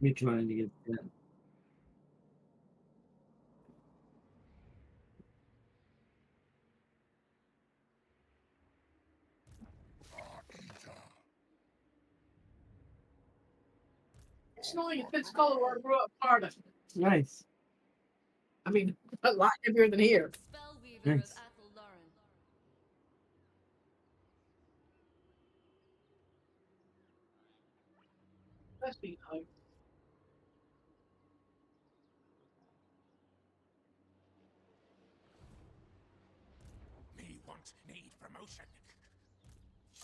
You're trying to get that. It's snowing in Pensacola where I grew up, Florida. Nice. I mean, a lot heavier than here. Nice. That's being high. Need promotion.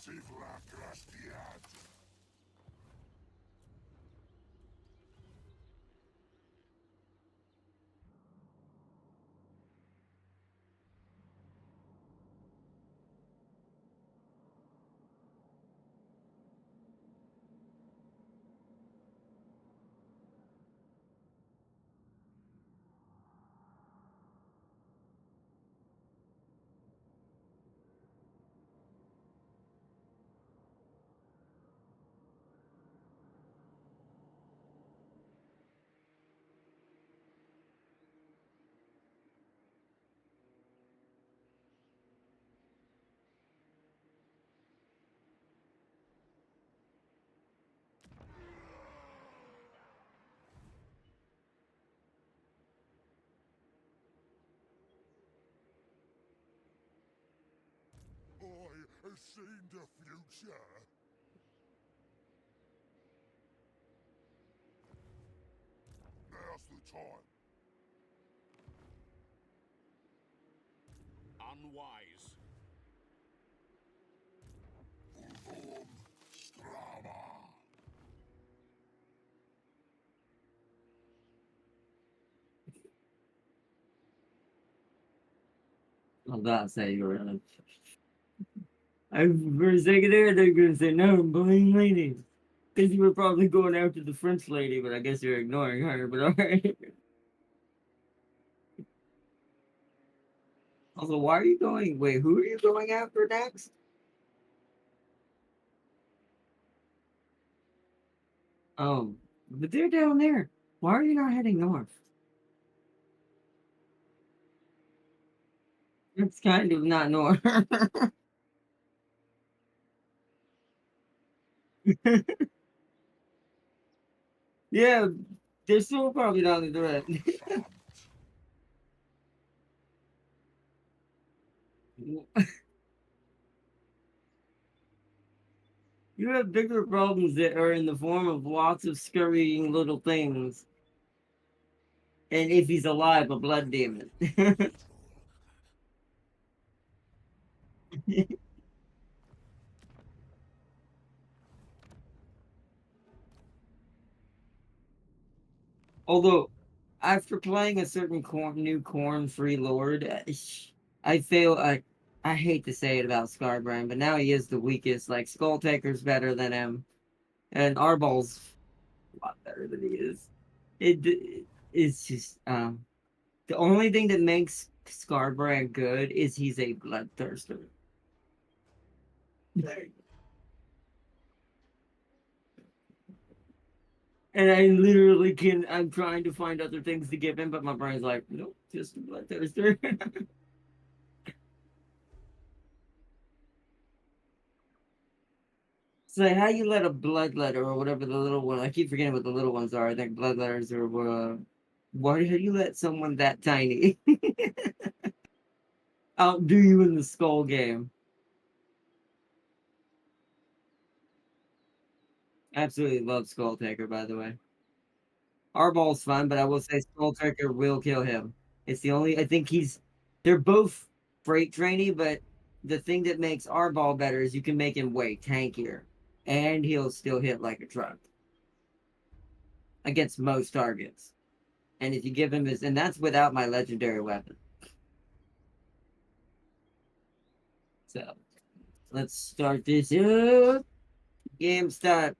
Sivla Krastiad. I have seen the future. Now's the time. Unwise. Ulvom Strava. I'm not saying you're right. I for a second there, they're gonna say no, blame ladies. Because you were probably going after the French lady, but I guess you're ignoring her. But all right. Also, why are you going? Wait, who are you going after next? Oh, but they're down there. Why are you not heading north? It's kind of not north. Yeah, they're still probably down the direct. You have bigger problems that are in the form of lots of scurrying little things. And if he's alive, a blood demon. Although, after playing a certain new corn-free lord, I feel I hate to say it about Scarbrand, but now he is the weakest. Like Skull Taker's better than him, and Arball's a lot better than he is. It's just the only thing that makes Scarbrand good is he's a bloodthirster. And I literally can. I'm trying to find other things to give him, but my brain's like, nope, just a bloodthirster. So how you let a bloodletter or whatever the little one? I keep forgetting what the little ones are. I think bloodletters are. Why do you let someone that tiny outdo you in the skull game? Absolutely love Skull Taker, by the way. Arball's fun, but I will say Skull Taker will kill him. It's the only. I think he's. They're both freight trainy, but the thing that makes Arball better is you can make him way tankier, and he'll still hit like a truck against most targets. And if you give him his, and that's without my legendary weapon. So let's start this up. Game start.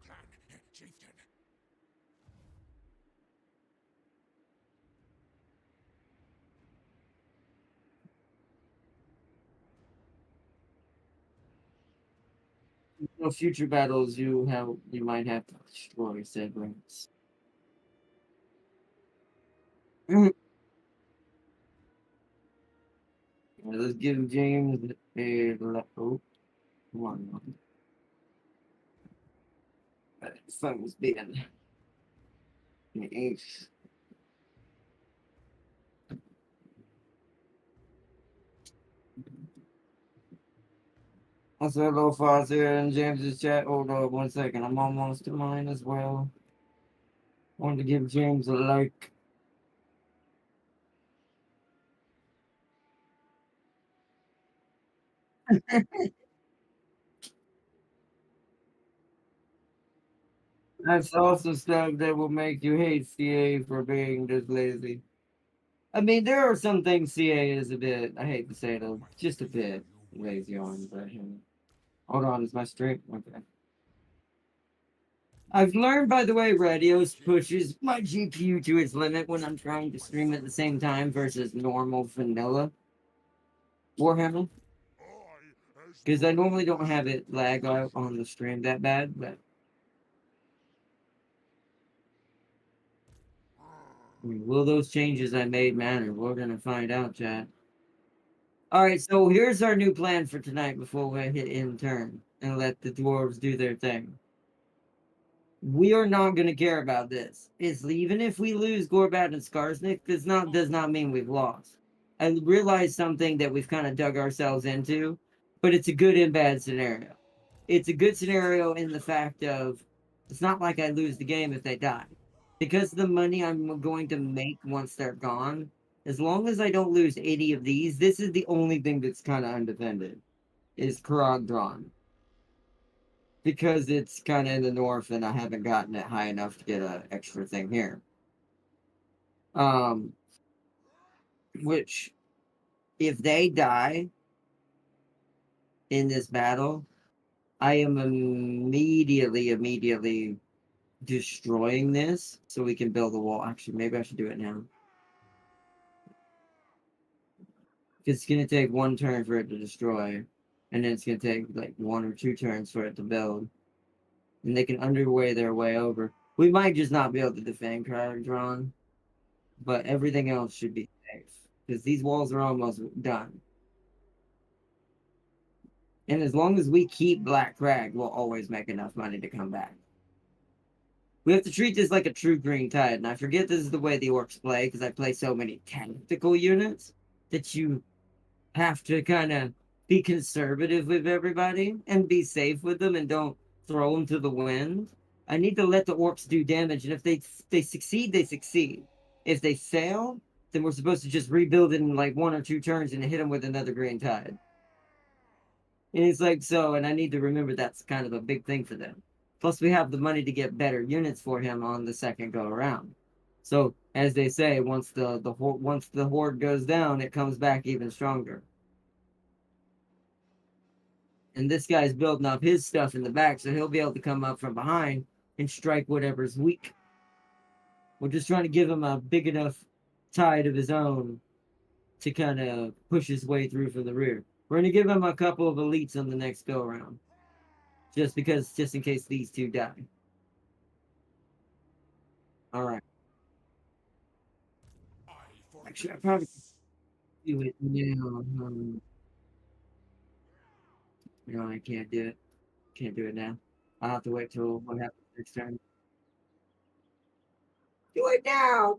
Clan, chieftain. No future battles you might have to destroy said ranks. Let's give James a oh, come on now. That phone's being an ace. I said hello, Fozzie, in James's chat. Hold on 1 second. I'm almost to mine as well. Wanted to give James a like. I saw some stuff that will make you hate CA for being this lazy. I mean, there are some things CA is a bit, I hate to say it, just a bit lazy on, but hold on, is my stream? Okay. I've learned, by the way, Radios pushes my GPU to its limit when I'm trying to stream at the same time versus normal vanilla Warhammer. Because I normally don't have it lag out on the stream that bad, but will those changes I made matter? We're gonna find out, chat. Alright, so here's our new plan for tonight before we hit in turn and let the dwarves do their thing. We are not gonna care about this. It's even if we lose Gorbat and Skarsnik, does not mean we've lost. I realize something that we've kind of dug ourselves into, but it's a good and bad scenario. It's a good scenario in the fact of it's not like I lose the game if they die. Because of the money I'm going to make once they're gone, as long as I don't lose any of these, this is the only thing that's kind of undefended, is Karag drawn. Because it's kind of in the north and I haven't gotten it high enough to get an extra thing here. Um, which, if they die in this battle, I am immediately destroying this so we can build a wall. Actually, maybe I should do it now. It's going to take 1 turn for it to destroy, and then it's going to take like 1 or 2 turns for it to build. And they can underway their way over. We might just not be able to defend Crowd Drawn, but everything else should be safe. Because these walls are almost done. And as long as we keep Black Crag, we'll always make enough money to come back. We have to treat this like a true green tide. And I forget this is the way the orcs play, because I play so many tactical units that you have to kind of be conservative with everybody and be safe with them and don't throw them to the wind. I need to let the orcs do damage, and if they succeed, they succeed. If they fail, then we're supposed to just rebuild it in like 1 or 2 turns and hit them with another green tide. And it's like so, and I need to remember that's kind of a big thing for them. Plus, we have the money to get better units for him on the second go around. So, as they say, once the horde goes down, it comes back even stronger. And this guy's building up his stuff in the back, so he'll be able to come up from behind and strike whatever's weak. We're just trying to give him a big enough tide of his own to kind of push his way through from the rear. We're going to give him a couple of elites on the next go around, just in case these 2 die. All right. Actually, I probably do it now. No, I can't do it. Can't do it now. I'll have to wait till what happens next turn. Do it now.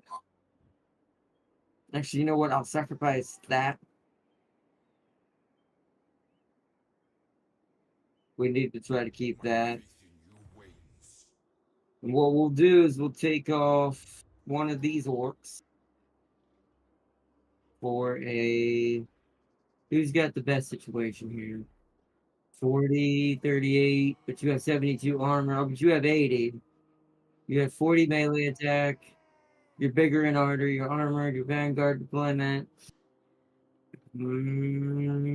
Actually, you know what? I'll sacrifice that. We need to try to keep that. And what we'll do is we'll take off one of these orcs for a... Who's got the best situation here? 40, 38, but you have 72 armor. Oh, but you have 80. You have 40 melee attack. You're bigger in order. Your armor, your vanguard deployment. Hmm.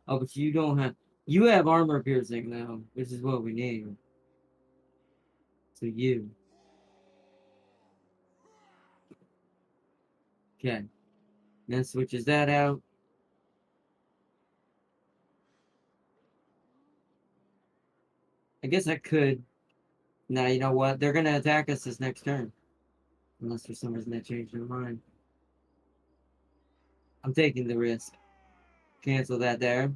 Oh, but you don't have... You have armor piercing, though, which is what we need. So you. Okay. Then switches that out. I guess I could. Now, you know what? They're going to attack us this next turn. Unless for some reason they change their mind. I'm taking the risk. Cancel that there.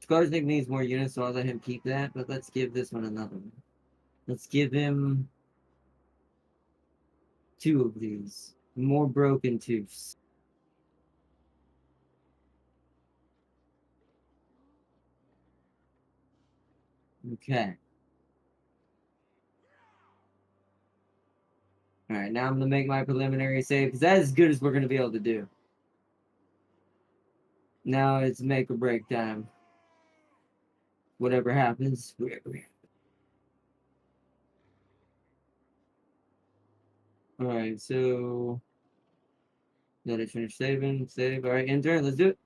Skarsnik needs more units, so I'll let him keep that. But let's give this one another one. Let's give him 2 of these. More broken tooths. Okay. Alright, now I'm going to make my preliminary save, because that's as good as we're going to be able to do. Now it's make or break time. Whatever happens. Alright, so... Let it finish saving. Save. Alright, enter. Let's do it.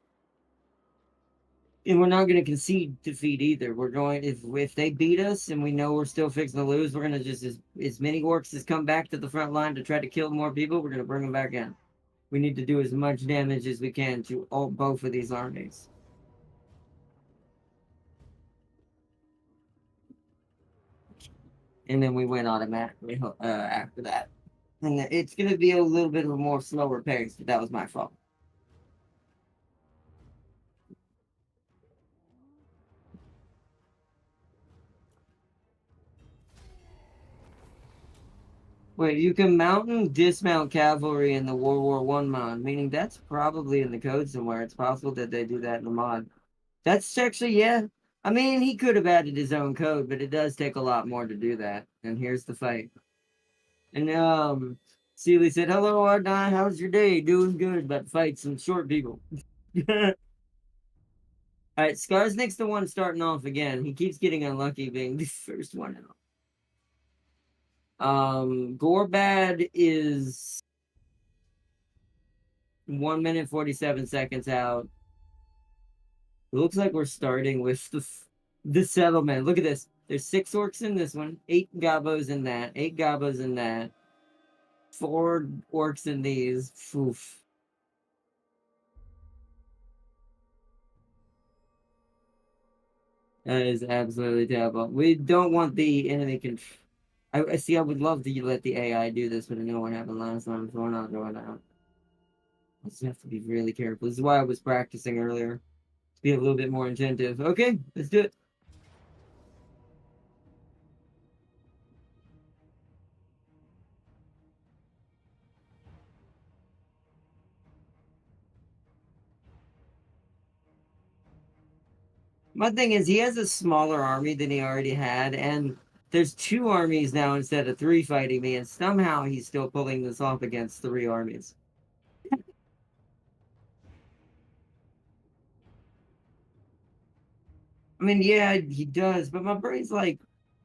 And we're not going to concede defeat either. We're going, if they beat us and we know we're still fixing to lose, we're going to just, as many orcs as come back to the front line to try to kill more people, we're going to bring them back in. We need to do as much damage as we can to both of these armies. And then we win automatically after that. And it's going to be a little bit of a more slower pace, but that was my fault. Wait, you can mount and dismount cavalry in the World War I mod, meaning that's probably in the code somewhere. It's possible that they do that in the mod. That's actually, yeah. I mean, he could have added his own code, but it does take a lot more to do that. And here's the fight. And, Seeley said, "Hello, Ardai, how's your day? Doing good, but fight some short people." Alright, Skarsnik's the one starting off again. He keeps getting unlucky being the first one out. Gorbad is 1 minute 47 seconds out. It looks like we're starting with the settlement. Look at this. There's 6 orcs in this one, 8 gobos in that, 8 gobos in that, 4 orcs in these. Oof. That is absolutely terrible. We don't want the enemy control. I see. I would love to let the AI do this, but I know what happened last time, so we're not doing that. I just have to be really careful. This is why I was practicing earlier. To be a little bit more attentive. Okay, let's do it. My thing is, he has a smaller army than he already had, and there's 2 armies now instead of 3 fighting me, and somehow he's still pulling this off against 3 armies. I mean, yeah, he does, but my brain's like,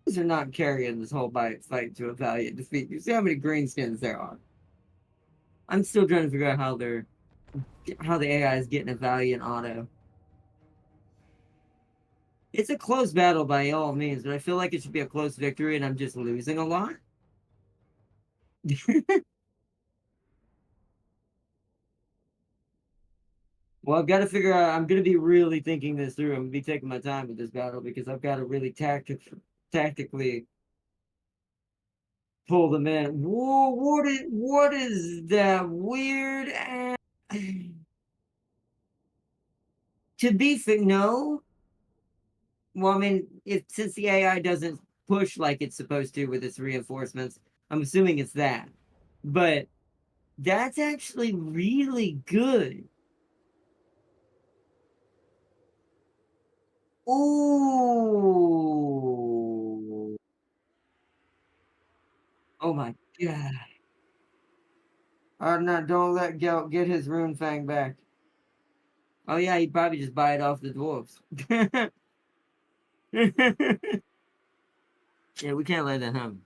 these are not carrying this whole fight to a valiant defeat. You see how many greenskins there are? I'm still trying to figure out how the AI is getting a valiant auto. It's a close battle by all means, but I feel like it should be a close victory, and I'm just losing a lot. Well, I've got to figure out. I'm going to be really thinking this through. I'm going to be taking my time with this battle because I've got to really tactically pull them in. Whoa! What is that weird? To be fair, no. Well, I mean, since the AI doesn't push like it's supposed to with its reinforcements, I'm assuming it's that. But that's actually really good. Ooh. Oh my god. No, don't let Gelt get his rune fang back. Oh yeah, he'd probably just buy it off the dwarves. Yeah, we can't let that happen.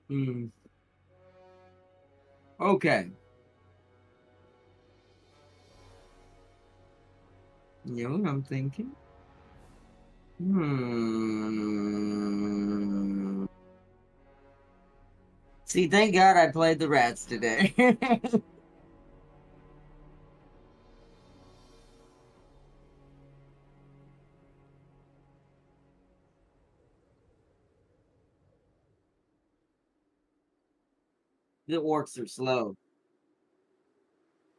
Hmm. Okay. You know what I'm thinking? See, thank God I played the rats today. The orcs are slow.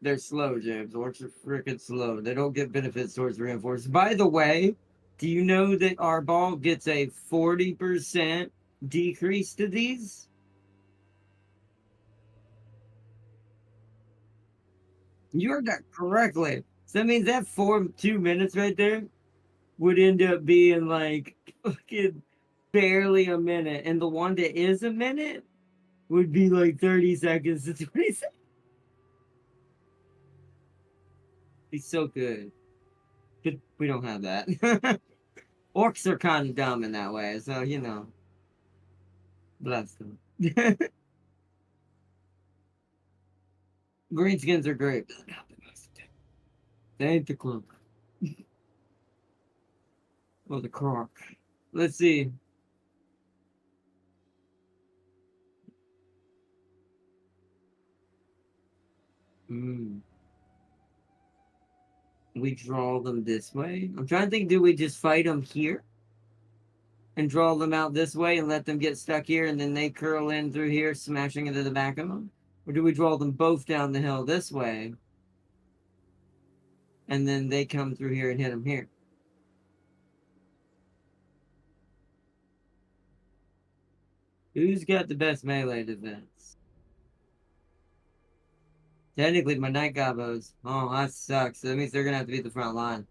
They're slow, James. Orcs are freaking slow. They don't get benefits towards reinforced. By the way, do you know that our ball gets a 40% decrease to these? You heard that correctly. So that means that 2 minutes right there would end up being like fucking barely a minute. And the one that is a minute would be like 30 seconds to 20 seconds. He's so good. But we don't have that. Orcs are kind of dumb in that way, so you know, bless them. Greenskins are great, but they're not the most. They ain't the clunk. Or the croc. Let's see. Mm. We draw them this way. I'm trying to think, do we just fight them here? And draw them out this way and let them get stuck here and then they curl in through here, smashing into the back of them? Or do we draw them both down the hill this way? And then they come through here and hit them here? Who's got the best melee defense? Technically, my Night Gobos. Oh, that sucks. That means they're going to have to be at the front line.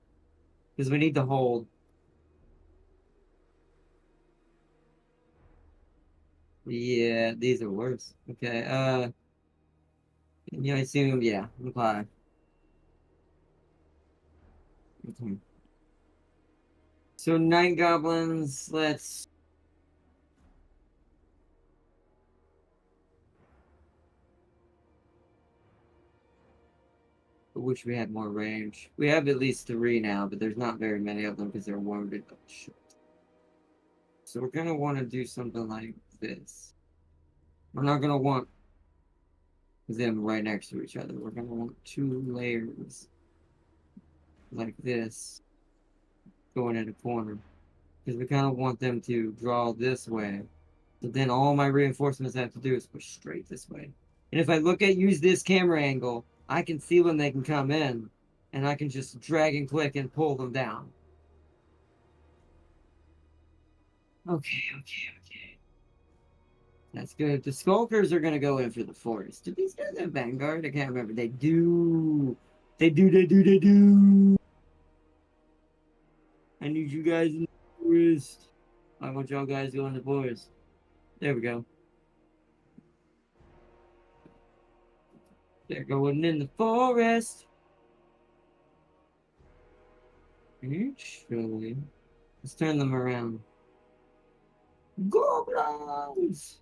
Because we need to hold. Yeah, these are worse. Okay, yeah, I assume, yeah, apply. Okay. So, Night Goblins, let's... I wish we had more range. We have at least 3 now, but there's not very many of them because they're wounded. Oh, shit. So we're going to want to do something like this. We're not going to want them right next to each other. We're going to want 2 layers like this going in a corner. Because we kind of want them to draw this way. So then all my reinforcements have to do is push straight this way. And if I use this camera angle, I can see when they can come in. And I can just drag and click and pull them down. Okay. That's good. The Skulkers are going to go in for the forest. Do these guys have Vanguard? I can't remember. They do. They do. I need you guys in the forest. I want y'all guys to go in the forest. There we go. They're going in the forest. Actually, let's turn them around. Goblins!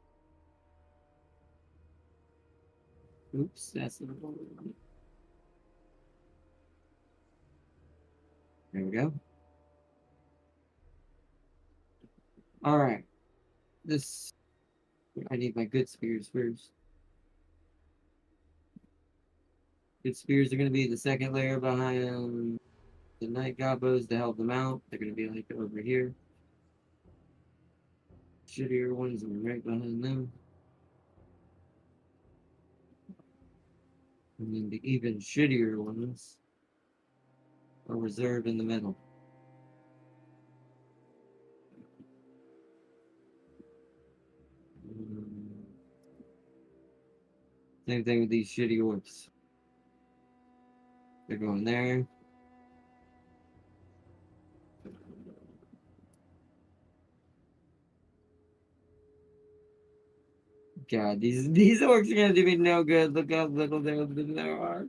Oops, that's the wrong one. There we go. Alright. This... I need my good spears first. Good spears are going to be the second layer behind the Night Gobos to help them out. They're going to be like over here. Shittier ones are right behind them. And then the even shittier ones are reserved in the middle. Same thing with these shitty orcs. They're going there. God, these orcs are gonna do me no good. Look how little there are.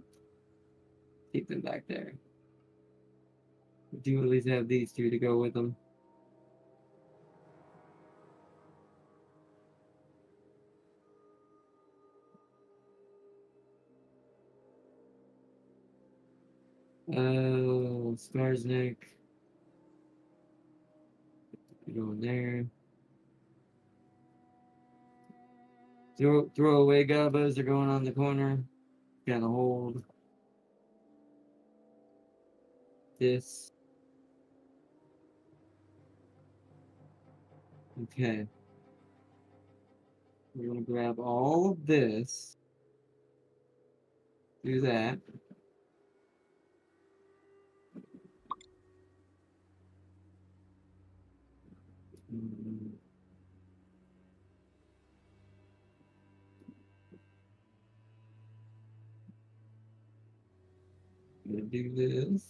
Keep them back there. We do at least have these 2 to go with them. Skarsnik. Go in there. Throw away gobos are going on the corner. Gotta hold this. Okay. We're gonna grab all of this. Do that. Mm, gonna do this.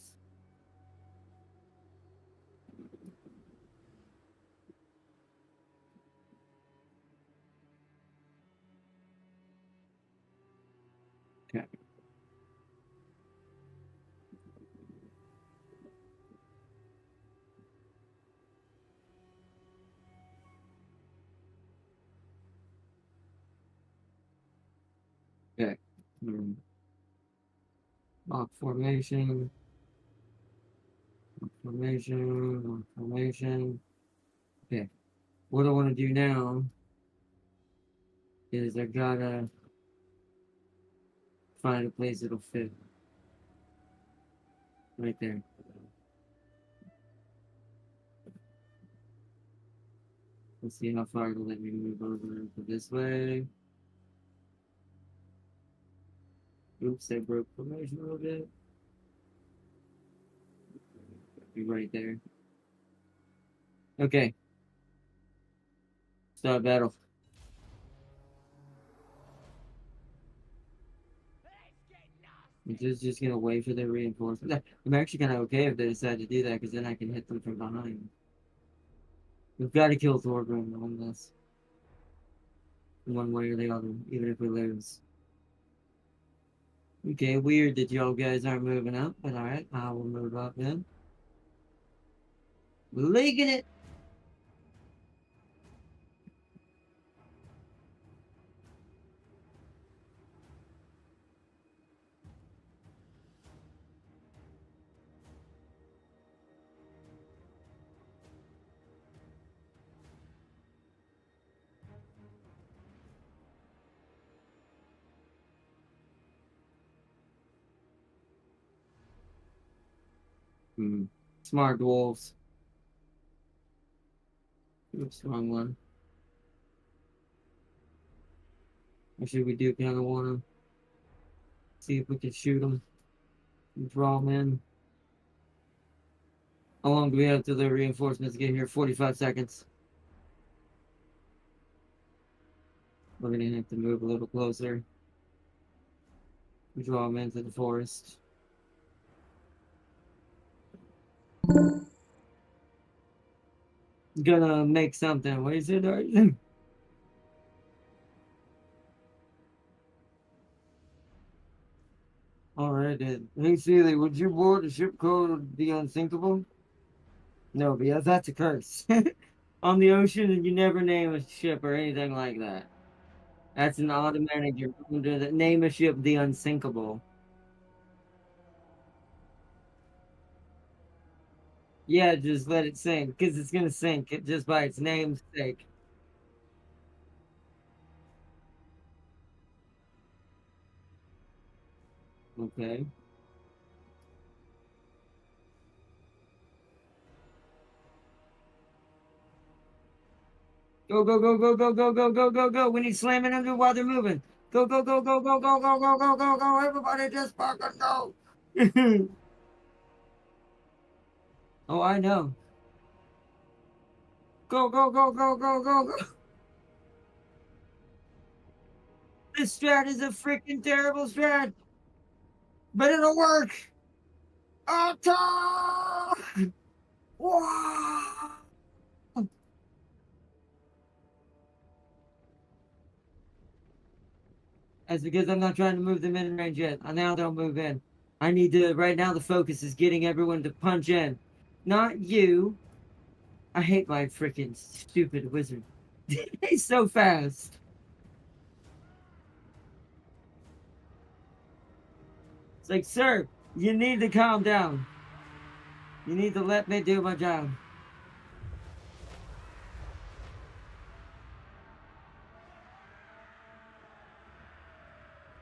Okay. Okay. Lock formation. Lock formation. Lock formation. Okay. What I want to do now is I gotta find a place that'll fit. Right there. Let's see how far it'll let me move over this way. Oops, I broke formation a little bit. Be right there. Okay. Start battle. Just gonna wait for the reinforcement. I'm actually kind of okay if they decide to do that, because then I can hit them from behind. We've got to kill Thorgrim on this, one way or the other, even if we lose. Okay, weird that y'all guys aren't moving up, but alright, I will move up then. Leaking it! Smart dwarves. Oops, wrong one. Actually, we do kind of want to see if we can shoot them. Draw them in. How long do we have till the reinforcements get here? 45 seconds. We're going to have to move a little closer. We draw them into the forest. Gonna make something. What is it, Arjun? Alright then. Hey Sealy, would you board a ship called the Unsinkable? No, because that's a curse. On the ocean, and you never name a ship or anything like that. That's an automatic. You're going to name a ship the Unsinkable. Yeah, just let it sink, because it's gonna sink just by its name's sake. Okay. Go, go, go, go, go, go, go, go, go, go. We need slamming under while they're moving. Go, go, go, go, go, go, go, go, go, go, go. Everybody just fucking go. Oh, I know. Go, go, go, go, go, go, go. This strat is a freaking terrible strat. But it'll work. Attack! Wow! That's because I'm not trying to move them in range yet. Now they'll move in. I need to, right now the focus is getting everyone to punch in. Not you. I hate my freaking stupid wizard. He's so fast. It's like, sir, You need to calm down. You need to let me do my job.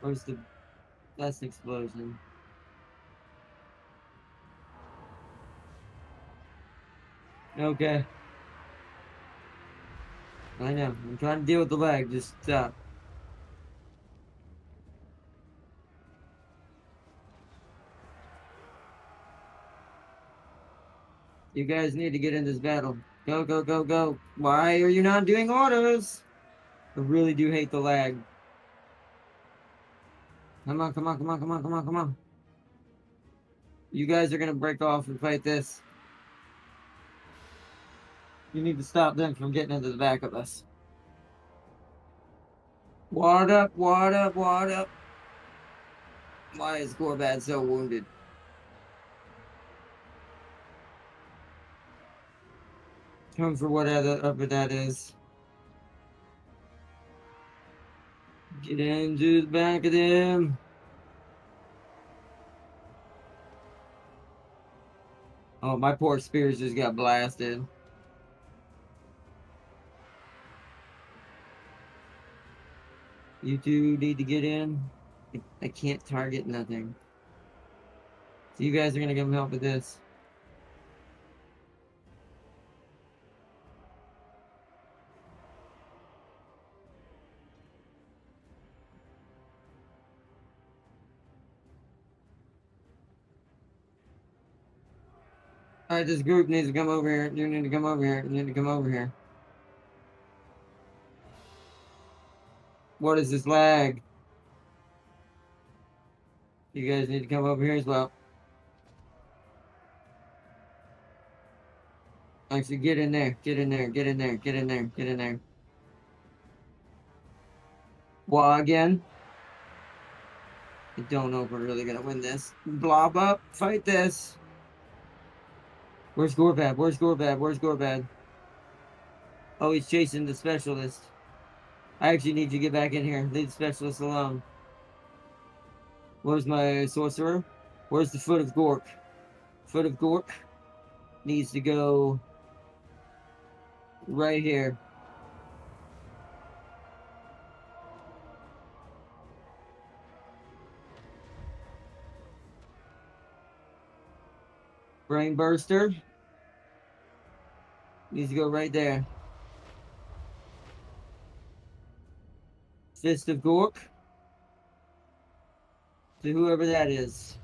Where's the last explosion? Okay. I know. I'm trying to deal with the lag. Just stop. You guys need to get in this battle. Go, go, go, go. Why are you not doing orders? I really do hate the lag. Come on, come on, come on, come on, come on, come on. You guys are gonna break off and fight this. You need to stop them from getting into the back of us. What up, what up, what up? Why is Gorbad so wounded? Come for whatever that is. Get into the back of them. Oh, my poor spears just got blasted. You two need to get in. I can't target nothing. So you guys are gonna come help with this. Alright, this group needs to come over here. You need to come over here. You need to come over here. What is this lag? You guys need to come over here as well. Actually, get in there. Get in there. Get in there. Get in there. Get in there. Waaaagh again. I don't know if we're really gonna win this. Blob up. Fight this. Where's Gorbad? Where's Gorbad? Where's Gorbad? Oh, he's chasing the specialist. I actually need you to get back in here. Leave the specialist alone. Where's my sorcerer? Where's the foot of Gork? Foot of Gork needs to go right here. Brain Burster needs to go right there. Fist of Gork to whoever that is.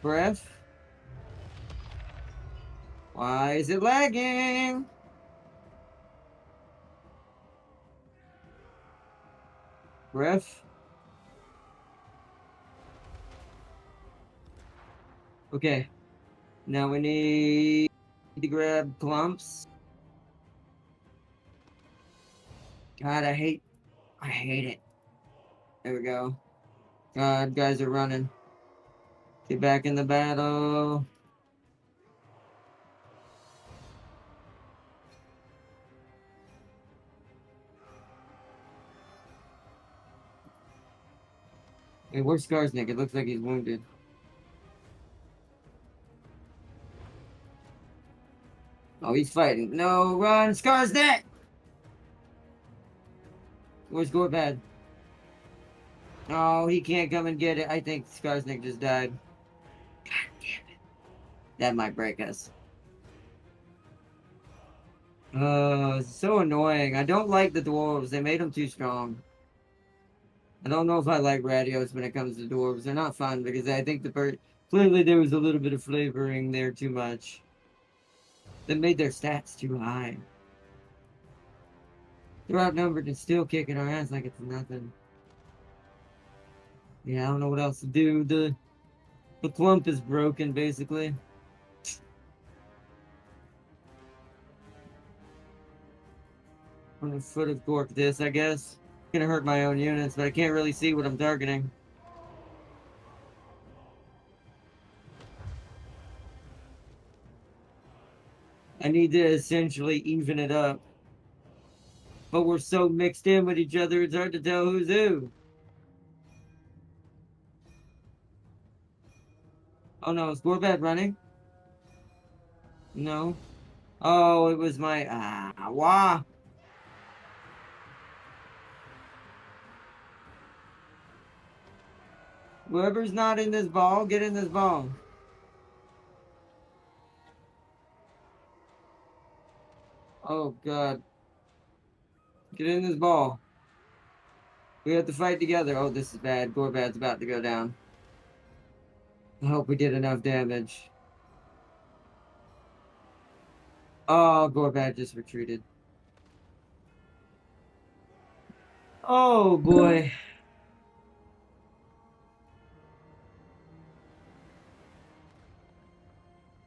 Breath. Why is it lagging? Breath. Okay. Now we need to grab clumps. God, I hate it. There we go. God, guys are running. Get back in the battle. Hey, where's Skarsnik? It looks like he's wounded. Oh, he's fighting. No, run, Skarsnik! Where's Gorbad? Oh, he can't come and get it. I think Skarsnik just died. God damn it. That might break us. It's so annoying. I don't like the dwarves. They made them too strong. I don't know if I like radios when it comes to dwarves. They're not fun because I think clearly there was a little bit of flavoring there too much. That made their stats too high. They're outnumbered and still kicking our ass like it's nothing. Yeah, I don't know what else to do. The clump is broken, basically. On the foot of Gork this, I guess. Gonna hurt my own units, but I can't really see what I'm targeting. I need to essentially even it up. But we're so mixed in with each other, it's hard to tell who's who. Oh no, is Gorbad running? No. Oh, it was my Waaaagh. Whoever's not in this ball, get in this ball. Oh god. Get in this ball. We have to fight together. Oh, this is bad. Gorbad's about to go down. I hope we did enough damage. Oh, Gorbad just retreated. Oh boy.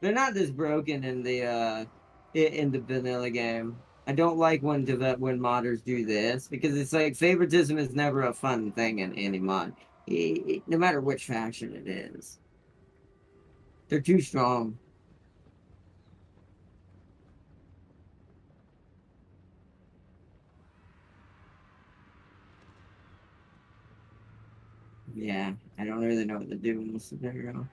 They're not this broken in the vanilla game. I don't like when when modders do this because it's like favoritism is never a fun thing in any mod, no matter which faction it is. They're too strong. Yeah, I don't really know what to do in this scenario.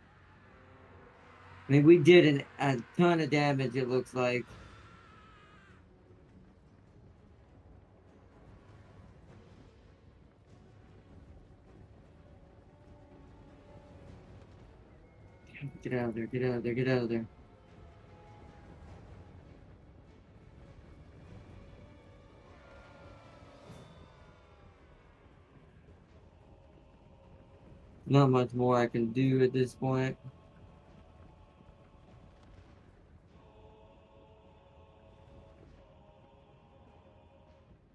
I mean, we did a ton of damage. It looks like. Get out of there! Get out of there! Get out of there! Not much more I can do at this point.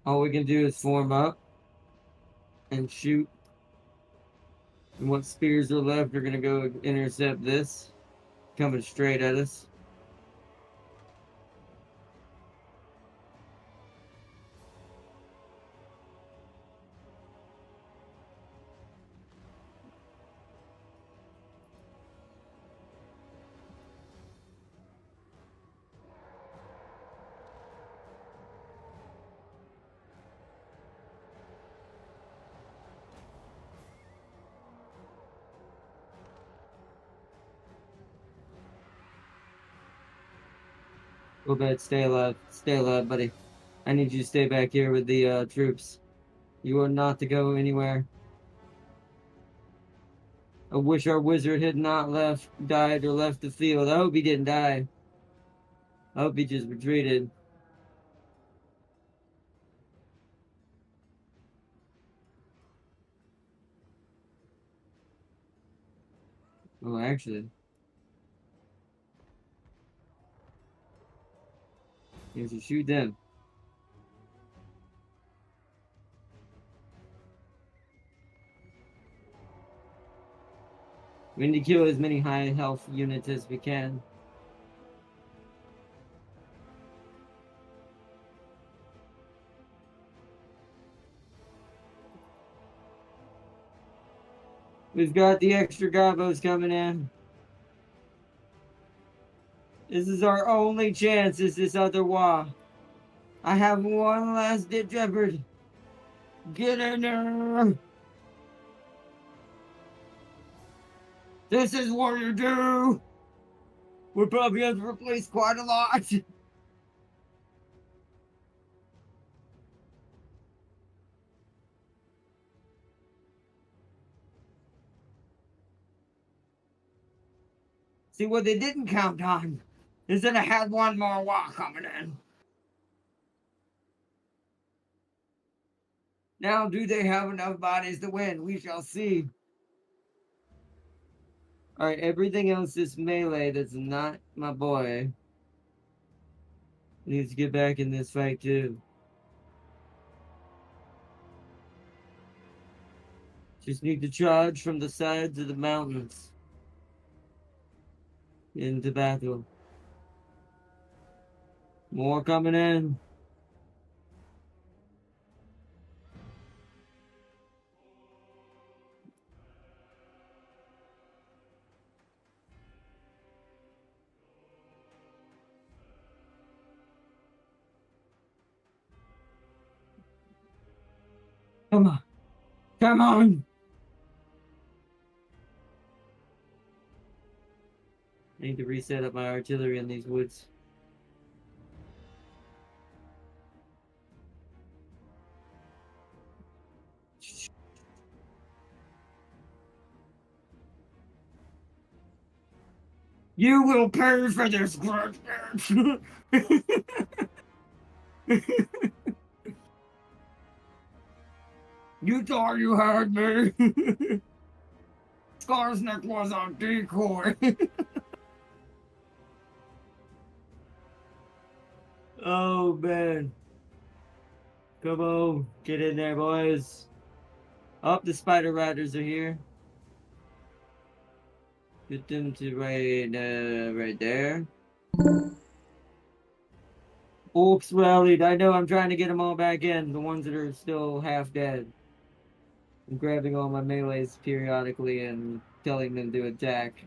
All we can do is form up and shoot. And what spears are left are gonna go intercept this. Coming straight at us. Go bad, stay alive. Stay alive, buddy. I need you to stay back here with the troops. You are not to go anywhere. I wish our wizard had not died or left the field. I hope he didn't die. I hope he just retreated. Oh, actually. You should shoot them. We need to kill as many high health units as we can. We've got the extra gobos coming in. This is our only chance, is this other Waaaagh. I have one last ditch effort. Get in there! This is what you do! We probably have to replace quite a lot. See, what they didn't count on is that I had one more Waaaagh coming in. Now, do they have enough bodies to win? We shall see. Alright, everything else is melee that's not my boy. Needs to get back in this fight too. Just need to charge from the sides of the mountains into battle. More coming in. Come on. Come on. I need to reset up my artillery in these woods. You will pay for this, grudge. You thought you had me. Scar's neck was a decoy. Oh man. Come on, get in there, boys. Oh, the spider riders are here. Get them to right there. Orcs rallied. I know, I'm trying to get them all back in. The ones that are still half dead. I'm grabbing all my melees periodically and telling them to attack.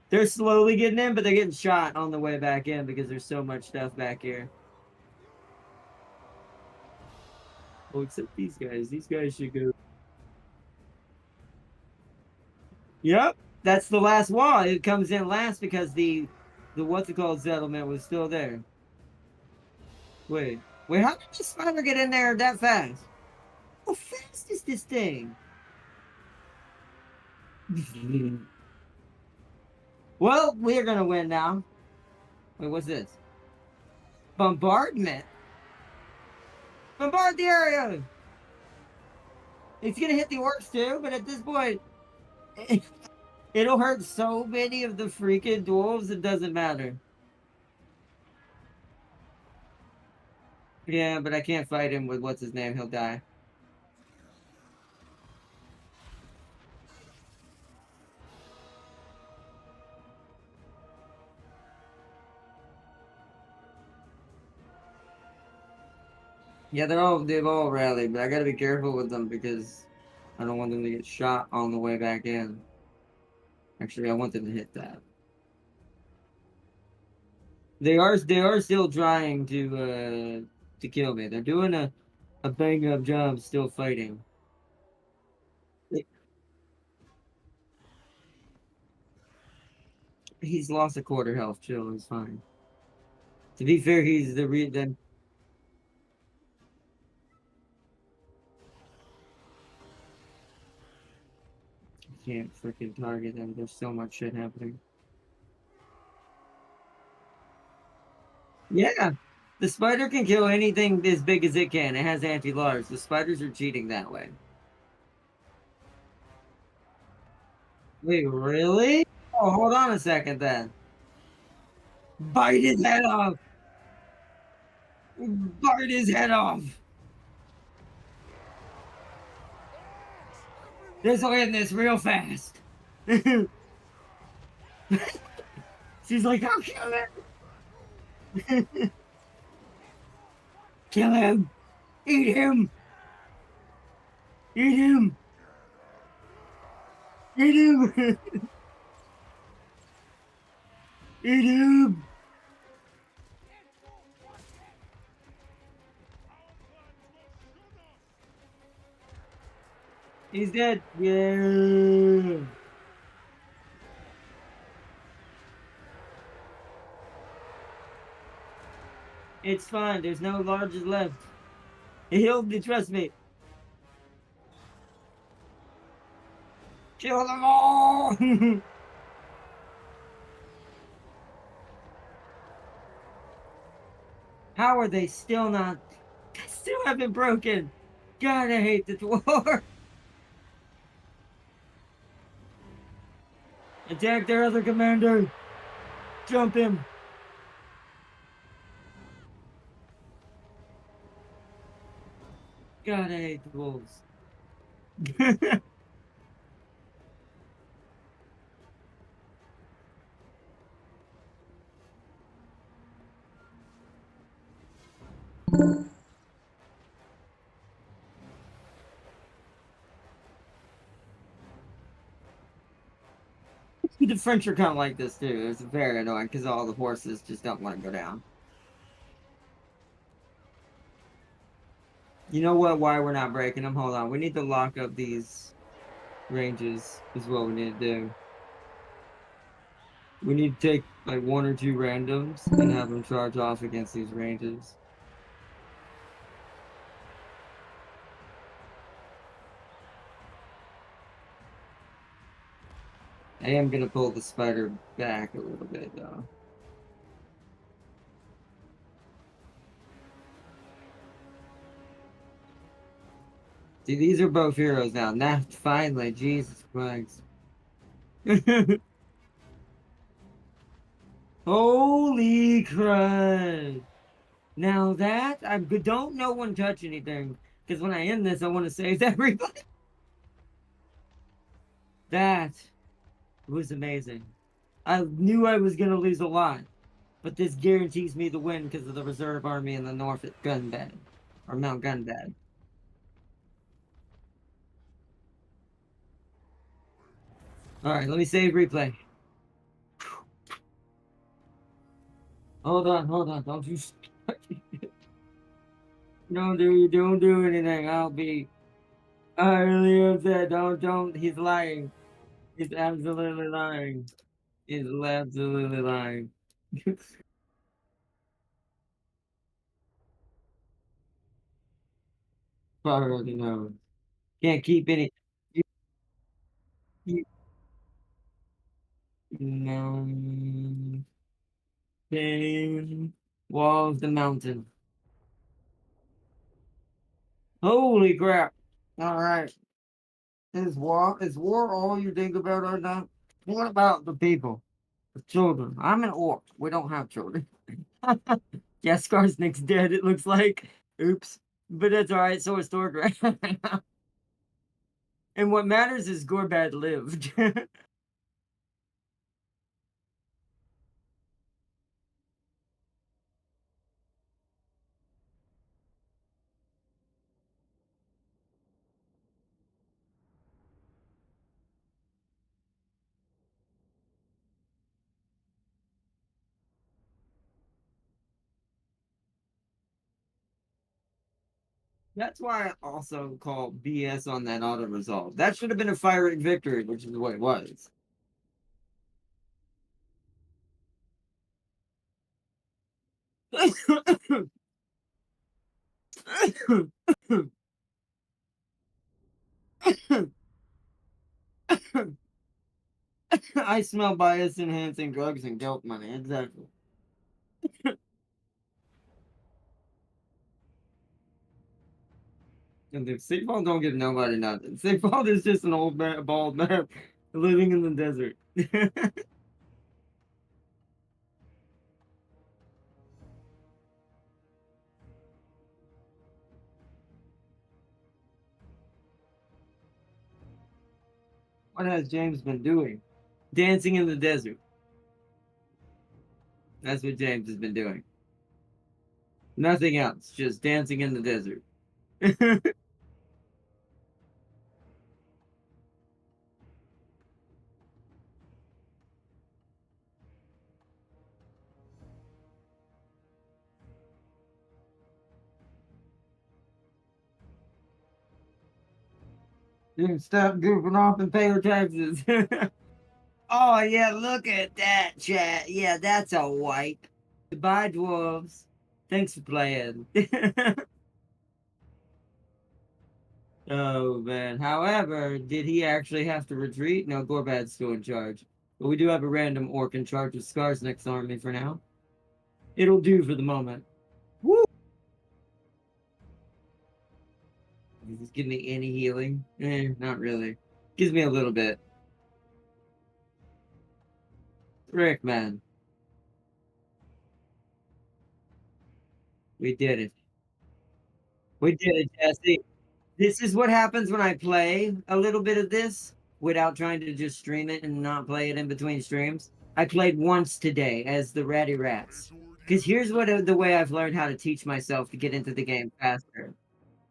They're slowly getting in, but they're getting shot on the way back in because there's so much stuff back here. Well, except these guys. These guys should go. Yep, that's the last wall. It comes in last because the what's it called settlement was still there. Wait, how did the spider get in there that fast? How fast is this thing? Well, we're gonna win now. Wait, what's this? Bombardment. Bombard the area. It's gonna hit the orcs too, but at this point, it'll hurt so many of the freaking dwarves. It doesn't matter. Yeah, but I can't fight him with what's his name. He'll die. Yeah, they've all rallied, but I gotta be careful with them because I don't want them to get shot on the way back in. Actually, I want them to hit that. They are still trying to kill me. They're doing a bang up job still fighting. He's lost a quarter health, chill, he's fine. To be fair, he's the then can't freaking target them. There's so much shit happening. Yeah, the spider can kill anything as big as it can. It has anti-large. The spiders are cheating that way. Wait, really? Oh, hold on a second then. Bite his head off! Bite his head off! This'll end this real fast. She's like, I'll kill him! Kill him! Eat him! Eat him! Eat him! Eat him! He's dead. Yeah. It's fine. There's no larges left. He'll trust me. Kill them all! How are they still not? They still haven't broken. God, I hate the dwarf. Attack their other commander. Jump him. God, I hate the wolves. The French are kind of like this too. It's very annoying because all the horses just don't want to go down. You know what? Why we're not breaking them? Hold on. We need to lock up these ranges is what we need to do. We need to take like 1 or 2 randoms and have them charge off against these ranges. I am gonna pull the spider back a little bit though. See, these are both heroes now. Now, finally, Jesus Christ. Holy crap. Now that, I'm good. Don't no one touch anything. Because when I end this, I want to save everybody. That was amazing. I knew I was going to lose a lot. But this guarantees me the win because of the reserve army in the north at Gunbad. Or Mount Gunbad. Alright, let me save replay. Hold on. Don't you don't do anything. I'll be really upset. Don't. He's lying. He's absolutely lying. He's absolutely lying. Probably knows. Can't keep any. You, you, mountain. Wall of the mountain. Holy crap. Alright. Is war all you think about right now? What about the people? The children. I'm an orc. We don't have children. Yeah, Skarsnik's dead, it looks like. Oops. But that's alright, so is Thorgrim. And what matters is Gorbad lived. That's why I also call BS on that auto resolve. That should have been a fire rate victory, which is what it was. I smell bias enhancing drugs and guilt money. Exactly. And if Sigval don't give nobody nothing. Sigval is just an old man, bald man living in the desert. What has James been doing? Dancing in the desert. That's what James has been doing. Nothing else. Just dancing in the desert. Dude, stop goofing off and pay your taxes. Oh, yeah, look at that, chat. Yeah, that's a wipe. Goodbye, dwarves. Thanks for playing. Oh, man. However, did he actually have to retreat? No, Gorbad's still in charge. But we do have a random orc in charge of Skarsnik's army for now. It'll do for the moment. Woo! Does this give me any healing? Not really. Gives me a little bit. Rick, man. We did it. We did it, Jesse. This is what happens when I play a little bit of this without trying to just stream it and not play it in between streams. I played once today as the Ratty Rats. Because here's what the way I've learned how to teach myself to get into the game faster.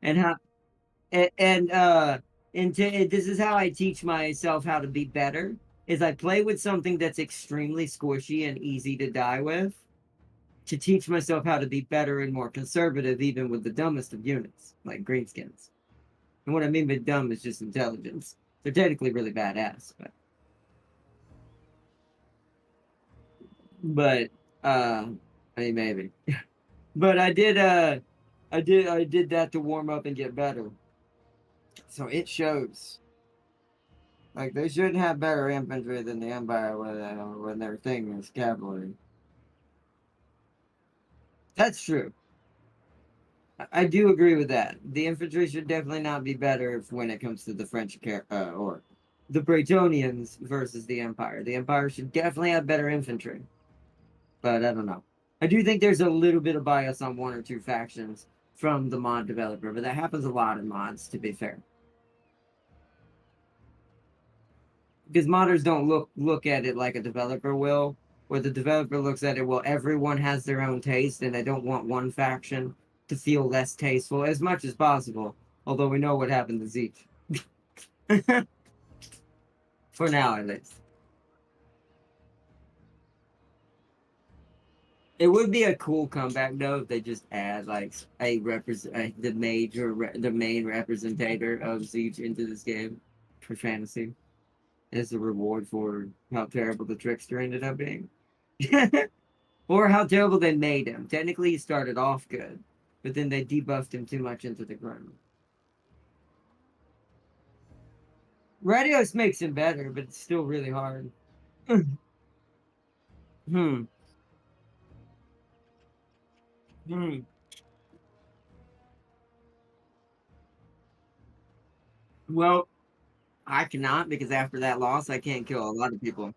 And how this is how I teach myself how to be better is I play with something that's extremely squishy and easy to die with to teach myself how to be better and more conservative even with the dumbest of units, like greenskins. And what I mean by dumb is just intelligence. They're technically really badass, but But I mean maybe. But I did that to warm up and get better. So it shows. Like they shouldn't have better infantry than the Empire when their thing is cavalry. That's true. I do agree with that. The infantry should definitely not be better when it comes to the French or the Bretonians versus the Empire. The Empire should definitely have better infantry. But I don't know. I do think there's a little bit of bias on one or two factions from the mod developer, but that happens a lot in mods, to be fair. Because modders don't look at it like a developer will, where the developer looks at it, well, everyone has their own taste, and they don't want one faction to feel less tasteful as much as possible. Although we know what happened to Zeke. For now, at least. It would be a cool comeback though if they just add like the main representator of Siege into this game for fantasy as a reward for how terrible the trickster ended up being. Or how terrible they made him. Technically he started off good, but then they debuffed him too much into the ground. Radios makes him better, but it's still really hard. Hmm. Hmm. Well, I cannot because after that loss, I can't kill a lot of people.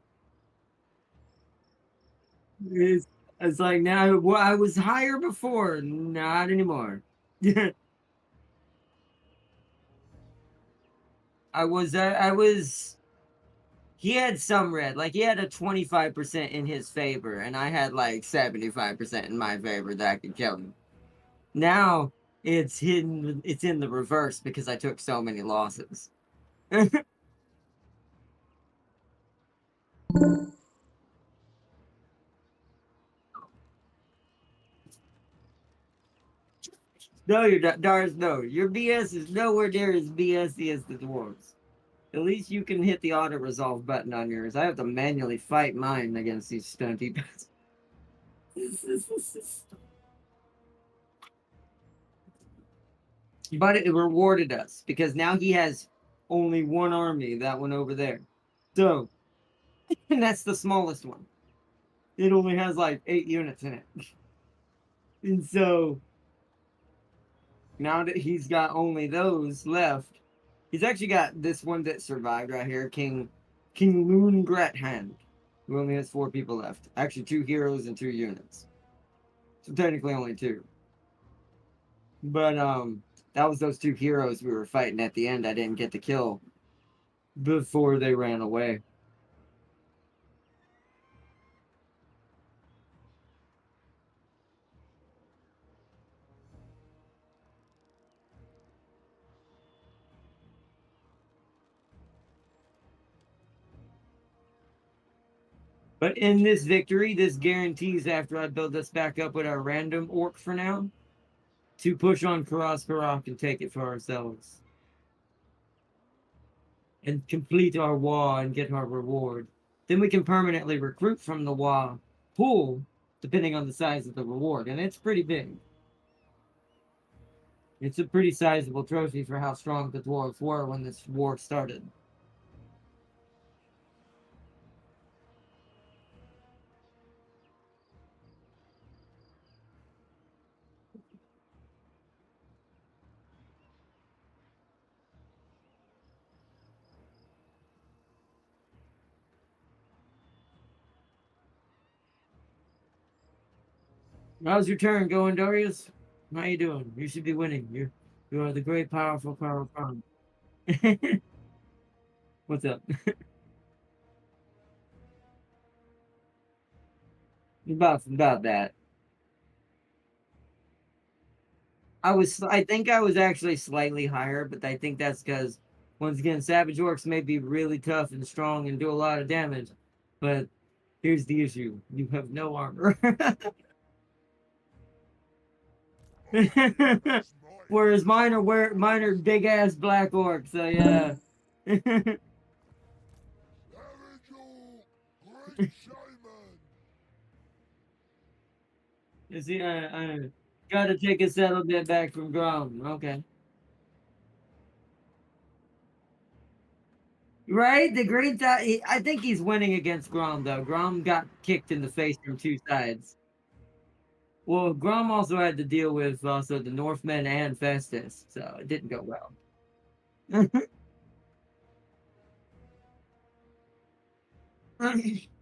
It's, it's like now, well, I was higher before, not anymore. I was. He had some red, like he had a 25% in his favor, and I had like 75% in my favor that I could kill him. Now it's hidden. It's in the reverse because I took so many losses. No, you're not, Dars. No, your BS is nowhere near as BSy as the dwarves. At least you can hit the auto resolve button on yours. I have to manually fight mine against these stunty bastards. But it rewarded us because now he has only one army, that one over there. So, and that's the smallest one. It only has like 8 units in it. And so now that he's got only those left, he's actually got this one that survived right here, King Loon Grethand, who only has 4 people left. Actually, 2 heroes and 2 units. So technically only 2. But that was those 2 heroes we were fighting at the end. I didn't get the kill before they ran away. But in this victory, this guarantees after I build us back up with our random orc for now, to push on Karak and take it for ourselves. And complete our Waaaagh and get our reward. Then we can permanently recruit from the Waaaagh pool, depending on the size of the reward. And it's pretty big. It's a pretty sizable trophy for how strong the dwarves were when this war started. How's your turn going, Darius? How you doing? You should be winning. You are the great, powerful, powerful. What's up? About that. I think I was actually slightly higher, but I think that's because once again, Savage Orcs may be really tough and strong and do a lot of damage, but here's the issue: you have no armor. Whereas mine are big ass black orcs, so yeah. Savage Great Shaman! You see, I gotta take a settle bit back from Grom. Okay. Right? The green tie. I think he's winning against Grom, though. Grom got kicked in the face from two sides. Well, Grom also had to deal with also the Northmen and Festus, so it didn't go well.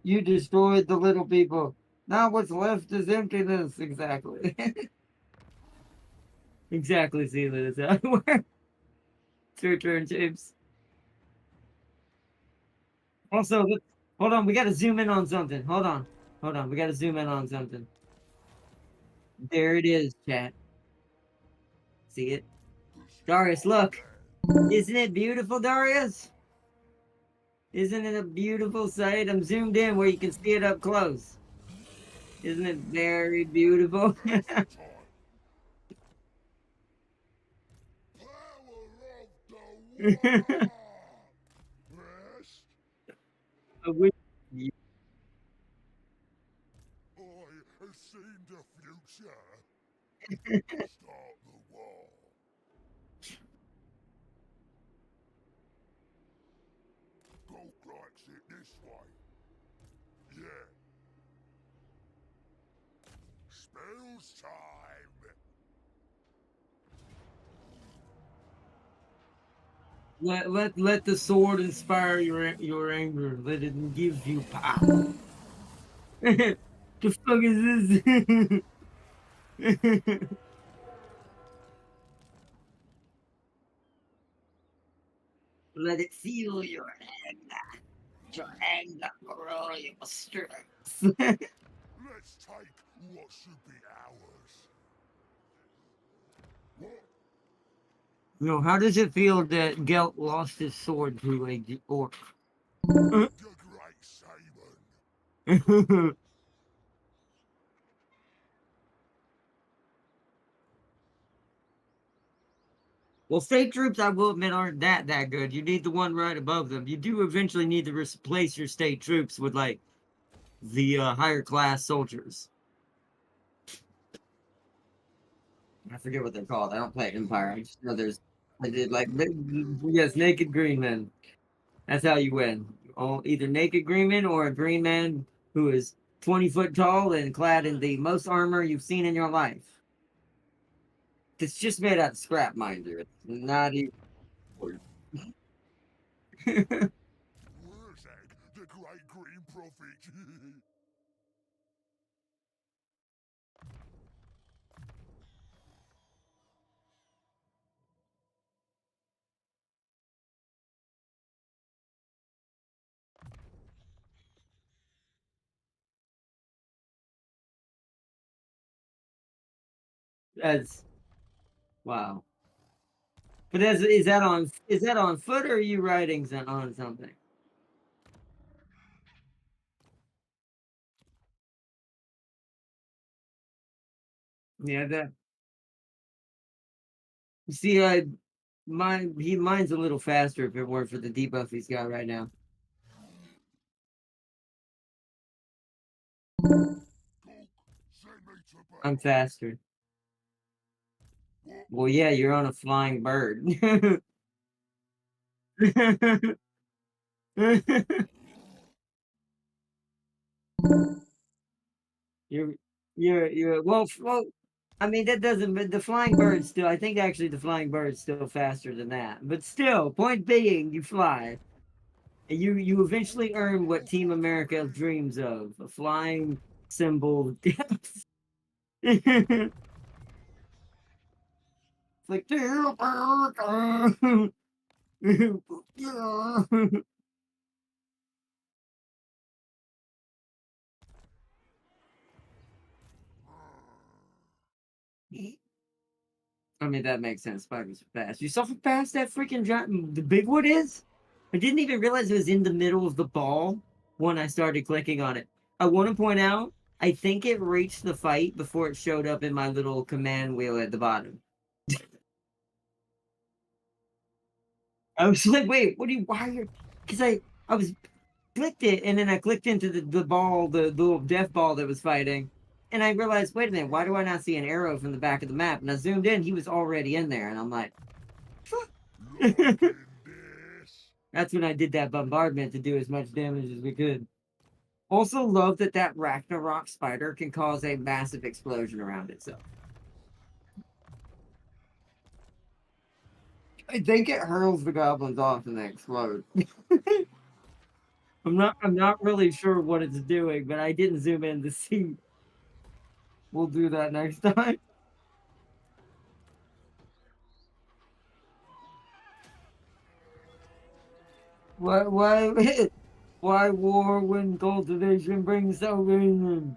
You destroyed the little people. Now what's left is emptiness. Exactly. Exactly, see that. It's your turn, James. Also, hold on. We got to zoom in on something. Hold on. Hold on. We got to zoom in on something. There it is, chat. See it? Darius, look. Isn't it beautiful, Darius? Isn't it a beautiful sight? I'm zoomed in where you can see it up close. Isn't it very beautiful? I wish you- I have seen the future. Start the war. Gold likes it this way. Yeah. Spells time. let the sword inspire your anger. Let it give you power. The fuck is this? Let it feel your anger grow your strength. Let's take what should be ours. What? No, how does it feel that Gelt lost his sword to a orc? The Great Saban. Well, state troops, I will admit, aren't that good. You need the one right above them. You do eventually need to replace your state troops with like the higher class soldiers. I forget what they're called. I don't play Empire. I just know I did like yes, naked green men. That's how you win. Oh, either naked green man or a green man who is 20 foot tall and clad in the most armor you've seen in your life. It's just made out of scrap, mind you. It's not even. Waaaagh, the Great Green Prophet. That's wow. But is that on foot or are you riding on something? Yeah, that you see, mine's a little faster if it weren't for the debuff he's got right now. Send me to I'm battle. faster. What? Well, yeah, you're on a flying bird. you're you're well. I mean that doesn't. But the flying bird still. I think actually the flying bird's still faster than that. But still, point being, you fly. And you eventually earn what Team America dreams of: a flying symbol. It's like I mean that makes sense. Spiders are fast. You saw how fast that freaking giant the big one is? I didn't even realize it was in the middle of the ball when I started clicking on it. I want to point out, I think it reached the fight before it showed up in my little command wheel at the bottom. I was like, wait, what do you why are you because I was clicked it and then I clicked into the ball, the little death ball that was fighting. and I realized, wait a minute, why do I not see an arrow from the back of the map? And I zoomed in, he was already in there, and I'm like, Look in this. that's when I did that bombardment to do as much damage as we could. Also, love that that Ragnarok spider can cause a massive explosion around itself. I think it hurls the goblins off and they explode. I'm not really sure what it's doing, but I didn't zoom in to see. We'll do that next time. Why why war when cultivation brings salvation?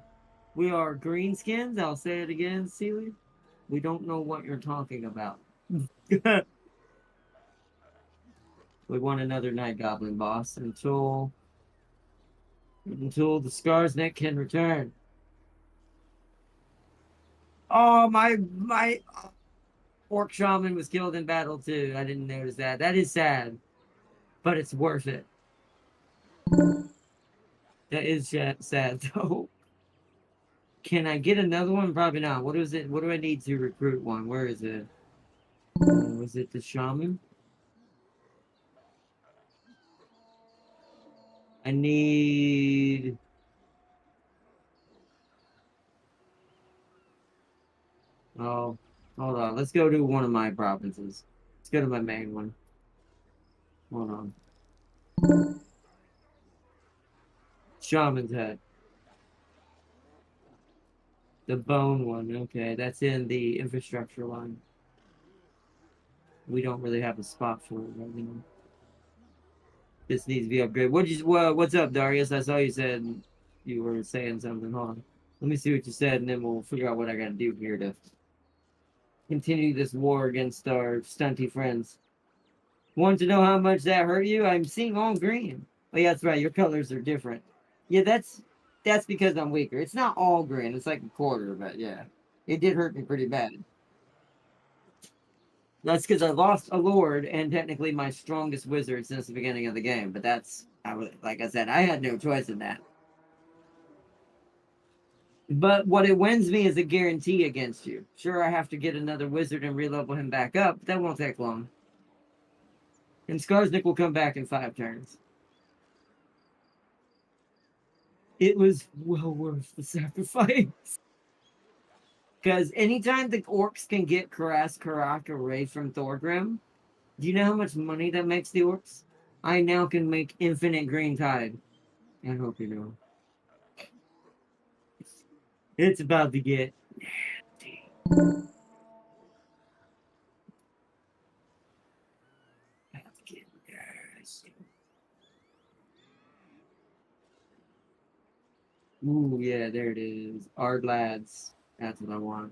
We are greenskins. I'll say it again, Sealy. We don't know what you're talking about. We want another night goblin boss until the Scarsneck can return. Oh, my orc shaman was killed in battle too. I didn't notice that. That is sad, but it's worth it. That is sad though. Can I get another one? Probably not. What is it? What do I need to recruit one? Where is it? Was it the shaman? I need. Oh, hold on. Let's go to one of my provinces. Let's go to my main one. Hold on. Shaman's head. The bone one. Okay, that's in the infrastructure line. We don't really have a spot for it right now. This needs to be upgraded. What's up, Darius? I saw you said you were saying something. Hold on. Let me see what you said, and then we'll figure out what I gotta do here to continue this war against our stunty friends. Want to know how much that hurt you? I'm seeing all green. Oh yeah, that's right. Your colors are different. Yeah, that's because I'm weaker. It's not all green. It's like a quarter, but yeah, it did hurt me pretty bad. That's because I lost a lord and technically my strongest wizard since the beginning of the game. But like I said, I had no choice in that. But what it wins me is a guarantee against you. Sure, I have to get another wizard and re-level him back up, but that won't take long. And Skarsnik will come back in 5 turns. It was well worth the sacrifice. Because anytime the orcs can get Karas Karak away from Thorgrim, do you know how much money that makes the orcs? I now can make infinite green tide. I hope you know. It's about to get nasty. About to get nasty. Ooh, yeah, there it is. Ard lads. That's what I want.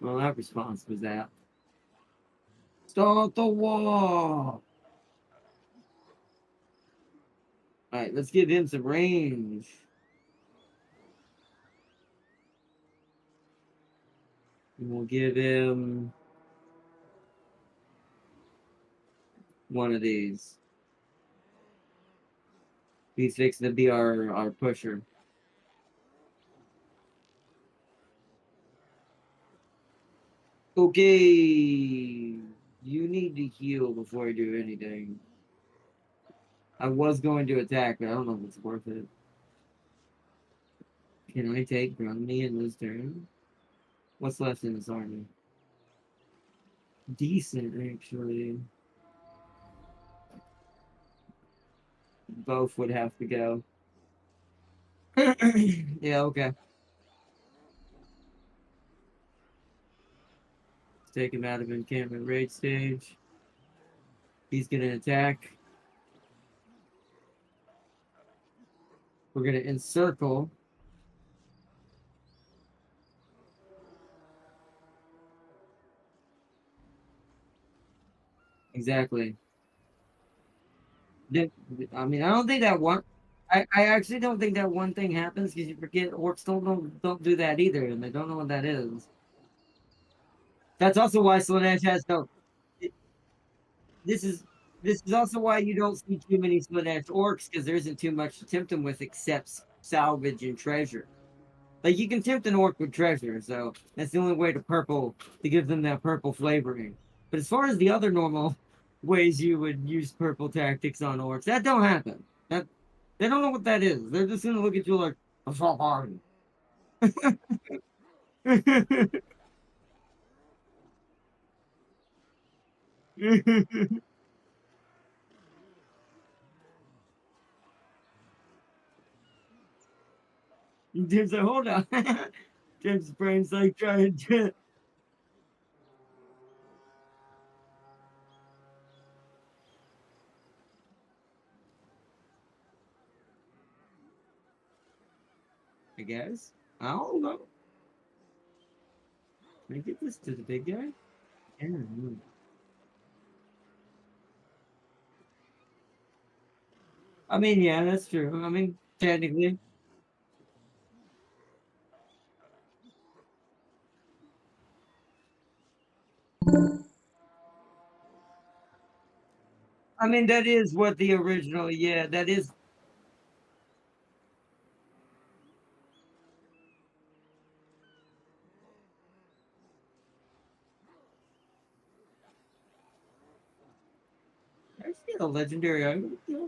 Well, that response was that. Start the war! Alright, let's give him some range. And we'll give him one of these. He's fixing to be our pusher. Okay. You need to heal before you do anything. I was going to attack, but I don't know if it's worth it. Can I take Grundy in this turn? What's left in this army? Decent, actually. Both would have to go. Yeah, okay. Let's take him out of encampment raid stage. He's going to attack. We're going to encircle. Exactly. I mean, I don't think that one. I actually don't think that one thing happens because you forget orcs don't do that either, and they don't know what that is. That's also why Slanesh has no. This is This is also why you don't see too many split edge orcs, because there isn't too much to tempt them with except salvage and treasure. Like you can tempt an orc with treasure, so that's the only way to give them that purple flavoring. But as far as the other normal ways you would use purple tactics on orcs, that don't happen. That they don't know what that is. They're just gonna look at you like a so hard. James like, hold on. James' brain's like trying to. I guess. I don't know. Can I get this to the big guy? Yeah. I mean, yeah, that's true. I mean, technically. I mean, that is what the original, yeah, that is. I see a legendary item. Yeah.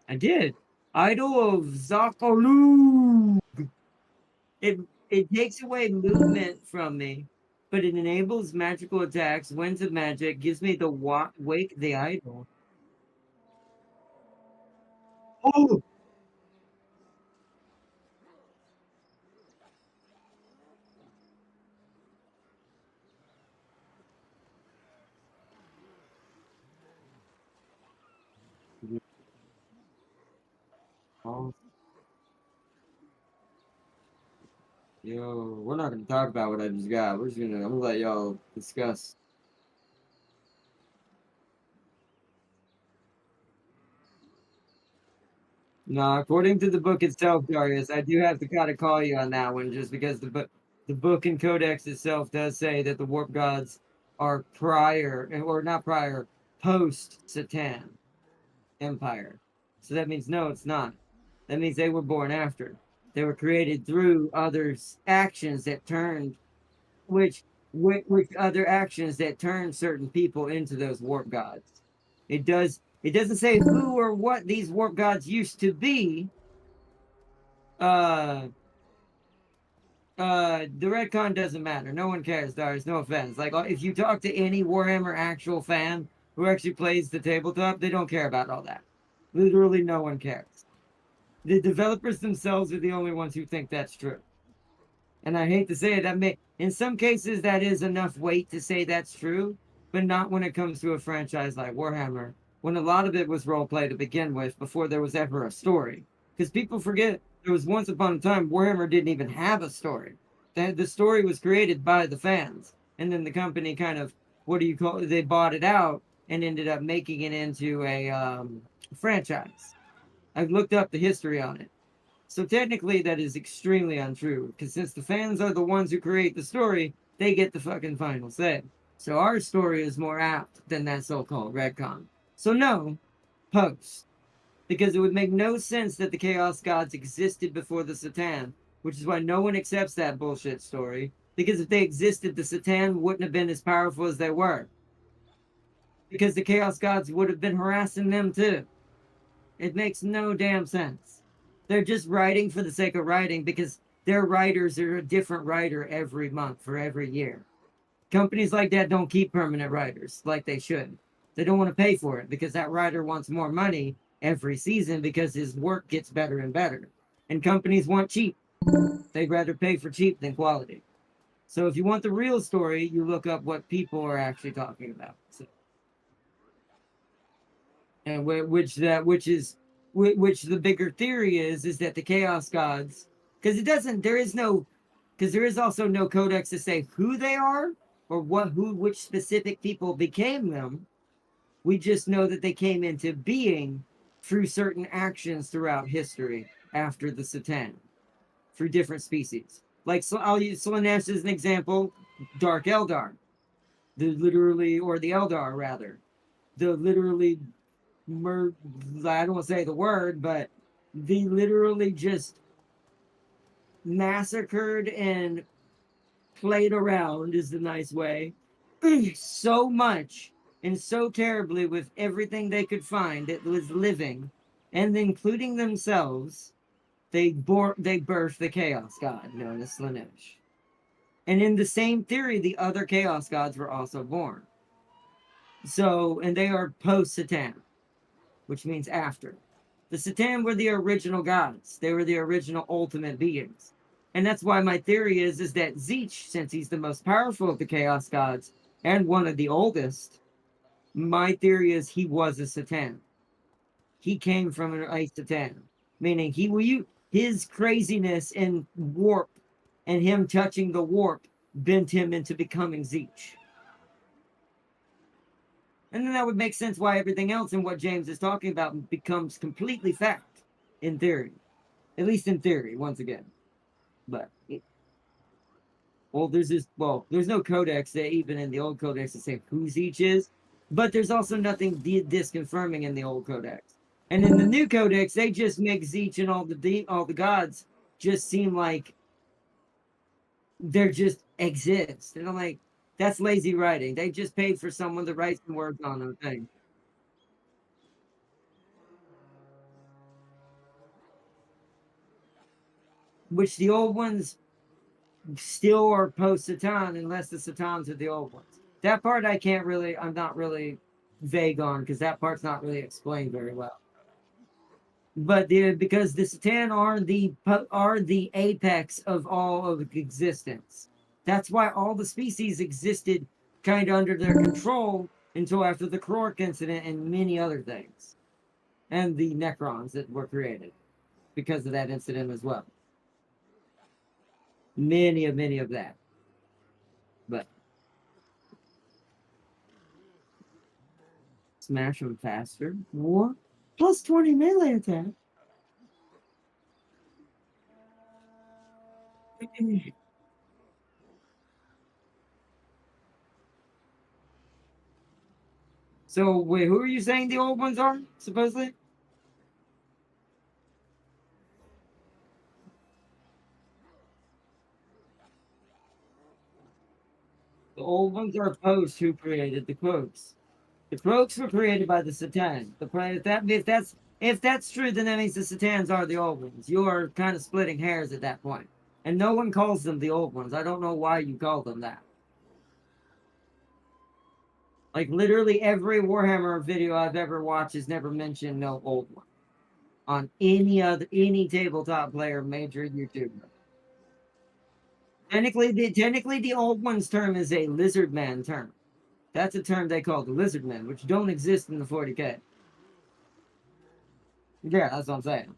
I did. Idol of Zakalu. It it takes away movement from me, but it enables magical attacks, winds of magic, gives me the wake the idol. Oh, oh, yo, we're not gonna talk about what I just got. I'm gonna let y'all discuss. No, according to the book itself, Darius, I do have to kind of call you on that one, just because the book and codex itself does say that the warp gods are prior, or not prior, post Satan Empire. So that means no, it's not. That means they were born after. They were created through others' actions that turned, which other actions that turned certain people into those warp gods. It doesn't say who or what these warp gods used to be. uh the retcon doesn't matter. No one cares, Darius. No offense. Like if you talk to any Warhammer actual fan who actually plays the tabletop, they don't care about all that. Literally no one cares. The developers themselves are the only ones who think that's true. And I hate to say it, that may in some cases that is enough weight to say that's true, but not when it comes to a franchise like Warhammer, when a lot of it was role play to begin with before there was ever a story. Because people forget there was once upon a time Warhammer didn't even have a story. The story was created by the fans, and then the company kind of what do you call it? They bought it out and ended up making it into a franchise. I've looked up the history on it. So technically, that is extremely untrue because since the fans are the ones who create the story, they get the fucking final say. So our story is more apt than that so-called retcon. So no, post, because it would make no sense that the Chaos Gods existed before the Satan, which is why no one accepts that bullshit story. Because if they existed, the Satan wouldn't have been as powerful as they were. Because the Chaos Gods would have been harassing them too. It makes no damn sense. They're just writing for the sake of writing because their writers are a different writer every month for every year. Companies like that don't keep permanent writers like they should. They don't want to pay for it because that writer wants more money every season because his work gets better and better. And companies want cheap. They'd rather pay for cheap than quality. So if you want the real story, you look up what people are actually talking about. So, and which the bigger theory is that the chaos gods, because it doesn't there is no because there is also no codex to say who they are or which specific people became them. We just know that they came into being through certain actions throughout history after the Satan, through different species. Like, so I'll use Slanesh as an example. Dark Eldar, the literally, or the Eldar rather, the literally, I don't want to say the word, but they literally just massacred and played around is the nice way so much and so terribly with everything they could find that was living, and including themselves. They birthed the Chaos God known as Slanesh. And in the same theory, the other Chaos Gods were also born. So, and they are post-Satan, which means after. The Satan were the original gods. They were the original ultimate beings. And that's why my theory is that Zeech, since he's the most powerful of the Chaos Gods and one of the oldest, my theory is he was a Satan. He came from a Satan, meaning his craziness and warp and him touching the warp bent him into becoming Zeech. And then that would make sense why everything else in what James is talking about becomes completely fact, in theory. At least in theory, once again. But, there's no codex that even in the old codex to say who Zeech is, but there's also nothing disconfirming in the old codex. And in the new codex, they just make Zeech and all the gods just seem like they're just exist. And I'm like, that's lazy writing. They just paid for someone to write some words on a thing. Which the old ones still are post-Satan unless the Satans are the old ones. That part I'm not really vague on because that part's not really explained very well. But because the Satan are the apex of all of existence. That's why all the species existed kind of under their control until after the Krork incident and many other things. And the Necrons that were created because of that incident as well. Many of that. But smash them faster. What? Plus 20 melee attack. So wait, who are you saying the old ones are, supposedly? The old ones are post who created the Kroaks. The Kroaks were created by the Satan. If that's true, then that means the Satans are the old ones. You are kind of splitting hairs at that point. And no one calls them the old ones. I don't know why you call them that. Like literally every Warhammer video I've ever watched has never mentioned no old one on any tabletop player, major YouTuber. Technically the old one's term is a lizard man term. That's a term they call the lizard men, which don't exist in the 40k. Yeah, that's what I'm saying.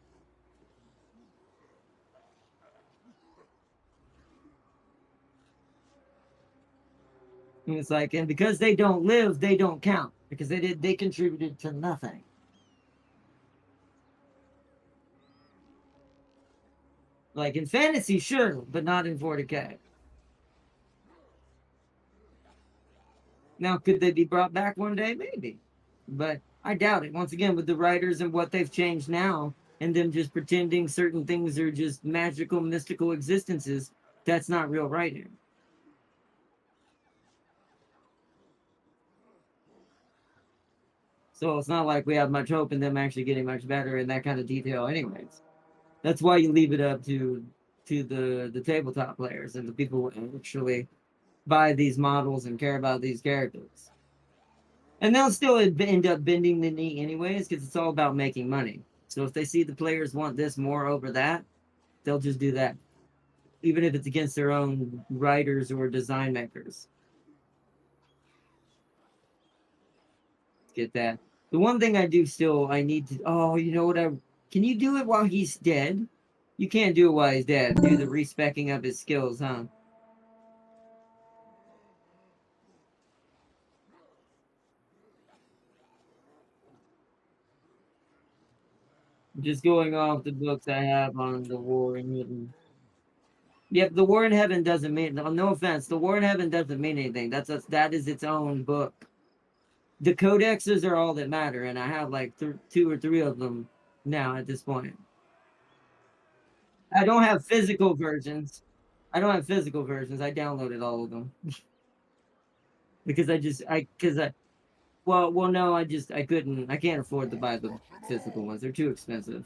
And it's like, and because they don't live, they don't count because they contributed to nothing. Like in fantasy, sure, but not in 40k. Now, could they be brought back one day? Maybe, but I doubt it. Once again, with the writers and what they've changed now, and them just pretending certain things are just magical, mystical existences, that's not real writing. So it's not like we have much hope in them actually getting much better in that kind of detail, anyways. That's why you leave it up to the tabletop players and the people who actually buy these models and care about these characters. And they'll still end up bending the knee anyways, because it's all about making money. So if they see the players want this more over that, they'll just do that, even if it's against their own writers or design makers. Get that. The one thing I do still, I need to, oh, you know what, can you do it while he's dead? You can't do it while he's dead. Do the respecking of his skills, huh? Just going off the books I have on the war and hidden. Yep, the war in heaven doesn't mean no offense. The war in heaven doesn't mean anything. That is its own book. The codexes are all that matter, and I have like two or three of them now at this point. I don't have physical versions. I don't have physical versions. I downloaded all of them because I well no I couldn't I can't afford to buy the physical ones. They're too expensive.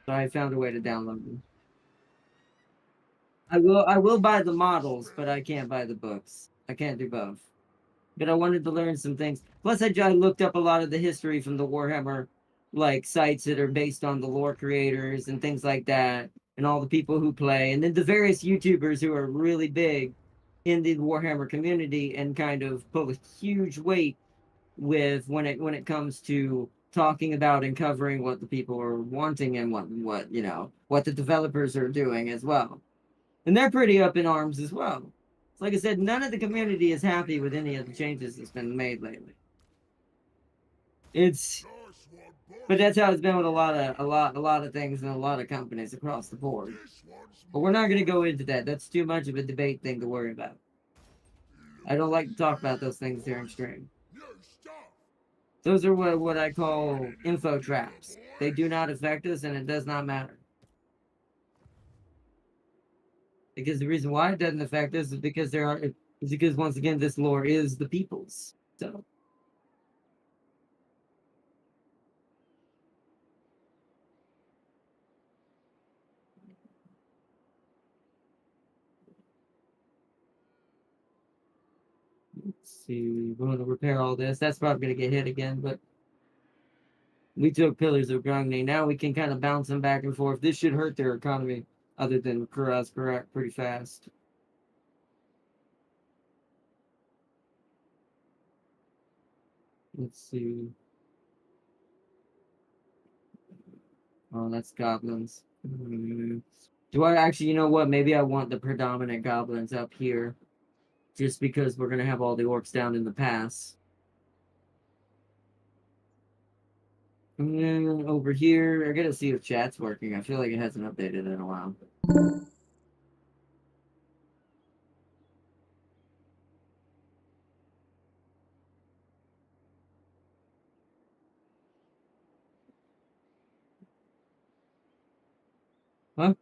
So I found a way to download them. I will buy the models, but I can't buy the books. I can't do both. But I wanted to learn some things. Plus, I looked up a lot of the history from the Warhammer like sites that are based on the lore creators and things like that, and all the people who play, and then the various YouTubers who are really big in the Warhammer community and kind of pull a huge weight with when it comes to talking about and covering what the people are wanting and what what the developers are doing as well. And they're pretty up in arms as well. So like I said, none of the community is happy with any of the changes that's been made lately. It's Nice one, boss. but that's how it's been with a lot of things and a lot of companies across the board. This one's But we're not going to go into that. That's too much of a debate thing to worry about. I don't like to talk about those things during stream. new stuff. Those are what I call info traps. They do not affect us, and it does not matter. Because the reason why it doesn't affect us is because once again this lore is the people's. So let's see, we're going to repair all this. That's probably going to get hit again, but we took Pillars of Grungni. Now we can kind of bounce them back and forth. This should hurt their economy, other than Kuraz correct pretty fast. Let's see. Oh, that's goblins. Do I actually, you know what? Maybe I want the predominant goblins up here, just because we're gonna have all the orcs down in the pass. And then over here, I gotta see if chat's working. I feel like it hasn't updated in a while. Huh?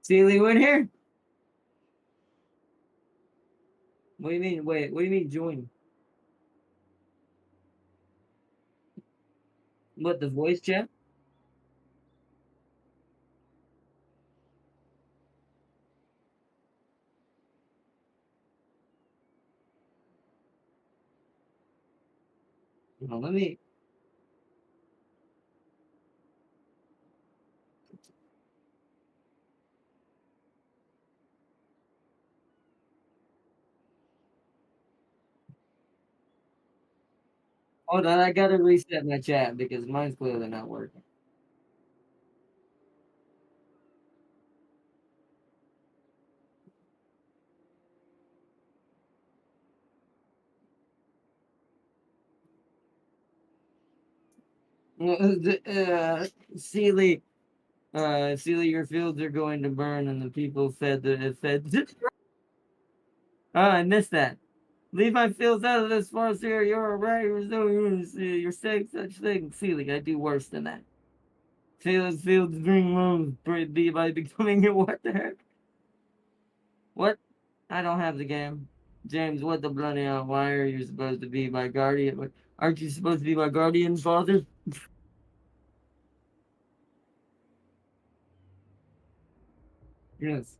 Sealy went here? What do you mean? Wait, what do you mean join? What, the voice chat? No, let me. Hold on, I gotta reset my chat because mine's clearly not working. Sealy, Sealy, your fields are going to burn, and the people fed. Oh, I missed that. Leave my fields out of this forest here. You're a right. You're saying such things. Sealy, I do worse than that. Fields bring loans. Be by becoming it. What the heck? What? I don't have the game. James, what the bloody hell? Why are you supposed to be my guardian? Aren't you supposed to be my guardian father? Yes.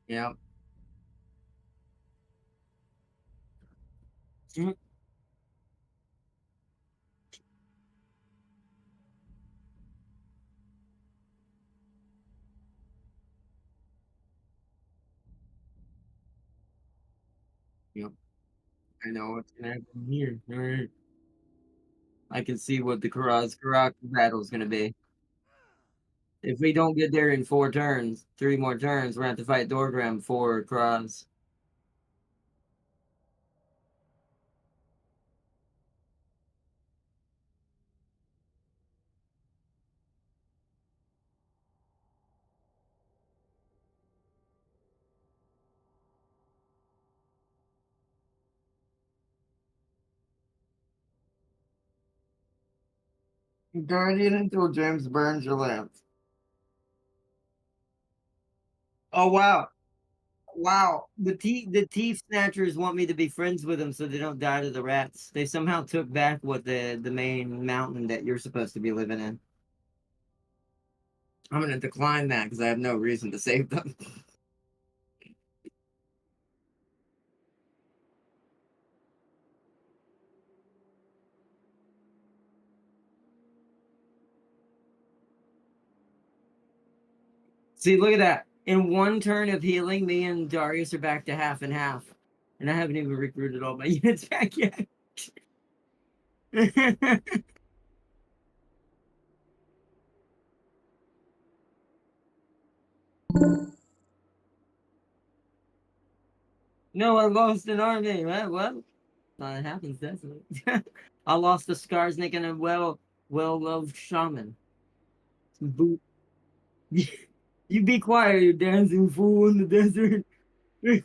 Yeah. Mm, yep. I know what's gonna happen here. All right. I can see what the Karak battle is gonna be. If we don't get there in 4 turns, 3 more turns, we're gonna have to fight Dorgram for Kraz. Guardian until James burns your lamps. Oh wow. Wow. The thief snatchers want me to be friends with them so they don't die to the rats. They somehow took back what the main mountain that you're supposed to be living in. I'm gonna decline that because I have no reason to save them. See, look at that. In 1 turn of healing, me and Darius are back to half and half. And I haven't even recruited all my units back yet. No, I lost an army. Well, it happens, definitely. I lost a Skarsnik and a well-loved shaman. Boo. You be quiet, you dancing fool in the desert. Let's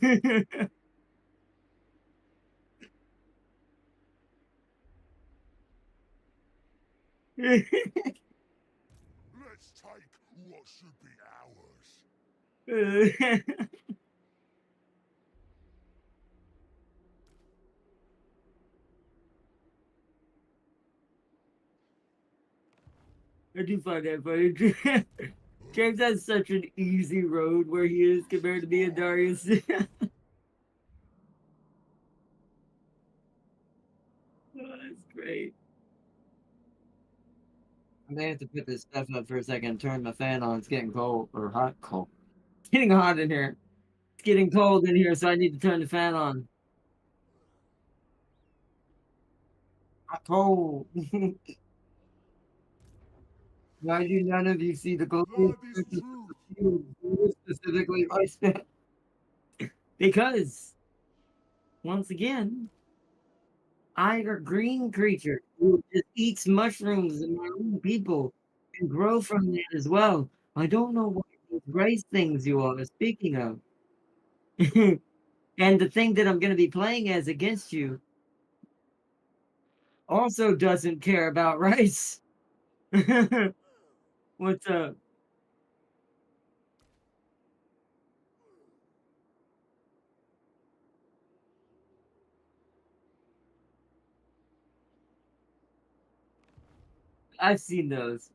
take what should be ours. I do find that funny. James has such an easy road where he is compared to me and Darius. Oh, that's great. I may have to put this stuff up for a second and turn my fan on. It's getting cold or hot. Cold. It's getting hot in here. It's getting cold in here, so I need to turn the fan on. Hot cold. Why do none of you see the glowing That is surface of truth. the field, specifically my step? Because, once again, I are green creature who just eats mushrooms and my own people can grow from that as well. I don't know what these rice things you are speaking of. And the thing that I'm going to be playing as against you also doesn't care about rice. What's up? I've seen those.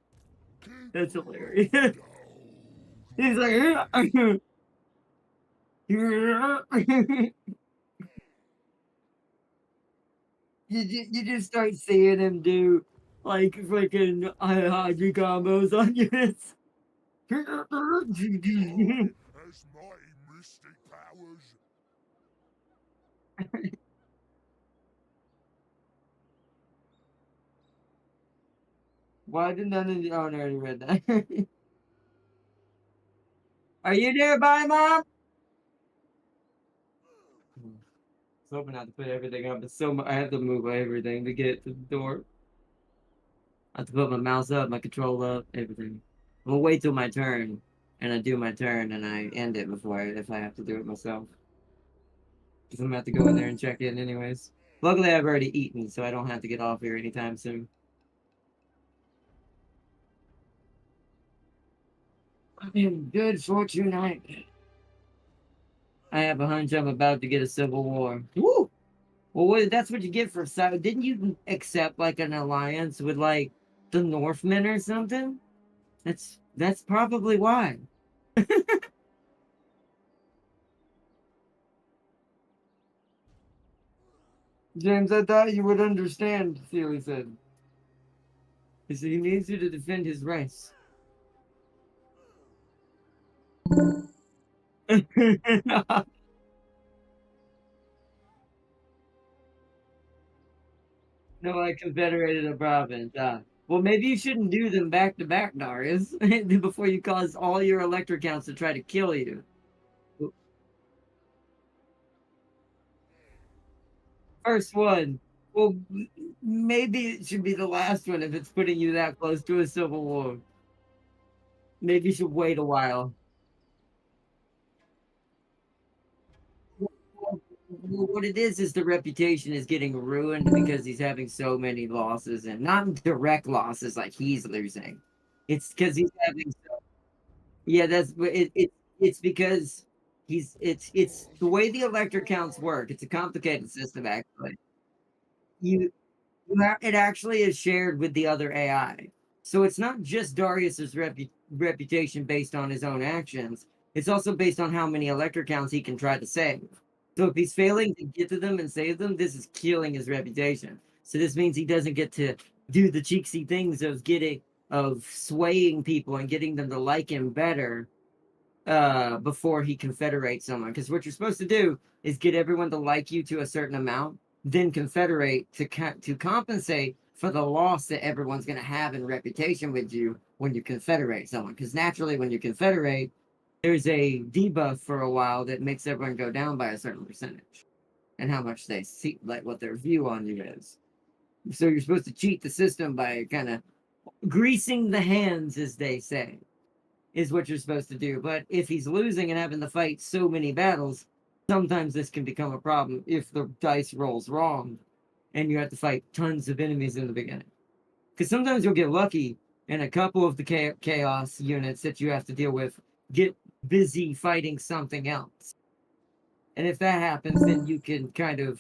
Keep That's the hilarious. road He's like, you just start seeing him do like freaking hydra combos on units. I has mighty mystic powers. Why did none of the oh, no, I already read that. Are you nearby, Mom? I was hoping not to put everything up. It's so I have to move everything to get to the door. I have to put my mouse up, my control up, everything. We'll wait till my turn, and I do my turn, and I end it before if I have to do it myself. Because I'm gonna have to go in there and check in anyways. Luckily, I've already eaten, so I don't have to get off here anytime soon. I'm in good fortune. I have a hunch I'm about to get a civil war. Woo! Well, that's what you get for didn't you accept like an alliance with like the Northmen or something? That's probably why. James, I thought you would understand, Sealy said. He said he needs you to defend his race. No, I confederated a province. Well, maybe you shouldn't do them back to back, Darius, before you cause all your elector counts to try to kill you. First one. Well, maybe it should be the last one if it's putting you that close to a civil war. Maybe you should wait a while. What it is the reputation is getting ruined because he's having so many losses and not direct losses like he's losing. It's because he's having yeah, it's because it's the way the elector counts work. It's a complicated system actually. You it actually is shared with the other AI. So it's not just Darius's reputation based on his own actions. It's also based on how many elector counts he can try to save. So if he's failing to get to them and save them, this is killing his reputation. So this means he doesn't get to do the cheeksy things of swaying people and getting them to like him better before he confederates someone. Because what you're supposed to do is get everyone to like you to a certain amount, then confederate to compensate for the loss that everyone's going to have in reputation with you when you confederate someone. Because naturally, when you confederate, there's a debuff for a while that makes everyone go down by a certain percentage, and how much they see, like what their view on you is. So you're supposed to cheat the system by kind of greasing the hands, as they say, is what you're supposed to do. But if he's losing and having to fight so many battles, sometimes this can become a problem if the dice rolls wrong and you have to fight tons of enemies in the beginning. Because sometimes you'll get lucky and a couple of the chaos units that you have to deal with get busy fighting something else. And if that happens, then you can kind of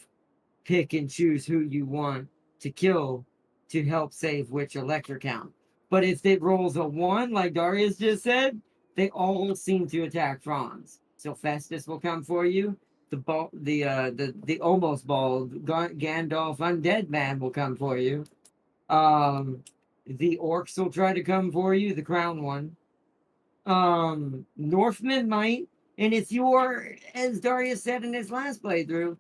pick and choose who you want to kill to help save which elector count. But if it rolls a 1, like Darius just said, they all seem to attack Franz. So Festus will come for you. The almost bald Gandalf undead man will come for you. The orcs will try to come for you, the crown one. Northmen might, and if you're, as Darius said in his last playthrough,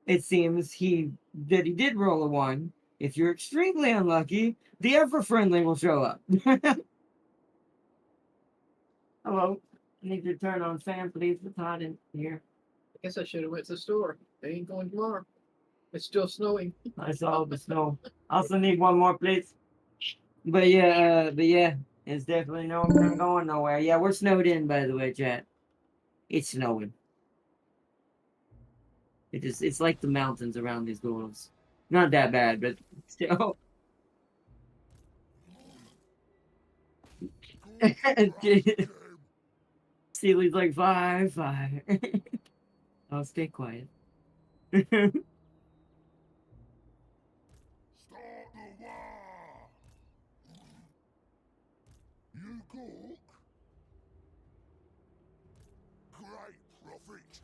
it seems he did roll a 1. If you're extremely unlucky, the ever friendly will show up. Hello. I need to turn on fan, please. It's hot in here. I guess I should have went to the store. They ain't going tomorrow. It's still snowing. I saw the snow. Also need one more, please. But yeah, it's definitely not going nowhere. Yeah, we're snowed in, by the way, chat. It's snowing. It's like the mountains around these dwarves. Not that bad, but still. Seely's like 5. I'll stay quiet. Start the war! You cook? Great prophet!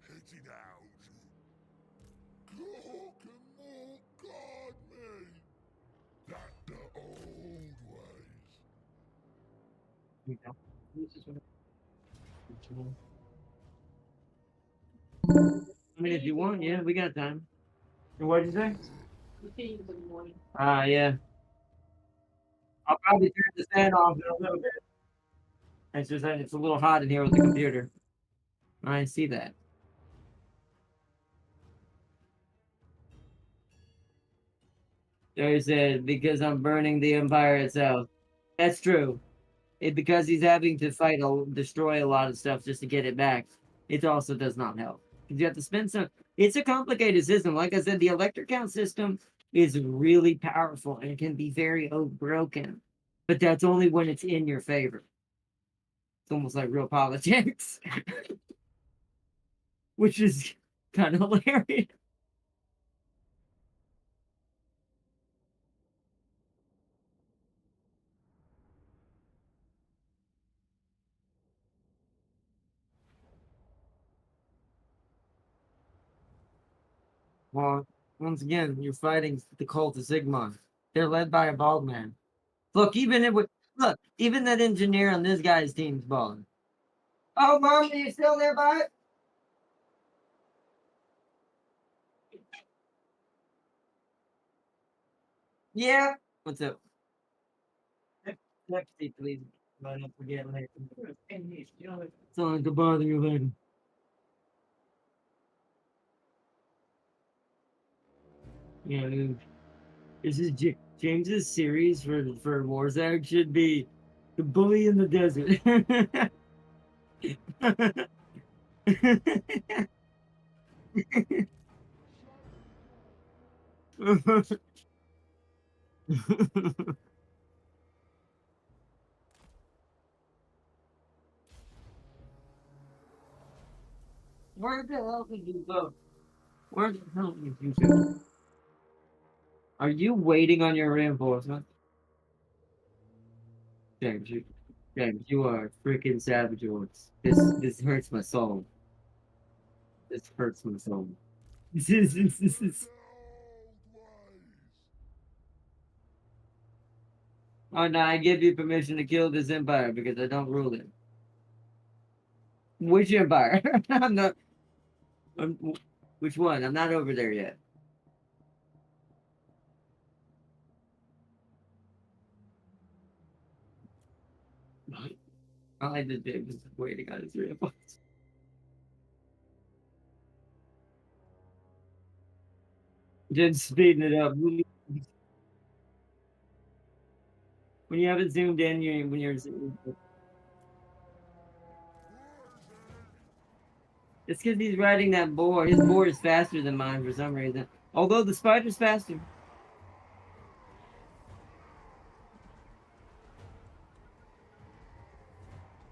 Heading out. Cook and more guard me! That the old ways. I mean, if you want, yeah, we got time. What'd you say? The teams in the morning. Yeah. I'll probably turn the fan off in a little bit. It's just that it's a little hot in here with the computer. I see that. There said, because I'm burning the empire itself. That's true. Because he's having to destroy a lot of stuff just to get it back. It also does not help. You have to spend some. It's a complicated system. Like I said, the elector count system is really powerful and can be very broken. But that's only when it's in your favor. It's almost like real politics, which is kind of hilarious. Well, once again, you're fighting the cult of Sigmund. They're led by a bald man. Look, even that engineer on this guy's team's bald. Oh, Mom, are you still there, bud? Yeah. What's up? Lexi, please. I don't forget later. Someone to bother you later. Yeah, dude. This is James's series for Warzag should be the bully in the desert. Where the hell did you go? Where the hell did you go? Are you waiting on your reinforcement? James, James, you are a freaking savage. This hurts my soul. This hurts my soul. This. The old ways. Oh no, I give you permission to kill this empire because I don't rule it. Which empire? I'm not. Which one? I'm not over there yet. All I did was waiting on his reinforcements. Just speeding it up. When you have it zoomed in, when you're it's because he's riding that boar. His boar is faster than mine for some reason. Although the spider's faster.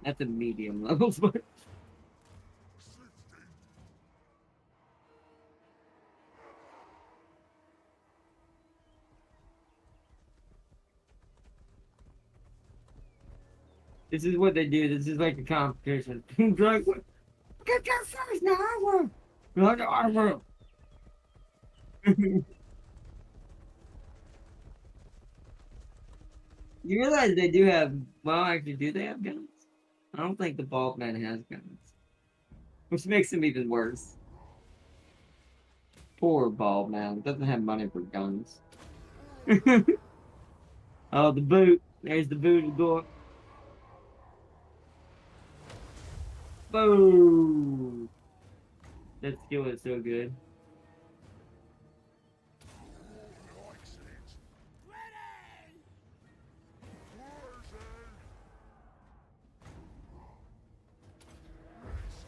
That's a medium level spider. This is what they do. This is like a competition. Like, get your first now, I will. Like, I will. You realize they do have, well, actually, do they have guns? I don't think the bald man has guns. Which makes him even worse. Poor bald man. Doesn't have money for guns. Oh, the boot. There's the boot door. Boom! That skill is so good. Likes it. Ready. Warzone. Let's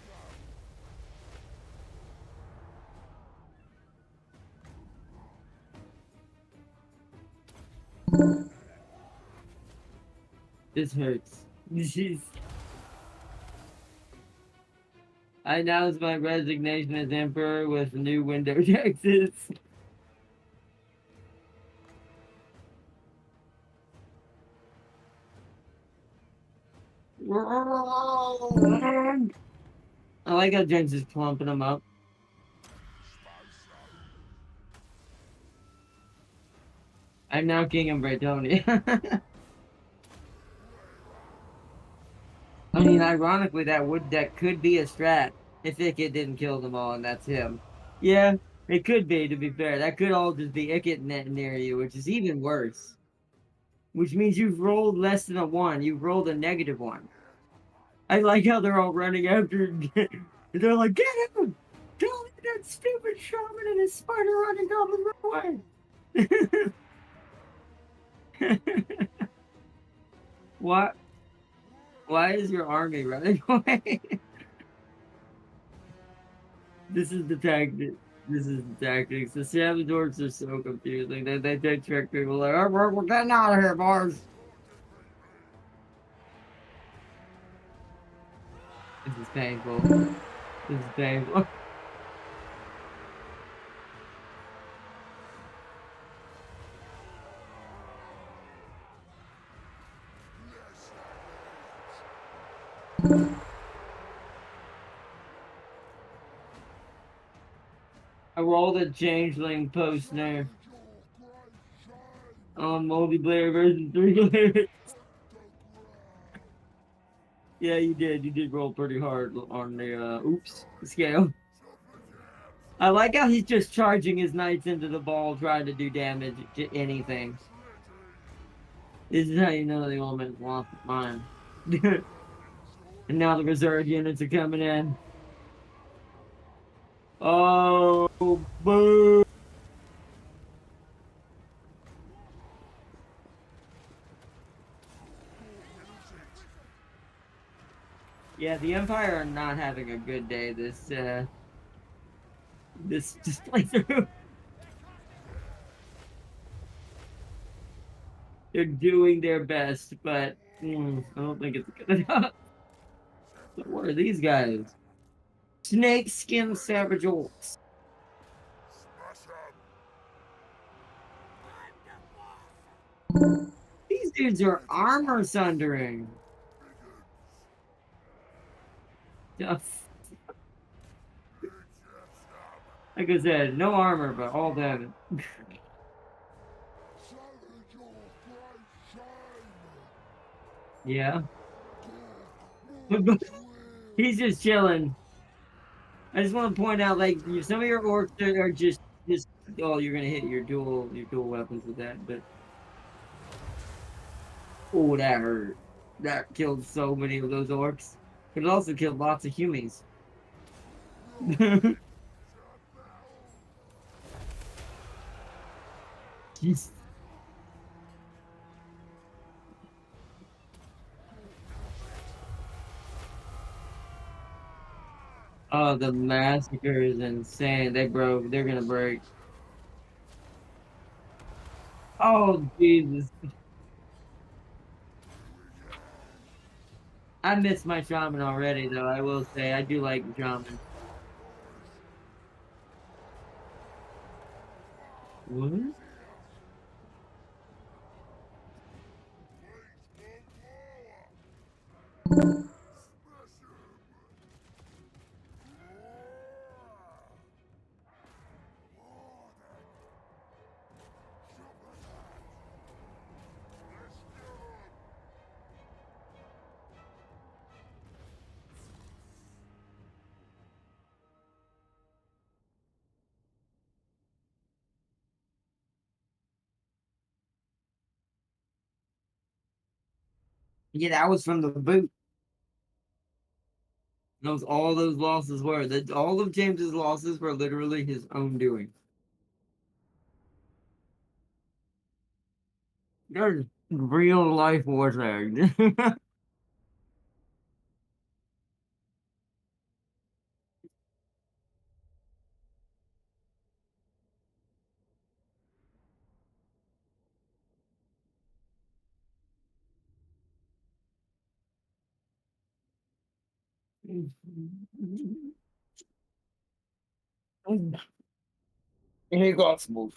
go. This hurts. Jeez. I announce my resignation as emperor with new Windows exits. I like how James is clumping them up. I'm now king of Bretonia. I mean, ironically, that would could be a strat if Ickett didn't kill them all, and that's him. Yeah, it could be. To be fair, that could all just be Ickett near you, which is even worse. Which means you've rolled less than a 1. You've rolled a -1. I like how they're all running after. They're like, get him! Don't let that stupid shaman and his spider running goblin run away! What? Why is your army running away? This is the tactic. This is the tactics. The saboteurs are so confusing. They trick people like, oh, we're getting out of here, boys. This is painful. This is painful. I rolled a changeling post nerf on multiplayer version 3 players. Yeah, you did. You did roll pretty hard on the oops scale. I like how he's just charging his knights into the ball, trying to do damage to anything. This is how you know the element's lost its mind. And now the reserve units are coming in. Oh, boo! Yeah, the Empire are not having a good day this playthrough. They're doing their best, but I don't think it's good enough. So what are these guys? Snake skin savage orcs. These dudes are armor sundering. Yeah. Like I said, no armor, but all damage. Yeah. He's just chilling. I just want to point out, like, some of your orcs are just oh, you're gonna hit your dual weapons with that, but oh, that hurt. That killed so many of those orcs. But it also killed lots of humans. Jeez. Oh, the massacre is insane. They broke. They're gonna break. Oh, Jesus. I miss my shaman already, though. I will say I do like shaman. What? Yeah, that was from the boot. Those all those losses were that all of James's losses were literally his own doing. There's real life warfare. He got smooth.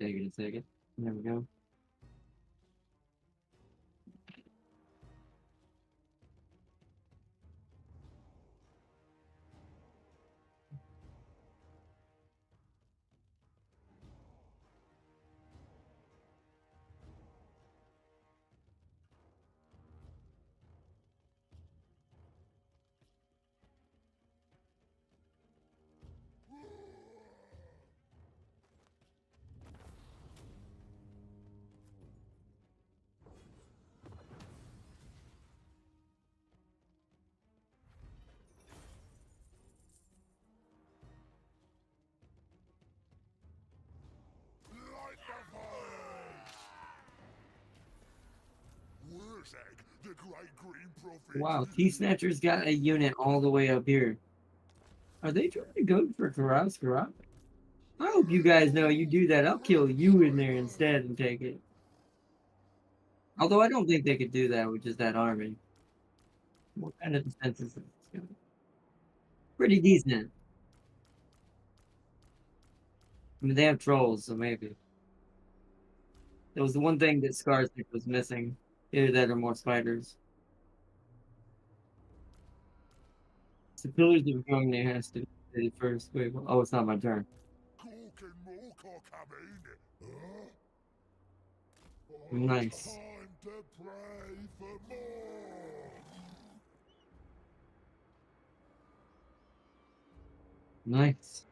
Take it a second. There we go. Light the fire! Waaaagh, the great green prophet. Wow, T Snatcher's got a unit all the way up here. Are they trying to go for Karas? I hope you guys know you do that. I'll kill you in there instead and take it. Although I don't think they could do that with just that army. What kind of defense is this? Pretty decent. I mean, they have trolls, so maybe. It was the one thing that Scarsnick was missing. Either that or more spiders. So Pillars of Grumney has to be the first. Wait, oh, it's not my turn. Cook and more coming. Huh? Nice. Time to pray for more. Nice.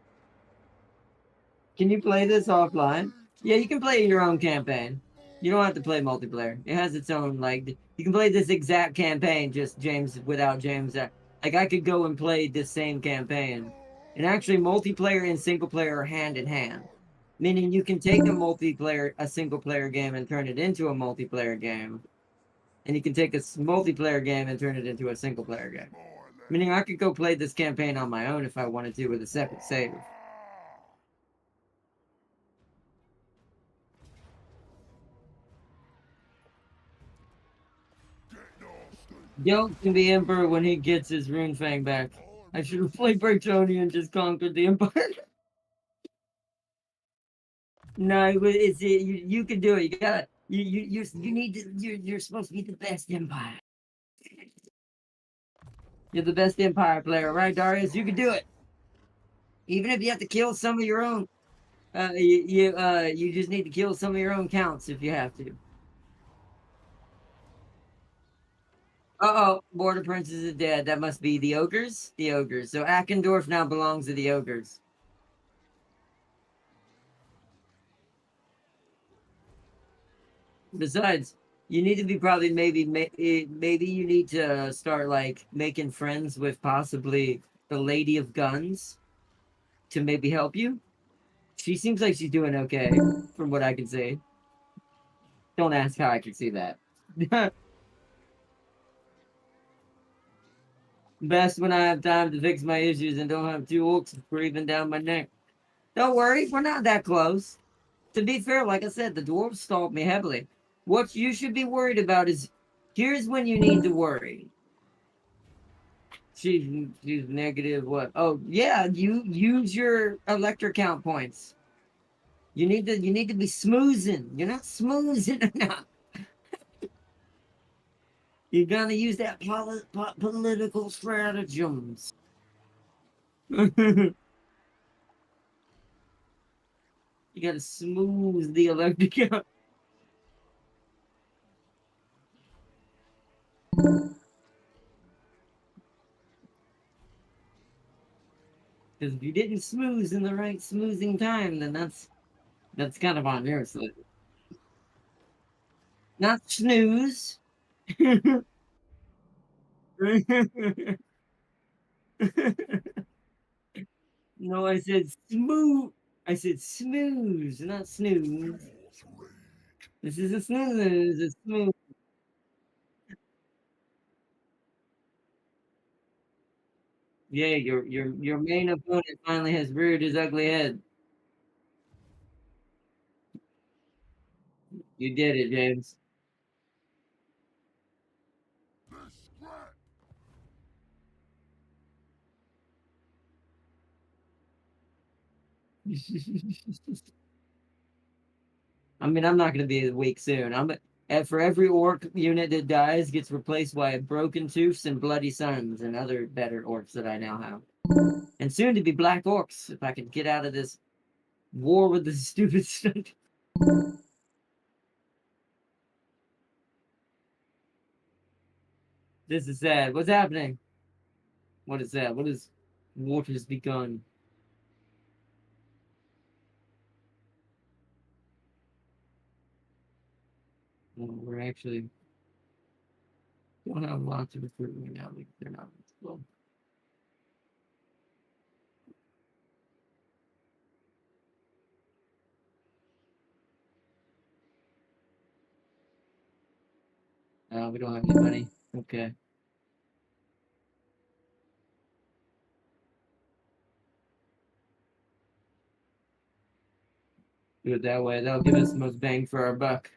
Can you play this offline? Yeah, you can play your own campaign. You don't have to play multiplayer. It has its own, like, you can play this exact campaign, just James without James. Like, I could go and play this same campaign. And actually, multiplayer and single player are hand in hand. Meaning you can take a single player game and turn it into a multiplayer game. And you can take a multiplayer game and turn it into a single player game. Meaning I could go play this campaign on my own if I wanted to with a separate save. Guilt can be Emperor when he gets his rune fang back. I should have played Bertoni and just conquered the Empire. No, you can do it. You gotta you need to you're supposed to be the best Empire. You're the best Empire player, right, Darius? You can do it. Even if you have to kill some of your own. You just need to kill some of your own counts if you have to. Uh-oh, Border Princes is dead. That must be the ogres? The ogres. So Ackendorf now belongs to the ogres. Besides, you need to be probably maybe you need to start like making friends with possibly the Lady of Guns to maybe help you. She seems like she's doing okay from what I can see. Don't ask how I can see that. Best when I have time to fix my issues and don't have two orcs breathing down my neck. Don't worry, we're not that close. To be fair, like I said, the dwarves stalled me heavily. What you should be worried about is here's when you need to worry. She's negative what? Oh yeah, you use your electric count points. You need to be smoozing. You're not smoozing enough. You're gonna use that political stratagems. You gotta smooth the electric count. Because if you didn't smooth in the right smoothing time, then that's kind of on your side. Not snooze. No, I said smooth. I said snooze, not snooze. This is a snooze, a smooth. Yeah, your main opponent finally has reared his ugly head. You did it, James. This threat. I mean, I'm not going to be weak soon. For every orc unit that dies gets replaced by broken tooths and bloody suns and other better orcs that I now have, and soon to be black orcs if I can get out of this war with the stupid stuff. This is sad. What's happening? What is that? What is war has begun? Well, we're actually don't have lots of recruitment now. Like they're not. Well, we don't have any money. Okay. Do it that way. That'll give us the most bang for our buck.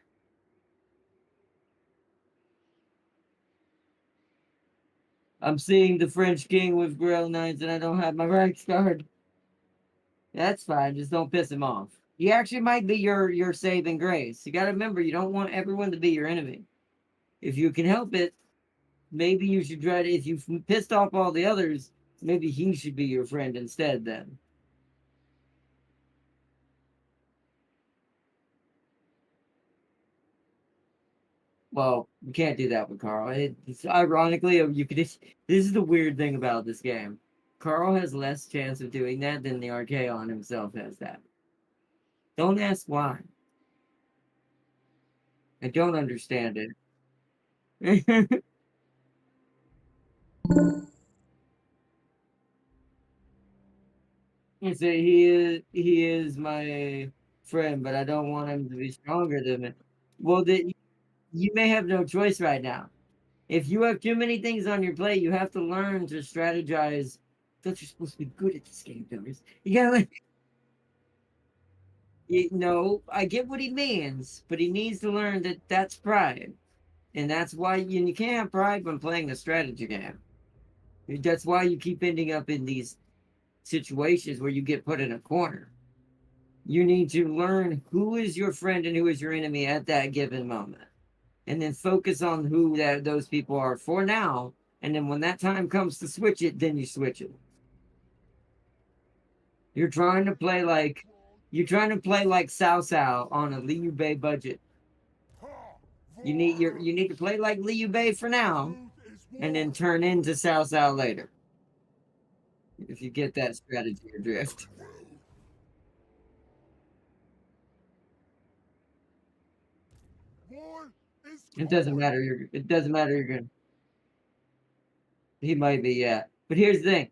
I'm seeing the French King with Grail Knights, and I don't have my Rex card. That's fine. Just don't piss him off. He actually might be your saving grace. You got to remember, you don't want everyone to be your enemy. If you can help it, maybe you should try to. If you've pissed off all the others, maybe he should be your friend instead. Then. Well, you can't do that with Carl. It's ironically, you could. This is the weird thing about this game. Carl has less chance of doing that than the Archaon himself has that. Don't ask why. I don't understand it. You say he is my friend, but I don't want him to be stronger than me. Well, you may have no choice right now. If you have too many things on your plate, you have to learn to strategize. That you're supposed to be good at this game, Doris. You gotta no, I get what he means, but he needs to learn that that's pride. And that's why you can't have pride when playing a strategy game. That's why you keep ending up in these situations where you get put in a corner. You need to learn who is your friend and who is your enemy at that given moment. And then focus on who those people are for now. And then when that time comes to switch it, then you switch it. You're trying to play like Cao Cao on a Liu Bei budget. You need to play like Liu Bei for now, and then turn into Cao Cao later. If you get that strategy or drift. It doesn't matter. It doesn't matter. You're good. He might be, yeah. But here's the thing.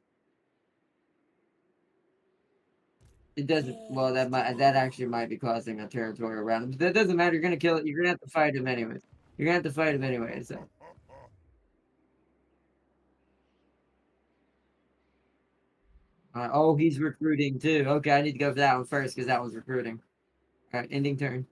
It doesn't. Well, that actually might be causing a territory around him. But that doesn't matter. You're gonna kill it. You're gonna have to fight him anyways. You're gonna have to fight him anyway. So. Oh, he's recruiting too. Okay, I need to go for that one first because that one's recruiting. All right, ending turn.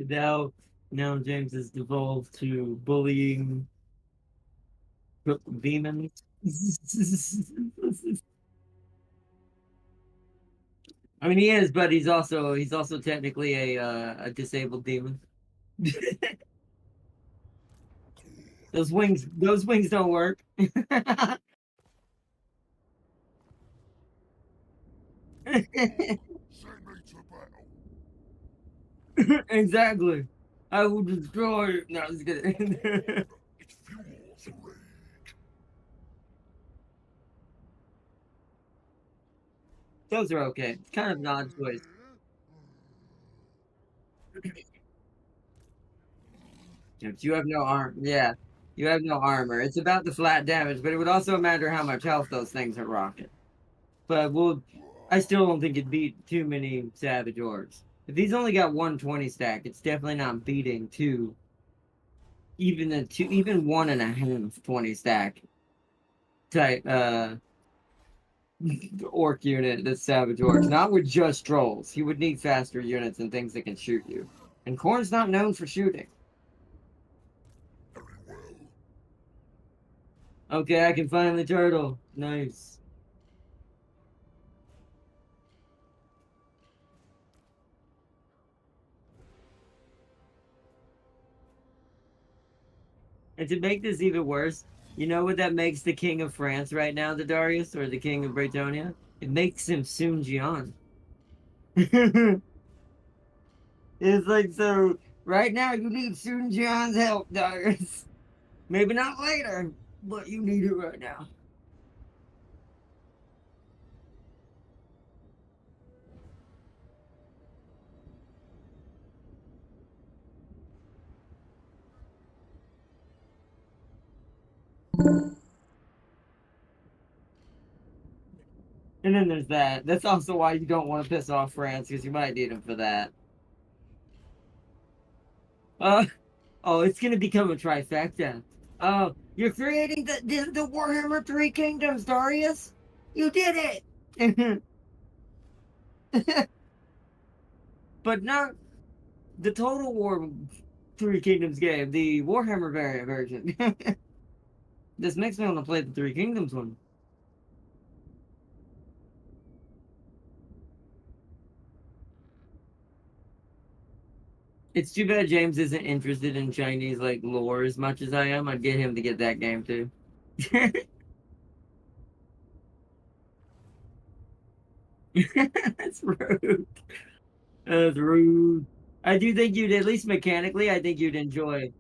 Now, now James has devolved to bullying demons. I mean, he is, but he's also technically a disabled demon. Those wings don't work. Exactly. I will destroy it. No, I'm just kidding. Those are okay. It's kind of an odd choice. If you have no arm, yeah, you have no armor. It's about the flat damage, but it would also matter how much health those things are rocking. But I still don't think it beat too many Savage Orcs. If he's only got 120 stack, it's definitely not beating even 1.5 20 stack type orc unit that's Savage Orcs. Not with just trolls. He would need faster units and things that can shoot you. And Khorne's not known for shooting. Okay, I can find the turtle. Nice. And to make this even worse, You know what that makes the king of France right now, the Darius, or the king of Bretonia? It makes him Sun Jian. It's like, so right now you need Sun Jian's help, Darius. Maybe not later, but you need it right now. And then there's that. That's also why you don't want to piss off France, because you might need him for that. Uh, oh, it's gonna become a trifecta. Oh, you're creating the Warhammer Three Kingdoms, Darius. You did it. But not the Total War Three Kingdoms game, the Warhammer variant version. This makes me want to play the Three Kingdoms one. It's too bad James isn't interested in Chinese like lore as much as I am. I'd get him to get that game too. That's rude. That's rude. I do think you'd, at least mechanically, I think you'd enjoy.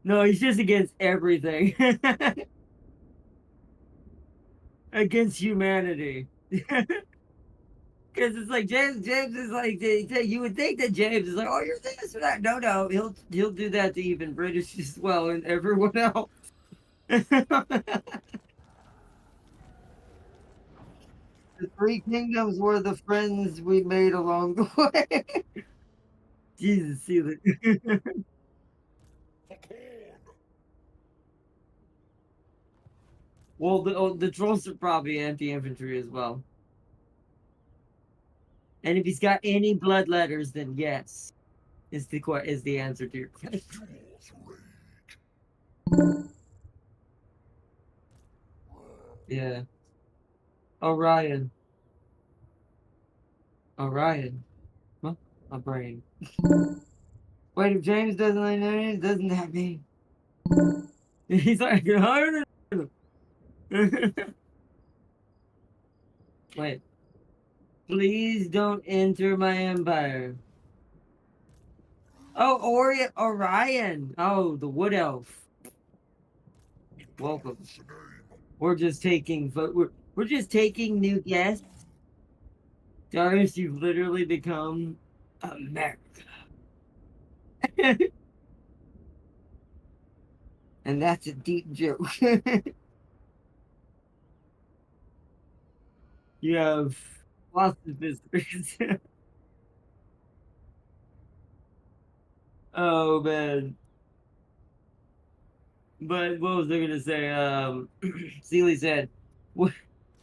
No, he's just against everything. Against humanity. Because it's like James is like, you would think that James is like, oh, you're this or that. No, no, he'll do that to even British as well and everyone else. The Three Kingdoms were the friends we made along the way. Jesus, see that. Well, the trolls are probably anti-infantry as well. And if he's got any blood letters, then yes, is the answer to your question. Yeah. Orion. Orion. Huh? My brain. Wait, if James doesn't like that, doesn't that mean? He's like, wait. Please don't enter my empire. Oh, Orion. Oh, the wood elf. Welcome. We're just taking we're just taking new guests. Darius, you've literally become America. And that's a deep joke. You have lots of visitors. Oh man. But what was I gonna say? Sealy said, "What?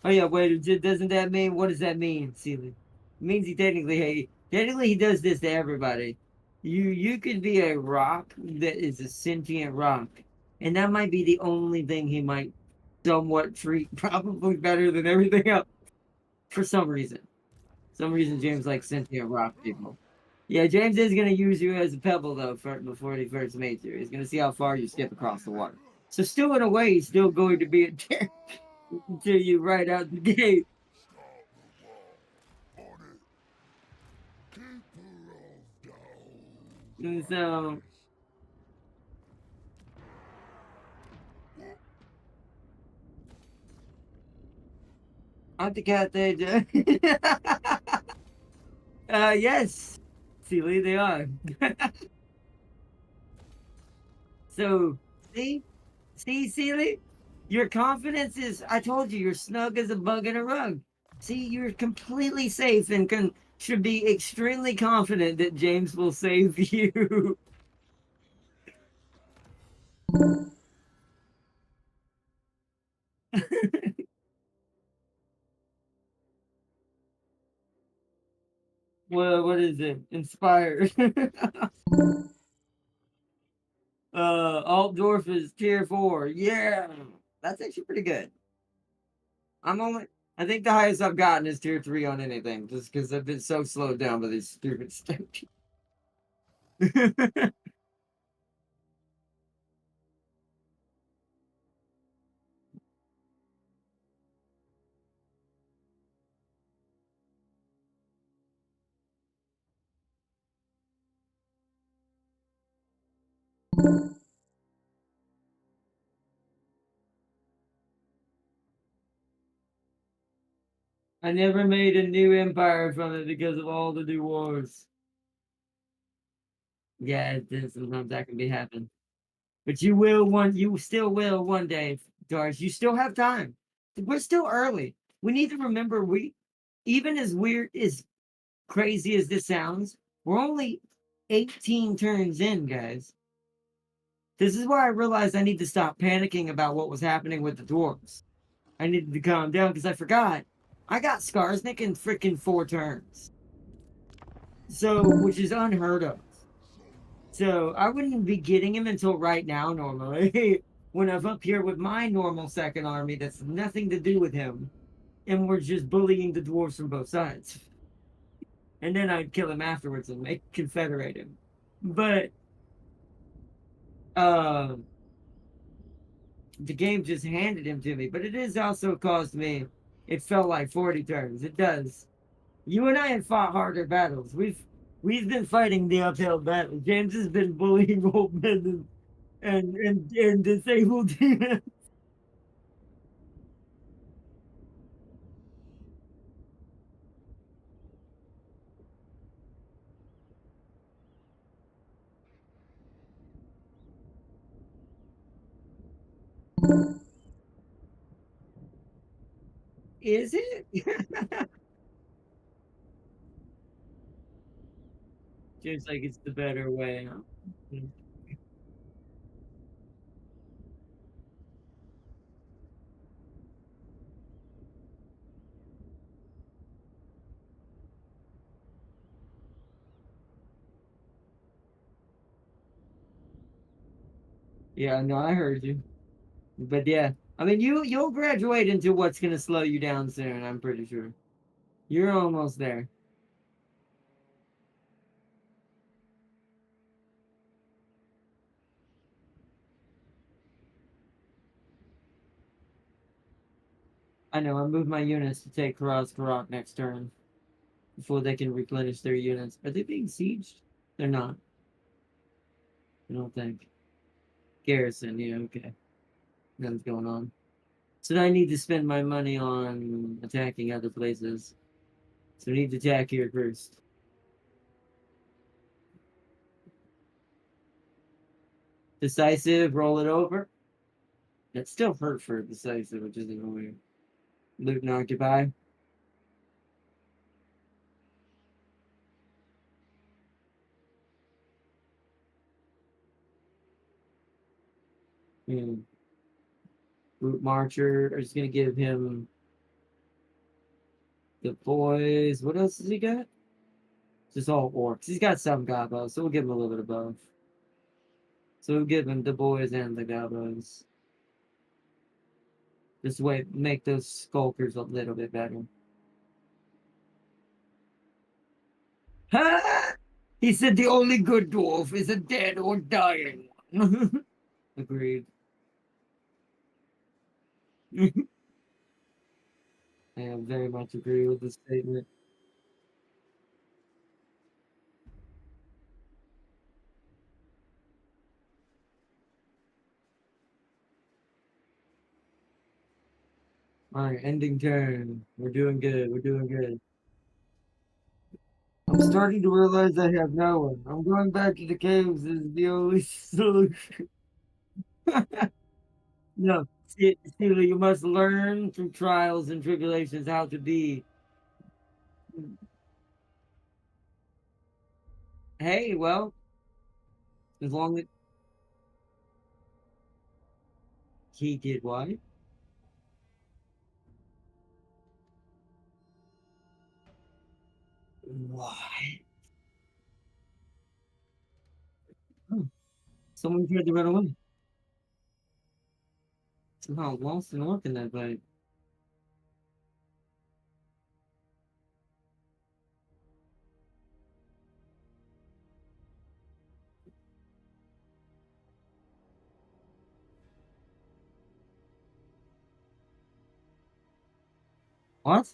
Oh yeah, wait. Doesn't that mean? What does that mean, Sealy? It means technically he does this to everybody. You could be a rock that is a sentient rock, and that might be the only thing he might somewhat treat probably better than everything else for some reason. Some reason James likes sentient rock people. Yeah, James is gonna use you as a pebble though before he first meets you. He's gonna see how far you skip across the water. So still in a way, he's still going to be a dick until you right out the gate. And so I'm the cat they do. Yes, Sealy, they are. So see, Sealy, your confidence is, I told you, you're snug as a bug in a rug. See, you're completely safe and should be extremely confident that James will save you. Well, what is it? Inspired. Altdorf is tier 4. Yeah. That's actually pretty good. I think the highest I've gotten is tier 3 on anything, just because I've been so slowed down by these stupid stuff. I never made a new empire from it because of all the new wars. Yeah, it is. Sometimes that can be happening. But you still will one day, Doris. You still have time. We're still early. We need to remember even as weird, as crazy as this sounds, we're only 18 turns in, guys. This is why I realized I need to stop panicking about what was happening with the dwarves. I needed to calm down because I forgot. I got Skarsnik in freaking 4 turns. So, which is unheard of. So, I wouldn't be getting him until right now, normally. When I'm up here with my normal second army that's nothing to do with him. And we're just bullying the dwarves from both sides. And then I'd kill him afterwards and make confederate him. But, uh, the game just handed him to me. But it has also caused me, it felt like 40 turns. It does. You and I have fought harder battles. We've been fighting the uphill battle. James has been bullying old men and disabled demons. Is it? James like it's the better way. Huh? Yeah, no, I heard you. But yeah, I mean, you'll graduate into what's gonna slow you down soon. I'm pretty sure. You're almost there. I know. I moved my units to take Karak next turn before they can replenish their units. Are they being sieged? They're not. I don't think. Garrison. Yeah. Okay. Nothing's going on. So now I need to spend my money on attacking other places. So we need to attack here first. Decisive. Roll it over. That still hurt for decisive, which is annoying. Loot and occupy. Hmm. Root Marcher. I'm just gonna give him the boys. What else has he got? Just all orcs. He's got some gobos, so we'll give him a little bit of both. So we'll give him the boys and the gobos. This way, make those skulkers a little bit better. Ha! He said the only good dwarf is a dead or dying one. Agreed. I very much agree with the statement. All right, ending turn. We're doing good. We're doing good. I'm starting to realize I have no one. I'm going back to the caves is the only solution. No, Steely, you must learn through trials and tribulations how to be. Hey, well, as long as he did what? What? Oh, someone tried to run away. Somehow lost and orc in that fight. What?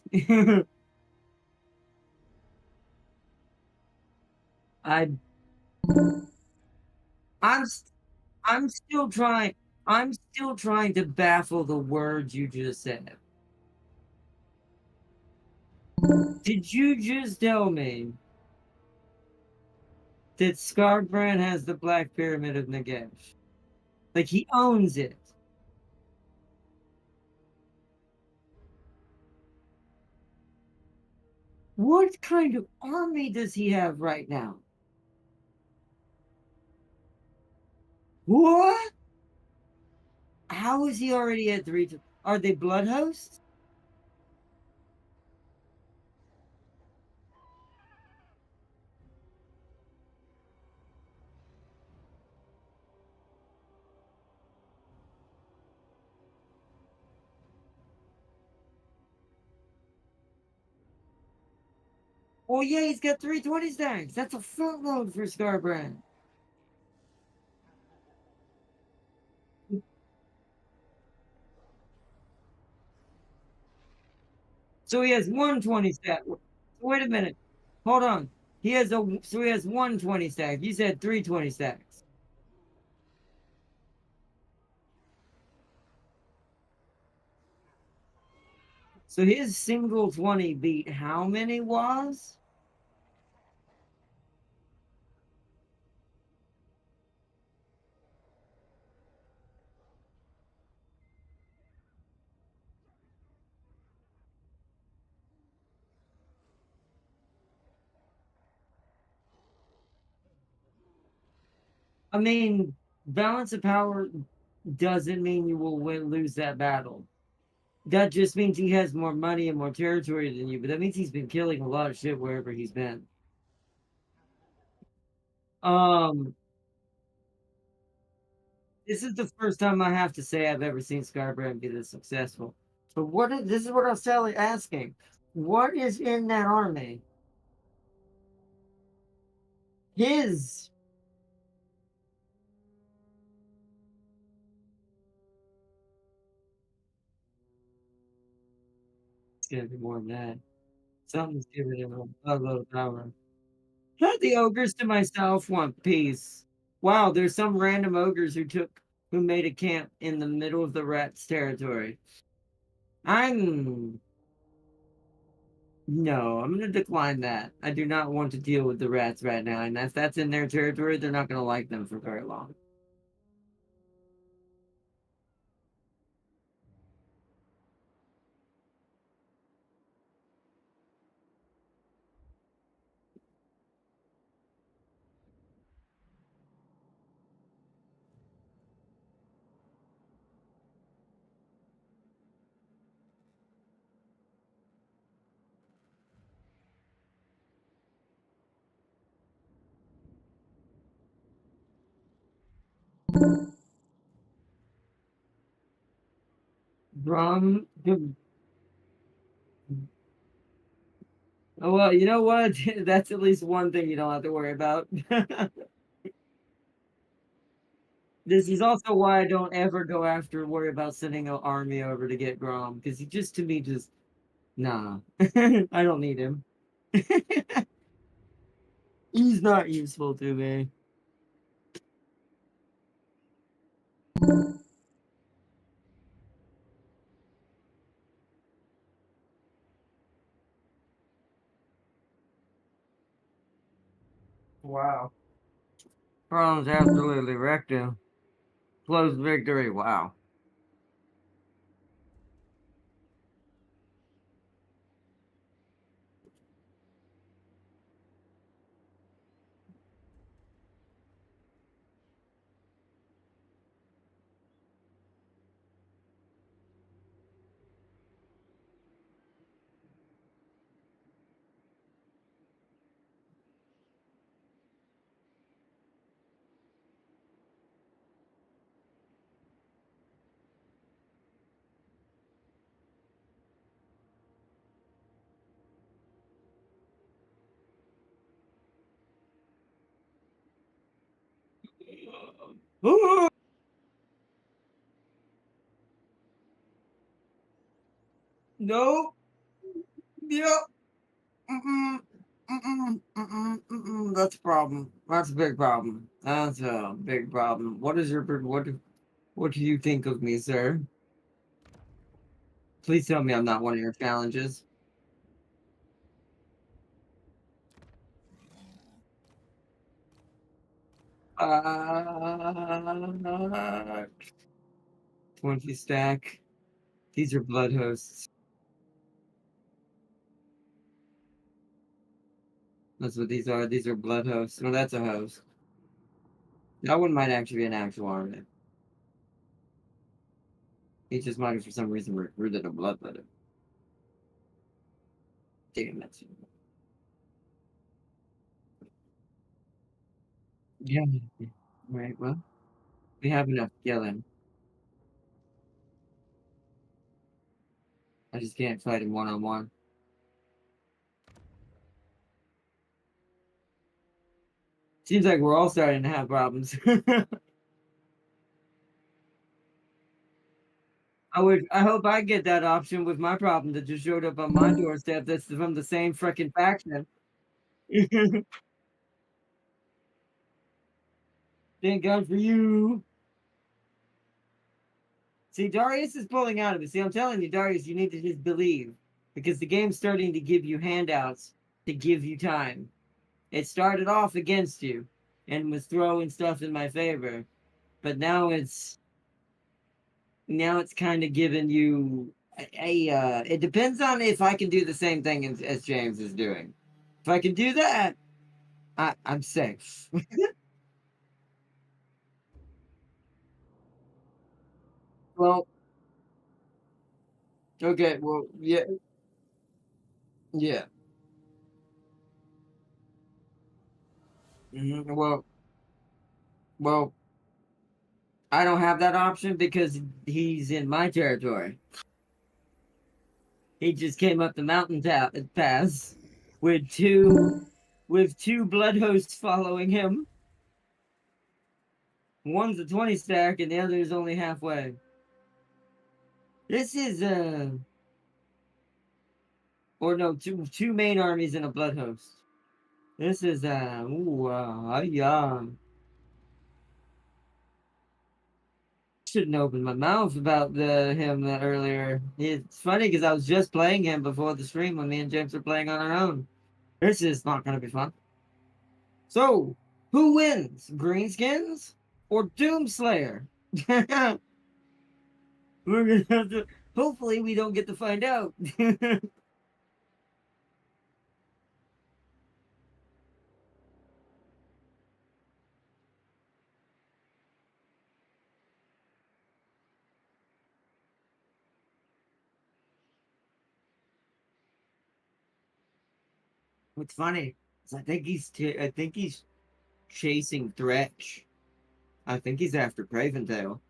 I I'm I'm still trying. I'm still trying to baffle the words you just said. Did you just tell me that Skarbrand has the Black Pyramid of Nagash? Like he owns it. What kind of army does he have right now? What? How is he already at 3? Are they blood hosts? Oh yeah, he's got 320 stacks. That's a front load for Skarbrand. So he has 120 stack. Wait a minute. Hold on. He has 120 stack. You said 320 stacks. So his single 20 beat how many was? I mean, balance of power doesn't mean you will lose that battle. That just means he has more money and more territory than you, but that means he's been killing a lot of shit wherever he's been. Um, this is the first time I have to say I've ever seen Skybrand be this successful. But this is what I was asking. What is in that army? His. It's gonna be more than that. Something's giving him a lot of power. Had the ogres to myself want peace. Wow, there's some random ogres who made a camp in the middle of the rat's territory. I'm No, I'm gonna decline that. I do not want to deal with the rats right now, and if that's in their territory, they're not gonna like them for very long. Brum. Oh, well, you know what? That's at least one thing you don't have to worry about. This is also why I don't ever go after worry about sending an army over to get Grom, because he just to me just nah. I don't need him. He's not useful to me. Wow. Brom's absolutely wrecked him. Close victory. Wow. No. Yep. Mm-mm. That's a problem. That's a big problem. That's a big problem. What is your what do you think of me, sir? Please tell me I'm not one of your challenges. Uh, 20 stack. These are blood hosts. That's what these are. These are blood hosts. No, that's a host. That one might actually be an actual army. He just might have for some reason recruited a bloodletter. Damn it. Yeah. Right, well, we have enough yelling. I just can't fight him one on one. Seems like we're all starting to have problems. I hope I get that option with my problem that just showed up on my doorstep that's from the same freaking faction. Thank God for you. See, Darius is pulling out of it. See, I'm telling you, Darius, you need to just believe. Because the game's starting to give you handouts to give you time. It started off against you and was throwing stuff in my favor. But now it's kind of giving you it depends on if I can do the same thing as James is doing. If I can do that, I'm safe. Well, okay, well, yeah, yeah. Well, I don't have that option because he's in my territory. He just came up the mountain pass with two blood hosts following him. One's a 20 stack and the other is only halfway. This is or no, two main armies and a blood host. This is yeah. Shouldn't open my mouth about him earlier. It's funny because I was just playing him before the stream when me and James were playing on our own. This is not gonna be fun. So, who wins? Greenskins or Doomslayer? We're gonna have to. Hopefully, we don't get to find out. What's funny is I think he's chasing Thretch. I think he's after Craventail.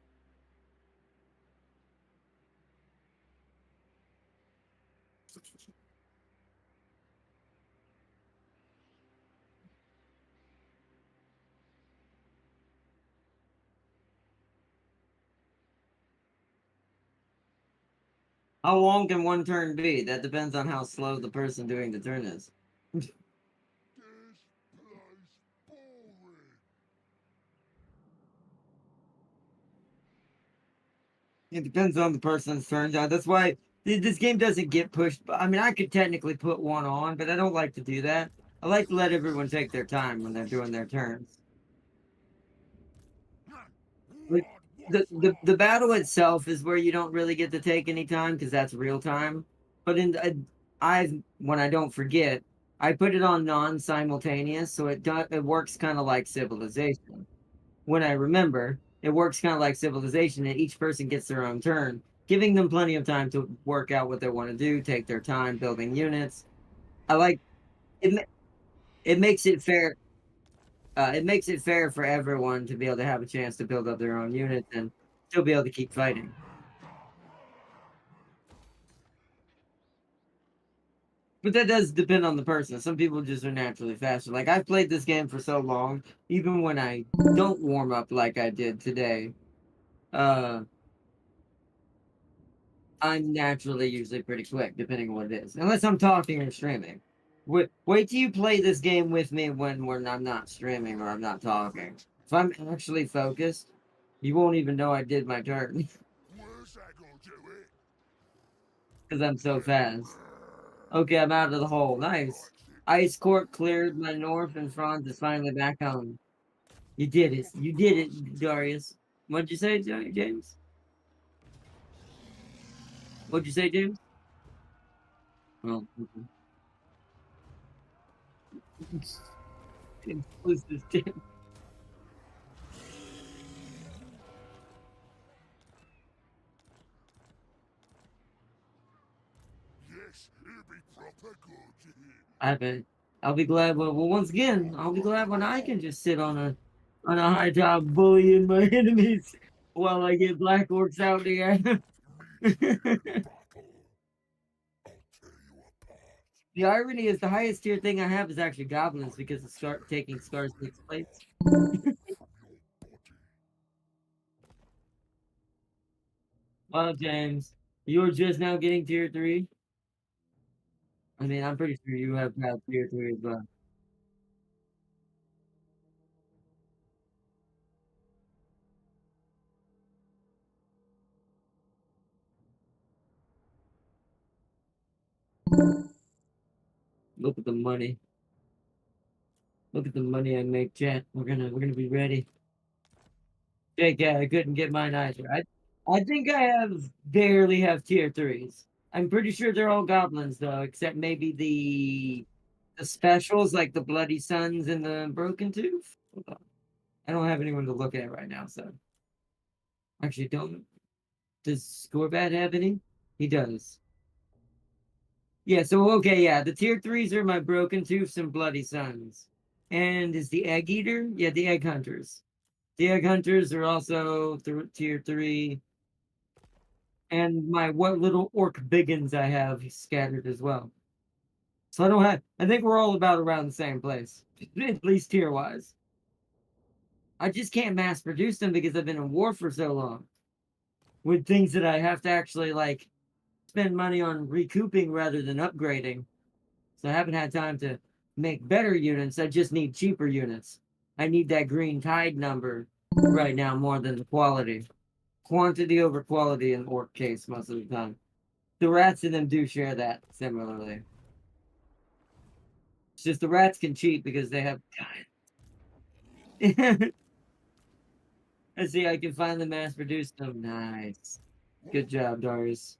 How long can one turn be? That depends on how slow the person doing the turn is. This place boring. It depends on the person's turn. That's why this game doesn't get pushed. I mean, I could technically put one on, but I don't like to do that. I like to let everyone take their time when they're doing their turns. Like, the battle itself is where you don't really get to take any time because that's real time. But when I don't forget, I put it on non-simultaneous, so it works kind of like Civilization. When I remember, it works kind of like Civilization, and each person gets their own turn, giving them plenty of time to work out what they want to do, take their time building units. I like it. It makes it fair. It makes it fair for everyone to be able to have a chance to build up their own units and still be able to keep fighting. But that does depend on the person. Some people just are naturally faster. Like I've played this game for so long, even when I don't warm up like I did today, uh, I'm naturally usually pretty quick, depending on what it is. Unless I'm talking or streaming. Wait till you play this game with me when I'm not streaming or I'm not talking. If I'm actually focused, you won't even know I did my turn Where's that gonna do it? because I'm so fast. Okay, I'm out of the hole. Nice. Ice Court cleared. My north and Franz is finally back home. You did it. You did it, Darius. What'd you say, James? What'd you say, James? Oh, okay. Exclusive, James. Yes, it'll be proper good. I bet. I'll be glad well once again, I'll be glad when I can just sit on a high top bullying my enemies while I get black orcs out there. Battle. I'll tear you apart. The irony is the highest tier thing I have is actually goblins because of taking scars takes place. From your body. Well, James, you're just now getting tier 3. I mean, I'm pretty sure you have had tier 3 as well. Look at the money. Look at the money I make, chat. We're gonna be ready. Jake, yeah, I couldn't get mine either. I think I barely have tier 3s. I'm pretty sure they're all goblins though, except maybe the specials like the Bloody Suns and the Broken Tooth. Hold on. I don't have anyone to look at right now, so actually don't. Does Scorbad have any? He does. Yeah, so okay, yeah, the tier 3s are my Broken Tooths and Bloody Suns. And is the Egg Eater? Yeah, the Egg Hunters. The Egg Hunters are also tier 3. And my what little orc biggins I have scattered as well. So I don't have. I think we're all about around the same place, at least tier wise. I just can't mass produce them because I've been in war for so long, with things that I have to actually like spend money on recouping rather than upgrading. So I haven't had time to make better units. I just need cheaper units. I need that green tide number right now more than the quality. Quantity over quality in orc case most of the time. The rats in them do share that similarly. It's just the rats can cheat because they have. I see. I can finally mass produce them. Nice. Good job, Darius.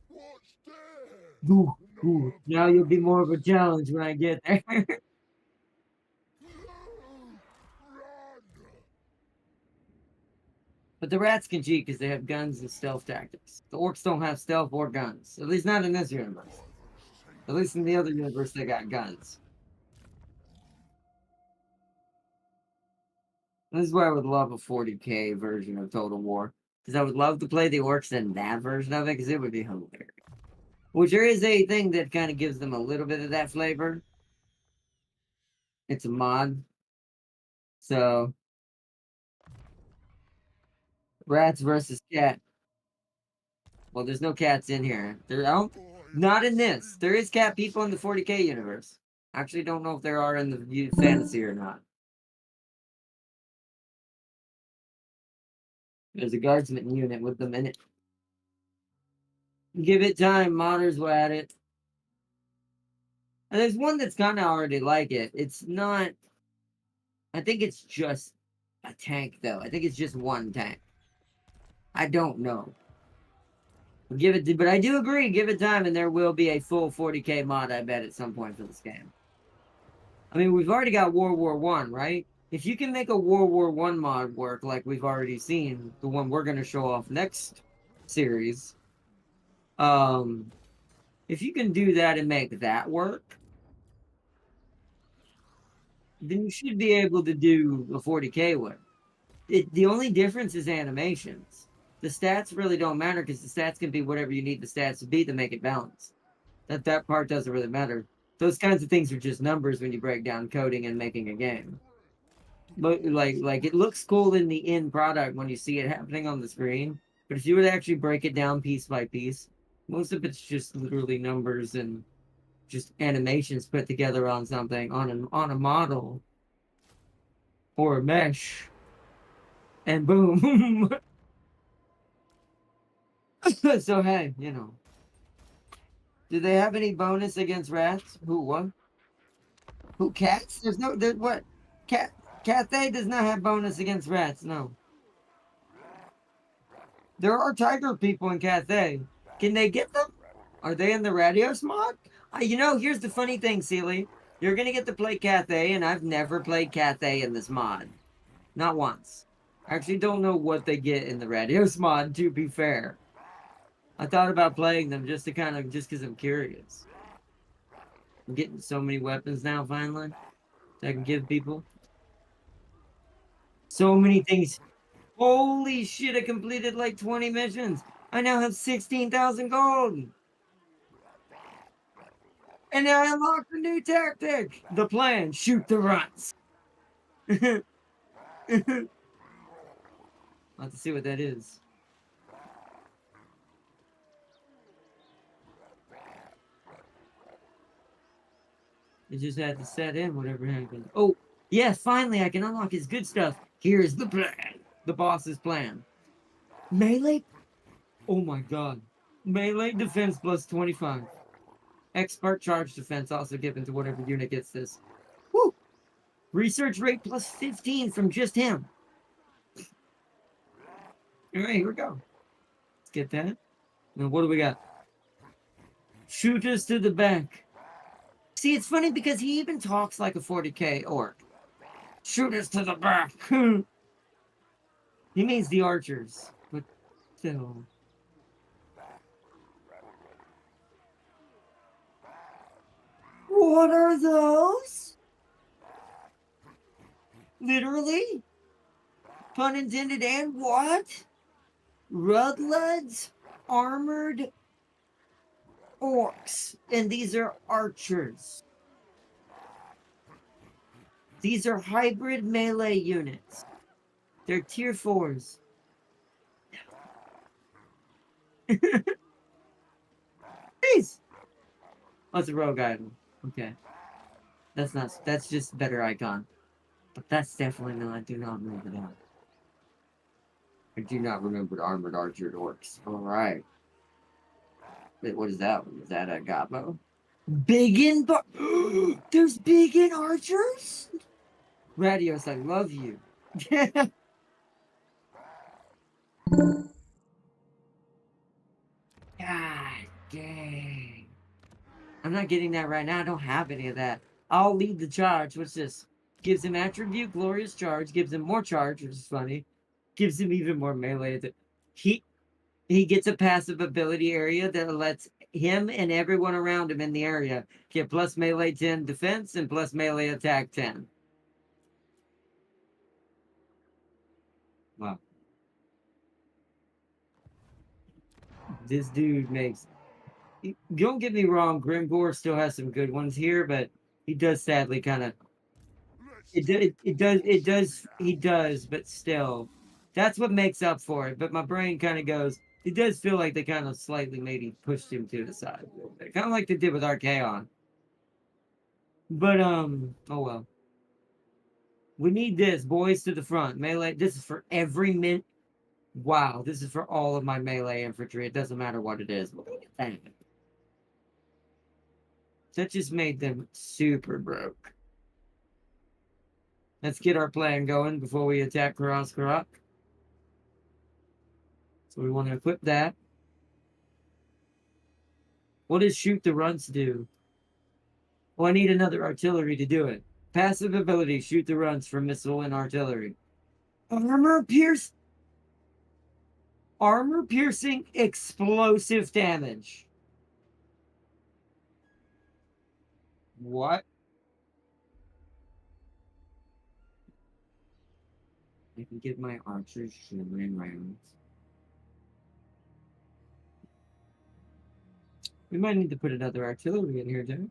What's there? Ooh, ooh. Now you'll be more of a challenge when I get there. Run! But the rats can cheat because they have guns and stealth tactics. The orcs don't have stealth or guns. At least not in this universe. At least in the other universe, they got guns. This is why I would love a 40k version of Total War. Because I would love to play the orcs in that version of it because it would be hilarious. Which there is a thing that kind of gives them a little bit of that flavor. It's a mod. So, rats versus cat. Well, there's no cats in here. Not in this. There is cat people in the 40k universe. Actually, don't know if there are in the fantasy or not. There's a guardsman unit with them in it. Give it time. Modders will add it. And there's one that's kind of already like it. It's not. I think it's just a tank, though. I think it's just one tank. I don't know. Give it, but I do agree. Give it time, and there will be a full 40k mod. I bet at some point for this game. I mean, we've already got World War One, right? If you can make a World War One mod work, like we've already seen, the one we're going to show off next series, if you can do that and make that work, then you should be able to do a 40k one. The only difference is animations. The stats really don't matter because the stats can be whatever you need the stats to be to make it balanced. That part doesn't really matter. Those kinds of things are just numbers when you break down coding and making a game. But like it looks cool in the end product when you see it happening on the screen. But if you would actually break it down piece by piece, most of it's just literally numbers and just animations put together on something on a model or a mesh, and boom. So hey, you know, do they have any bonus against rats? Who what? Who cats? There's no there what? Cathay does not have bonus against rats. No. There are tiger people in Cathay. Can they get them? Are they in the Radios mod? You know, here's the funny thing, Sealy. You're gonna get to play Cathay, and I've never played Cathay in this mod. Not once. I actually don't know what they get in the Radios mod, to be fair. I thought about playing them just because I'm curious. I'm getting so many weapons now, finally, that I can give people. So many things. Holy shit, I completed like 20 missions. I now have 16,000 gold. And now I unlocked a new tactic. The plan, shoot the runs. I'll have to see what that is. It just had to set in whatever happened. Oh, yes, finally I can unlock his good stuff. Here's the plan. The boss's plan. Melee? Oh my god. Melee defense plus 25. Expert charge defense also given to whatever unit gets this. Woo! Research rate plus 15 from just him. Alright, here we go. Let's get that. Now what do we got? Shoot us to the back. See, it's funny because he even talks like a 40k orc. Shoot us to the back. He means the archers. But still. What are those? Literally? Pun intended, and what? Rudleds? Armored orcs. And these are archers. These are hybrid melee units. They're tier 4s. Please. Oh, it's a rogue item. Okay. That's just a better icon. But that's definitely not, I do not remember that. I do not remember the armored archer orcs. Alright. Wait, what is that one? Is that a gobbo? Biggin There's Biggin archers? Radios, I love you. God dang. I'm not getting that right now. I don't have any of that. I'll lead the charge. What's this? Gives him attribute, glorious charge. Gives him more charge, which is funny. Gives him even more melee. He gets a passive ability area that lets him and everyone around him in the area get plus melee 10 defense and plus melee attack 10. Wow. This dude makes... Don't get me wrong, Grimgore still has some good ones here, but he does sadly kind of... He does, but still. That's what makes up for it. But my brain kind of goes, it does feel like they kind of slightly maybe pushed him to the side a little bit. Kind of like they did with Archaon. But, oh well. We need this, boys to the front. Melee, this is for every min. Wow, this is for all of my melee infantry. It doesn't matter what it is. Look at that. That just made them super broke. Let's get our plan going before we attack Karak. So we want to equip that. What does shoot the runs do? Well, I need another artillery to do it. Passive ability, shoot the runs for missile and artillery. Armor piercing explosive damage. What? I can get my archers shimmering rounds. We might need to put another artillery in here, too.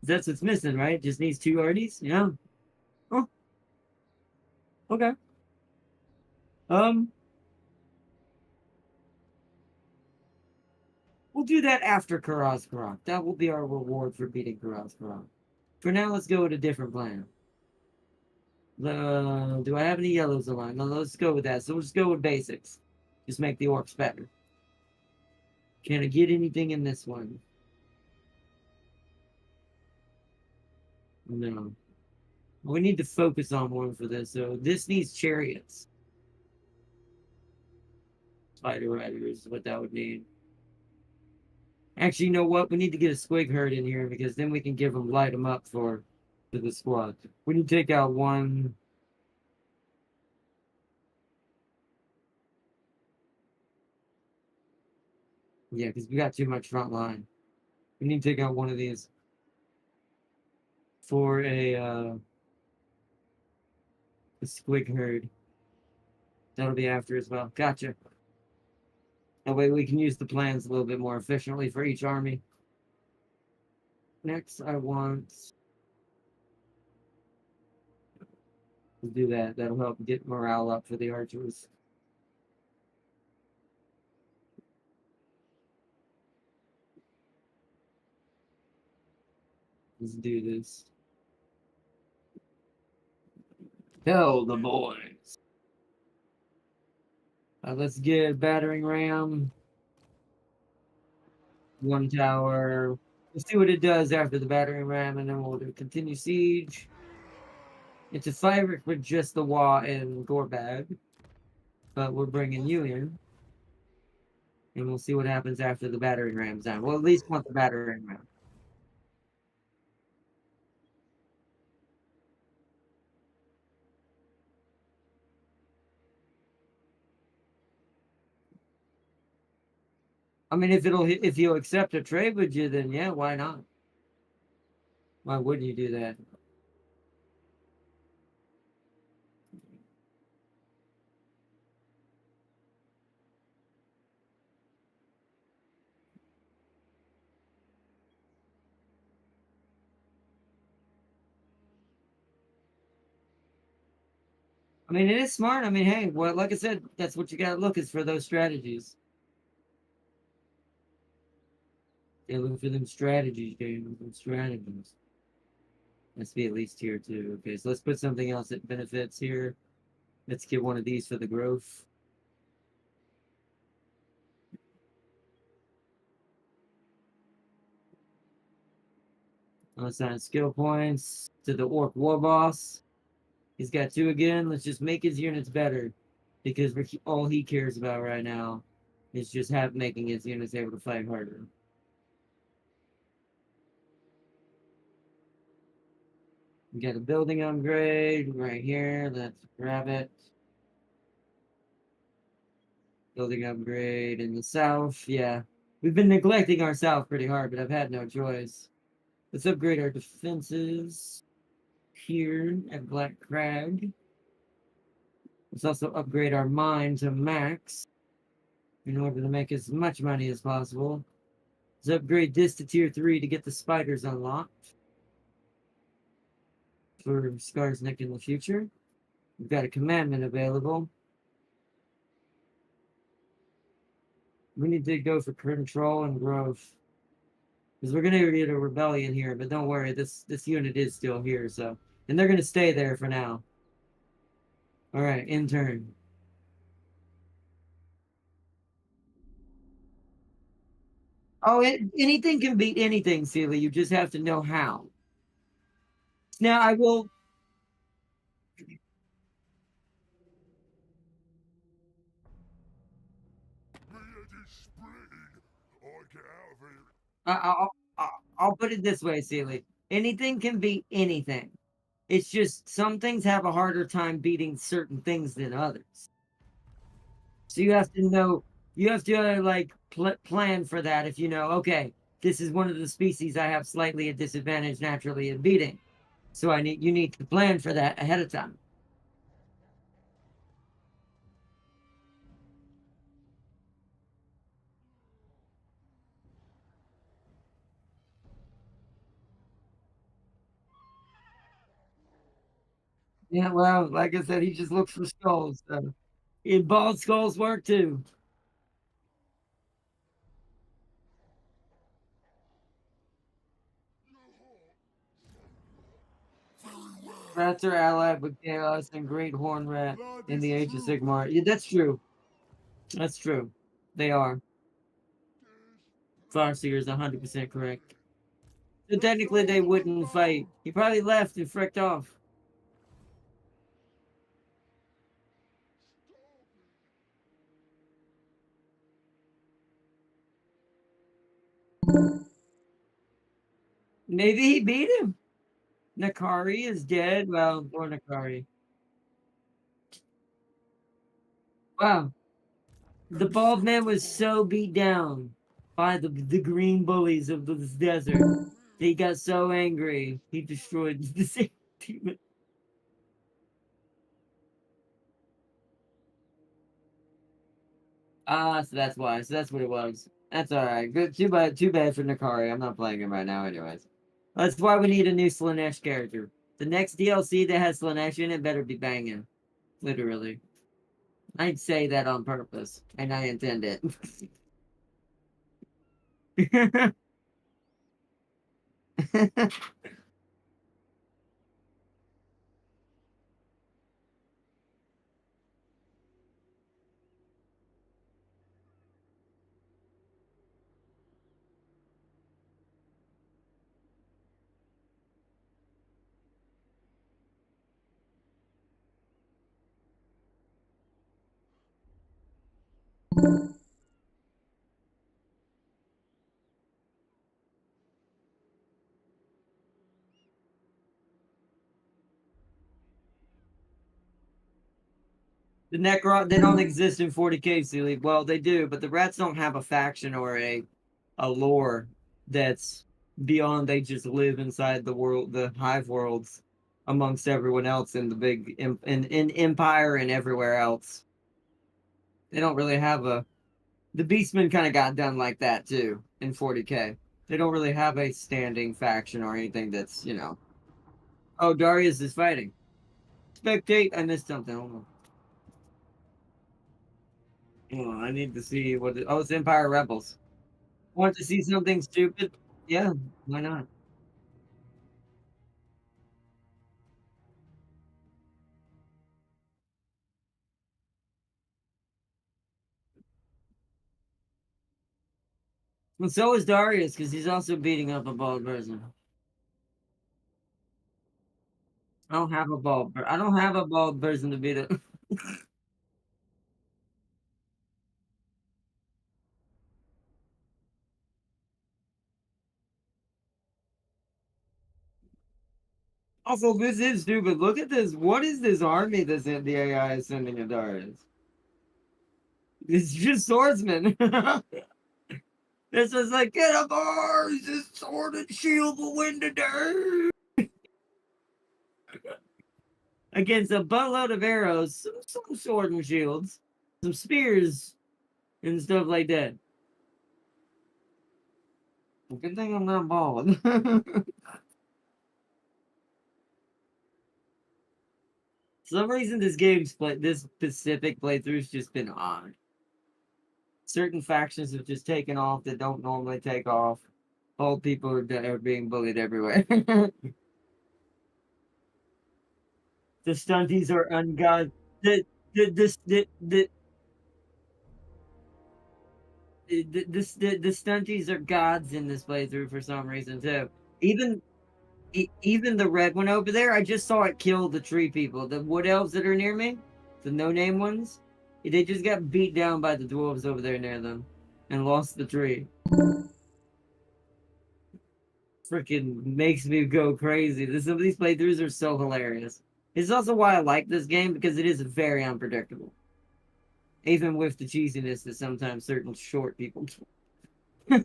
That's what's missing, right? Just needs 2 arties? Yeah. Oh. Okay. Well, We'll do that after Karaz Karak. That will be our reward for beating Karaz Karak. For now, let's go with a different plan. Do I have any yellows aligned? No, let's go with that. So we'll just go with basics. Just make the orcs better. Can I get anything in this one? No. We need to focus on one for this. So this needs chariots. Spider riders is what that would need. Actually, you know what? We need to get a squig herd in here because then we can give them light them up for the squad. We need to take out one. Yeah, because we got too much front line. We need to take out one of these for a squig herd. That'll be after as well. Gotcha. That way we can use the plans a little bit more efficiently for each army. Next, I want to do that. That'll help get morale up for the archers. Let's do this. Tell the boys. Let's get battering ram. One tower. Let's see what it does after the battering ram, and then we'll do continue siege. It's a fight with just the Waaaagh and Gorbag, but we're bringing you in, and we'll see what happens after the battering ram's down. We'll at least want the battering ram. I mean, if you'll accept a trade with you, then yeah, why not? Why wouldn't you do that? I mean, it is smart. I mean, hey, well, like I said, that's what you gotta look is for those strategies. Yeah, look for them strategies, James. Them strategies. Let's be at least tier 2. Okay, so let's put something else that benefits here. Let's get one of these for the growth. Assign skill points to the Orc War Boss. He's got 2 again. Let's just make his units better. Because all he cares about right now is just making his units able to fight harder. We got a building upgrade right here. Let's grab it. Building upgrade in the south. Yeah. We've been neglecting our south pretty hard, but I've had no choice. Let's upgrade our defenses here at Black Crag. Let's also upgrade our mine to max in order to make as much money as possible. Let's upgrade this to tier 3 to get the spiders unlocked for Skarsnik in the future. We've got a commandment available. We need to go for control and growth. Because we're going to get a rebellion here, but don't worry, this unit is still here, so. And they're going to stay there for now. Alright, in turn. Oh, anything can beat anything, Celia. You just have to know how. Now, I will... I'll put it this way, Celia. Anything can beat anything. It's just some things have a harder time beating certain things than others. So you have to know, you have to like plan for that. If you know, okay, this is one of the species I have slightly a disadvantage naturally in beating. So you need to plan for that ahead of time. Yeah, well, like I said, he just looks for skulls. So. Bald skulls work too. Rats are allied with chaos and great horn rat Blood in is the Age of true. Sigmar. Yeah, that's true. That's true. They are. Farseer is 100% correct. So technically, they wouldn't fight. He probably left and fricked off. Maybe he beat him. Nakari is dead. Well, poor Nakari. Wow. The bald man was so beat down by the green bullies of the desert. He got so angry, he destroyed the same demon. Ah, so that's why. So that's what it was. That's all right. Good. Too bad for Nakari. I'm not playing him right now, anyways. That's why we need a new Slanesh character. The next DLC that has Slanesh in it better be banging. Literally. I'd say that on purpose, and I intend it. The Necron, they don't exist in 40k, Sealy. Well, they do, but the rats don't have a faction or a lore that's beyond. They just live inside the world, the hive worlds, amongst everyone else in the big in Empire and everywhere else. They don't really have a. The Beastmen kind of got done like that too in 40k. They don't really have a standing faction or anything that's, you know. Oh, Darius is fighting. Spectate. I missed something. Hold on. Hold on. I need to see what. Oh, it's Empire Rebels. Want to see something stupid? Yeah, why not? And so is Darius, because he's also beating up a bald person. I don't have a bald. I don't have a bald person to beat up. Also, this is stupid. Look at this. What is this army that's in the AI is sending to Darius? It's just swordsmen. This is like, get a bars, this sword and shield will win today. Against a buttload of arrows, some sword and shields, some spears, and stuff like that. Good thing I'm not bald. Some reason this specific playthrough's just been odd. Certain factions have just taken off that don't normally take off. Old people are being bullied everywhere. The stunties are ungod. The the stunties are gods in this playthrough for some reason too. Even even the red one over there, I just saw it kill the tree people. The wood elves that are near me, the no-name ones, they just got beat down by the dwarves over there near them and lost the tree. Freaking makes me go crazy. Some of these playthroughs are so hilarious. It's also why I like this game, because it is very unpredictable. Even with the cheesiness that sometimes certain short people do.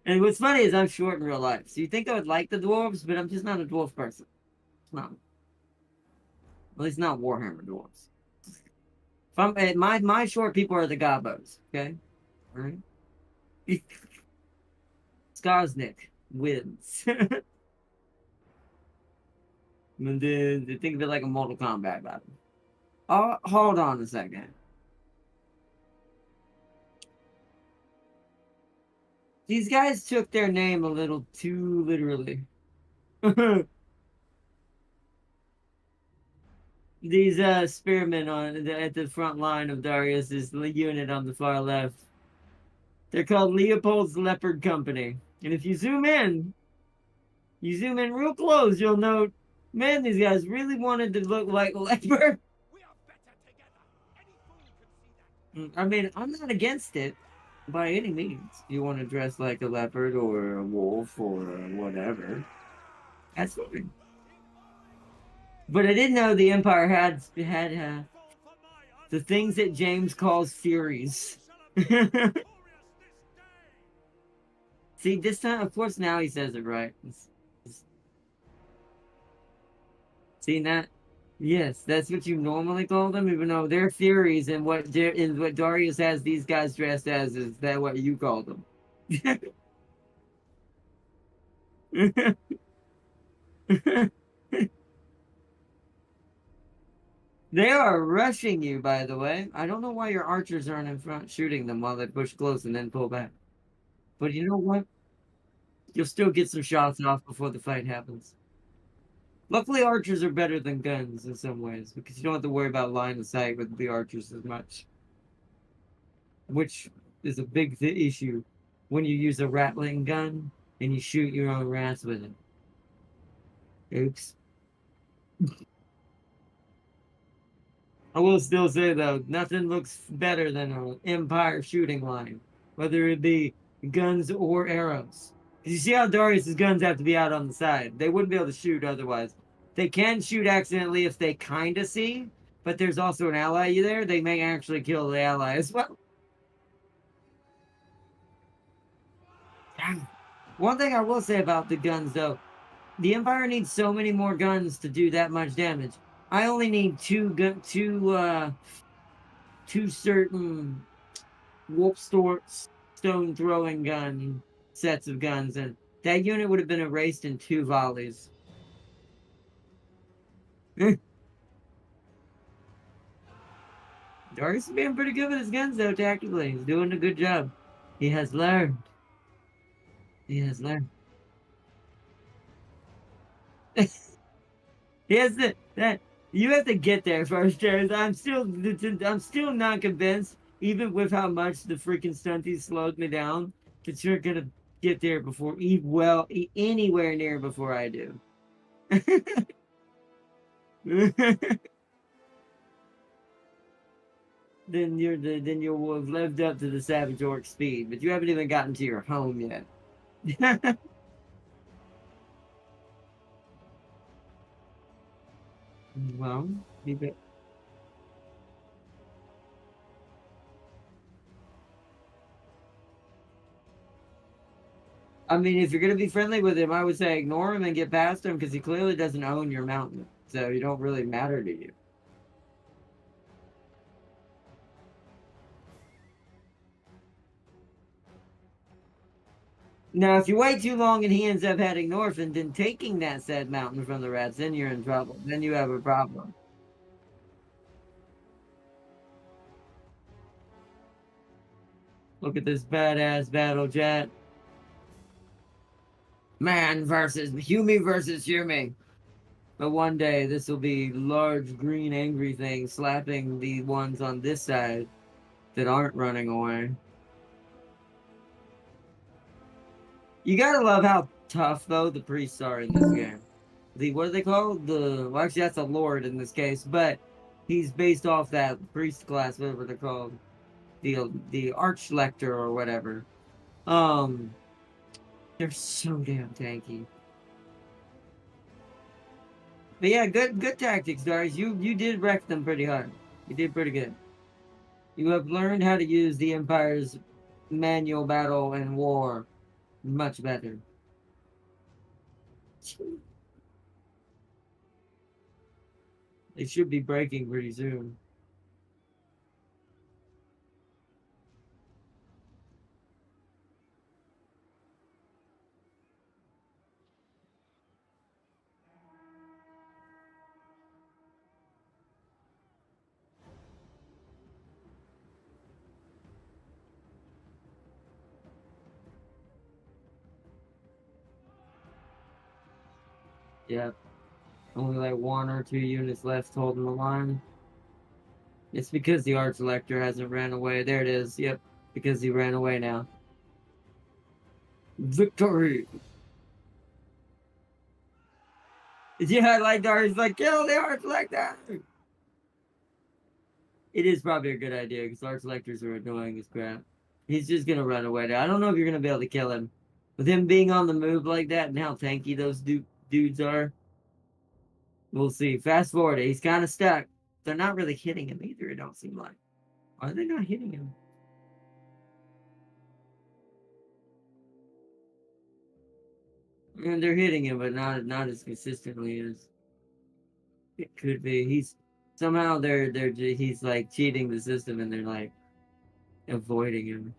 And what's funny is I'm short in real life. So you think I would like the dwarves, but I'm just not a dwarf person. It's not. At least not Warhammer dwarves. If I'm, my short people are the gobos, okay? Alright? Skarsnik wins. And then they think of it like a Mortal Kombat battle. Oh, hold on a second. These guys took their name a little too literally. These spearmen at the front line of Darius's unit on the far left. They're called Leopold's Leopard Company. And if you zoom in real close, you'll note, man, these guys really wanted to look like leopard. We are better together. Any fool can see that. I mean, I'm not against it by any means. You want to dress like a leopard or a wolf or whatever. That's fine. But I didn't know the Empire had the things that James calls Furies. See, this time, of course, now he says it right. Seen that? Yes, that's what you normally call them, even though they're Furies, and what Darius has these guys dressed as is that what you call them? They are rushing you, by the way. I don't know why your archers aren't in front shooting them while they push close and then pull back. But you know what? You'll still get some shots off before the fight happens. Luckily, archers are better than guns in some ways, because you don't have to worry about line of sight with the archers as much. Which is a big issue when you use a rattling gun and you shoot your own rats with it. Oops. I will still say, though, nothing looks better than an Empire shooting line, whether it be guns or arrows. You see how Darius's guns have to be out on the side. They wouldn't be able to shoot otherwise. They can shoot accidentally if they kind of see, but there's also an ally there. They may actually kill the ally as well. One thing I will say about the guns, though, the Empire needs so many more guns to do that much damage. I only need two certain wolf stone throwing gun sets of guns, and that unit would have been erased in 2 volleys. Darius is being pretty good with his guns, though, tactically. He's doing a good job. He has learned. He has learned. He has that. You have to get there first, James. I'm still not convinced, even with how much the freaking stunties slowed me down, that you're gonna get there before, anywhere near before I do. then you'll have lived up to the Savage Orc speed, but you haven't even gotten to your home yet. Well, I mean, if you're gonna be friendly with him, I would say ignore him and get past him because he clearly doesn't own your mountain, so you don't really matter to you. Now, if you wait too long and he ends up heading north and then taking that said mountain from the rats, then you're in trouble. Then you have a problem. Look at this badass battle jet. Man versus Humi versus Humi. But one day this will be large green angry things slapping the ones on this side that aren't running away. You gotta love how tough, though, the priests are in this game. What are they called? Well, actually, that's a lord in this case, but he's based off that priest class, whatever they're called. The archlector or whatever. They're so damn tanky. But yeah, good tactics, Darius. You did wreck them pretty hard. You did pretty good. You have learned how to use the Empire's manual battle and war much better. They should be breaking pretty soon. Yep. Only like 1 or 2 units left holding the line. It's because the art selector hasn't ran away. There it is. Yep. Because he ran away now. Victory! Yeah, like Darius like, kill the art selector! It is probably a good idea because art selectors are annoying as crap. He's just gonna run away now. I don't know if you're gonna be able to kill him. With him being on the move like that and how tanky those dudes are. We'll see. Fast forward. He's kind of stuck. They're not really hitting him either, it don't seem like. Why are they not hitting him? I mean, they're hitting him, but not as consistently as it could be. He's somehow he's like cheating the system and they're like avoiding him.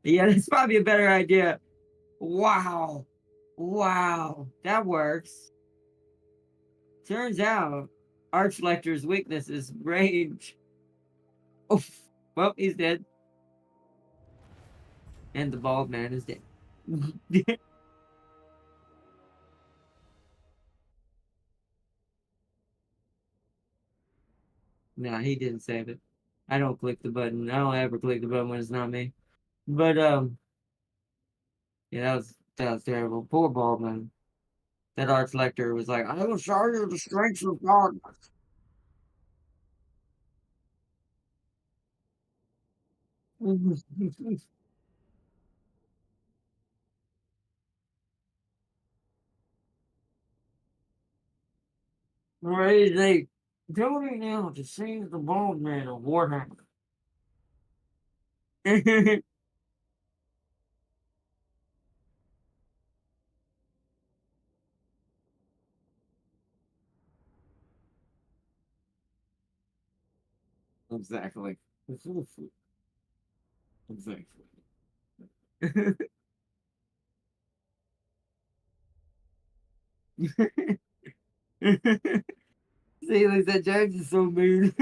Yeah, that's probably a better idea. Wow. Wow. That works. Turns out Archlector's weakness is range. Oh, well, he's dead. And the bald man is dead. Nah, he didn't save it. I don't click the button. I don't ever click the button when it's not me. But yeah, that was terrible. Poor bald man. That art collector was like, I will show you the strength of God. Right, they donate now to save the bald man of Warhammer. Exactly. Exactly. See, like that James is so mean.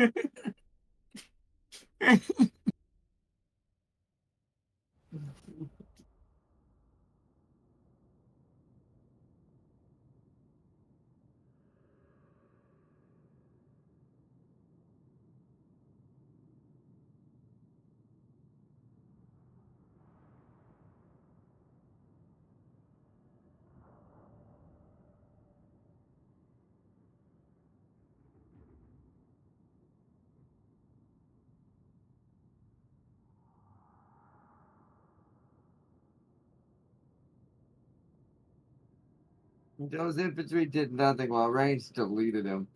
Those infantry did nothing while range deleted him.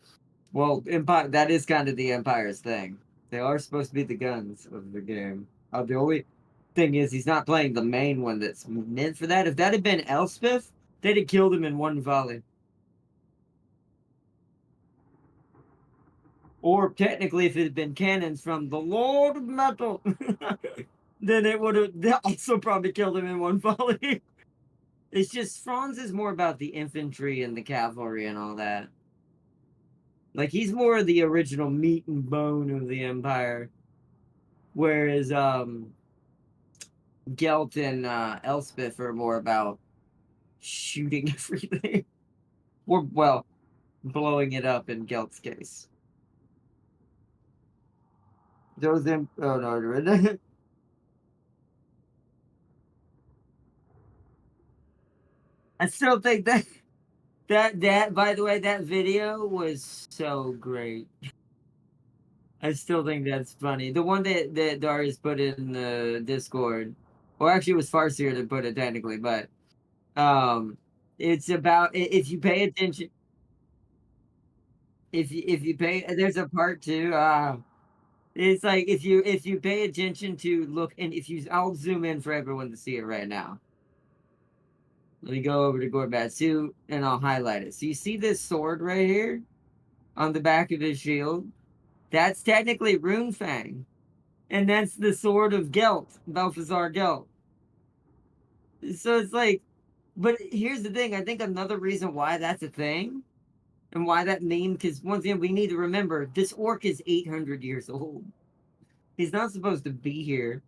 Well, Empire, that is kind of the Empire's thing. They are supposed to be the guns of the game. The only thing is, he's not playing the main one that's meant for that. If that had been Elspeth, they'd have killed him in one volley. Or technically, if it had been cannons from the Lord of Metal, then it would have also probably killed him in one volley. It's just Franz is more about the infantry and the cavalry and all that. Like he's more the original meat and bone of the Empire. Whereas Gelt and Elspeth are more about shooting everything. Or well, blowing it up in Gelt's case. Those oh no, I still think that by the way, that video was so great. I still think that's funny. The one that Darius put in the Discord, well, actually, it was Farseer that put it technically, but it's about if you pay attention. If you pay, there's a part two. It's like if you pay attention to look and if you, I'll zoom in for everyone to see it right now. Let me go over to Gorbatsu and I'll highlight it. So you see this sword right here on the back of his shield? That's technically Runefang. And that's the sword of Gelt, Balthazar Gelt. So it's like, but here's the thing. I think another reason why that's a thing and why that meme, because once again, we need to remember this orc is 800 years old. He's not supposed to be here.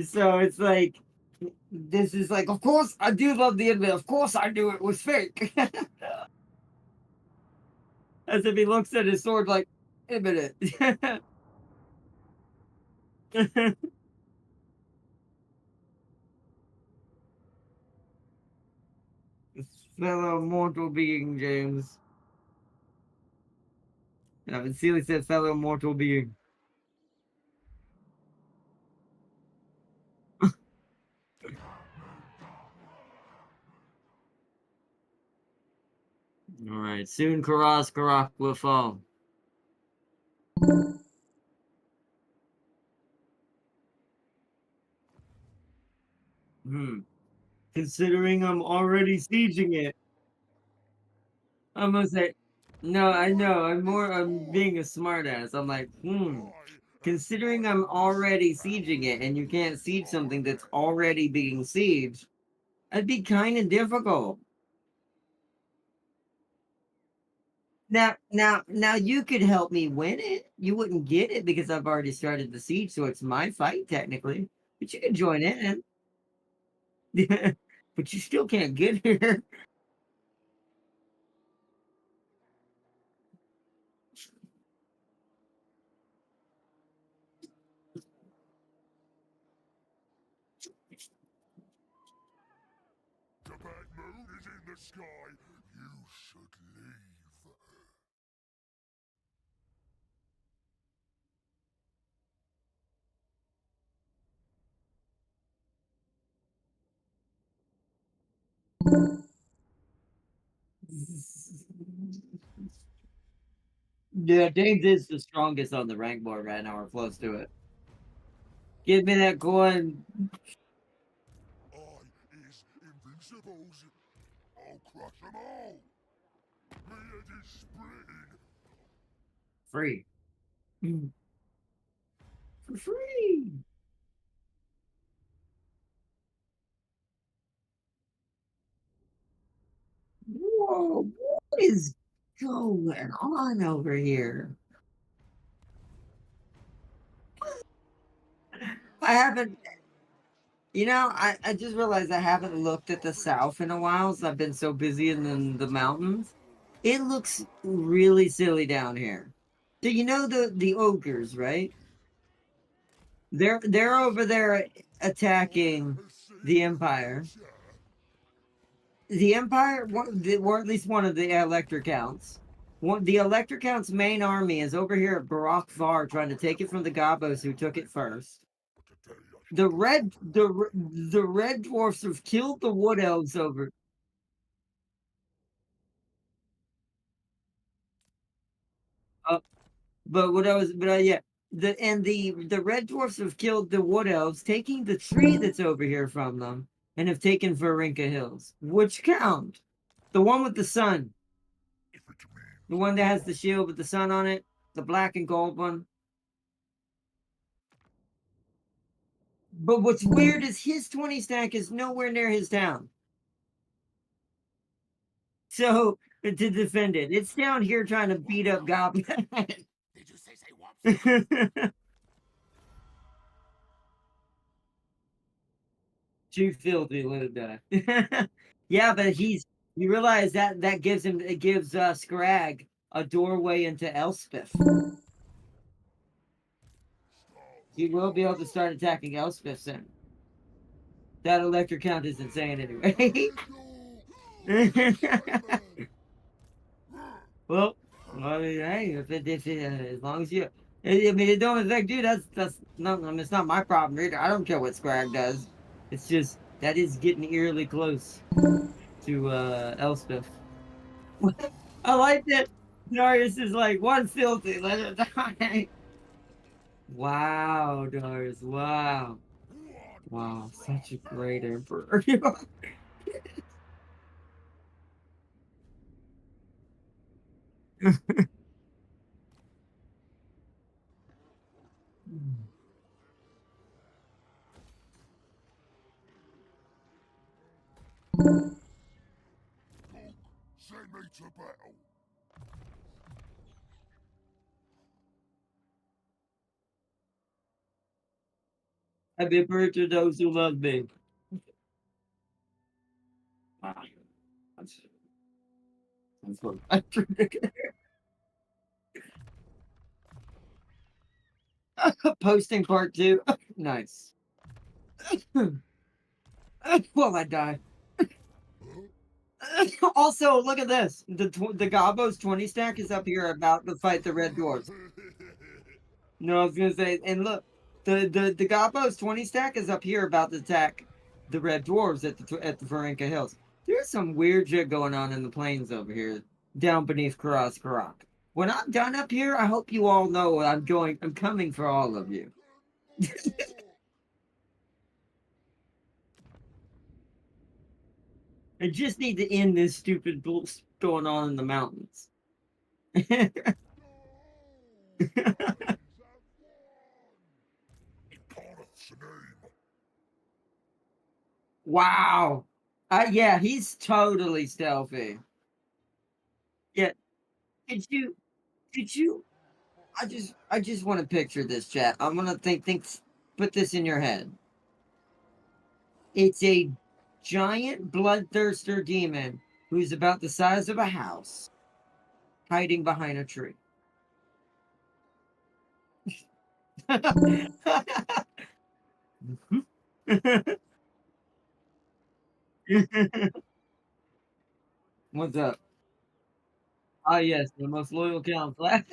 So it's like, This is like, of course, I do love the end. Of course, I knew it was fake. As if he looks at his sword like, wait a minute. Fellow mortal being, James. I sincerely said fellow mortal being. Alright, soon Karak will fall. Considering I'm already sieging it. I'm gonna say, no, I know, I'm being a smartass. I'm like, considering I'm already sieging it and you can't siege something that's already being sieged, that'd be kind of difficult. Now you could help me win it. You wouldn't get it because I've already started the siege, so it's my fight technically. But you can join in. But you still can't get here. The bad moon is in the sky. You should leave. Yeah, Danes is the strongest on the rank board right now, or close to it. Give me that coin. I is invincibles. I'll crush them all. Me head is splitting. Free. For free. Whoa, what is going on over here? I haven't, I just realized I haven't looked at the south in a while, so I've been so busy in the mountains. It looks really silly down here. So you know the ogres, right? They're over there attacking the Empire. The Empire, or at least one of the Elector Counts. The Elector Count's main army is over here at Barak Var trying to take it from the Gabos who took it first. The red dwarfs have killed the wood elves over. Yeah, the red dwarfs have killed the wood elves, taking the tree that's over here from them, and have taken Varinka Hills. Which count? The one with the sun. The one that has the shield with the sun on it, the black and gold one. But what's weird is his 20 stack is nowhere near his town. So to defend it, it's down here trying to beat up goblins. Did you say whoops? Too filthy, little guy. Yeah, but you realize that gives Scrag a doorway into Elspeth. He will be able to start attacking Elspeth soon. That electric count is insane anyway. Well, I mean, hey, as long as you, I mean, it don't affect you. That's not. I mean, it's not my problem either. I don't care what Scrag does. It's just that is getting eerily close to Elspeth. I like that. Darius is like one filthy. Let it die. Wow, Darius. Wow. Wow. Such a great emperor. Send me to battle. Happy birthday to those who love me. Ah, that's what I posting part 2. Nice. Well, I die. Also, look at this. The Gabos 20 stack is up here about to fight the Red Dwarfs. No, I was gonna say, and look, the Gabos 20 stack is up here about to attack the Red Dwarves at the Varenka Hills. There's some weird shit going on in the plains over here, down beneath Karas Karak. When I'm done up here, I hope you all know I'm coming for all of you. I just need to end this stupid bullshit going on in the mountains. Wow. Yeah, he's totally stealthy. Yeah. Did you I just want to picture this, chat. I'm gonna put this in your head. It's a giant bloodthirster demon who's about the size of a house, hiding behind a tree. What's up? Ah, yes, the most loyal count flash.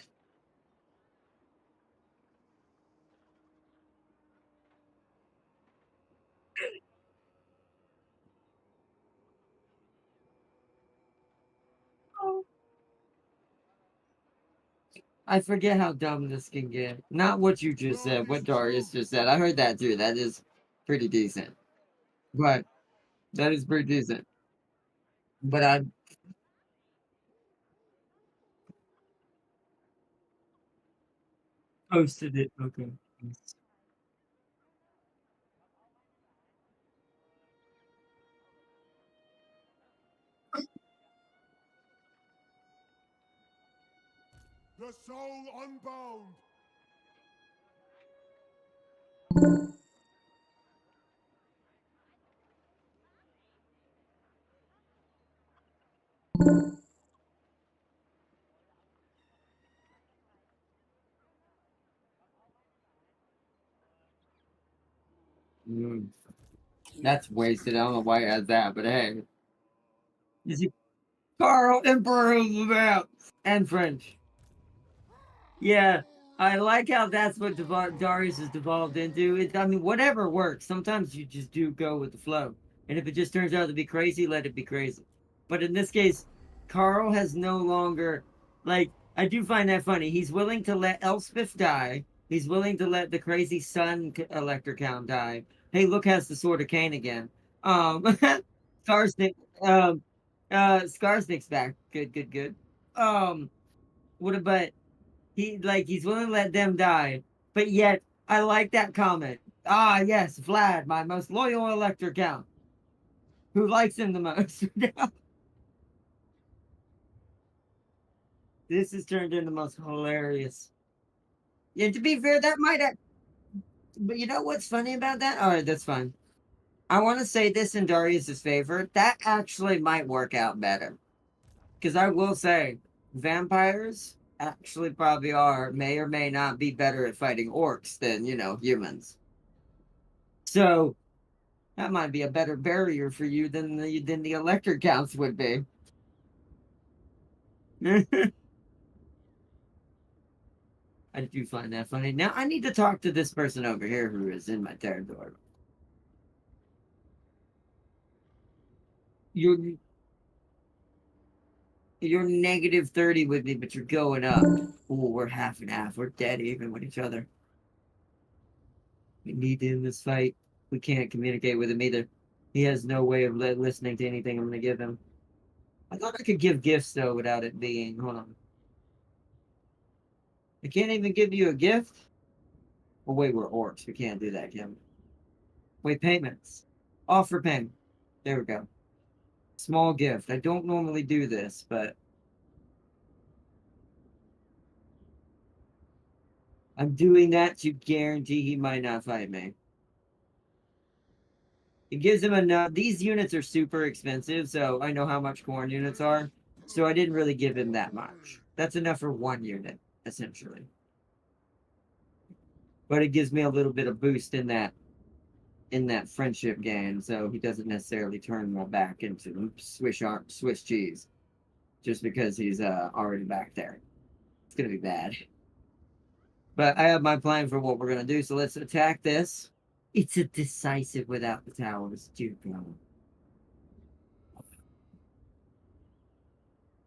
I forget how dumb this can get. Not what you just said, what Darius just said. I heard that too. That is pretty decent. But that is pretty decent. But I posted it. Okay. The soul unbound. Mm, that's wasted. I don't know why it has that, but hey. Is he Carl, Emperor of the Map, and French? Yeah, I like how that's what Darius has devolved into. I mean, whatever works. Sometimes you just do go with the flow. And if it just turns out to be crazy, let it be crazy. But in this case, Carl has no longer, like, I do find that funny. He's willing to let Elspeth die. He's willing to let the crazy sun Elector Count die. Hey, look, has the Sword of Cain again. Skarsnik, Skarsnik's back. Good, good, good. What about he's willing to let them die, but yet I like that comment. Ah, yes, Vlad, my most loyal elector count, who likes him the most. This has turned into the most hilarious. And to be fair, that might have, but you know what's funny about that? All right, that's fine. I want to say this in Darius's favor. That actually might work out better. Because I will say, vampires actually probably may or may not be better at fighting orcs than, humans. So that might be a better barrier for you than the electric counts would be. I do find that funny. Now I need to talk to this person over here who is in my territory. You're you're -30 with me, but you're going up. Oh, we're half and half. We're dead even with each other. We need to end this fight. We can't communicate with him either. He has no way of listening to anything I'm gonna give him. I thought I could give gifts though without it being. Hold on. I can't even give you a gift. Oh wait, we're orcs. We can't do that, Kim. Wait, payments. Offer payment. There we go. Small gift. I don't normally do this, but I'm doing that to guarantee he might not fight me. It gives him enough. These units are super expensive, so I know how much corn units are. So I didn't really give him that much. That's enough for one unit, essentially. But it gives me a little bit of boost in that friendship game, so he doesn't necessarily turn my back into Swiss cheese just because he's already back there. It's gonna be bad. But I have my plan for what we're gonna do, so let's attack this. It's a decisive without the towers. Dear God.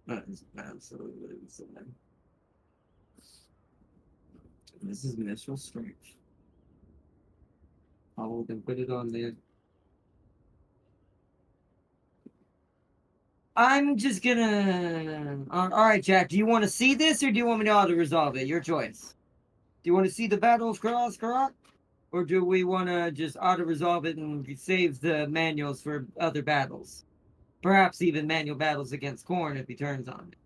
That is absolutely insane. This is Mitchell Strength. I'll then put it on there. I'm just gonna. All right, Jack. Do you want to see this, or do you want me to auto resolve it? Your choice. Do you want to see the Battle of Karak, or do we want to just auto resolve it and save the manuals for other battles? Perhaps even manual battles against Korn if he turns on it.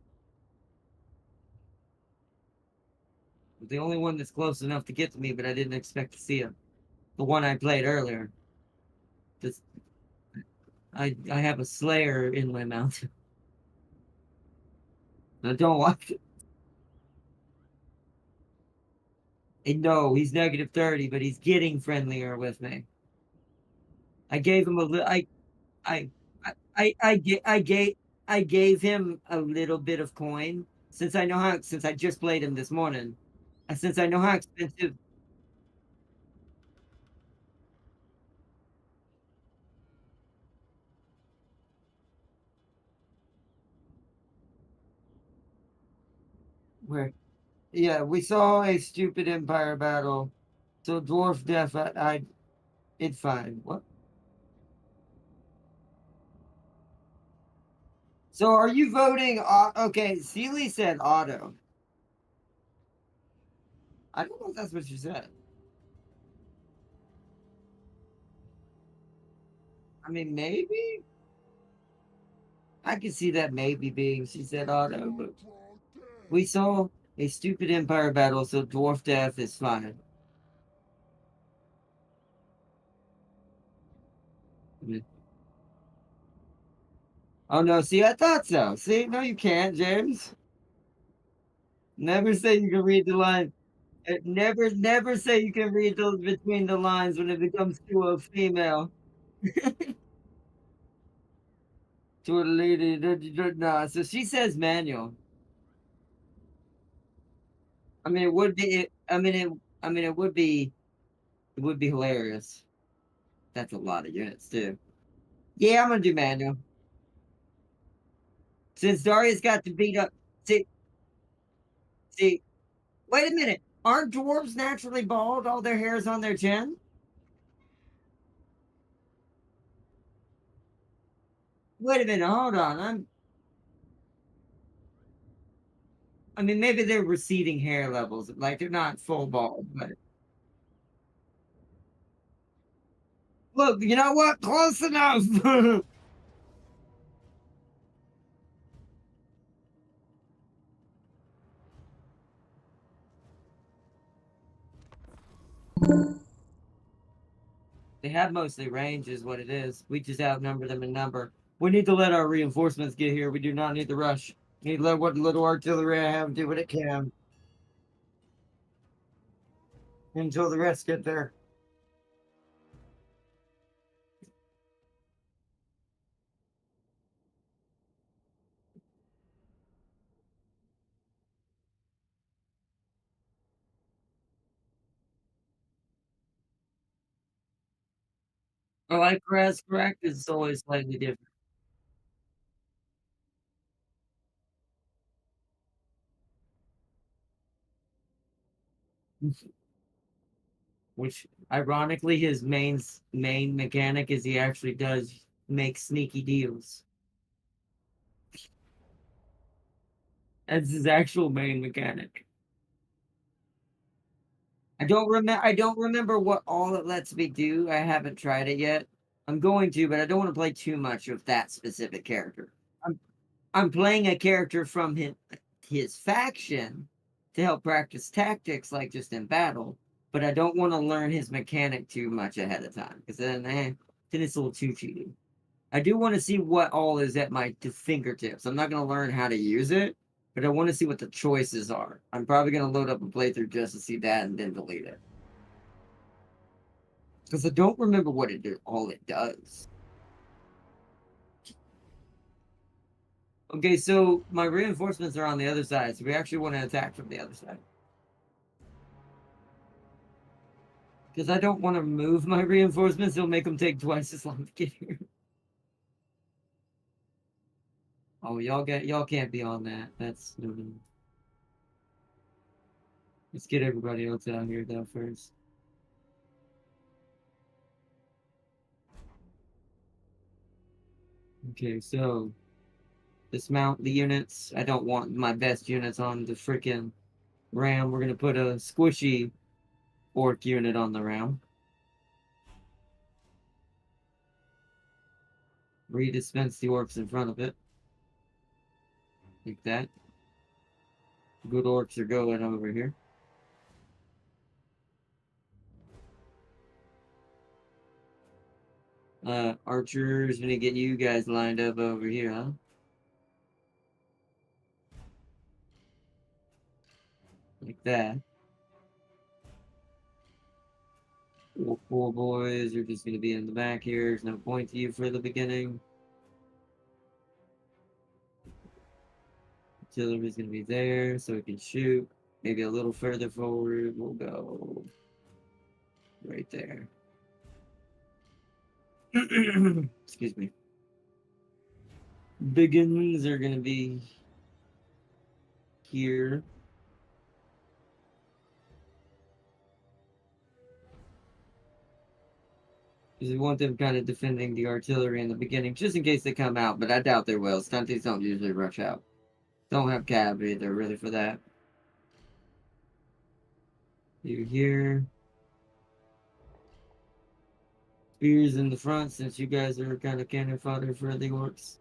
The only one that's close enough to get to me, but I didn't expect to see him. The one I played earlier. Just, I have a Slayer in my mouth. I don't watch it. And no, he's -30, but he's getting friendlier with me. I gave him a little. I, I gave him a little bit of coin since I know how. Since I just played him this morning, and since I know how expensive. Where? Yeah, we saw a stupid Empire battle. So Dwarf Death, it's fine. What? So are you voting? Okay, Sealy said auto. I don't know if that's what you said. I mean, maybe. I could see that maybe being. She said auto, but we saw a stupid Empire battle, so Dwarf Death is fine. I mean, oh no! See, I thought so. See, no, you can't, James. Never say you can read the line. Never say you can read those between the lines when it becomes to a female. To a lady. No, so she says manual. I mean, it would be. It would be. It would be hilarious. That's a lot of units too. Yeah, I'm gonna do manual. Since Darius got to beat up. See, see. Wait a minute. Aren't dwarves naturally bald? All their hair is on their chin. Wait a minute. Hold on. I mean, maybe they're receding hair levels. Like they're not full bald, but look. You know what? Close enough. They have mostly range, is what it is. We just outnumber them in number. We need to let our reinforcements get here. We do not need to rush. We need to let what little artillery I have do what it can until the rest get there. I like grass correct. It's always slightly different. Which, ironically, his main mechanic is he actually does make sneaky deals. That's his actual main mechanic. I don't remember what all it lets me do. I haven't tried it yet. I'm going to, but I don't want to play too much of that specific character. I'm I'm playing a character from his faction to help practice tactics, like just in battle. But I don't want to learn his mechanic too much ahead of time, because then then it's a little too cheating. I do want to see what all is at my fingertips. I'm not going to learn how to use it, but I want to see what the choices are. I'm probably going to load up a playthrough just to see that and then delete it. Because I don't remember what all it does. Okay, so my reinforcements are on the other side, so we actually want to attack from the other side. Because I don't want to move my reinforcements, it'll make them take twice as long to get here. Oh, y'all can't be on that. That's no. Let's get everybody else out here though first. Okay, so dismount the units. I don't want my best units on the freaking ram. We're gonna put a squishy orc unit on the ram. Redispense the orcs in front of it. Like that. Good orcs are going over here. Archers, gonna get you guys lined up over here, huh? Like that. Four boys are just gonna be in the back here. There's no point to you for the beginning. Artillery's gonna be there, so we can shoot. Maybe a little further forward. We'll go right there. Excuse me. Biggins are gonna be here. Because we want them kind of defending the artillery in the beginning, just in case they come out, but I doubt they will. Stunties don't usually rush out. Don't have cab either, really, for that. You here. Spears in the front, since you guys are kind of cannon fodder for the orcs.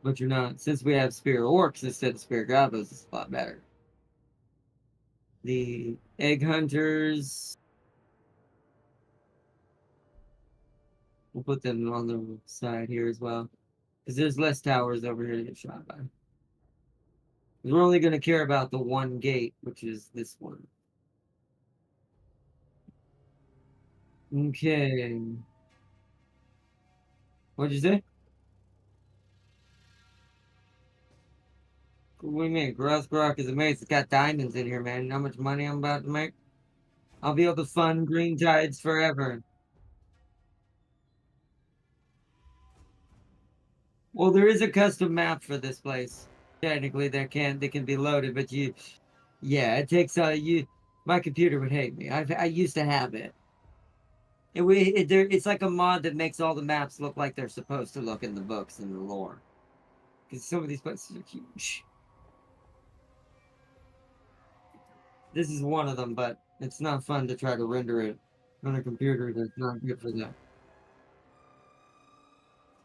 But you're not. Since we have spear orcs instead of spear goblins, it's a lot better. The egg hunters. We'll put them on the side here as well. Because there's less towers over here to get shot by. We're only going to care about the one gate, which is this one. Okay. What'd you say? What do you mean? Grok is amazing. It's got diamonds in here, man. You know how much money I'm about to make? I'll be able to fund green tides forever. Well, there is a custom map for this place. Technically, they can be loaded, but yeah, it takes my computer would hate me. I used to have it. It's like a mod that makes all the maps look like they're supposed to look in the books and the lore. Because some of these places are huge. This is one of them, but it's not fun to try to render it on a computer that's not good for that.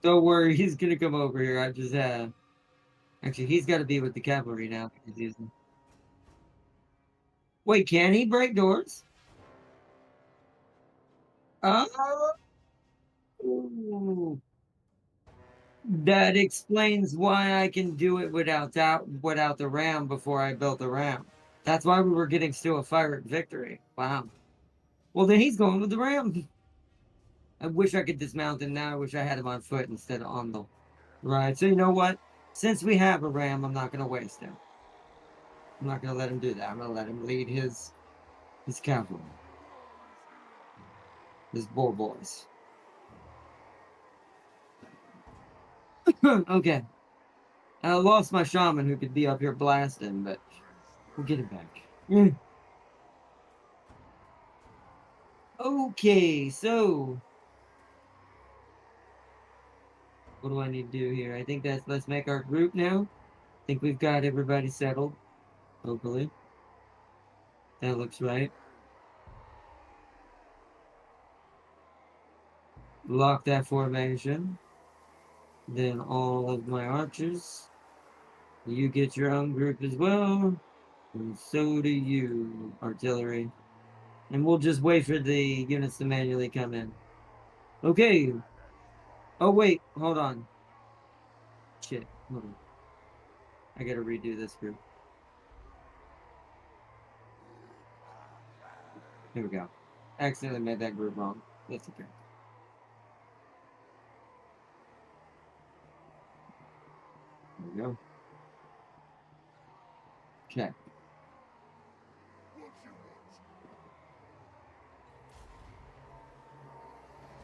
Don't worry, he's gonna come over here. I just actually he's got to be with the cavalry now because he's. Wait, can he break doors? Oh, that explains why I can do it without the ram before I built the ram. That's why we were getting still a fire victory. Wow. Well, then he's going with the ram. I wish I could dismount him now. I wish I had him on foot instead of on the right. So you know what? Since we have a ram, I'm not going to waste him. I'm not going to let him do that. I'm going to let him lead his cavalry. His boar boys. Okay. I lost my shaman who could be up here blasting, but we'll get it back. Okay, so what do I need to do here? I think let's make our group now. I think we've got everybody settled. Hopefully. That looks right. Lock that formation. Then all of my archers. You get your own group as well. And so do you, artillery. And we'll just wait for the units to manually come in. Okay. Oh, wait. Hold on. Shit. Hold on. I gotta redo this group. Here we go. Accidentally made that group wrong. That's okay. There we go. Okay.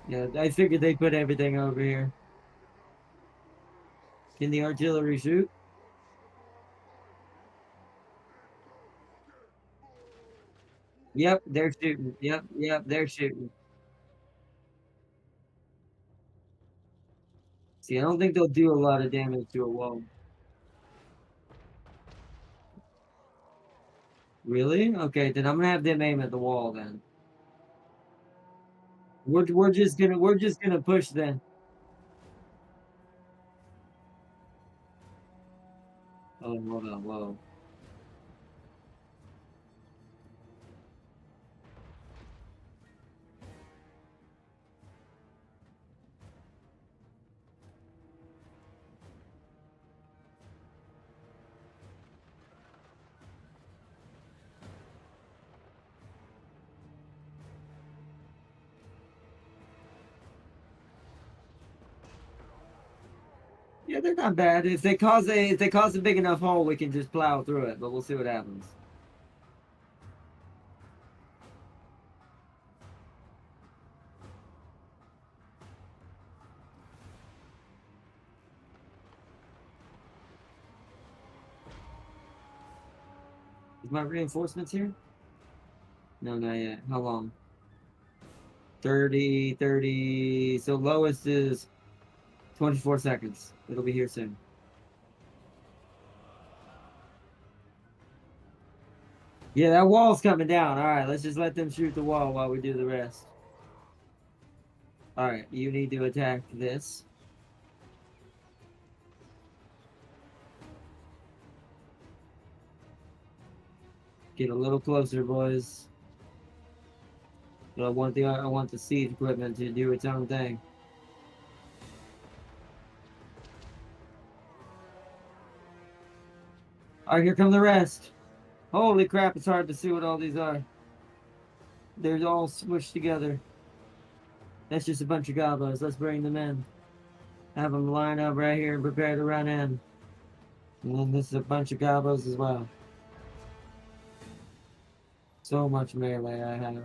Yeah, I figured they put everything over here. Can the artillery shoot? Yep, they're shooting. Yep, they're shooting. See, I don't think they'll do a lot of damage to a wall. Really? Okay, then I'm gonna have them aim at the wall then. We're just gonna push then. Oh, hold on, whoa. Yeah, they're not bad. If they cause a big enough hole, we can just plow through it, but we'll see what happens. Is my reinforcements here? No, not yet. How long? 30, 30. So lowest is 24 seconds. It'll be here soon. Yeah, that wall's coming down. All right, let's just let them shoot the wall while we do the rest. All right, you need to attack this. Get a little closer, boys. I want the siege equipment to do its own thing. All right, here come the rest. Holy crap, it's hard to see what all these are. They're all smushed together. That's just a bunch of gobos. Let's bring them in. Have them line up right here and prepare to run in. And then this is a bunch of gobos as well. So much melee I have.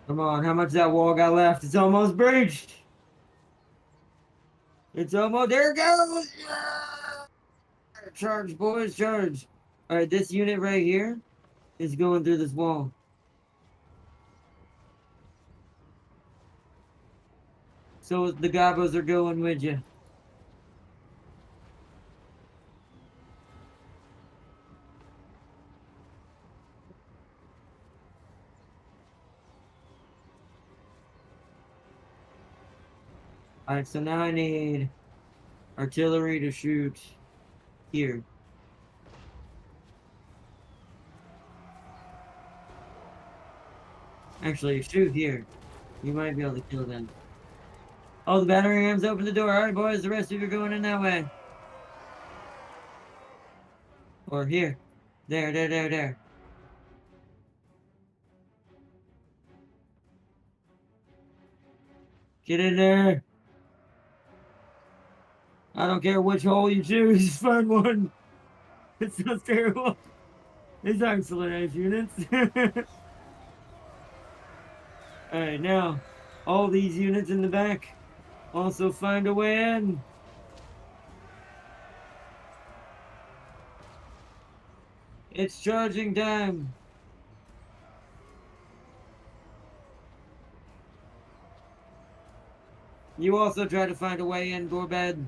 Come on, how much that wall got left? It's almost breached. It's almost, there it goes. Yeah! Charge, boys, charge. All right, this unit right here is going through this wall. So the gobos are going with you. All right, so now I need artillery to shoot here. Actually, shoot here. You might be able to kill them. Oh, the battering rams open the door. All right, boys, the rest of you are going in that way. Or here. There. Get in there. I don't care which hole you choose. Find one. It sounds terrible. It's excellent as units. Alright, now, all these units in the back also find a way in. It's charging time. You also try to find a way in, Gorbed.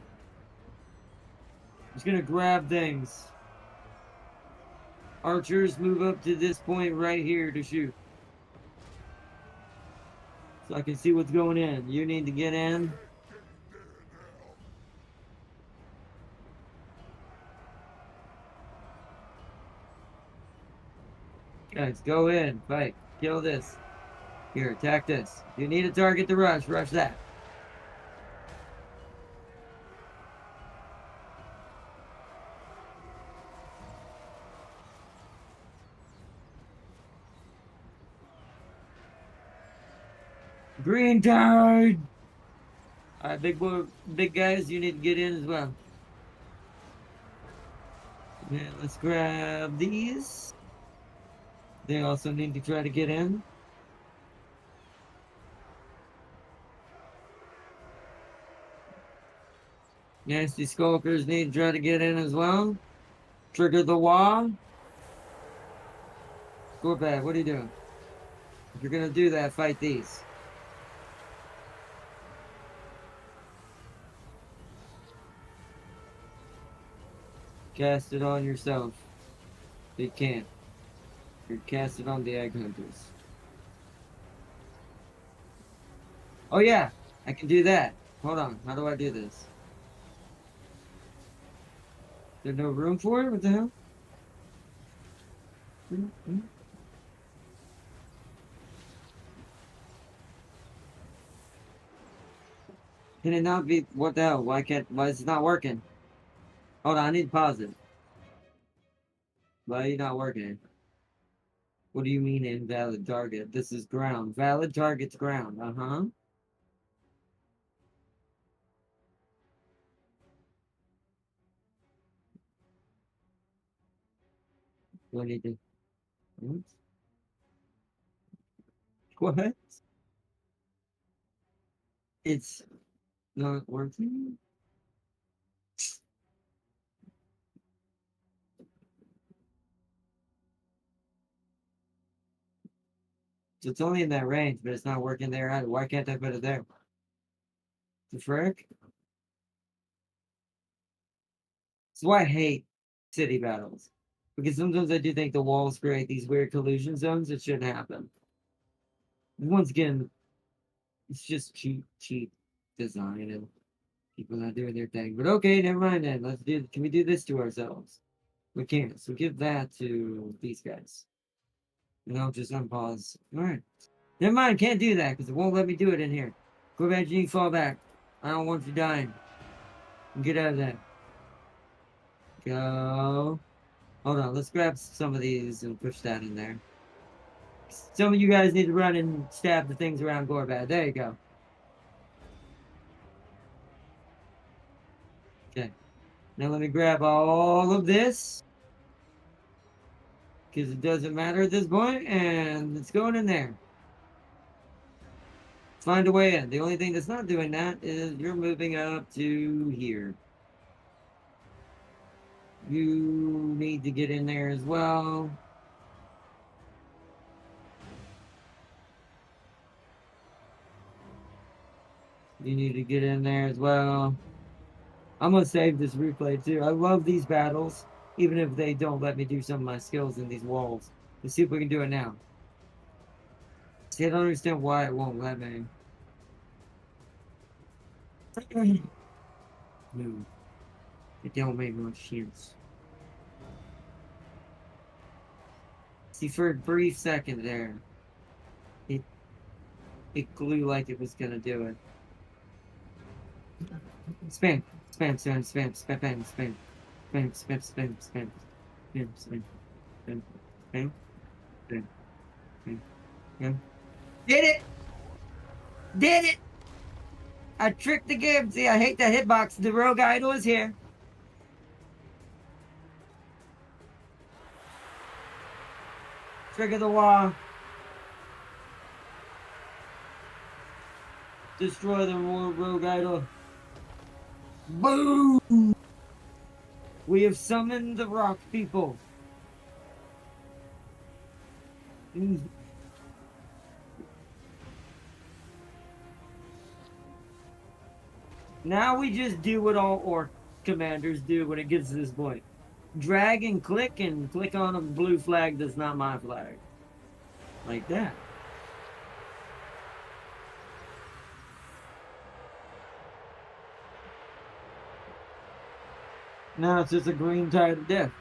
Just gonna grab things. Archers, move up to this point right here to shoot. So I can see what's going in. You need to get in. Guys, go in. Fight. Kill this. Here, attack this. You need a target to rush. Rush that. Green tide! Alright, big boy, big guys, you need to get in as well. Yeah, let's grab these. They also need to try to get in. Nasty skulkers need to try to get in as well. Trigger the Waaaagh. Go back, what are you doing? If you're gonna do that, fight these. Cast it on yourself. You can't. You cast it on the egg hunters. Oh yeah, I can do that. Hold on, how do I do this? There's no room for it? What the hell? Can it not be? What the hell? Why is it not working? Hold on, I need to pause it. Why are you not working? What do you mean invalid target? This is ground. Valid target's ground. Uh-huh. What do you do? What? It's not working? So it's only in that range, but it's not working there either. Why can't I put it there? The frick? That's why I hate city battles. Because sometimes I do think the walls create these weird collision zones that shouldn't happen. Once again, it's just cheap design and people not doing their thing. But okay, never mind then. Can we do this to ourselves? We can't. So give that to these guys. And I'll just unpause. Alright. Never mind, can't do that because it won't let me do it in here. Go back, you fall back. I don't want you dying. Get out of there. Go. Hold on, let's grab some of these and push that in there. Some of you guys need to run and stab the things around Gorbad. There you go. Okay. Now let me grab all of this. Because it doesn't matter at this point, and it's going in there. Find a way in. The only thing that's not doing that is you're moving up to here. You need to get in there as well. You need to get in there as well. I'm going to save this replay too. I love these battles, even if they don't let me do some of my skills in these walls. Let's see if we can do it now. See, I don't understand why it won't let me. No, it don't make much sense. See, for a brief second there, it glue like it was gonna do it. Spam, spam, spam, spam, spam, spam, spam, spam, spam, spam, spam, spam, spam, spam, spam, spam, spam, spam. Did it! Did it! I tricked the game. See, I hate that hitbox. The rogue idol is here. Trigger the Waaaagh. Destroy the rogue idol. Boom! We have summoned the rock people. Now we just do what all orc commanders do when it gets to this point. drag and click on a blue flag that's not my flag. Like that. Now it's just a green tide of death.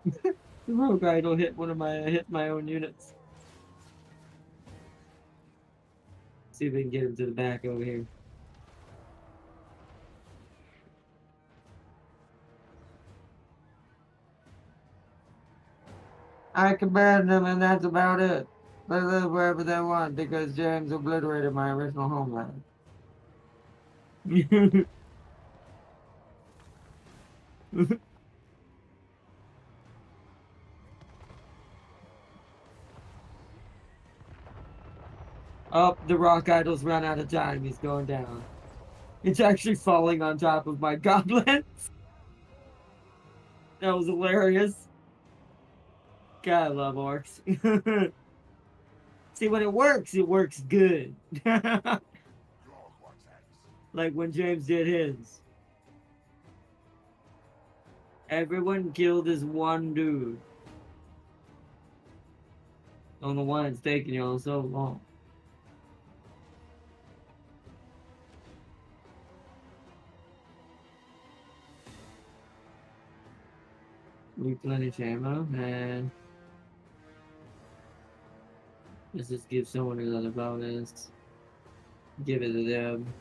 The rogue idol hit my own units. See if we can get him to the back over here. I command them, and that's about it. They live wherever they want because James obliterated my original homeland. Oh, the rock idol's run out of time. He's going down. It's actually falling on top of my goblins. That was hilarious. God, I love orcs. See, when it works good. Like when James did his. Everyone killed this one dude. Don't know why it's taking y'all so long. Replenish ammo, and let's just give someone another bonus. Give it to them.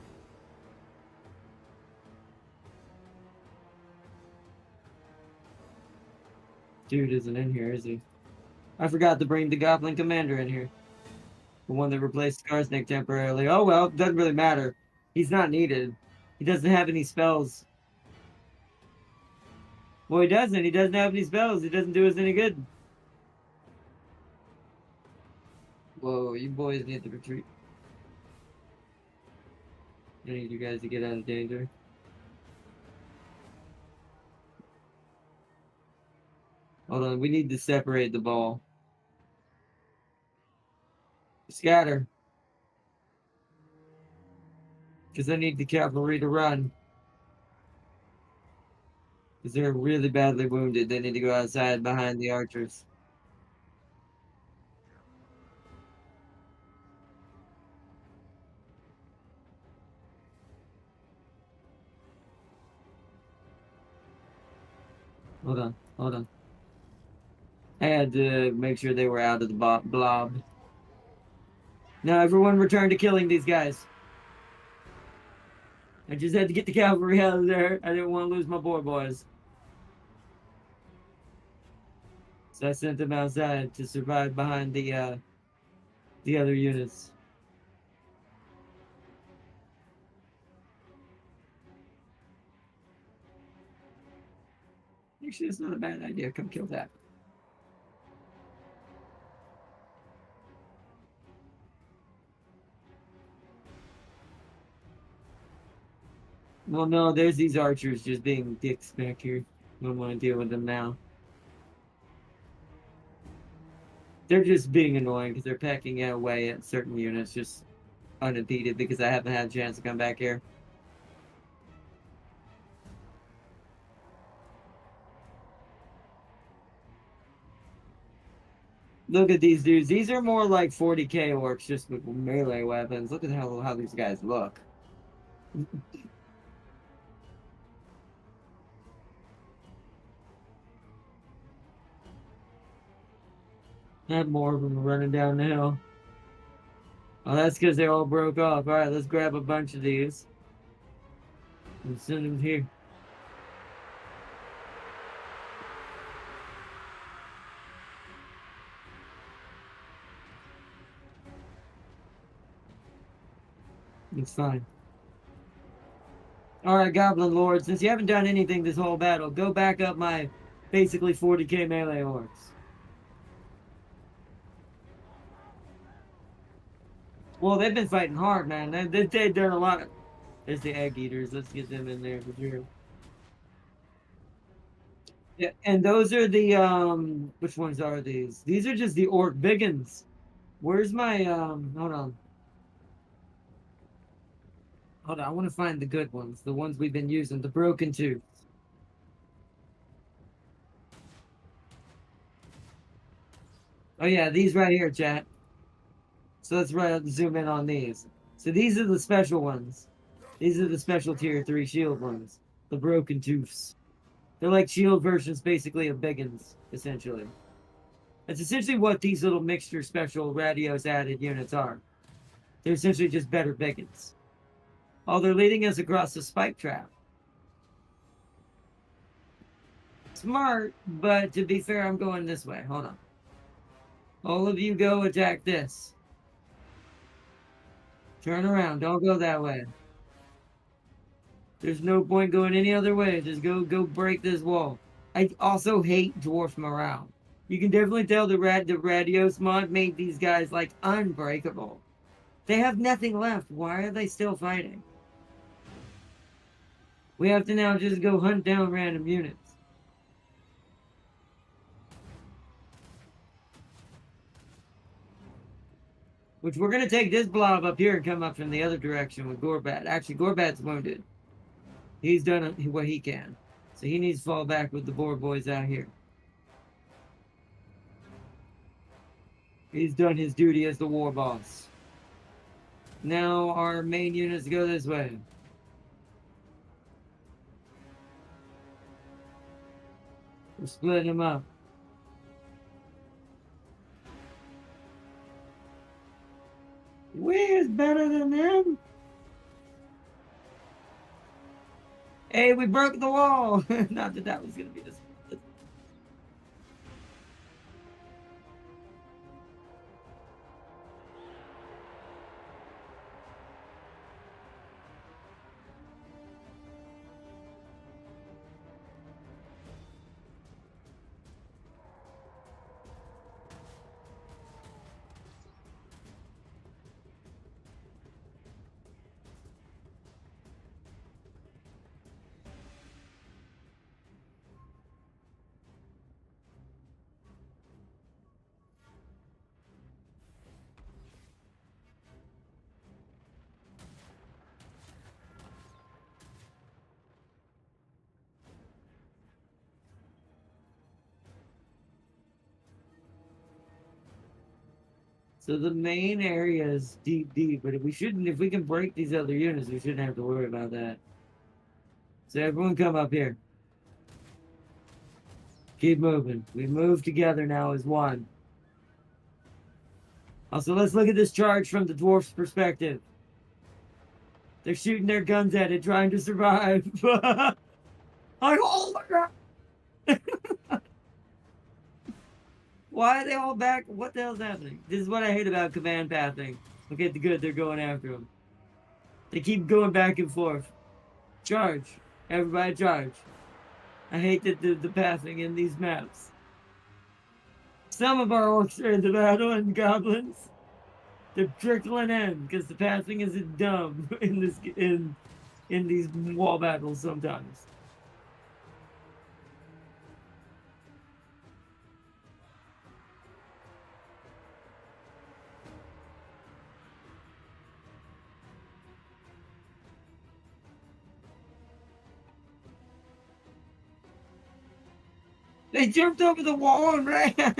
Dude isn't in here, is he? I forgot to bring the Goblin Commander in here. The one that replaced Skarsnik temporarily. Oh well, doesn't really matter. He's not needed. He doesn't have any spells. Well, he doesn't. He doesn't have any spells. It doesn't do us any good. Whoa, you boys need to retreat. I need you guys to get out of danger. Hold on, we need to separate the ball. Scatter. Because I need the cavalry to run. Because they're really badly wounded. They need to go outside behind the archers. Hold on, hold on. I had to make sure they were out of the blob. Now everyone return to killing these guys. I just had to get the cavalry out of there. I didn't want to lose my boys. So I sent them outside to survive behind the other units. Actually, it's not a bad idea. Come kill that. Well, no, there's these archers just being dicks back here. Don't want to deal with them now. They're just being annoying because they're pecking away at certain units just unimpeded because I haven't had a chance to come back here. Look at these dudes. These are more like 40k orcs just with melee weapons. Look at how these guys look. Not more of them running down the hill. Oh, that's because they all broke off. Alright, let's grab a bunch of these. And send them here. It's fine. Alright, Goblin Lord, since you haven't done anything this whole battle, go back up my basically 40k melee orcs. Well, they've been fighting hard, man. They've done a lot. There's the egg eaters. Let's get them in there for sure. Yeah, and those are the which ones are these? These are just the orc biggins. Where's my hold on. Hold on, I want to find the good ones, the ones we've been using, the broken tooth. Oh yeah, these right here, chat. So let's zoom in on these. So these are the special ones. These are the special tier 3 shield ones. The broken tooths. They're like shield versions basically of biggins, essentially. That's essentially what these little mixture special radios added units are. They're essentially just better biggins. Oh, they're leading us across the spike trap. Smart, but to be fair, I'm going this way. Hold on. All of you go attack this. Turn around. Don't go that way. There's no point going any other way. Just go break this wall. I also hate dwarf morale. You can definitely tell the Radios mod made these guys like unbreakable. They have nothing left. Why are they still fighting? We have to now just go hunt down random units. Which we're gonna take this blob up here and come up from the other direction with Gorbat. Actually, Gorbat's wounded. He's done what he can. So he needs to fall back with the boar boys out here. He's done his duty as the war boss. Now our main units go this way. We're splitting them up. We're better than them. Hey, we broke the wall. Not that that was going to be this. So the main area is deep, but if we can break these other units, we shouldn't have to worry about that. So everyone come up here. Keep moving. We move together now as one. Also, let's look at this charge from the dwarf's perspective. They're shooting their guns at it, trying to survive. Oh my god! Why are they all back? What the hell's happening? This is what I hate about command pathing. Okay, good, they're going after him. They keep going back and forth. Charge. Everybody charge. I hate the pathing in these maps. Some of our orcs are in the battle and goblins. They're trickling in because the pathing is dumb in these wall battles sometimes. They jumped over the wall and ran.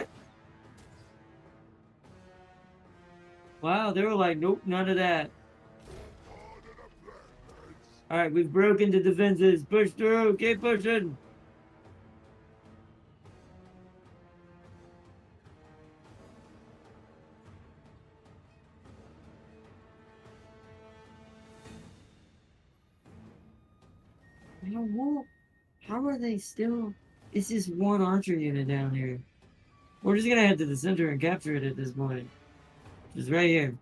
Wow, they were like, nope, none of that. All right, we've broken the defenses. Push through. Keep pushing. How are they still? It's just one archer unit down here. We're just gonna head to the center and capture it at this point. Just right here.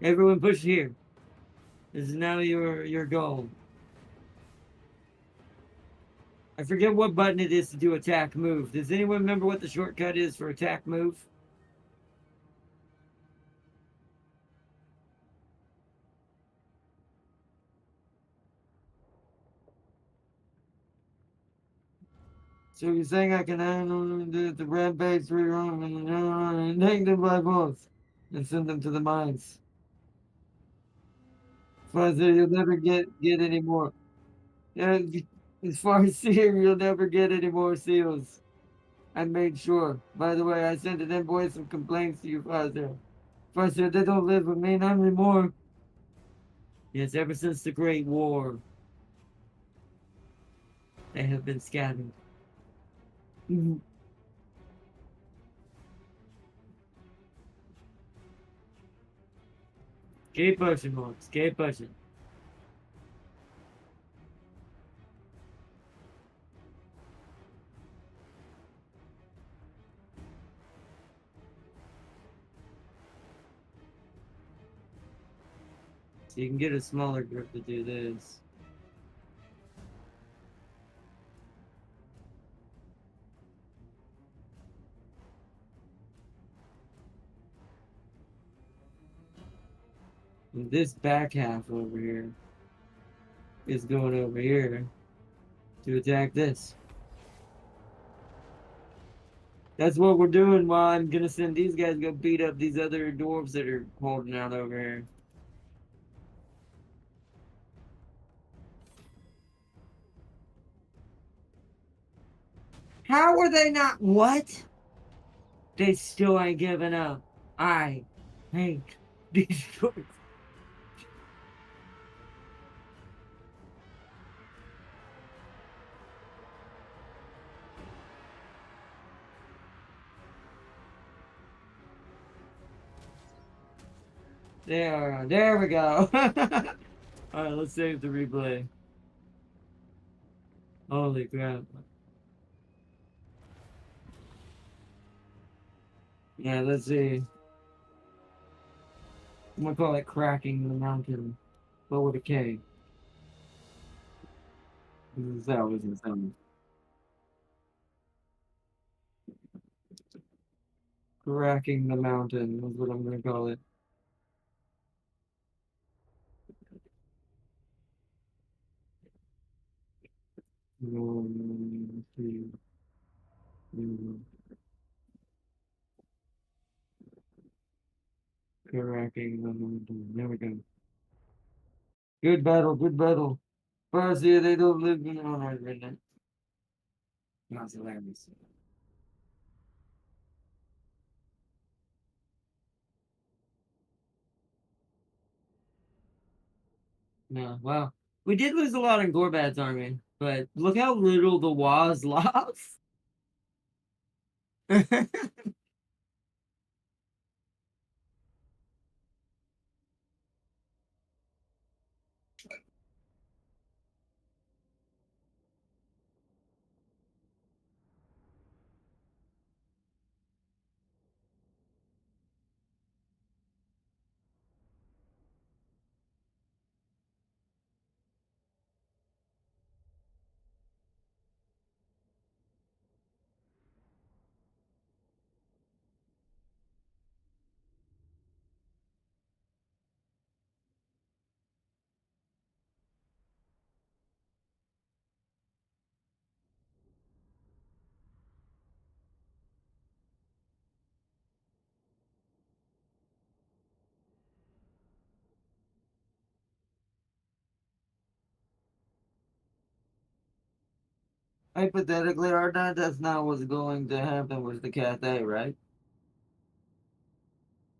Everyone push here. This is now your goal. I forget what button it is to do attack move. Does anyone remember what the shortcut is for attack move? So you're saying I can handle the rampage 3 and take them by both and send them to the mines. As far as you'll never get any more. Yeah, as far as here, you'll never get any more seals. I made sure. By the way, I sent an invoice of complaints to you, Father. Father, they don't live with me not anymore. Yes, ever since the Great War, they have been scattered. Mhm. Keep pushing, Marks. Keep pushing. So you can get a smaller grip to do this. And this back half over here is going over here to attack this. That's what we're doing while I'm gonna send these guys to go beat up these other dwarves that are holding out over here. How are they not? What? They still ain't giving up. I hate these dwarves. There we go. Alright, let's save the replay. Holy crap. Yeah, let's see. I'm gonna call it cracking the mountain, but with a K. That was insane. Cracking the mountain is what I'm gonna call it. One, two, three. Cracking the mountain. There we go. Good battle, good battle. First, yeah, they don't live in honor right now. That's hilarious. No, well, we did lose a lot in Gorbad's army, but look how little the Waaaghs lost. Hypothetically, Arda, that's not what's going to happen with the Cathay, right?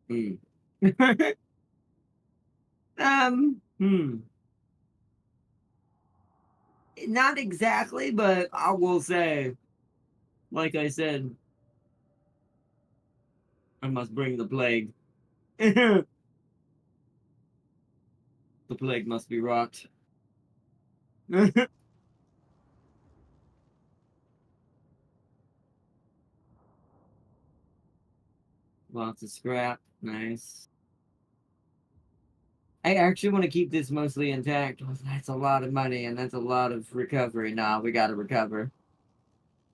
Hmm. Hmm. Not exactly, but I will say, like I said, I must bring the plague. The plague must be wrought. Lots of scrap. Nice. I actually want to keep this mostly intact. That's a lot of money and that's a lot of recovery. Nah, we gotta recover.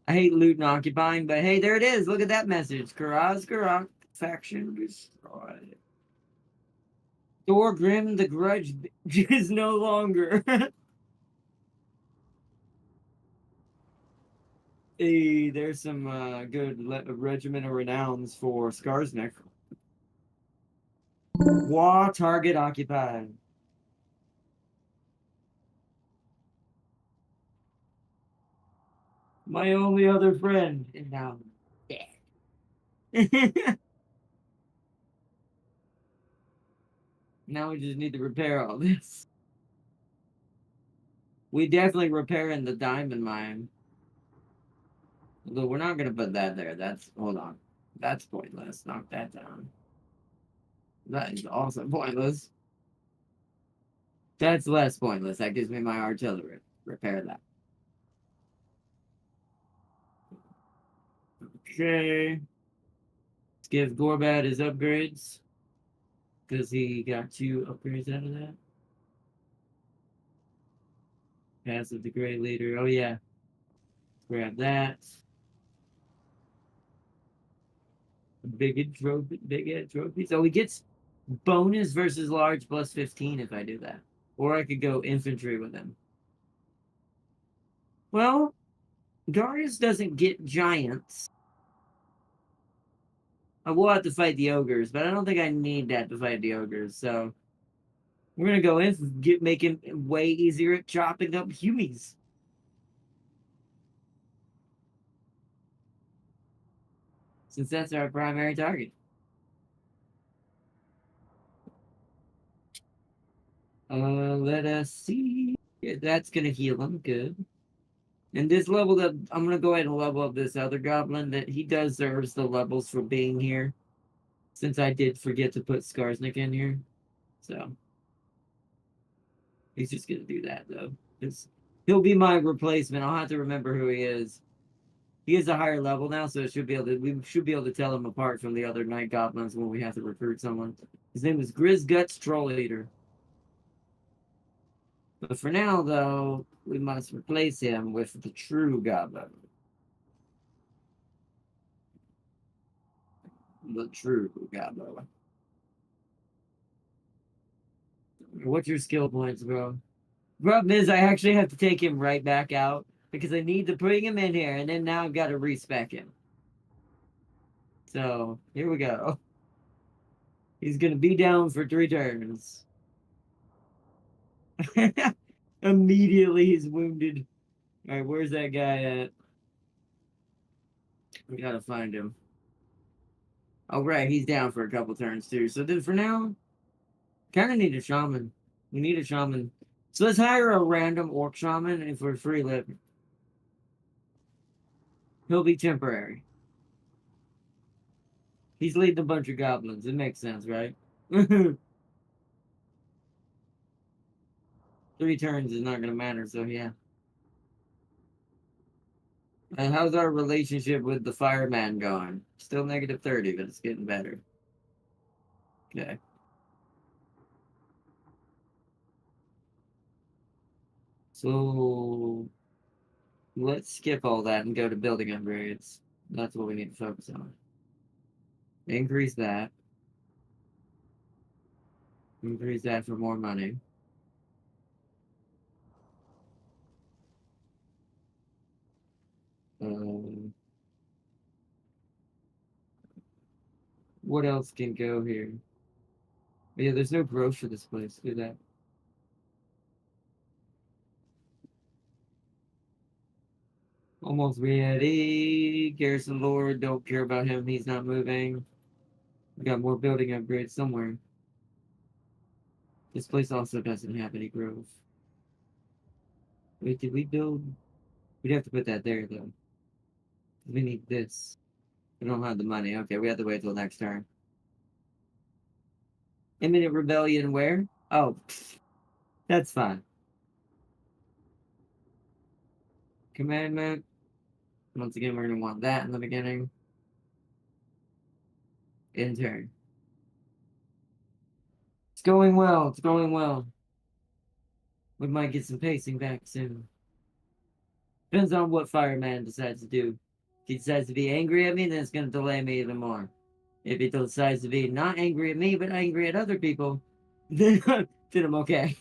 I hate loot and occupying, but hey, there it is. Look at that message. Karaz Karak faction destroyed. Thor Grim the Grudge is no longer. Hey, there's some good regiment of renowns for Skarsnik. Waaaagh target occupied. My only other friend. And now I'm dead. Now we just need to repair all this. We definitely repairing the diamond mine. Although we're not gonna put that there. That's hold on. That's pointless. Knock that down. That is also pointless. That's less pointless. That gives me my artillery. Repair that. Okay. Let's give Gorbad his upgrades. Because he got 2 upgrades out of that. Passive the Great Leader. Oh yeah. Grab that. Big head trophy. So he gets bonus versus large plus 15 if I do that. Or I could go infantry with him. Well, Darius doesn't get giants. I will have to fight the ogres, but I don't think I need that to fight the ogres. So we're gonna go in, make him way easier at chopping up humies. Since that's our primary target. Let us see. Yeah, that's gonna heal him. Good. And this level that I'm gonna go ahead and level up this other goblin that he deserves the levels for being here. Since I did forget to put Skarsnik in here. So he's just gonna do that though. He'll be my replacement. I'll have to remember who he is. He is a higher level now, so we should be able to tell him apart from the other night goblins when we have to recruit someone. His name is Guts Troll Eater. But for now, though, we must replace him with the true goblin. The true goblin. What's your skill points, bro? Problem is, I actually have to take him right back out because I need to bring him in here, and then now I've got to respec him. So, here we go. He's gonna be down for 3 turns. Immediately he's wounded. Alright, where's that guy at? We gotta find him. Oh, right, he's down for a couple turns too. So then for now, kind of need a shaman. We need a shaman. So let's hire a random orc shaman if we're free living. He'll be temporary. He's leading a bunch of goblins. It makes sense, right? 3 turns is not gonna matter, so yeah. And how's our relationship with the fireman going? Still negative 30, but it's getting better. Okay. So let's skip all that and go to building upgrades. That's what we need to focus on. Increase that. Increase that for more money. What else can go here? Yeah, there's no growth for this place. Do that. Almost ready. Garrison Lord, don't care about him. He's not moving. We got more building upgrades somewhere. This place also doesn't have any growth. Wait, did we build? We'd have to put that there, though. We need this. We don't have the money. Okay, we have to wait till next turn. Imminent rebellion where? Oh, that's fine. Commandment. Once again, we're going to want that in the beginning. In turn. It's going well. It's going well. We might get some pacing back soon. Depends on what Fireman decides to do. If he decides to be angry at me, then it's going to delay me even more. If he decides to be not angry at me, but angry at other people, then I'm okay.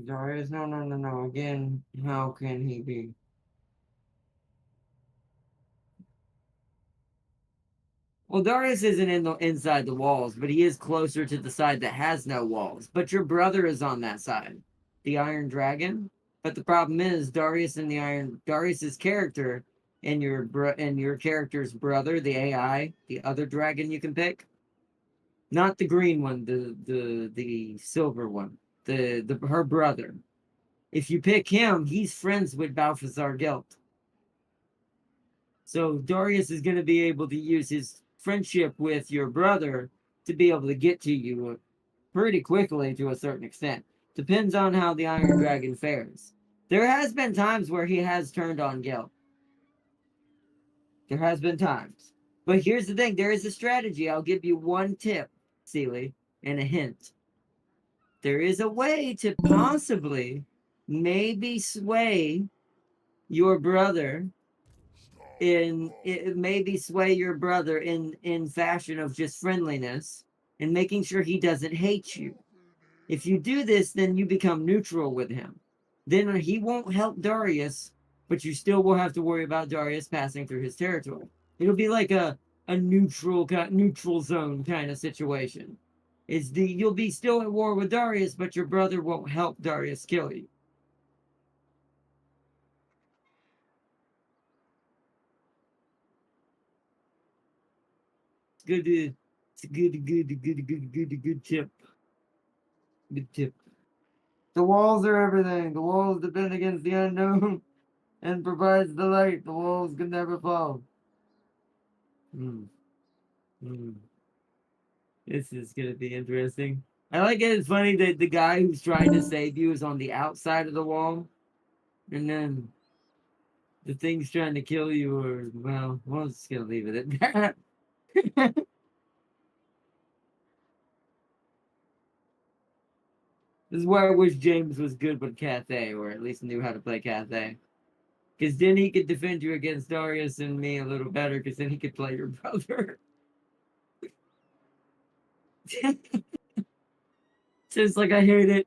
Darius, no, no, no, no. Again, how can he be? Well, Darius isn't inside the walls, but he is closer to the side that has no walls. But your brother is on that side, the Iron Dragon. But the problem is Darius's character and your character's brother, the AI, the other dragon you can pick, not the green one, the silver one, the her brother. If you pick him, he's friends with Balthazar Gelt. So Darius is going to be able to use his friendship with your brother to be able to get to you pretty quickly to a certain extent. Depends on how the Iron Dragon fares. There has been times where he has turned on Gelt. There has been times. But here's the thing. There is a strategy. I'll give you one tip, Sealy, and a hint. There is a way to possibly maybe sway your brother in it maybe sway your brother in fashion of just friendliness and making sure he doesn't hate you. If you do this, then you become neutral with him. Then he won't help Darius, but you still will have to worry about Darius passing through his territory. It'll be like a neutral zone kind of situation. You'll be still at war with Darius, but your brother won't help Darius kill you. Good. It's a good tip. Good tip. The walls are everything. The walls defend against the unknown and provides the light. The walls can never fall. Hmm. Hmm. This is gonna be interesting. I like it. It's funny that the guy who's trying to save you is on the outside of the wall, and then the thing's trying to kill you. Or well, we're just gonna leave it at that. This is why I wish James was good with Cathay, or at least knew how to play Cathay. Because then he could defend you against Darius and me a little better, because then he could play your brother. Just like I hate it.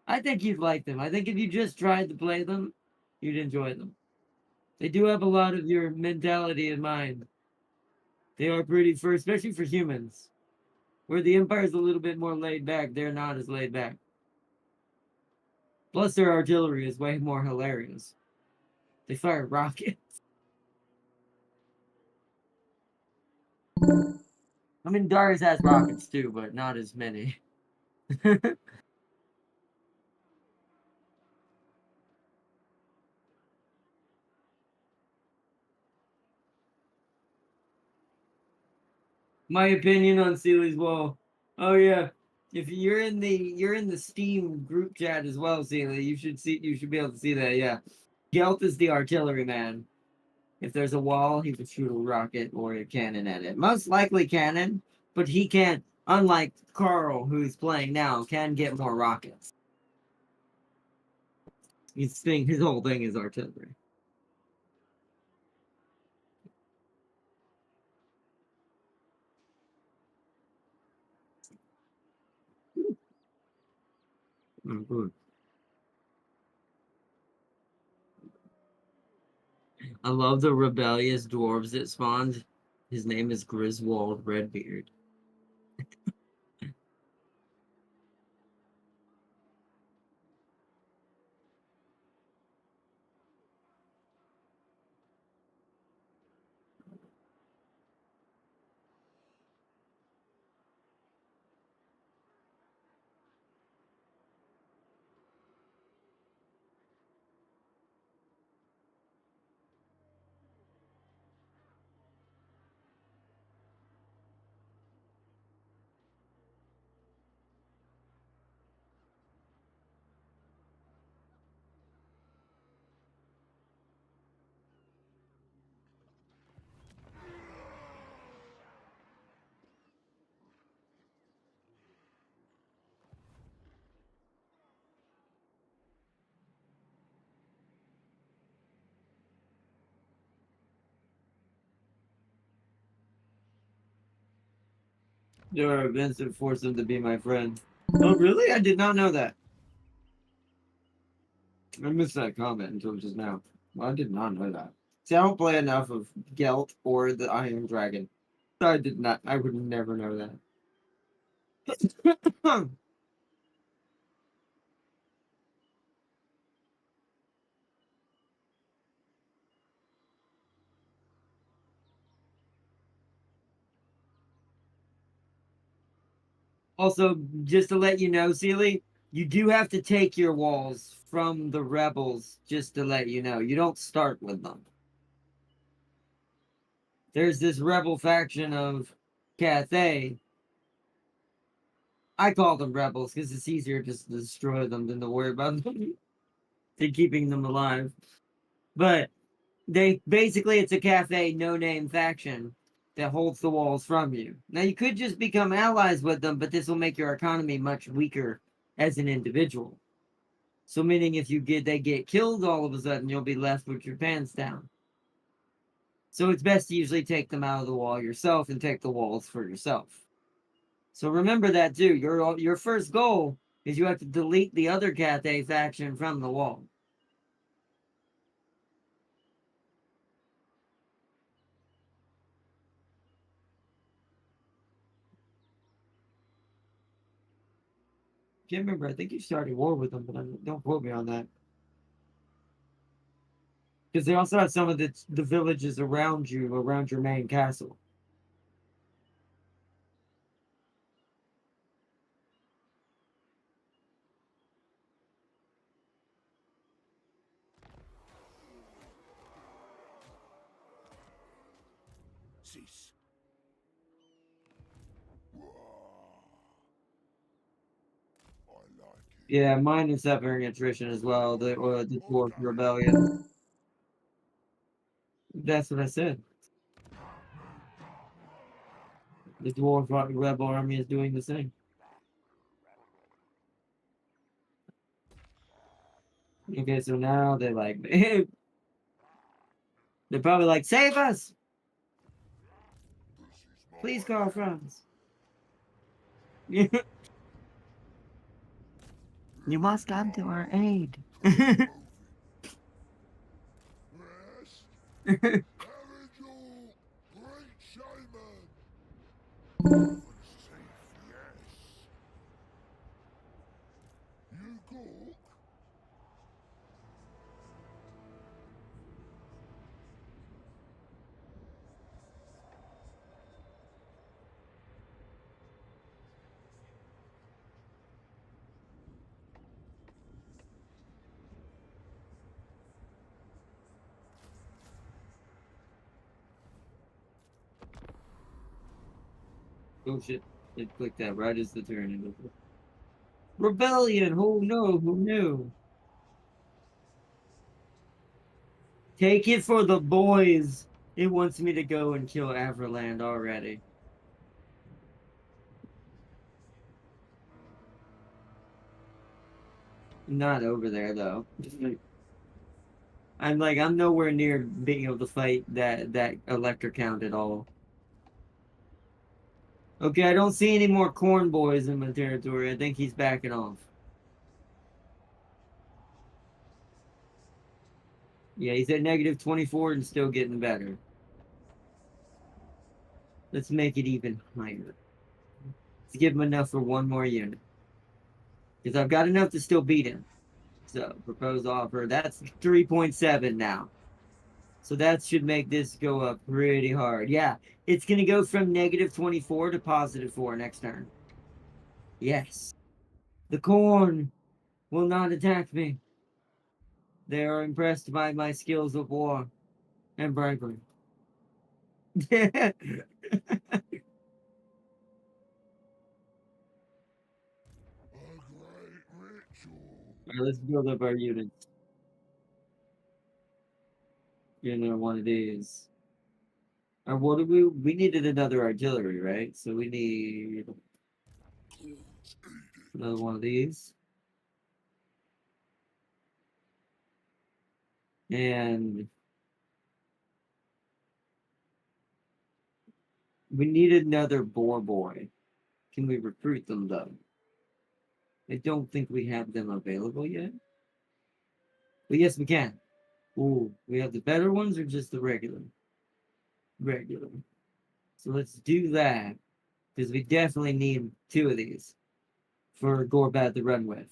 I think you'd like them. I think if you just tried to play them, you'd enjoy them. They do have a lot of your mentality in mind. They are pretty, especially for humans. Where the Empire's a little bit more laid back, they're not as laid back. Plus, their artillery is way more hilarious. They fire rockets. I mean, Darius has rockets too, but not as many. My opinion on Sealy's wall. Oh yeah. If you're in the Steam group chat as well, Sealy, you should be able to see that, yeah. Gelt is the artillery man. If there's a wall, he would shoot a rocket or a cannon at it. Most likely cannon, but he can, unlike Carl, who's playing now, can get more rockets. His whole thing is artillery. Oh, good. I love the rebellious dwarves that spawned. His name is Griswold Redbeard. There are events that force him to be my friend. Oh, really? I did not know that. I missed that comment until just now. Well, I did not know that. See, I don't play enough of Gelt or the Iron Dragon. So I did not. I would never know that. Also, just to let you know, Sealy, you do have to take your walls from the rebels. Just to let you know, you don't start with them. There's this rebel faction of Cathay. I call them rebels because it's easier just to destroy them than to worry about them than keeping them alive. But they basically it's a cafe no name faction that holds the walls from you. Now you could just become allies with them, but this will make your economy much weaker as an individual. So meaning if they get killed all of a sudden, you'll be left with your pants down. So it's best to usually take them out of the wall yourself and take the walls for yourself. So remember that too. Your first goal is you have to delete the other Cathay faction from the wall. Can't remember. I think you started war with them, but don't quote me on that. Because they also have some of the villages around you, around your main castle. Cease. Waaaagh. I like it. Yeah, mine is suffering attrition as well. The Dwarf Rebellion. That's what I said. The Dwarf Rebel Army is doing the same. Okay, so now they're like, they're probably like, save us! This is my Please call friends. You must come to our aid. moving. Yes. Erigel, great shaman. Safe, yes. You cook. Oh shit. It clicked that right as the turn ended. Rebellion! Who knew? Who knew? Take it for the boys. It wants me to go and kill Everland already. Not over there though. I'm nowhere near being able to fight that electric count at all. Okay, I don't see any more corn boys in my territory. I think he's backing off. Yeah, he's at negative 24 and still getting better. Let's make it even higher. Let's give him enough for one more unit. Because I've got enough to still beat him. So, proposed offer. That's 3.7 now. So that should make this go up pretty hard. Yeah, it's going to go from negative 24 to positive 4 next turn. Yes. The corn will not attack me. They are impressed by my skills of war and bribery. Alright, A great ritual. let's build up our units. One of these. Or what do we needed another artillery, right? So we need another one of these. And we need another boar boy. Can we recruit them though? I don't think we have them available yet. But yes, we can. Ooh, we have the better ones or just the regular? Regular. So let's do that. Because we definitely need 2 of these for Gorbad to run with.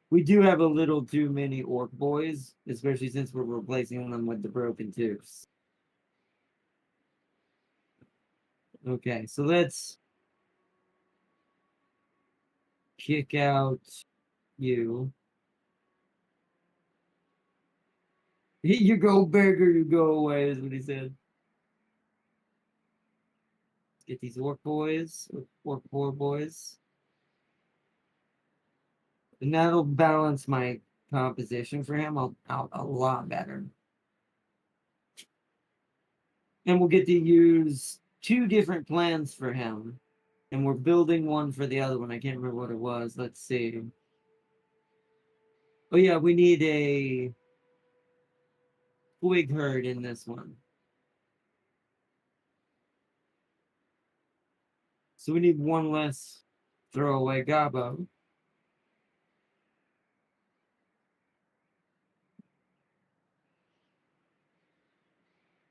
We do have a little too many orc boys, especially since we're replacing them with the broken tubes. Okay, so let's kick out you. You go bigger, you go away, is what he said. Get these orc boys, orc poor boys. And that'll balance my composition for him out a lot better. And we'll get to use 2 different plans for him. And we're building one for the other one. I can't remember what it was. Let's see. Oh yeah, we need a twig herd in this one. So we need 1 less throwaway gobbo.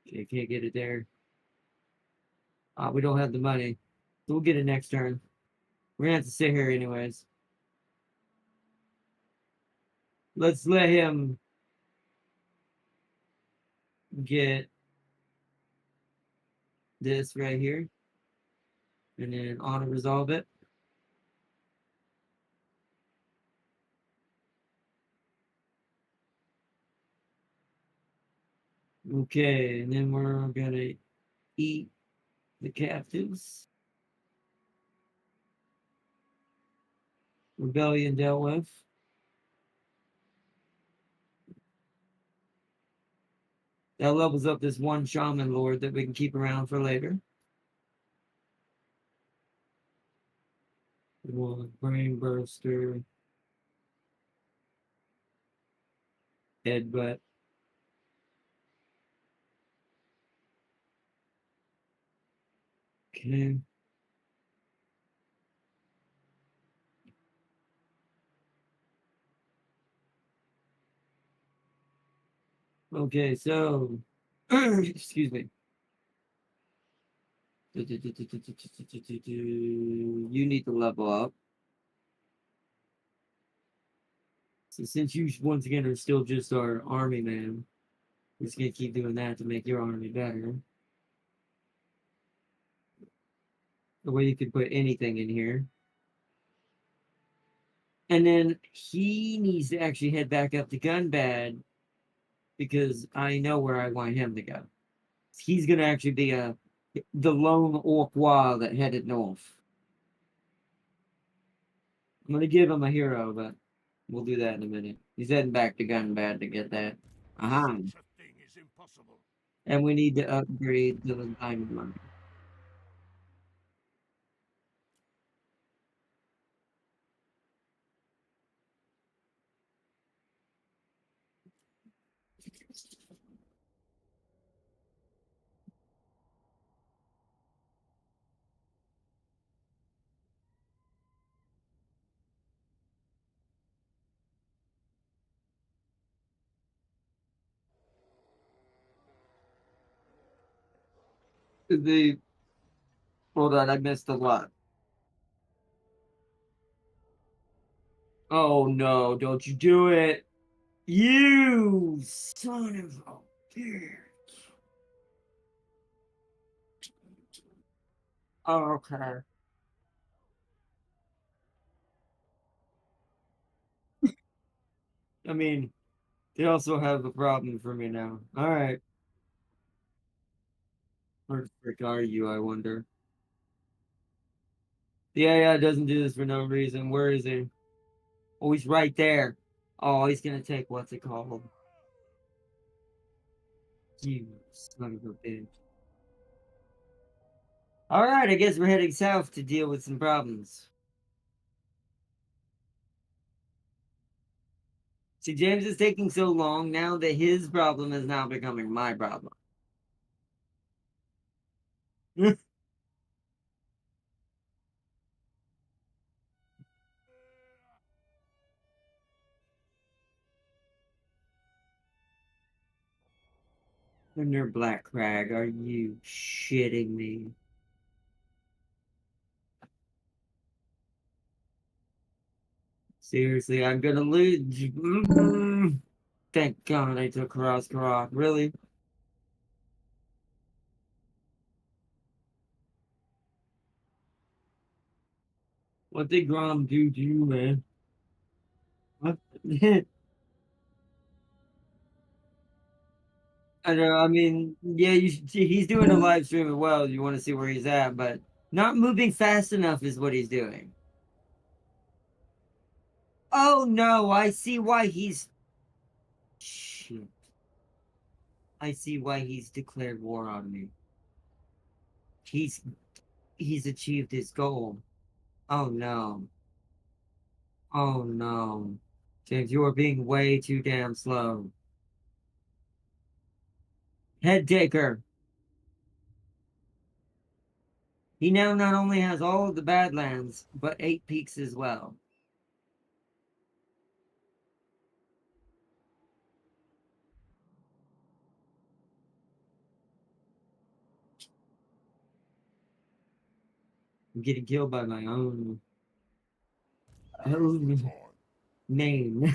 Okay, can't get it there. We don't have the money. So we'll get it next turn. We're gonna have to sit here anyways. Let's let him get this right here. And then auto resolve it. Okay, and then we're gonna eat the captives. Rebellion dealt with. That levels up this 1 shaman lord that we can keep around for later. One brain burster. Headbutt. Okay. Okay, so excuse me. You need to level up. So since you once again are still just our army man, we're just gonna keep doing that to make your army better. The way you could put anything in here. And then he needs to actually head back up to Gunbad because I know where I want him to go. He's gonna actually be the lone orc Waaaagh that headed north. I'm gonna give him a hero, but we'll do that in a minute. He's heading back to Gunbad to get that. Aha. Such a thing is impossible. And we need to upgrade to the diamond one. The hold on, I missed a lot. Oh no, don't you do it. You son of a bitch. Oh, okay. I mean, they also have a problem for me now. Alright. Where the frick are you, I wonder? The AI doesn't do this for no reason. Where is he? Oh, he's right there. Oh, he's gonna take what's it called? You son of a bitch. Alright, I guess we're heading south to deal with some problems. See, James is taking so long now that his problem is now becoming my problem. Under Black Crag, are you shitting me? Seriously, I'm gonna lose. Thank God I took Cross Rock. Really? What did Grom do to you, man? What? I know. I mean, yeah, he's doing a live stream as well. You want to see where he's at, but not moving fast enough is what he's doing. Oh no, I see why he's. Shit. I see why he's declared war on me. He's he's achieved his goal. Oh no. Oh no. James, you are being way too damn slow. Head taker. He now not only has all of the Badlands, but 8 peaks as well. I'm getting killed by my own Time. main.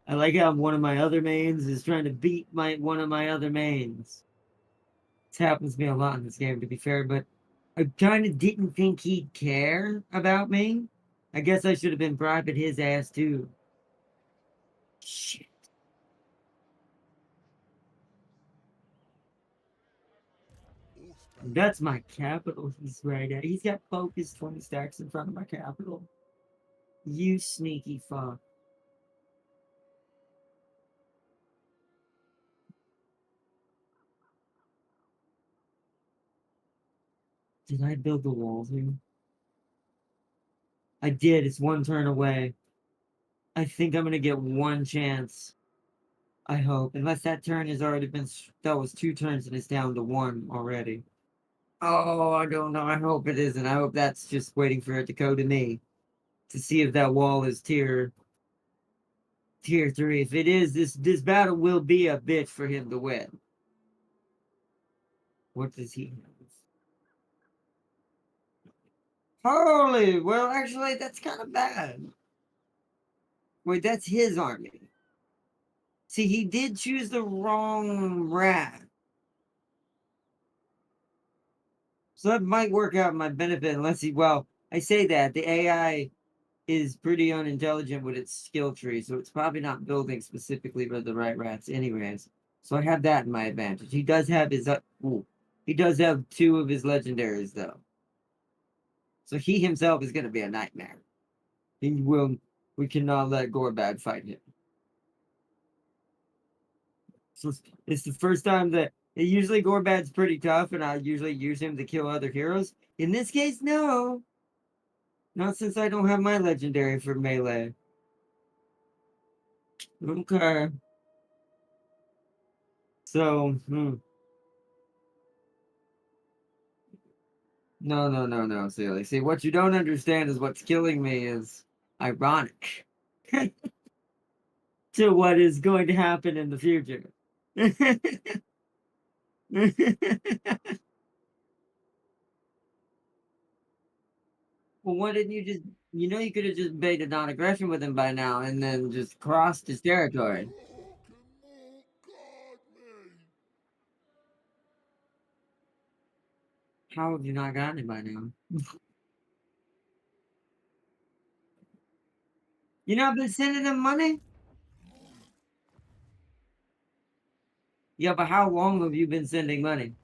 I like how one of my other mains is trying to beat one of my other mains. This happens to me a lot in this game, to be fair, but I kind of didn't think he'd care about me. I guess I should have been bribing his ass too. Shit. That's my capital he's right at. He's got focus 20 stacks in front of my capital. You sneaky fuck. Did I build the walls here? I did. It's 1 turn away. I think I'm gonna get 1 chance. I hope. Unless that turn has already been... That was 2 turns and it's down to 1 already. Oh, I don't know. I hope it isn't. I hope that's just waiting for it to go to me. To see if that wall is tier 3. If it is, this battle will be a bitch for him to win. What does he have? Holy, well, actually, that's kind of bad. Wait, that's his army. See, he did choose the wrong rat. So that might work out in my benefit unless he, well, I say that. The AI is pretty unintelligent with its skill tree, so it's probably not building specifically for the right rats anyways. So I have that in my advantage. He does have his, he does have 2 of his legendaries, though. So he himself is going to be a nightmare. We cannot let Gorbad fight him. So it's the first time that usually Gorbad's pretty tough, and I usually use him to kill other heroes. In this case, no. Not since I don't have my legendary for melee. Okay. So, no, no, no, no, silly. See, what you don't understand is what's killing me is ironic to what is going to happen in the future. Well, why didn't you just, you could have just baited non-aggression with him by now and then just crossed his territory. Fucking God, man. How have you not gotten it by now? You not been sending him money? Yeah, but how long have you been sending money?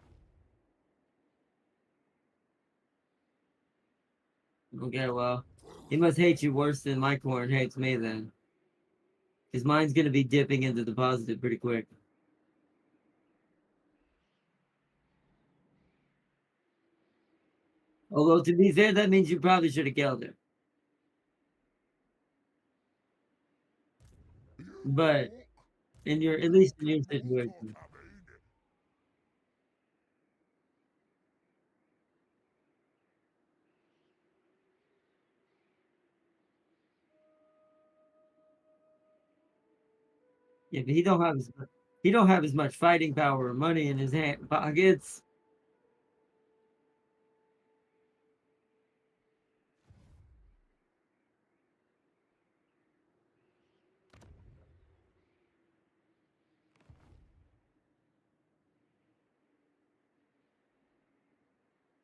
Okay, well, he must hate you worse than my corn hates me then. Because mine's going to be dipping into the positive pretty quick. Although, to be fair, that means you probably should have killed him. But, at least in your situation. Yeah, but he don't have as much fighting power or money in his hand pockets.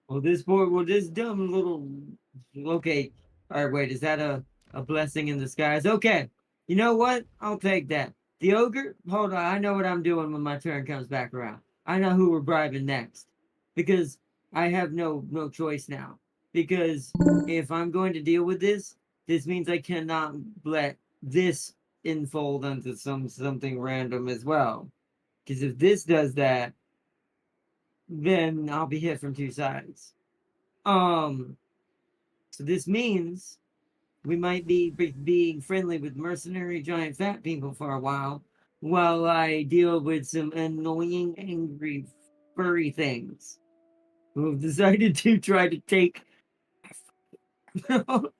Well, this dumb little. Okay, all right. Wait, is that a blessing in disguise? Okay, you know what? I'll take that. The ogre. Hold on, I know what I'm doing when my turn comes back around. I know who we're bribing next, because I have no choice now. Because if I'm going to deal with this, this means I cannot let this unfold into something random as well. Because if this does that, then I'll be hit from two sides. Um, so this means we might be being friendly with mercenary giant fat people for a while I deal with some annoying, angry, furry things who have decided to try to take. But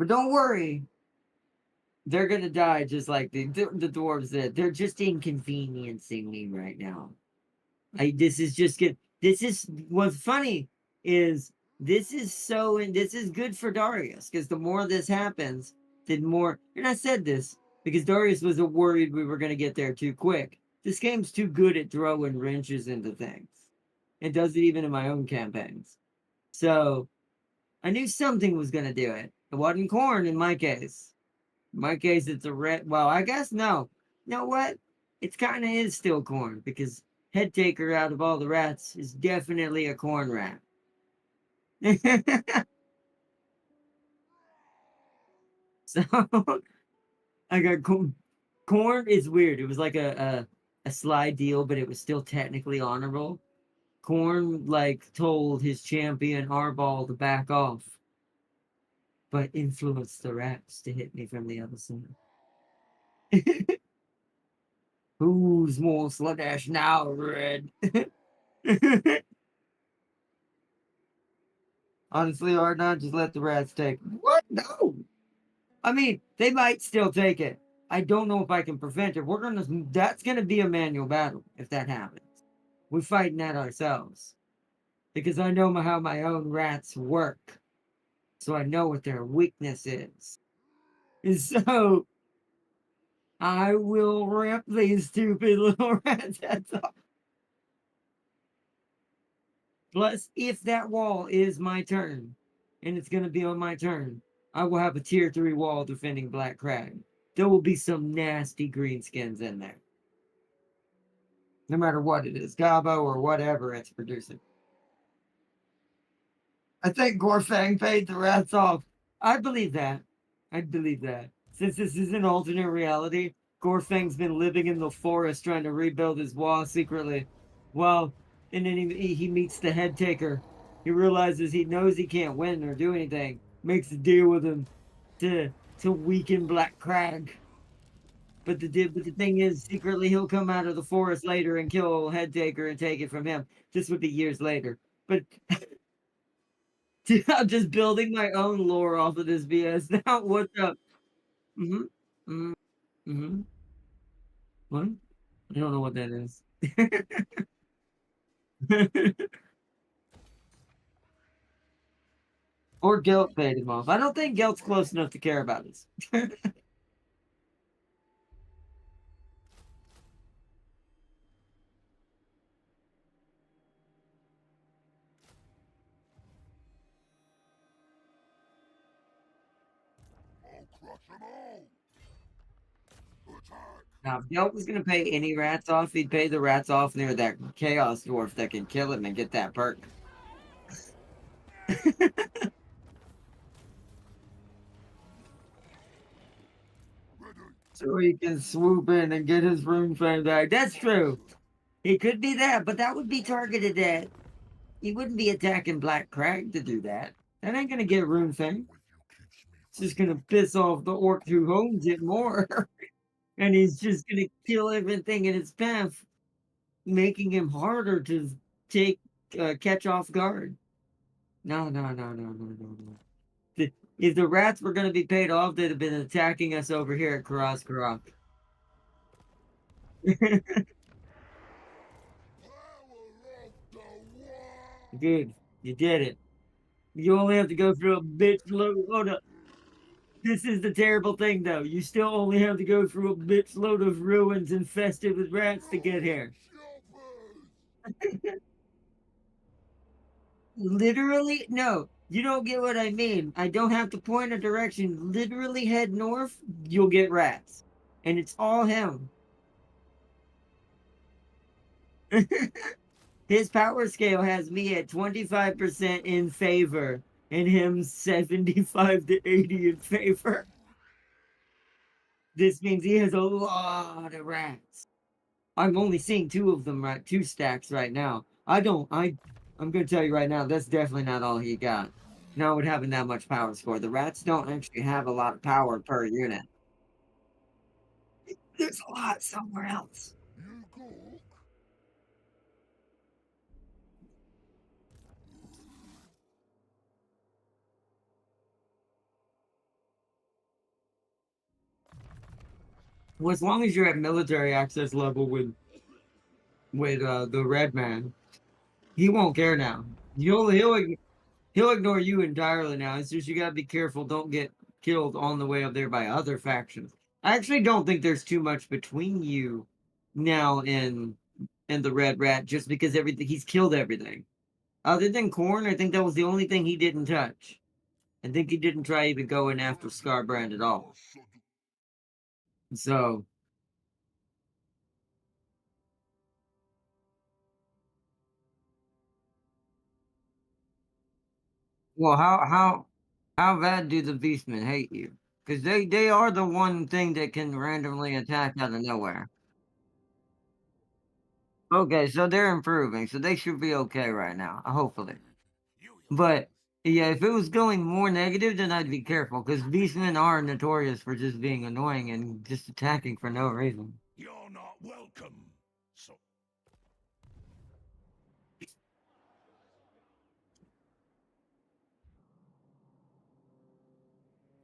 don't worry, they're gonna die just like the dwarves did. They're just inconveniencing me right now. This is just good. This is what's funny is this is so and this is good for Darius because the more this happens, the more. And I said this because Darius was worried we were going to get there too quick. This game's too good at throwing wrenches into things. It does it even in my own campaigns. So I knew something was going to do it. It wasn't corn in my case. In my case, it's a red. Well, I guess no. You know what? It's kind of is still corn because head taker out of all the rats is definitely a corn rat. So I got corn is weird. It was like a slide deal, but it was still technically honorable. Corn like told his champion Arball to back off, but influenced the rats to hit me from the other side. Who's more sluggish now, Red? Honestly, or not, just let the rats take. What? No. I mean, they might still take it. I don't know if I can prevent it. We're gonna. That's gonna be a manual battle if that happens. We're fighting that ourselves because I know how my own rats work, so I know what their weakness is. And so I will rip these stupid little rats' heads off. Plus, if that wall is my turn, and it's going to be on my turn, I will have a tier 3 wall defending Black Crag. There will be some nasty greenskins in there. No matter what it is, Gabo or whatever it's producing. I think Gorfang paid the rats off. I believe that. I believe that. Since this is an alternate reality, Gorfang's been living in the forest trying to rebuild his wall secretly. Well, and then he meets the head taker. He realizes he knows he can't win or do anything. Makes a deal with him to weaken Black Crag. But the thing is, secretly he'll come out of the forest later and kill Head Taker and take it from him. This would be years later. But I'm just building my own lore off of this BS now. What's up? Mm-hmm. Mm-hmm. Mm-hmm. What? I don't know what that is. Or Gelt paid him off. I don't think Gelt's close enough to care about us. I'll crush them all. Attack. Now, if Gelt was gonna pay any rats off, he'd pay the rats off near that Chaos Dwarf that can kill him and get that perk. Ready. So he can swoop in and get his rune fame back. That's true. He could be that, but that would be targeted at. He wouldn't be attacking Black Crag to do that. That ain't gonna get rune fame. With you keeps me It's just gonna piss off the orc who owns it more. And he's just gonna kill everything in its path, making him harder to take catch off guard. No, no, no, no, no, no, no. If the rats were going to be paid off, they'd have been attacking us over here at Karas Karak. Power of the Waaaagh! Dude, you did it. You only have to go through a bitch load. Hold up. This is the terrible thing, though. You still only have to go through a bitch load of ruins infested with rats to get here. Choppers! Literally, no. You don't get what I mean. I don't have to point a direction. Literally head north, you'll get rats. And it's all him. His power scale has me at 25% in favor and him 75 to 80 in favor. This means he has a lot of rats. I'm only seeing two of them, right? Two stacks right now. I'm gonna tell you right now, that's definitely not all he got. Not with having that much power score. The rats don't actually have a lot of power per unit. There's a lot somewhere else. You cook? Well, as long as you're at military access level with the red man, he won't care now. He'll ignore you entirely now. It's just you gotta be careful. Don't get killed on the way up there by other factions. I actually don't think there's too much between you now and the red rat, just because everything he's killed everything. Other than corn, I think that was the only thing he didn't touch. I think he didn't try even going after Scarbrand at all. So, well, how bad do the beastmen hate you? Because they are the one thing that can randomly attack out of nowhere. Okay, so they're improving, so they should be okay right now, hopefully. But yeah, if it was going more negative, then I'd be careful because beastmen are notorious for just being annoying and just attacking for no reason. You're not welcome. So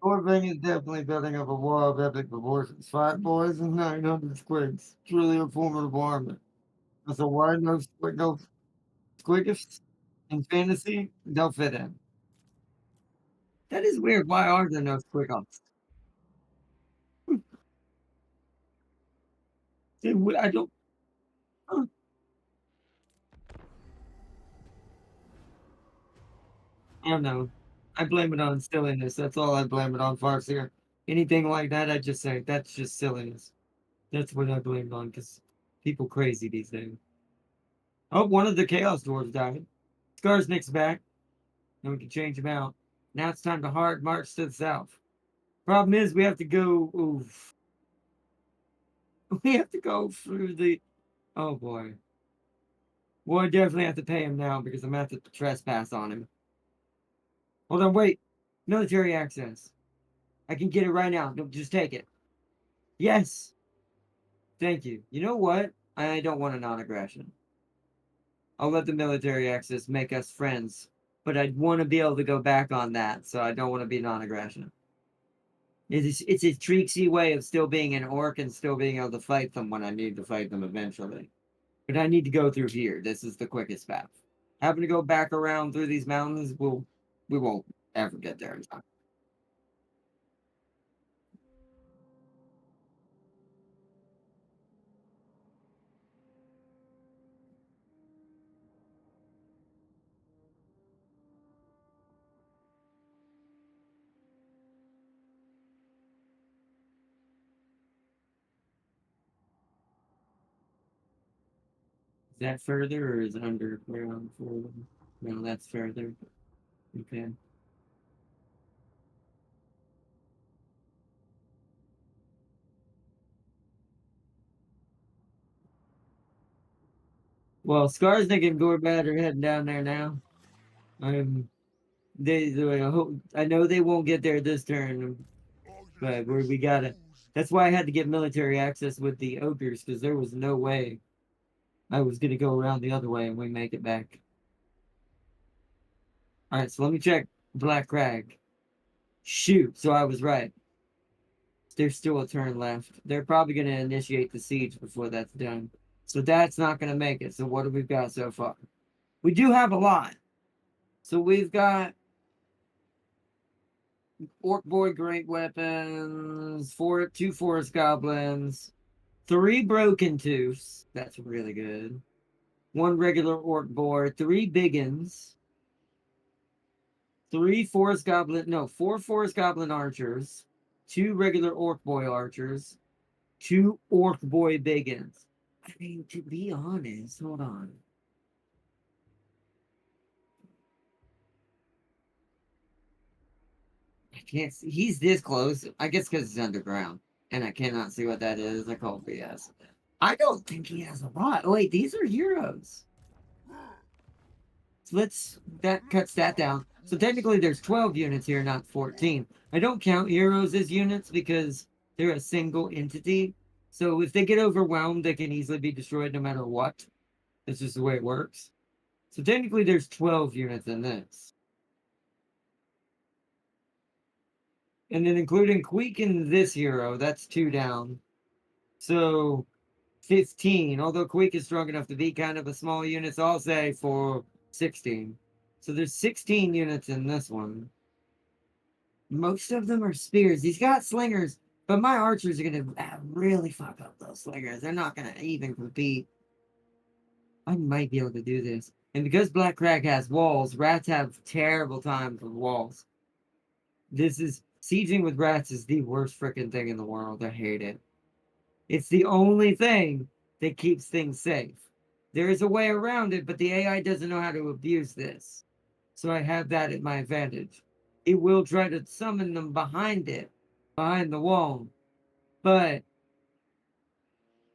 Corbin is definitely building up a wall of epic proportions. 5 boys and 900 squigs. Truly a formidable army. That's a wide no squiggifs in fantasy, they'll fit in. That is weird. Why are there no squiggles? I don't. I don't know. I blame it on silliness. That's all I blame it on, Fox here. Anything like that, I just say that's just silliness. That's what I blame it on because people crazy these days. Oh, one of the Chaos Dwarves died. Skarsnik's back, and we can change him out. Now it's time to hard march to the south. Problem is, we have to go. Oof. We have to go through the. Oh boy. Well, I definitely have to pay him now because I'm going to have to trespass on him. Hold on, wait. Military access. I can get it right now. No, just take it. Yes. Thank you. You know what? I don't want a non-aggression. I'll let the military access make us friends, but I'd want to be able to go back on that, so I don't want to be non-aggression. It's a tricksy way of still being an orc and still being able to fight them when I need to fight them eventually. But I need to go through here. This is the quickest path. Having to go back around through these mountains, we won't ever get there in time. Is that further or is it underground further? No, that's further. Okay. Well, Skarsnik and Gorbad are heading down there now. I'm I know they won't get there this turn, but we gotta. That's why I had to get military access with the ogres because there was no way I was gonna go around the other way and we make it back. All right, so let me check Black Crag. Shoot, so I was right. There's still a turn left. They're probably going to initiate the siege before that's done. So that's not going to make it. So what have we got so far? We do have a lot. So we've got Orc Boy Great Weapons, two Forest Goblins, 3 Broken Tooths. That's really good. 1 regular Orc Boy, 3 Biggins, 4 Forest Goblin Archers, 2 regular Orc Boy Archers, 2 Orc Boy Biggins. I mean, to be honest, hold on. I can't see. He's this close. I guess because he's underground. And I cannot see what that is. I call BS. I don't think he has a lot. Oh, wait, these are heroes. So that cuts that down. So technically there's 12 units here, not 14. I don't count heroes as units because they're a single entity. So if they get overwhelmed, they can easily be destroyed no matter what. That's just the way it works. So technically there's 12 units in this. And then including Queek and this hero, that's 2 down. So 15. Although Queek is strong enough to be kind of a small unit, so I'll say for 16. So there's 16 units in this one. Most of them are spears. He's got slingers, but my archers are going to really fuck up those slingers. They're not going to even compete. I might be able to do this. And because Black Crag has walls, rats have terrible times with walls. Sieging with rats is the worst freaking thing in the world. I hate it. It's the only thing that keeps things safe. There is a way around it, but the AI doesn't know how to abuse this. So I have that at my advantage. It will try to summon them behind the wall. But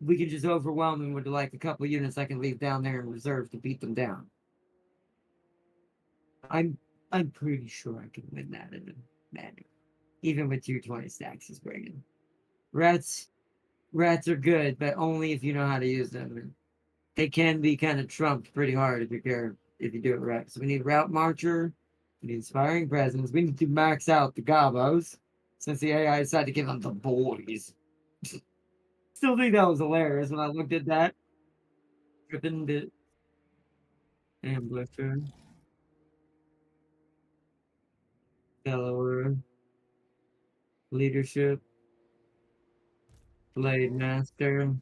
we can just overwhelm them with like a couple units I can leave down there in reserve to beat them down. I'm pretty sure I can win that in a manner. Even with 220 stacks is bringing. Rats are good, but only if you know how to use them. They can be kind of trumped pretty hard if you do it right. So we need Route Marcher, we need Inspiring Presence, we need to max out the Gobos, since the AI decided to give them the boys. Still think that was hilarious when I looked at that. Tripping bit. Ambusher. Delaware. Leadership. Blade Master.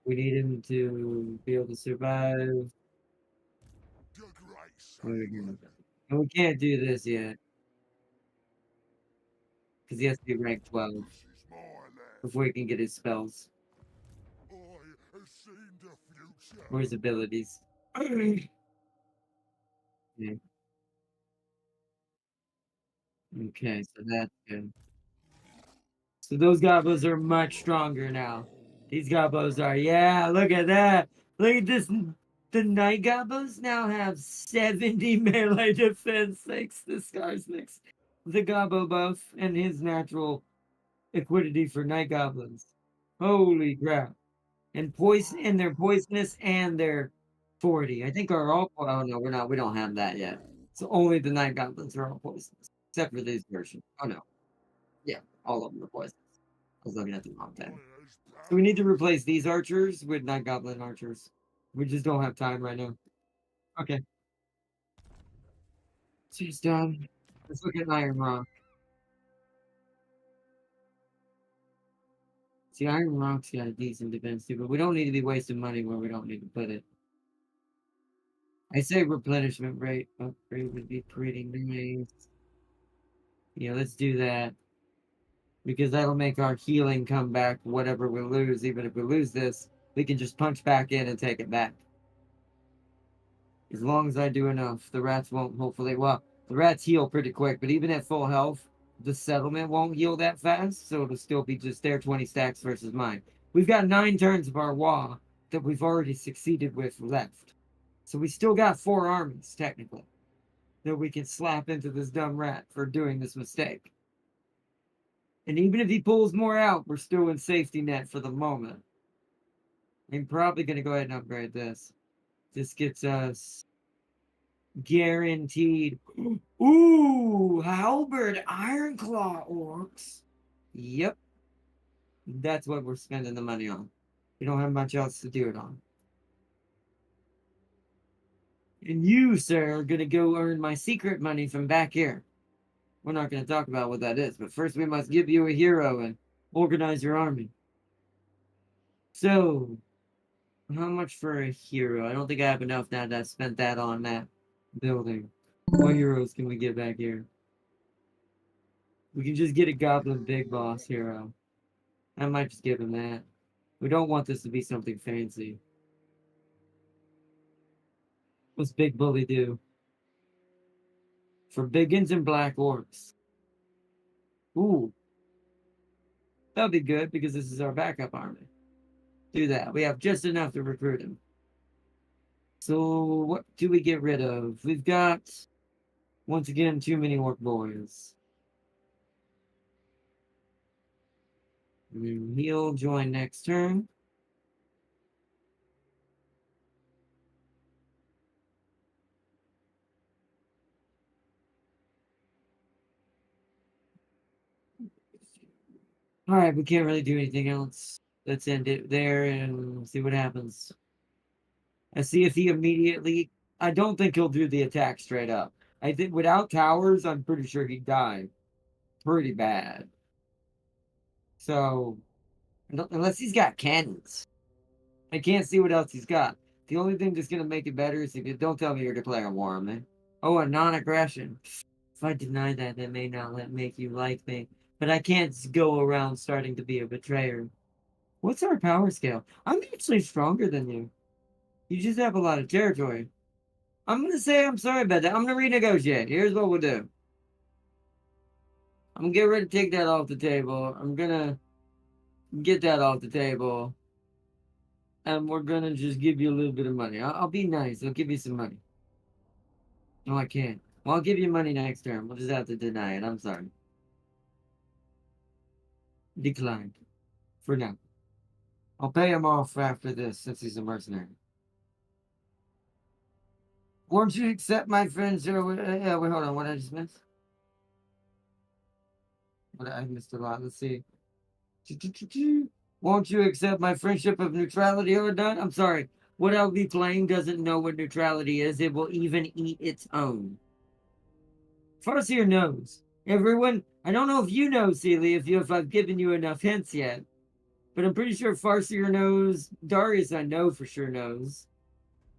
We need him to be able to survive. And we can't do this yet. Because he has to be rank 12 before he can get his spells. Or his abilities. Yeah. Okay, so that's good. So those gobos are much stronger now. These gobos are, yeah, look at that. Look at this. The night gobos now have 70 melee defense thanks to Skarsnik's the gobbo buff and his natural equity for night goblins. Holy crap. And poison, and they're poisonous and they're 40. I think are all, oh no, we don't have that yet. So only the night goblins are all poisonous. Except for this version. Oh no. Yeah, all of them are poisonous. I was looking at the wrong thing. So we need to replace these archers with night goblin archers. We just don't have time right now. Okay. She's done. Let's look at Iron Rock. See, Iron Rock's got a decent defense too, but we don't need to be wasting money where we don't need to put it. I say replenishment rate upgrade would be pretty nice. Yeah, let's do that. Because that'll make our healing come back whatever we lose. Even if we lose this, we can just punch back in and take it back. As long as I do enough, the rats won't hopefully. Well, the rats heal pretty quick, but even at full health, the settlement won't heal that fast, so it'll still be just their 20 stacks versus mine. We've got 9 turns of our Waaaagh that we've already succeeded with left. So we still got 4 armies, technically, that we can slap into this dumb rat for doing this mistake. And even if he pulls more out, we're still in safety net for the moment. I'm probably going to go ahead and upgrade this. This gets us Guaranteed. Ooh, halberd ironclaw orcs. Yep, that's what we're spending the money on. We don't have much else to do it on. And you, sir, are gonna go earn my secret money from back here. We're not gonna talk about what that is, but first we must give you a hero and organize your army. So, how much for a hero? I don't think I have enough now that I've spent that on that building. What heroes can we get back here? We can just get a goblin big boss hero. I might just give him that. We don't want this to be something fancy. What's Big Bully do? For biggins and black orcs. Ooh. That'll be good because this is our backup army. Do that. We have just enough to recruit him. So what do we get rid of? We've got, once again, too many orc boys. He'll join next turn. All right, we can't really do anything else. Let's end it there and see what happens. And see if he immediately. I don't think he'll do the attack straight up. I think without towers, I'm pretty sure he'd die pretty bad. So, unless he's got cannons, I can't see what else he's got. The only thing that's gonna make it better is if you don't tell me you're declaring war on me. Oh, a non-aggression. If I deny that, that may not make you like me. But I can't go around starting to be a betrayer. What's our power scale? I'm actually stronger than you. You just have a lot of territory. I'm gonna say I'm sorry about that. I'm gonna renegotiate. Here's what we'll do. I'm gonna get ready to take that off the table. I'm gonna get that off the table. And we're gonna just give you a little bit of money. I'll be nice. I'll give you some money. No, I can't. Well, I'll give you money next term. We'll just have to deny it. I'm sorry. Declined. For now. I'll pay him off after this since he's a mercenary. Won't you accept my friends? Yeah, wait, hold on. What did I just miss? What I missed a lot. Let's see. Won't you accept my friendship of neutrality or not? I'm sorry. What I'll be playing doesn't know what neutrality is. It will even eat its own. Farseer knows. Everyone, I don't know if you know, Celia, if I've given you enough hints yet. But I'm pretty sure Farseer knows. Darius, I know for sure knows.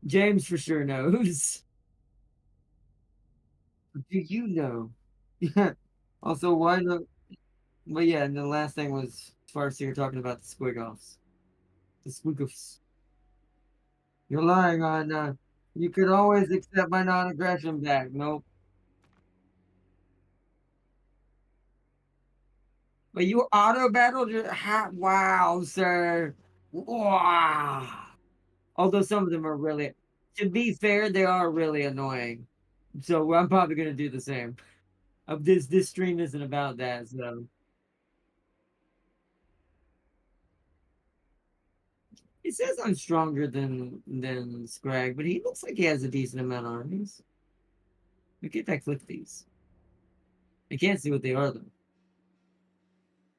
James for sure knows. Do you know? Yeah. Also, why not? But yeah, and the last thing was Farseer talking about the squig-offs. The squig-offs. You're lying on, you could always accept my non-aggression back. Nope. But you auto-battled your hat. Wow, sir. Wow. Although some of them are really, to be fair, they are really annoying. So I'm probably gonna do the same. This stream isn't about that, so he says I'm stronger than Scrag, but he looks like he has a decent amount of armies. We can't click these. I can't see what they are though.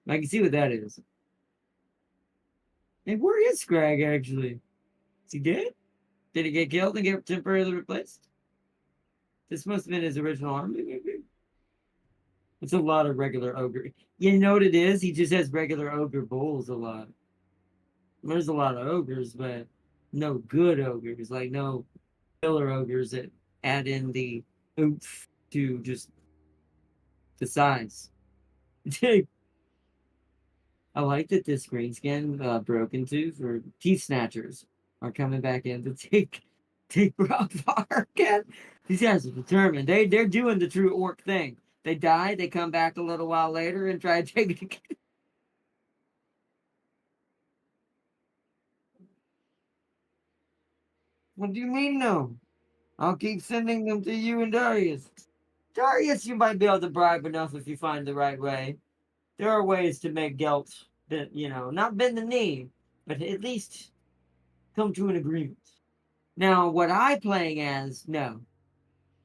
I can see what that is. Hey, where is Scrag actually? Is he dead? Did he get killed and get temporarily replaced? This must have been his original army, maybe. It's a lot of regular ogre. You know what it is? He just has regular ogre bulls a lot. There's a lot of ogres, but no good ogres. Like no killer ogres that add in the oomph to just the size. I like that this green skin broken tooth for teeth snatchers are coming back in to take Rock Fire again. These guys are determined. They're doing the true orc thing. They die, they come back a little while later and try to take it again. What do you mean no? I'll keep sending them to you and Darius. Darius, you might be able to bribe enough if you find the right way. There are ways to make Gelt, not bend the knee, but at least come to an agreement. Now, what I'm playing as, no.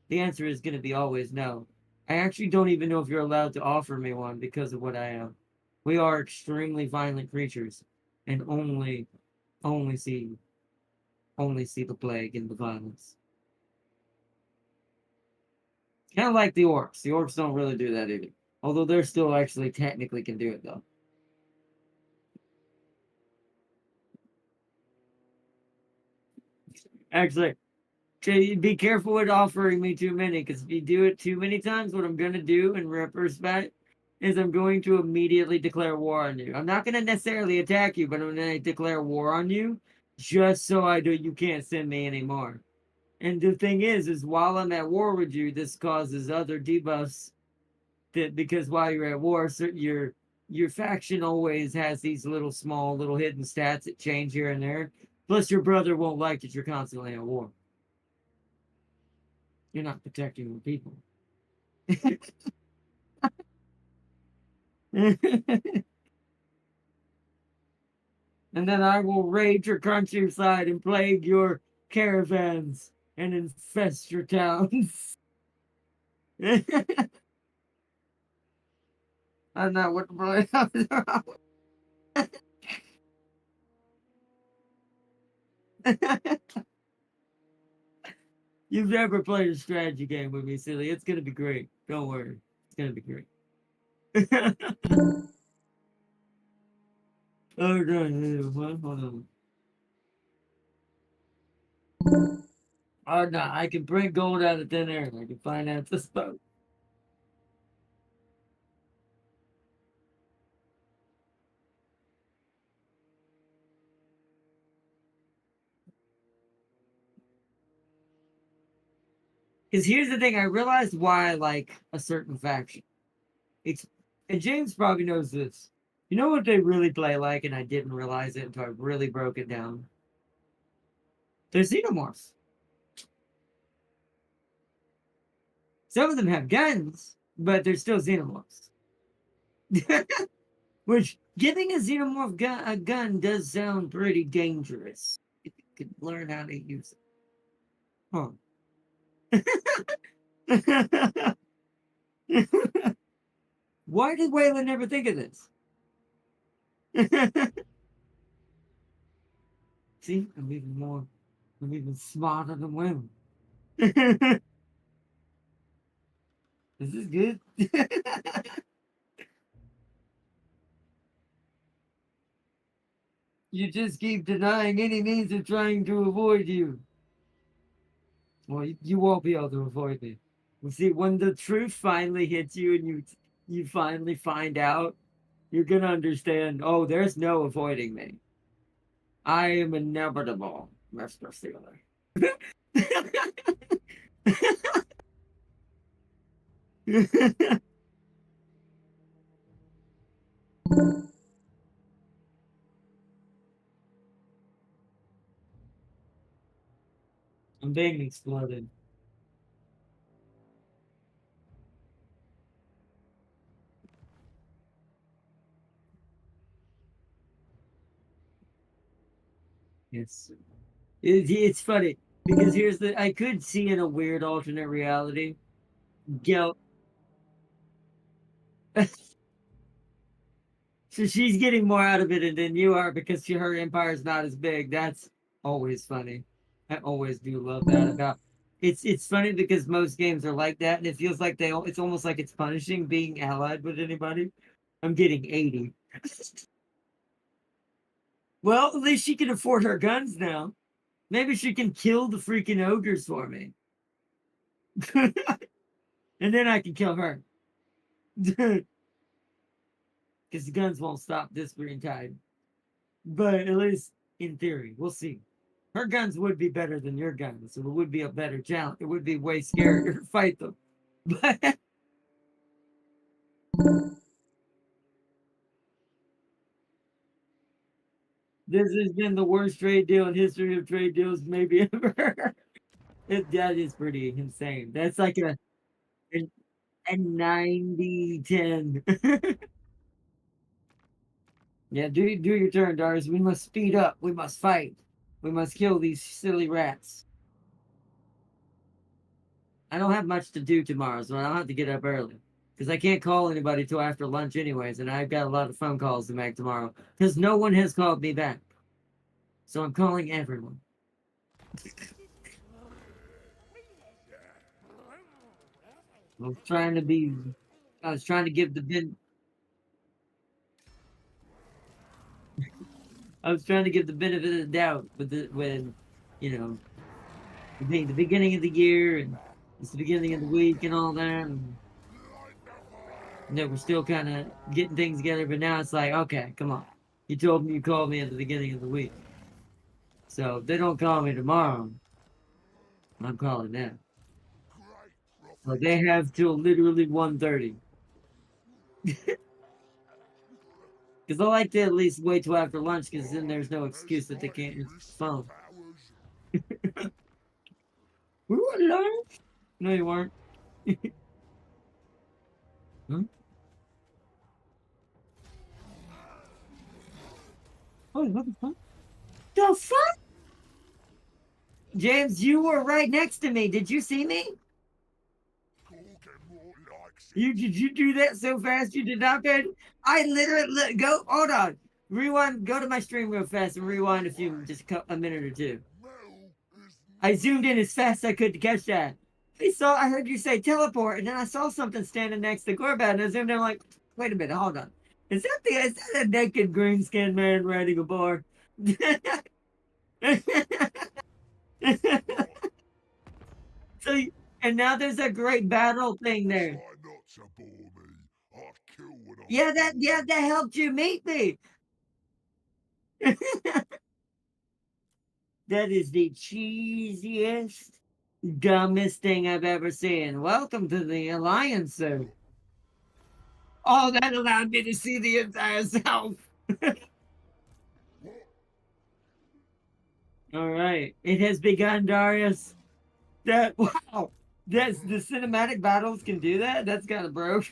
the answer is going to be always no. I actually don't even know if you're allowed to offer me one because of what I am. We are extremely violent creatures, and only see, only see the plague and the violence. Kind of like the orcs. The orcs don't really do that either. Although they're still actually technically can do it though. Actually, okay, be careful with offering me too many, because if you do it too many times, what I'm gonna do in retrospect is I'm going to immediately declare war on you. I'm not gonna necessarily attack you, but I'm gonna declare war on you just so you can't send me anymore. And the thing is while I'm at war with you, this causes other debuffs that because while you're at war, your faction always has these little small little hidden stats that change here and there. Plus, your brother won't like that you're constantly at war. You're not protecting the people. And then I will raid your countryside and plague your caravans and infest your towns. I'm not what the You've never played a strategy game with me, silly. It's gonna be great. Don't worry. It's gonna be great. Oh no, hold on. Oh no, I can bring gold out of thin air. I can finance this boat. Because here's the thing, I realized why I like a certain faction. It's and James probably knows this. You know what they really play like, and I didn't realize it until I really broke it down. They're xenomorphs. Some of them have guns, but they're still xenomorphs. Which giving a xenomorph a gun does sound pretty dangerous if you could learn how to use it. Huh. Why did Waylon never think of this? See, I'm even smarter than women. This is good. You just keep denying any means of trying to avoid you. Well, you won't be able to avoid me. You see, when the truth finally hits you and you finally find out, you're gonna understand. Oh, there's no avoiding me. I am inevitable, Mr. Steeler. I'm being exploded. Yes. It's funny because here's the I could see in a weird alternate reality. Gil So she's getting more out of it than you are because her empire is not as big. That's always funny. I always do love that about it's funny because most games are like that and it feels like it's almost like it's punishing being allied with anybody. I'm getting 80. Well, at least she can afford her guns now. Maybe she can kill the freaking ogres for me. And then I can kill her. Because the guns won't stop this green tide. But at least in theory, we'll see. Her guns would be better than your guns, so it would be a better challenge. It would be way scarier to fight them. But this has been the worst trade deal in history of trade deals, maybe ever. That is pretty insane. That's like a 90-10. Yeah, do your turn, Darius. We must speed up. We must fight. We must kill these silly rats. I don't have much to do tomorrow, so I don't have to get up early. Because I can't call anybody till after lunch anyways, and I've got a lot of phone calls to make tomorrow. Because no one has called me back. So I'm calling everyone. I was trying to be I was trying to give the I was trying to give the benefit of the doubt with when, you know, being the beginning of the year and it's the beginning of the week and all that. And, we're still kind of getting things together, but now it's like, okay, come on. You told me you called me at the beginning of the week. So if they don't call me tomorrow, I'm calling them. So they have till literally 1:30. Because I like to at least wait till after lunch, because then there's no excuse that they can't use the phone. We were at lunch. No, you weren't. Hmm? Oh, what the fuck? The fuck? James, you were right next to me. Did you see me? Did you do that so fast you did not pay? I literally go hold on. Rewind, go to my stream real fast and rewind a minute or two. I zoomed in as fast as I could to catch that. I heard you say teleport, and then I saw something standing next to Gorbat, and I zoomed in like, wait a minute, hold on. Is that a naked green skinned man riding a bar? So, and now there's a great battle thing there. Yeah, that helped you meet me. That is the cheesiest, dumbest thing I've ever seen. Welcome to the Alliance, sir. Oh, that allowed me to see the entire South. All right, it has begun, Darius. Wow, that's the cinematic battles can do that. That's kind of broke.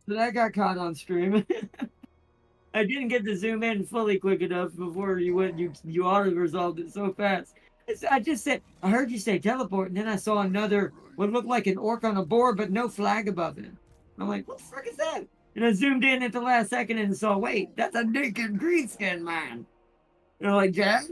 So that got caught on stream. I didn't get to zoom in fully quick enough before you auto resolved it so fast. I just said I heard you say teleport, and then I saw another what looked like an orc on a board, but no flag above it. I'm like, what the frick is that? And I zoomed in at the last second and saw, wait, that's a naked green skin man. And I'm like, Jax?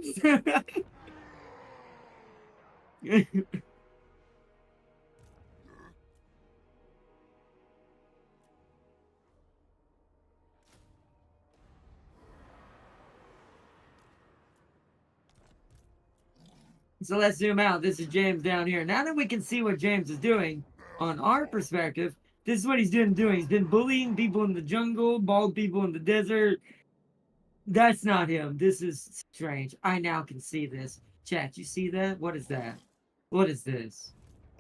So let's zoom out. This is James down here. Now that we can see what James is doing on our perspective, this is what he's doing. He's been bullying people in the jungle, bald people in the desert. That's not him. This is strange. I now can see this. Chat, you see that? What is that? What is this?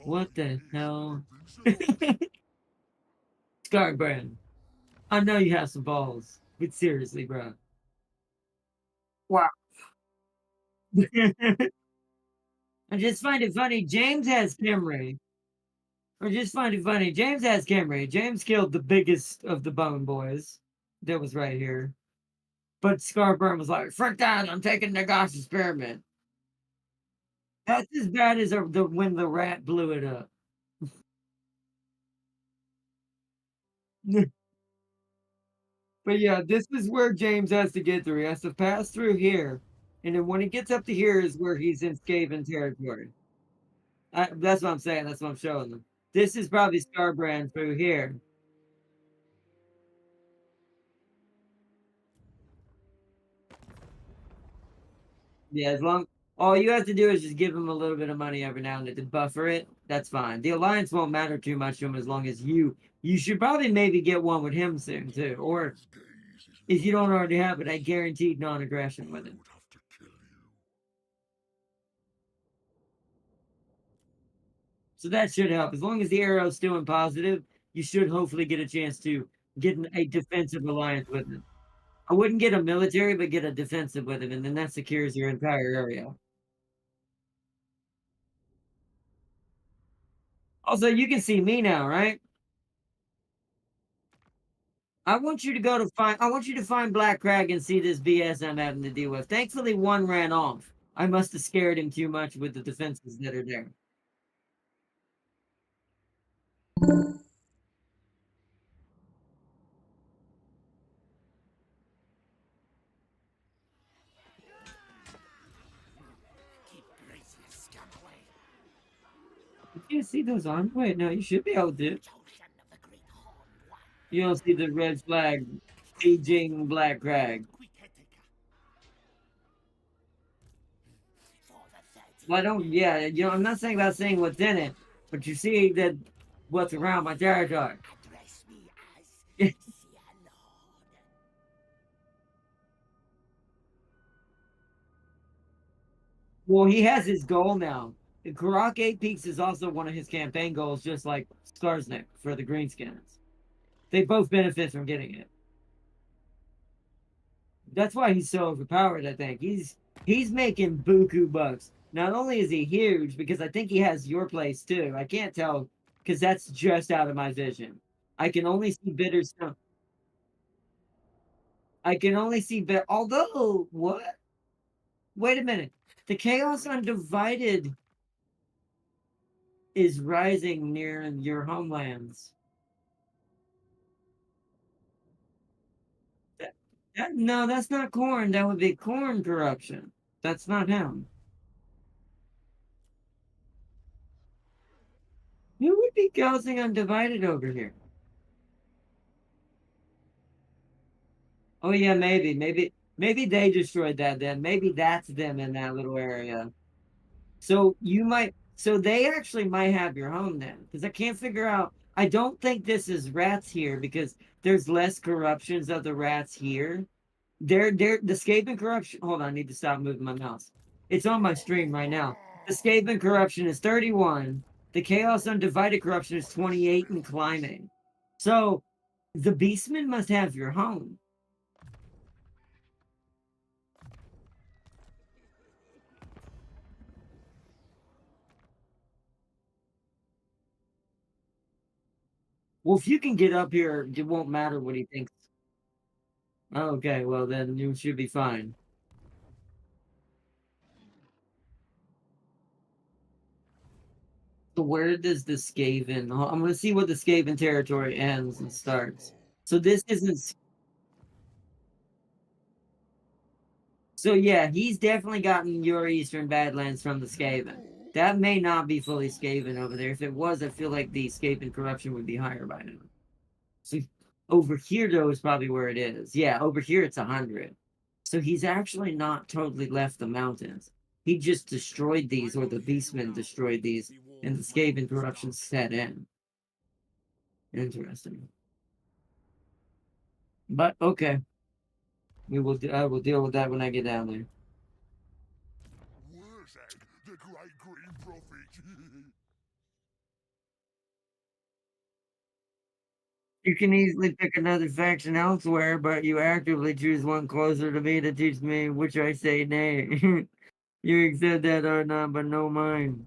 What the hell? Scarbrand. I know you have some balls. But seriously, bro. Wow. I just find it funny. James has Camry. I just find it funny. James has Camry. James killed the biggest of the Bone Boys that was right here. But Scarburn was like, frick that, I'm taking Nagash Pyramid. That's as bad as when the rat blew it up. But yeah, this is where James has to get through. He has to pass through here. And then when he gets up to here is where he's in Skaven territory. That's what I'm saying. That's what I'm showing them. This is probably Scarbrand through here. Yeah, as long all you have to do is just give him a little bit of money every now and then to buffer it. That's fine. The alliance won't matter too much to him as long as you should probably maybe get one with him soon too. Or if you don't already have it, I guaranteed non-aggression with it. So that should help. As long as the arrow's still in positive, you should hopefully get a chance to get a defensive alliance with him. I wouldn't get a military, but get a defensive with him, and then that secures your entire area. Also, you can see me now, right? I want you to go to find. I want you to find Black Crag and see this BS I'm having to deal with. Thankfully, one ran off. I must have scared him too much with the defenses that are there. You can't see those on. Wait, no, you should be able to. You don't see the red flag, sieging Black Crag. Well, I don't. Yeah, you know, I'm not saying about saying what's in it, but you see that what's around my territory. Well, he has his goal now. Karak 8 Peaks is also one of his campaign goals, just like Skarsnik for the Greenskins. They both benefit from getting it. That's why he's so overpowered, I think. He's making buku bucks. Not only is he huge, because I think he has your place too. I can't tell because that's just out of my vision. I can only see bitter stone. I can only see bit. Although, what? Wait a minute. The Chaos Undivided is rising near your homelands. No, that's not corn. That would be corn corruption. That's not him. Who would be causing Undivided over here? Oh yeah, maybe they destroyed that then. Maybe that's them in that little area. So you might, so they actually might have your home then, because I can't figure out. I don't think this is rats here because there's less corruptions of the rats here. They're the Skaven corruption. Hold on, I need to stop moving my mouse. It's on my stream right now. The Skaven corruption is 31. The Chaos Undivided corruption is 28 and climbing. So the Beastmen must have your home. Well, if you can get up here, it won't matter what he thinks. Okay, well then you should be fine. So where does the Skaven? I'm gonna see what the Skaven territory ends and starts. So this isn't. So yeah, he's definitely gotten your Eastern Badlands from the Skaven. That may not be fully Skaven over there. If it was, I feel like the Skaven corruption would be higher by now. So over here though is probably where it is. Yeah, over here it's 100. So he's actually not totally left the mountains. He just destroyed these, or the Beastmen destroyed these, and the Skaven corruption set in. Interesting. But okay, I will deal with that when I get down there. Waaaagh, the great green prophet. You can easily pick another faction elsewhere, but you actively choose one closer to me to teach me which I say nay. You accept that or not, but no mine.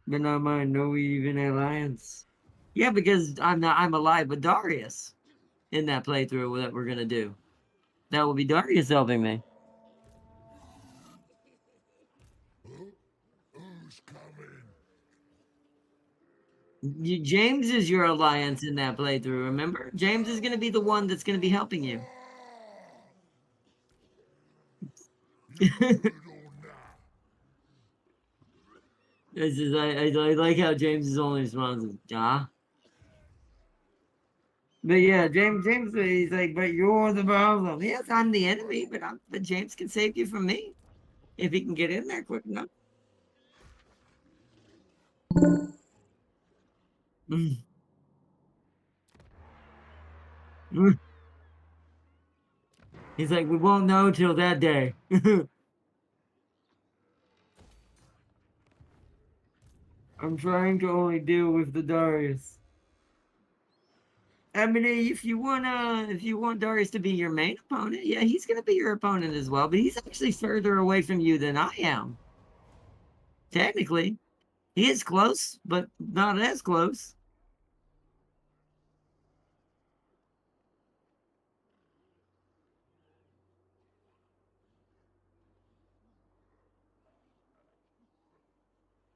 But not mine, no even alliance. Yeah, because I'm alive with Darius in that playthrough that we're gonna do. That will be Darius helping me. Who's coming? James is your alliance in that playthrough, remember? James is gonna be the one that's gonna be helping you. You good or not? I like how James' only response is, ah. But yeah, James, he's like, but you're the problem. Yes, I'm the enemy, but James can save you from me if he can get in there quick enough. Mm, mm. He's like, we won't know till that day. I'm trying to only deal with the Darius. I mean, if you want Darius to be your main opponent, yeah, he's gonna be your opponent as well. But he's actually further away from you than I am. Technically, he is close, but not as close.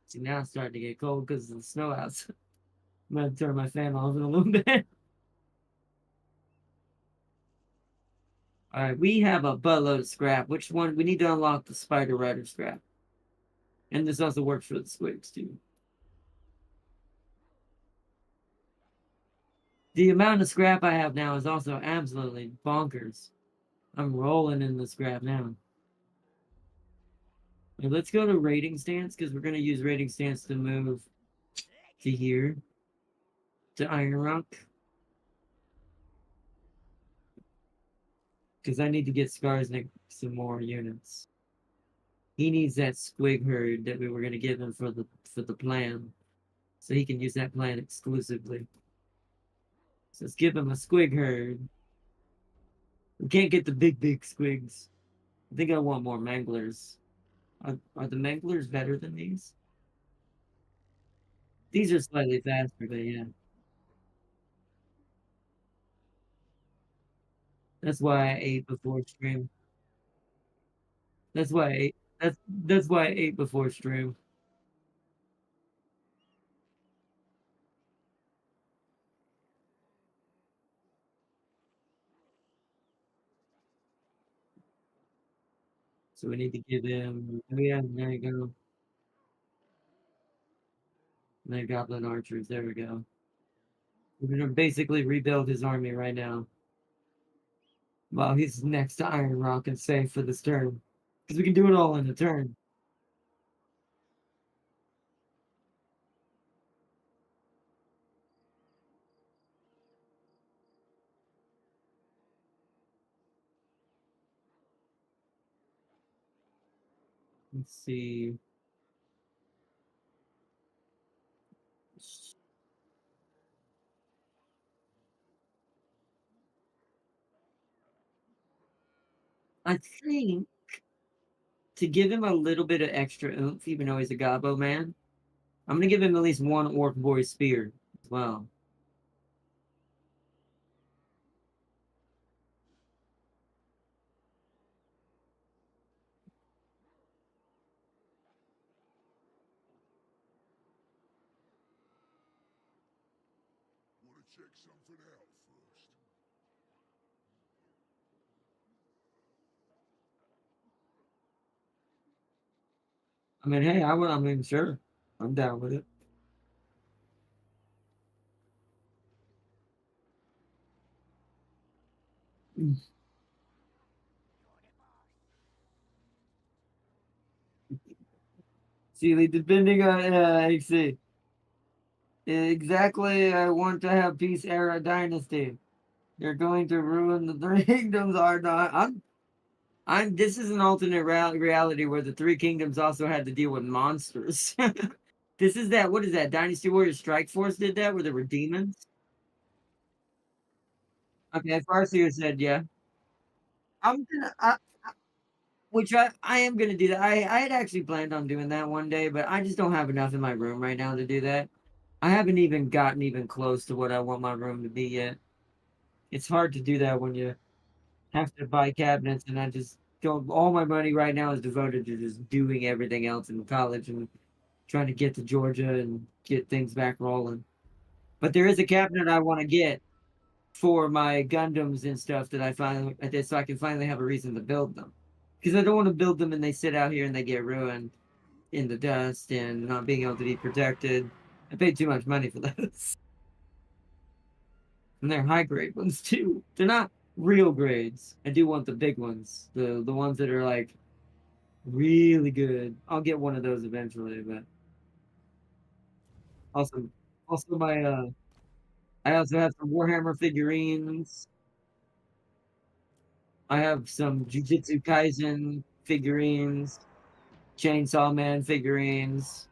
See, now it's starting to get cold because of the snow outside. I'm gonna turn my fan off in a little bit. All right, we have a buttload of scrap. Which one? We need to unlock the Spider Rider scrap. And this also works for the squigs, too. The amount of scrap I have now is also absolutely bonkers. I'm rolling in the scrap now. Okay, let's go to rating stance because we're going to use rating stance to move to here, to Iron Rock. Because I need to get Skarsnik some more units. He needs that squig herd that we were going to give him for the plan. So he can use that plan exclusively. So let's give him a squig herd. We can't get the big squigs. I think I want more manglers. Are the manglers better than these? These are slightly faster, but yeah. That's why I ate before stream. That's why I ate. That's why I ate before stream. So we need to give him. Oh yeah, there you go. And they're goblin archers. There we go. We're gonna basically rebuild his army right now. While he's next to Iron Rock and safe for this turn. Because we can do it all in a turn. Let's see. I think to give him a little bit of extra oomph, even though he's a gobbo man, I'm gonna give him at least one orc boy spear as well. Want to check something out first? I mean, hey, I mean, sure, I'm down with it. See, depending on I see. Exactly, I want to have peace era dynasty. You're going to ruin the three kingdoms are not. I'm. This is an alternate reality where the three kingdoms also had to deal with monsters. This is that. What is that? Dynasty Warriors Strike Force did that, where there were demons. Okay, Farseer said yeah. I'm gonna. Which I am gonna do that. I had actually planned on doing that one day, but I just don't have enough in my room right now to do that. I haven't even gotten even close to what I want my room to be yet. It's hard to do that when you have to buy cabinets, and I just don't. All my money right now is devoted to just doing everything else in college and trying to get to Georgia and get things back rolling. But there is a cabinet I want to get for my Gundams and stuff that I finally I did, so I can finally have a reason to build them. Because I don't want to build them and they sit out here and they get ruined in the dust and not being able to be protected. I paid too much money for those. And they're high grade ones too. They're not real grades. I do want the big ones. The ones that are like really good. I'll get one of those eventually, but also my I also have some Warhammer figurines. I have some Jujutsu Kaisen figurines, Chainsaw Man figurines,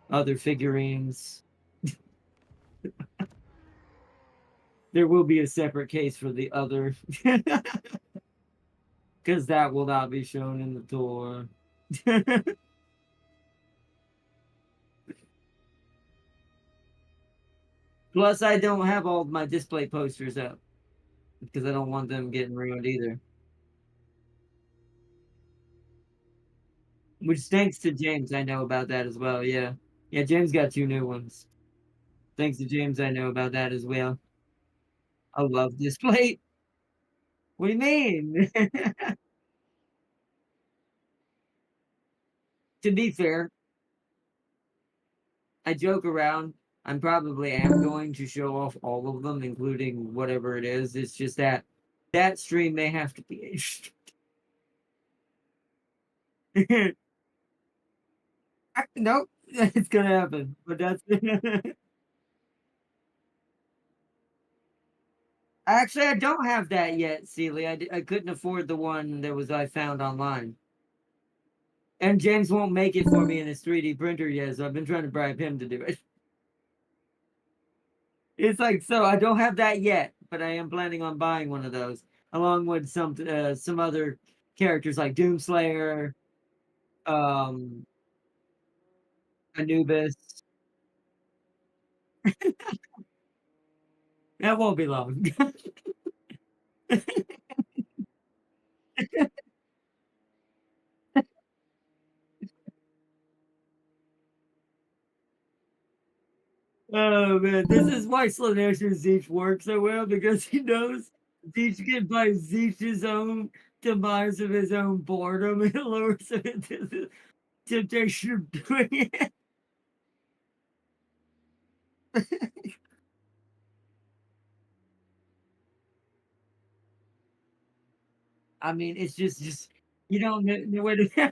other figurines. There will be a separate case for the other, because that will not be shown in the tour. Plus, I don't have all my display posters up because I don't want them getting ruined either. Which thanks to James, I know about that as well. Yeah, yeah. James got 2 new ones. Thanks to James, I know about that as well. I love this plate. What do you mean? To be fair, I joke around. I'm probably am going to show off all of them, including whatever it is. It's just that that stream may have to be. Nope, it's gonna happen. But that's actually I don't have that yet, Celie. I couldn't afford the one that was I found online. And James won't make it for me in his 3D printer yet, so I've been trying to bribe him to do it. It's like so I don't have that yet, but I am planning on buying one of those, along with some other characters like Doomslayer, um, Anubis. That won't be long. Oh man, this is why Slanesh Zeech works so well because he knows Zeech can by Zeech's own demise of his own boredom and lures him into the temptation of doing it. I mean, it's just you don't know where to.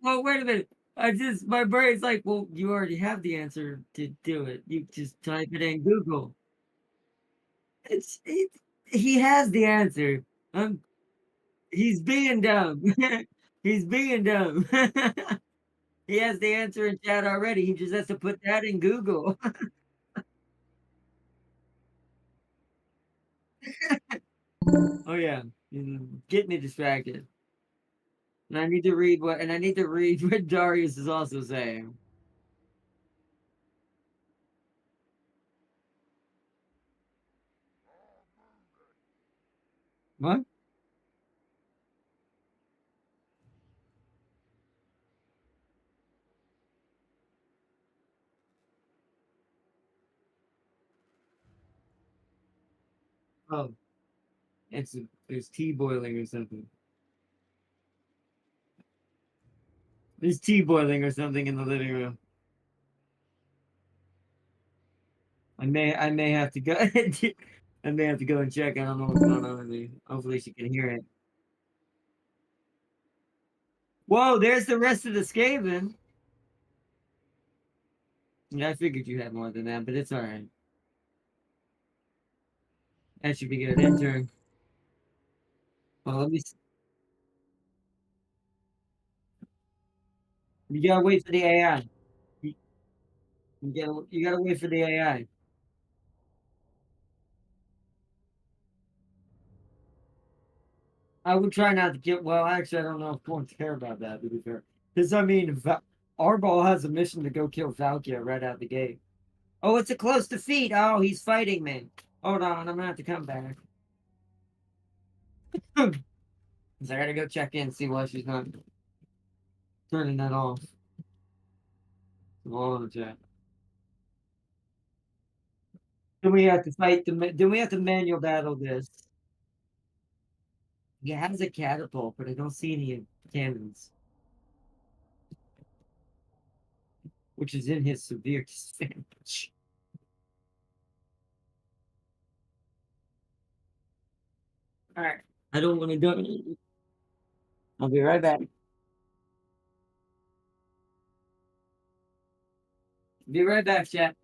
Well, wait a minute. I just my brain's like, well, you already have the answer to do it. You just type it in Google. It's he has the answer. He's being dumb. He's being dumb. He has the answer in chat already. He just has to put that in Google. Oh yeah, get me distracted. And I need to read what Darius is also saying. What? Oh, there's tea boiling or something. There's tea boiling or something in the living room. I may have to go. I may have to go and check. I don't know what's going on with me. Hopefully she can hear it. Whoa, there's the rest of the Skaven. Yeah, I figured you had more than that, but it's all right. That should be good. Intern. Well, let me. You gotta wait for the AI. You, you gotta wait for the AI. I would try not to get. Well, actually, I don't know if Points care about that. To be fair, because I mean, Arbol has a mission to go kill Valkia right out the gate. Oh, it's a close defeat. Oh, he's fighting me. Hold on, I'm gonna have to come back. So I gotta go check in, see why she's not turning that off. Hold on, chat. Then we have to fight the. Then we have to manual battle this. He has a catapult, but I don't see any cannons, which is in his severe disadvantage. All right, I don't want to do it. I'll be right back. Be right back, chat.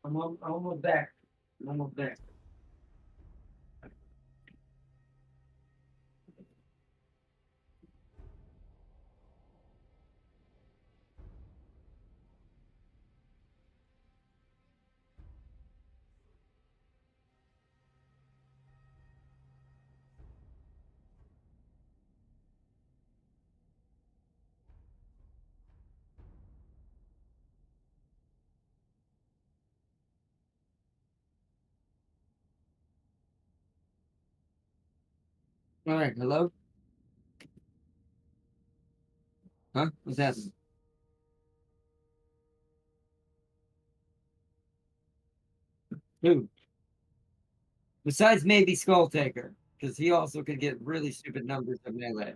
I'm almost back. I'm almost back. All right, hello? Huh? What's happening? Who? Besides maybe Skull Taker, because he also could get really stupid numbers of melee.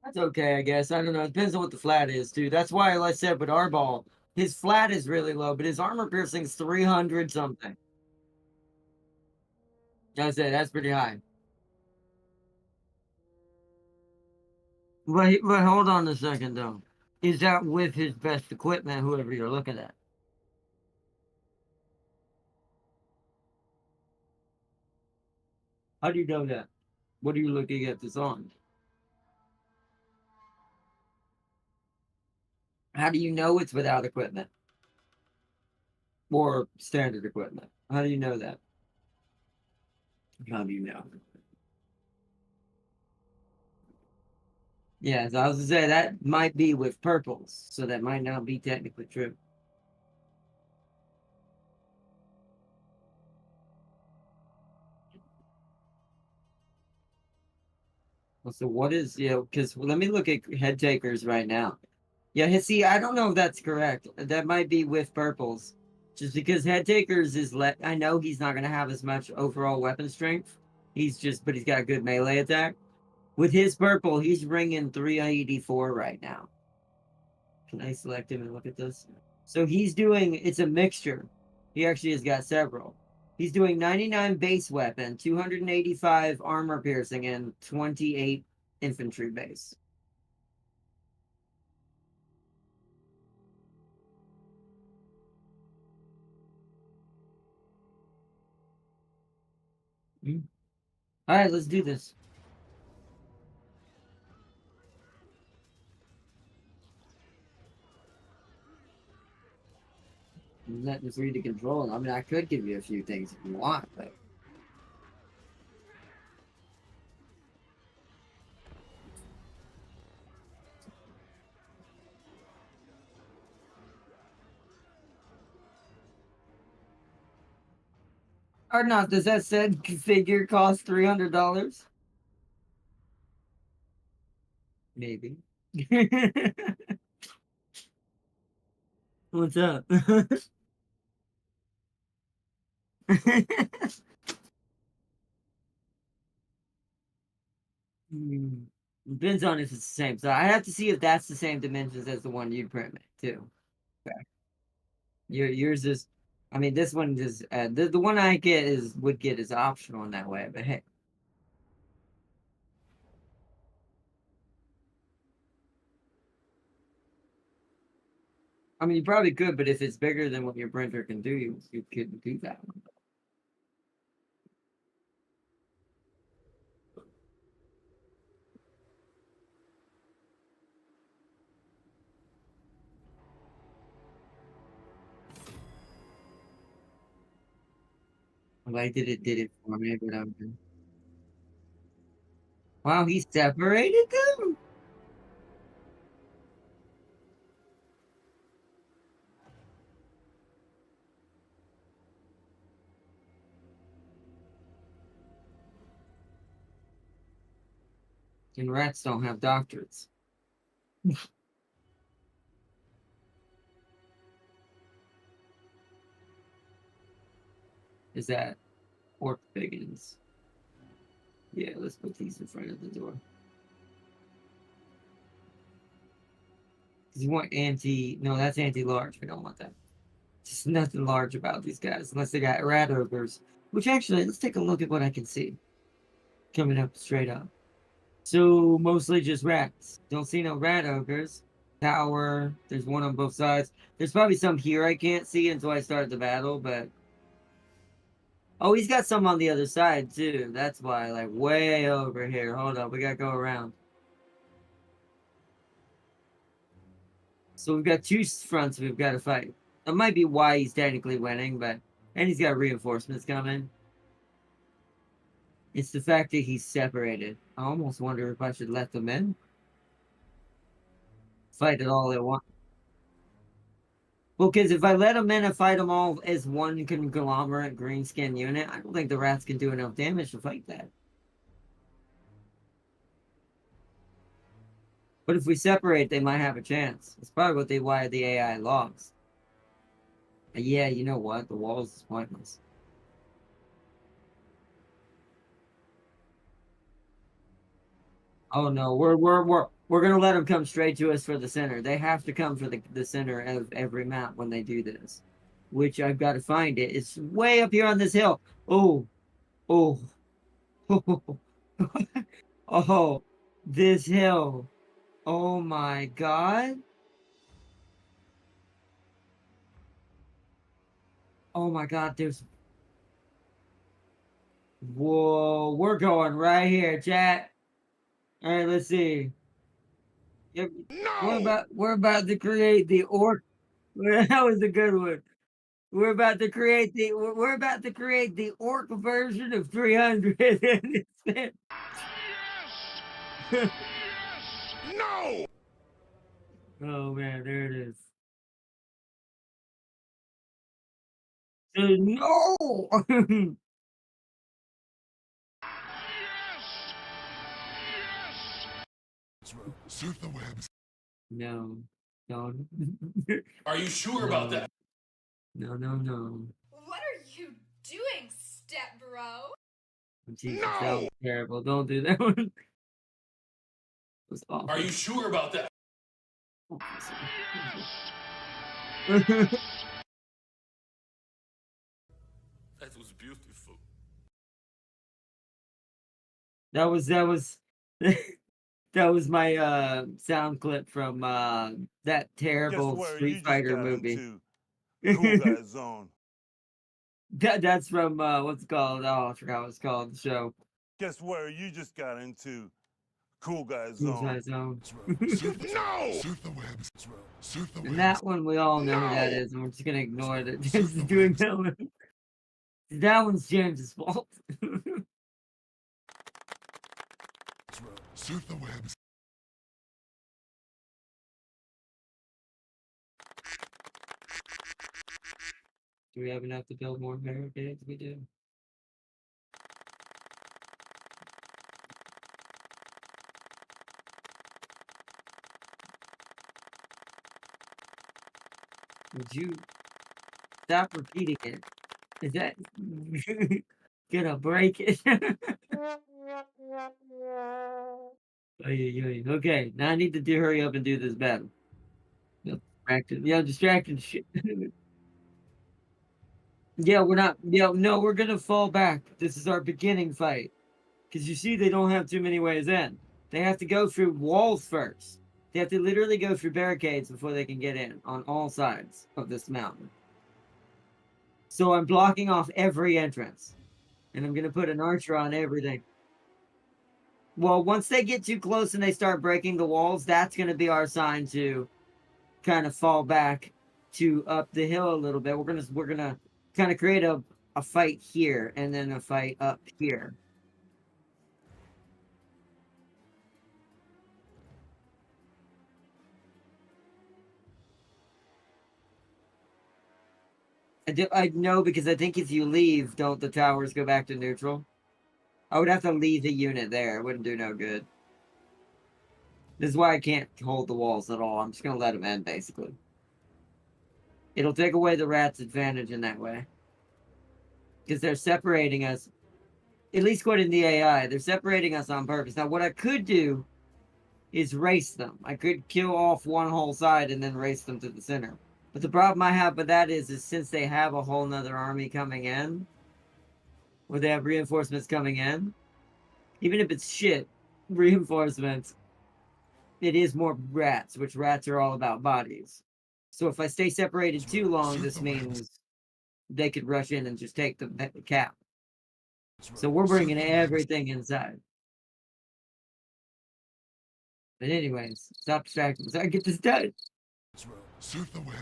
That's okay, I guess. I don't know. It depends on what the flat is, too. That's why, like I said, with our ball, his flat is really low, but his armor piercing's 300 something. I said that's pretty high. But hold on a second, though. Is that with his best equipment, whoever you're looking at? How do you know that? What are you looking at this on? How do you know it's without equipment or standard equipment? How do you know that? How do you know? Yeah, so I was gonna say that might be with purples, so that might not be technically true. Well, so what is because let me look at head takers right now. Yeah, see, I don't know if that's correct. That might be with purples, just because head takers is let. I know he's not gonna have as much overall weapon strength. But he's got good melee attack. With his purple, he's ringing 384 right now. Can I select him and look at this? So it's a mixture. He actually has got several. He's doing 99 base weapon, 285 armor piercing, and 28 infantry base. All right, let's do this. Nothing for you to control. I mean, I could give you a few things if you want, but or not. Does that said figure cost $300? Maybe. What's up? Hmm. Depends on if it's the same. So I have to see if that's the same dimensions as the one you print me too. Okay. Yours is, I mean, this one is the one I get would get is optional in that way. But hey, I mean, you probably could, but if it's bigger than what your printer can do, you couldn't do that one. Like did it for me, but I'm. Wow, he separated them. And rats don't have doctorates. Is that pork biggins? Yeah, let's put these in front of the door. Because you want no, that's anti-large. We don't want that. Just nothing large about these guys, unless they got rat ogres. Which actually, let's take a look at what I can see. Coming up straight up. So, mostly just rats. Don't see no rat ogres. Tower, there's one on both sides. There's probably some here I can't see until I start the battle, but... Oh, he's got some on the other side, too. That's why, like, way over here. Hold up, we gotta go around. So we've got two fronts we've got to fight. That might be why he's technically winning, but... And he's got reinforcements coming. It's the fact that he's separated. I almost wonder if I should let them in. Fight it all at once. Well, because if I let them in and fight them all as one conglomerate green skin unit, I don't think the rats can do enough damage to fight that. But if we separate, they might have a chance. It's probably why the AI logs. Yeah, you know what? The walls is pointless. Oh no, we're gonna let them come straight to us for the center. They have to come for the center of every map when they do this. Which I've got to find it. It's way up here on this hill. Oh, oh, oh, this hill. Oh my god. Oh my god, there's... Whoa, we're going right here, chat. Alright, let's see. Yep. No! We're about to create the orc. That was a good one. We're about to create the orc version of 300. Yes! Yes! No! Oh man, there it is. No! Yes! Yes! Surf the webs. No. Don't. Are you sure about that? No, no, no. What are you doing, step bro? Jesus, No! that was terrible. Don't do that one. It was awful. Are you sure about that? That was beautiful. That was that was my sound clip from that terrible Street Fighter movie. Cool Guy Zone. That's from what's it called? Oh, I forgot what it's called. The show. Guess where you just got into? Cool Guy Cool Zone. Guy Zone. No! Surf the webs. Surf the webs. And that one we all know who that No! is, and we're just gonna ignore it. Just doing that one. That one's James's fault. Surf the webs. Do we have enough to build more barricades? We do. Would you stop repeating it? Is that gonna break it? Okay, now I need to hurry up and do this battle. Distracted. Yeah, distracted shit. Yeah, we're not. Yeah, no, we're gonna fall back. This is our beginning fight. Because you see, they don't have too many ways in. They have to go through walls first. They have to literally go through barricades before they can get in on all sides of this mountain. So I'm blocking off every entrance. And I'm going to put an archer on everything. Well, once they get too close and they start breaking the walls, that's going to be our sign to kind of fall back to up the hill a little bit. We're gonna kind of create a fight here and then a fight up here. I know, because I think if you leave, don't the towers go back to neutral? I would have to leave the unit there. It wouldn't do no good. This is why I can't hold the walls at all. I'm just going to let them end, basically. It'll take away the rat's advantage in that way. Because they're separating us. At least according to the AI, they're separating us on purpose. Now, what I could do is race them. I could kill off one whole side and then race them to the center. But the problem I have with that is since they have a whole nother army coming in, or they have reinforcements coming in, even if it's shit reinforcements, it is more rats, which rats are all about bodies. So if I stay separated too long, this means they could rush in and just take the cap. So we're bringing everything inside. But anyways, stop distracting so I get this done. Surf the web.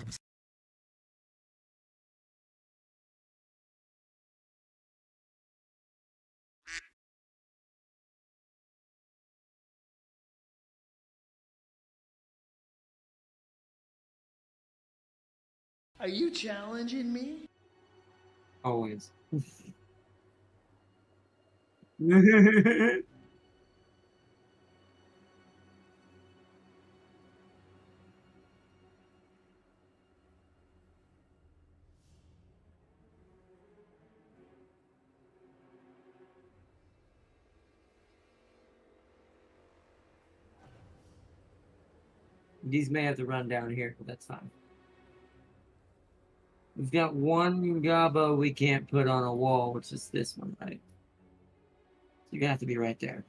Are you challenging me? Always. These may have to run down here, but that's fine. We've got one gobbo we can't put on a wall, which is this one, right? So you're gonna have to be right there.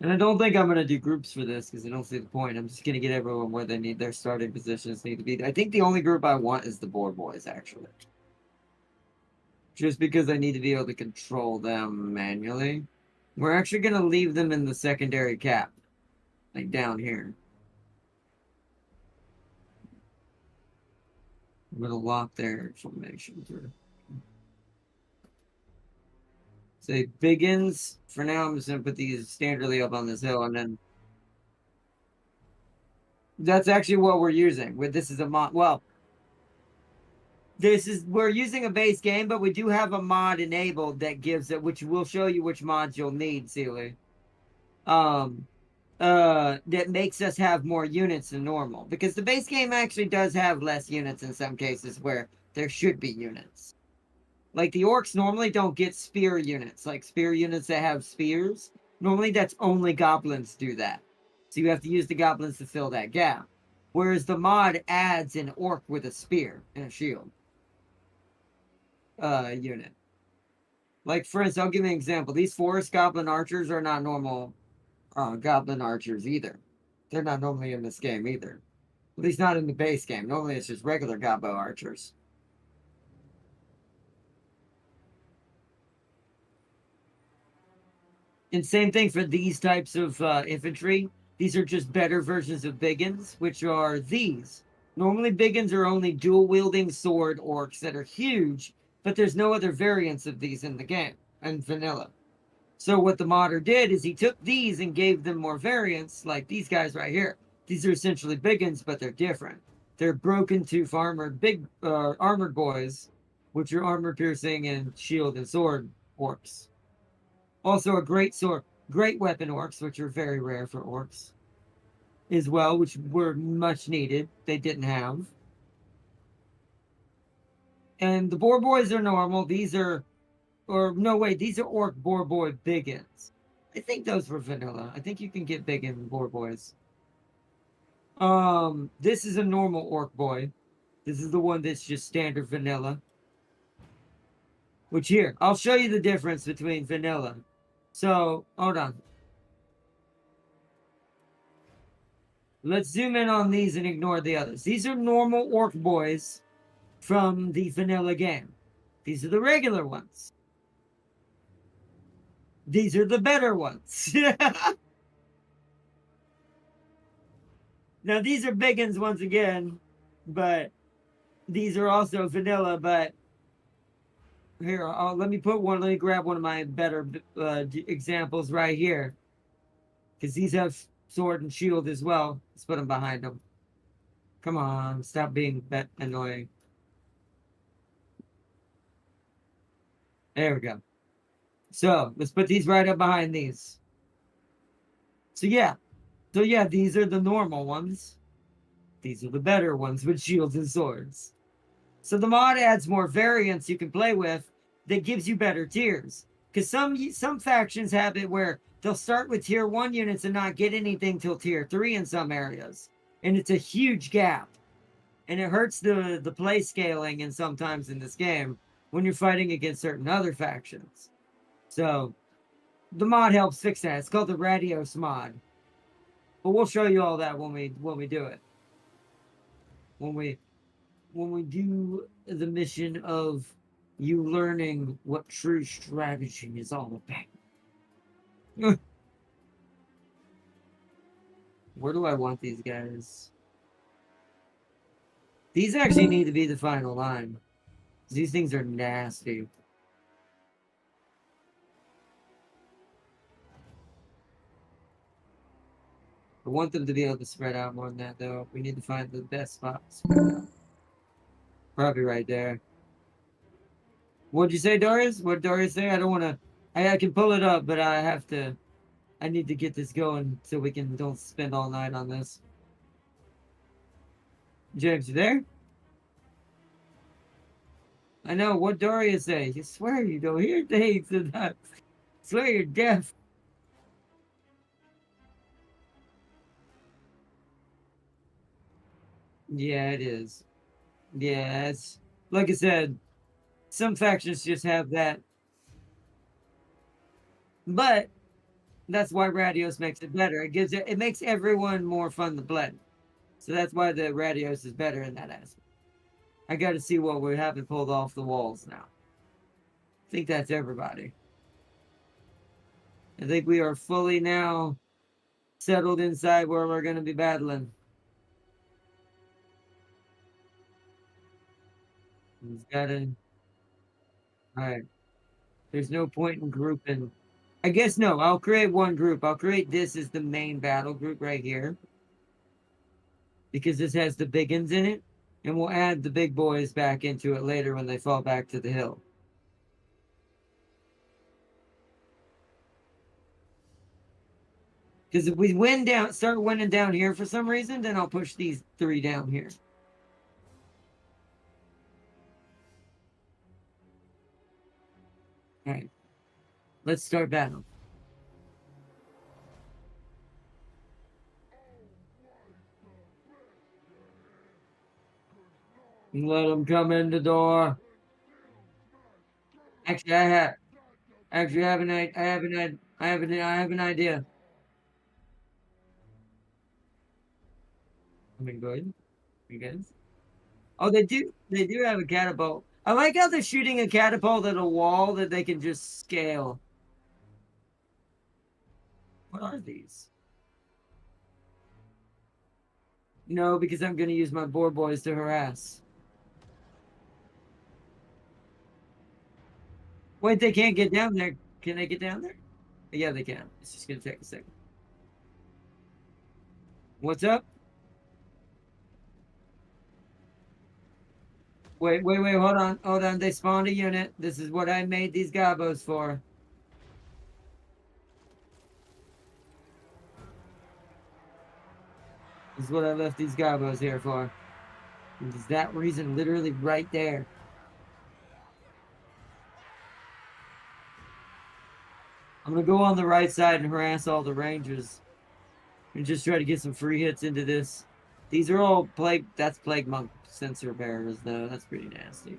And I don't think I'm gonna do groups for this because I don't see the point. I'm just gonna get everyone where they need their starting positions need to be. I think the only group I want is the board boys, actually. Just because I need to be able to control them manually. We're actually gonna leave them in the secondary cap. Like down here. I'm gonna lock their formation through. Say Biggins. For now, I'm just gonna put these standardly up on this hill, and then that's actually what we're using. With this is a mod. Well, we're using a base game, but we do have a mod enabled that gives it, which will show you which mods you'll need, Sealy. That makes us have more units than normal, because the base game actually does have less units in some cases where there should be units. Like the orcs normally don't get spear units, like spear units that have spears. Normally that's only goblins do that. So you have to use the goblins to fill that gap. Whereas the mod adds an orc with a spear and a shield unit. Like for instance, I'll give you an example. These forest goblin archers are not normal goblin archers either. They're not normally in this game either. At least not in the base game. Normally it's just regular gobbo archers. And same thing for these types of infantry. These are just better versions of Biggins, which are these. Normally Biggins are only dual-wielding sword orcs that are huge, but there's no other variants of these in the game, and vanilla. So what the modder did is he took these and gave them more variants, like these guys right here. These are essentially Biggins, but they're different. They're broken tooth armored, big armored boys, which are armor piercing and shield and sword orcs. Also a great sword, great weapon orcs, which are very rare for orcs as well, which were much needed. They didn't have. And the boar boys are normal. These are, or no, wait, these are orc boar boy Biggins. I think those were vanilla. I think you can get Biggin boar boys. This is a normal orc boy. This is the one that's just standard vanilla. Which here, I'll show you the difference between vanilla. So, hold on. Let's zoom in on these and ignore the others. These are normal orc boys from the vanilla game. These are the regular ones. These are the better ones. Now, these are biggins once again, but these are also vanilla. But here, let me grab one of my better examples right here. Because these have sword and shield as well. Let's put them behind them. Come on, stop being that annoying. There we go. So, let's put these right up behind these. So yeah, these are the normal ones. These are the better ones with shields and swords. So the mod adds more variants you can play with that gives you better tiers. Because some factions have it where they'll start with tier 1 units and not get anything till tier 3 in some areas. And it's a huge gap. And it hurts the play scaling and sometimes in this game when you're fighting against certain other factions. So the mod helps fix that. It's called the Radios mod. But we'll show you all that when we do it. When we do the mission of you learning what true strategy is all about. Where do I want these guys? These actually need to be the final line. These things are nasty. I want them to be able to spread out more than that, though. We need to find the best spot to spread out. Probably right there. What'd you say, Doris? What Doris say? I don't want to... I can pull it up, but I have to... I need to get this going so we don't spend all night on this. James, you there? I know. What Doria say? You swear you don't hear things. I swear you're deaf. Yeah, it is. Yeah, it's like I said, some factions just have that. But that's why Radios makes it better. It makes everyone more fun to play. So that's why the Radios is better in that aspect. I got to see what we're having pulled off the walls now. I think that's everybody. I think we are fully now settled inside where we're going to be battling. He's got to... Alright. There's no point in grouping. I guess no. I'll create one group. I'll create this as the main battle group right here. Because this has the biggins in it. And we'll add the big boys back into it later when they fall back to the hill. Because if we start winning down here for some reason, then I'll push these 3 down here. Alright. Let's start battle. Let them come in the door. Actually, I have an idea. I mean, go ahead. You guys. Oh, they do have a catapult. I like how they're shooting a catapult at a wall that they can just scale. What are these? No, because I'm going to use my boar boys to harass. Wait, they can't get down there. Can they get down there? Yeah, they can. It's just going to take a second. What's up? Wait, hold on. They spawned a unit. This is what I made these gobos for. This is what I left these gobos here for. And there's that reason literally right there. I'm gonna go on the right side and harass all the rangers. And just try to get some free hits into this. These are all that's plague monk sensor bearers though. That's pretty nasty.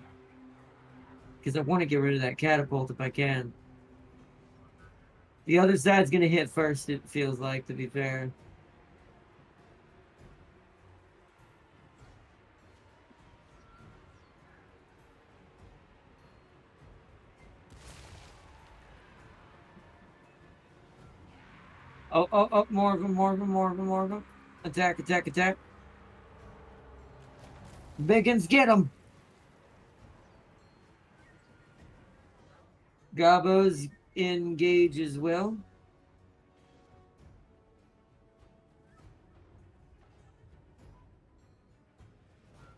Because I want to get rid of that catapult if I can. The other side's gonna hit first, it feels like, to be fair. Oh, more of them, more of them, more of them, more of them. Attack, attack, attack. Biggins, get him! Gabos engage as well.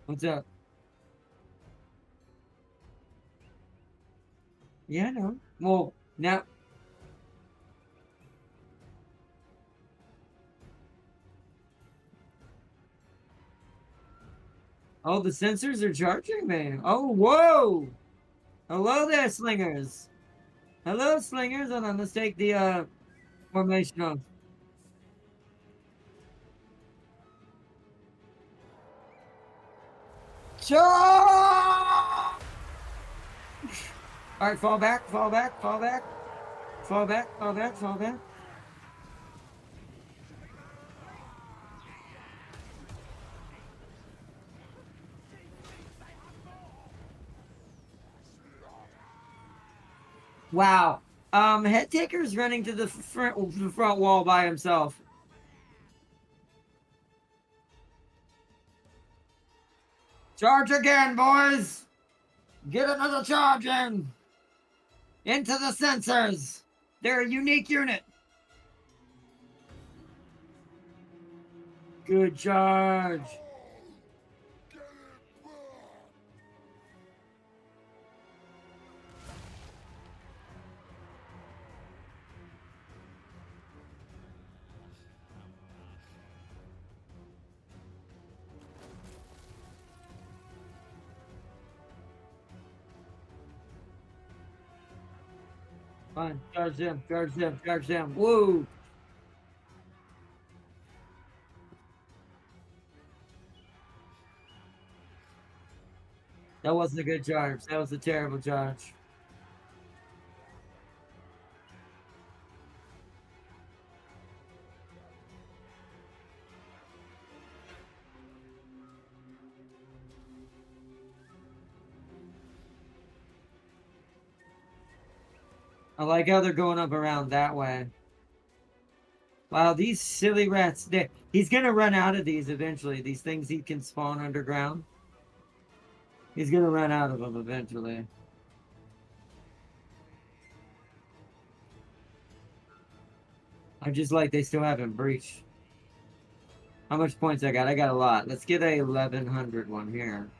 What's up? Yeah, I know. Well, now... Oh, the sensors are charging me. Oh, whoa! Hello there, slingers. Hello, slingers. Hold on, let's take the formation off. Charge! Alright, fall back, fall back, fall back. Fall back, fall back, fall back. Wow. Head Taker's running to the front wall by himself. Charge again, boys! Get another charge in! Into the sensors! They're a unique unit! Good charge! Fine, charge them, charge them, charge them. Woo! That wasn't a good charge. That was a terrible charge. I like how they're going up around that way. Wow, these silly rats. He's going to run out of these eventually. These things he can spawn underground. He's going to run out of them eventually. I just like they still haven't breached. How much points I got? I got a lot. Let's get a 1100 one here.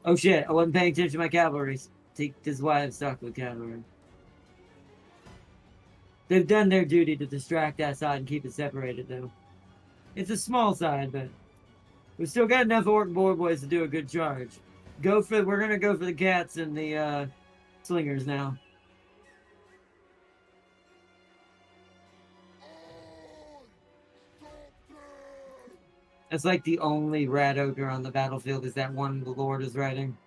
Oh shit, I wasn't paying attention to my cavalry. This is why I'm stuck with cavalry. They've done their duty to distract that side and keep it separated though. It's a small side, but we've still got enough orc boys to do a good charge. We're gonna go for the cats and the slingers now. That's like the only rat ogre on the battlefield is that one the Lord is riding.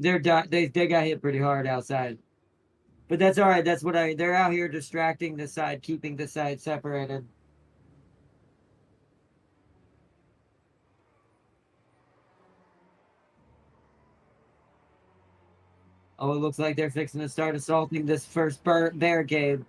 They got hit pretty hard outside. But that's alright, they're out here distracting the side, keeping the side separated. Oh, it looks like they're fixing to start assaulting this first barricade.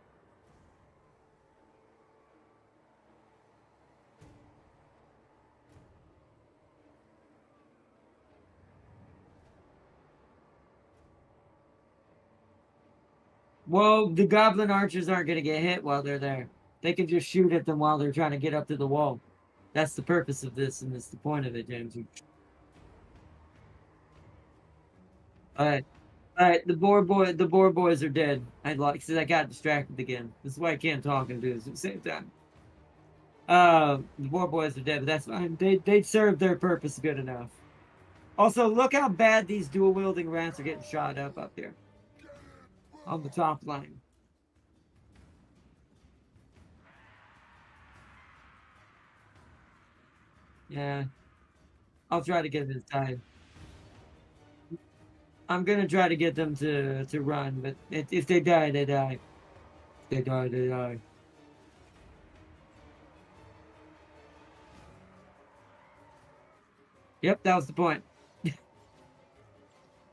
Well, the goblin archers aren't going to get hit while they're there. They can just shoot at them while they're trying to get up to the wall. That's the purpose of this, and that's the point of it, James. Alright. Alright, the boar boys are dead. I got distracted again. This is why I can't talk and do this at the same time. The boar boys are dead, but that's fine. They served their purpose good enough. Also, look how bad these dual wielding rats are getting shot up here. On the top line. Yeah. I'll try to get this time. I'm gonna try to get them to run, but if they die, they die. If they die, they die. Yep, that was the point.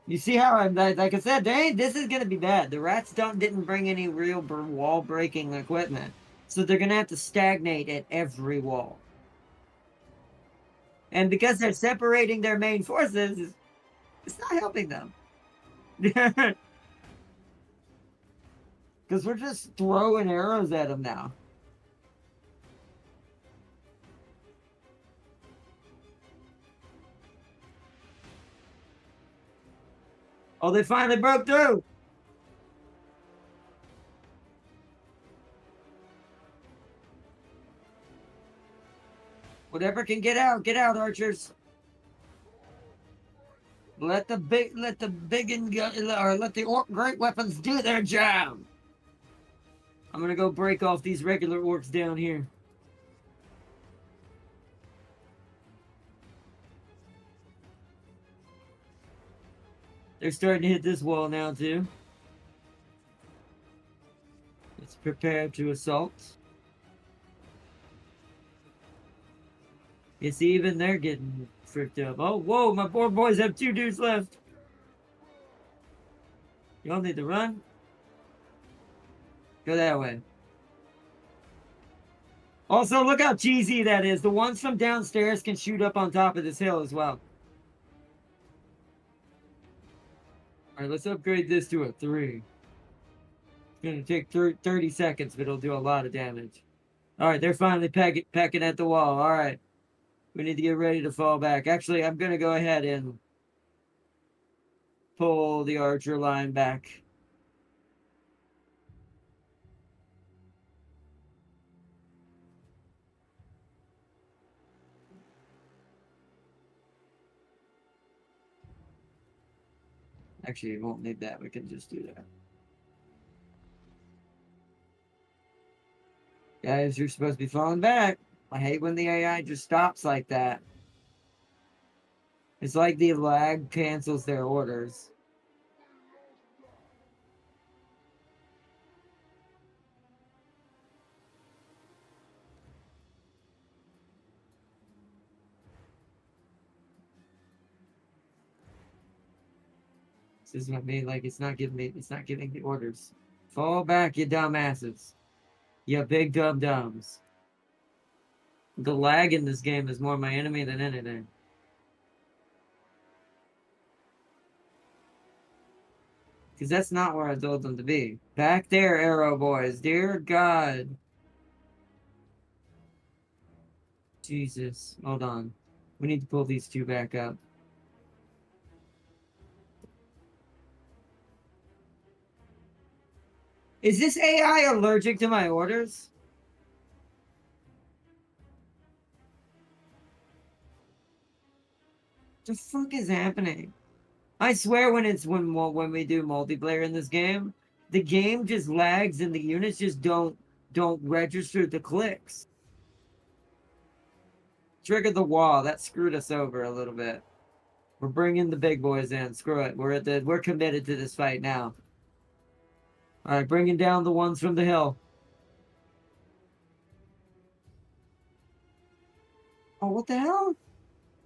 You see how I'm like I said, this is gonna be bad. The rats didn't bring any real wall breaking equipment, so they're gonna have to stagnate at every wall. And because they're separating their main forces, it's not helping them. Because we're just throwing arrows at them now. Oh, they finally broke through. Whatever can get out, archers. Let the great weapons do their job. I'm gonna go break off these regular orcs down here. They're starting to hit this wall now too. Let's prepare to assault. You see, even they're getting fricked up. Oh, whoa, my poor boys have 2 dudes left. Y'all need to run. Go that way. Also, look how cheesy that is. The ones from downstairs can shoot up on top of this hill as well. Alright, let's upgrade this to a 3. It's going to take 30 seconds, but it'll do a lot of damage. Alright, they're finally pecking at the wall. Alright. We need to get ready to fall back. Actually, I'm going to go ahead and pull the archer line back. Actually, you won't need that. We can just do that. Guys, you're supposed to be falling back. I hate when the AI just stops like that. It's like the lag cancels their orders. This is what I mean. Like, it's not giving the orders. Fall back, you dumbasses. You big dum-dums. The lag in this game is more my enemy than anything. Because that's not where I told them to be. Back there, arrow boys. Dear God. Jesus. Hold on. We need to pull these 2 back up. Is this AI allergic to my orders? What the fuck is happening? I swear when we do multiplayer in this game, the game just lags and the units just don't register the clicks. Trigger the wall. That screwed us over a little bit. We're bringing the big boys in. Screw it. We're committed to this fight now. All right, bringing down the ones from the hill. Oh, what the hell?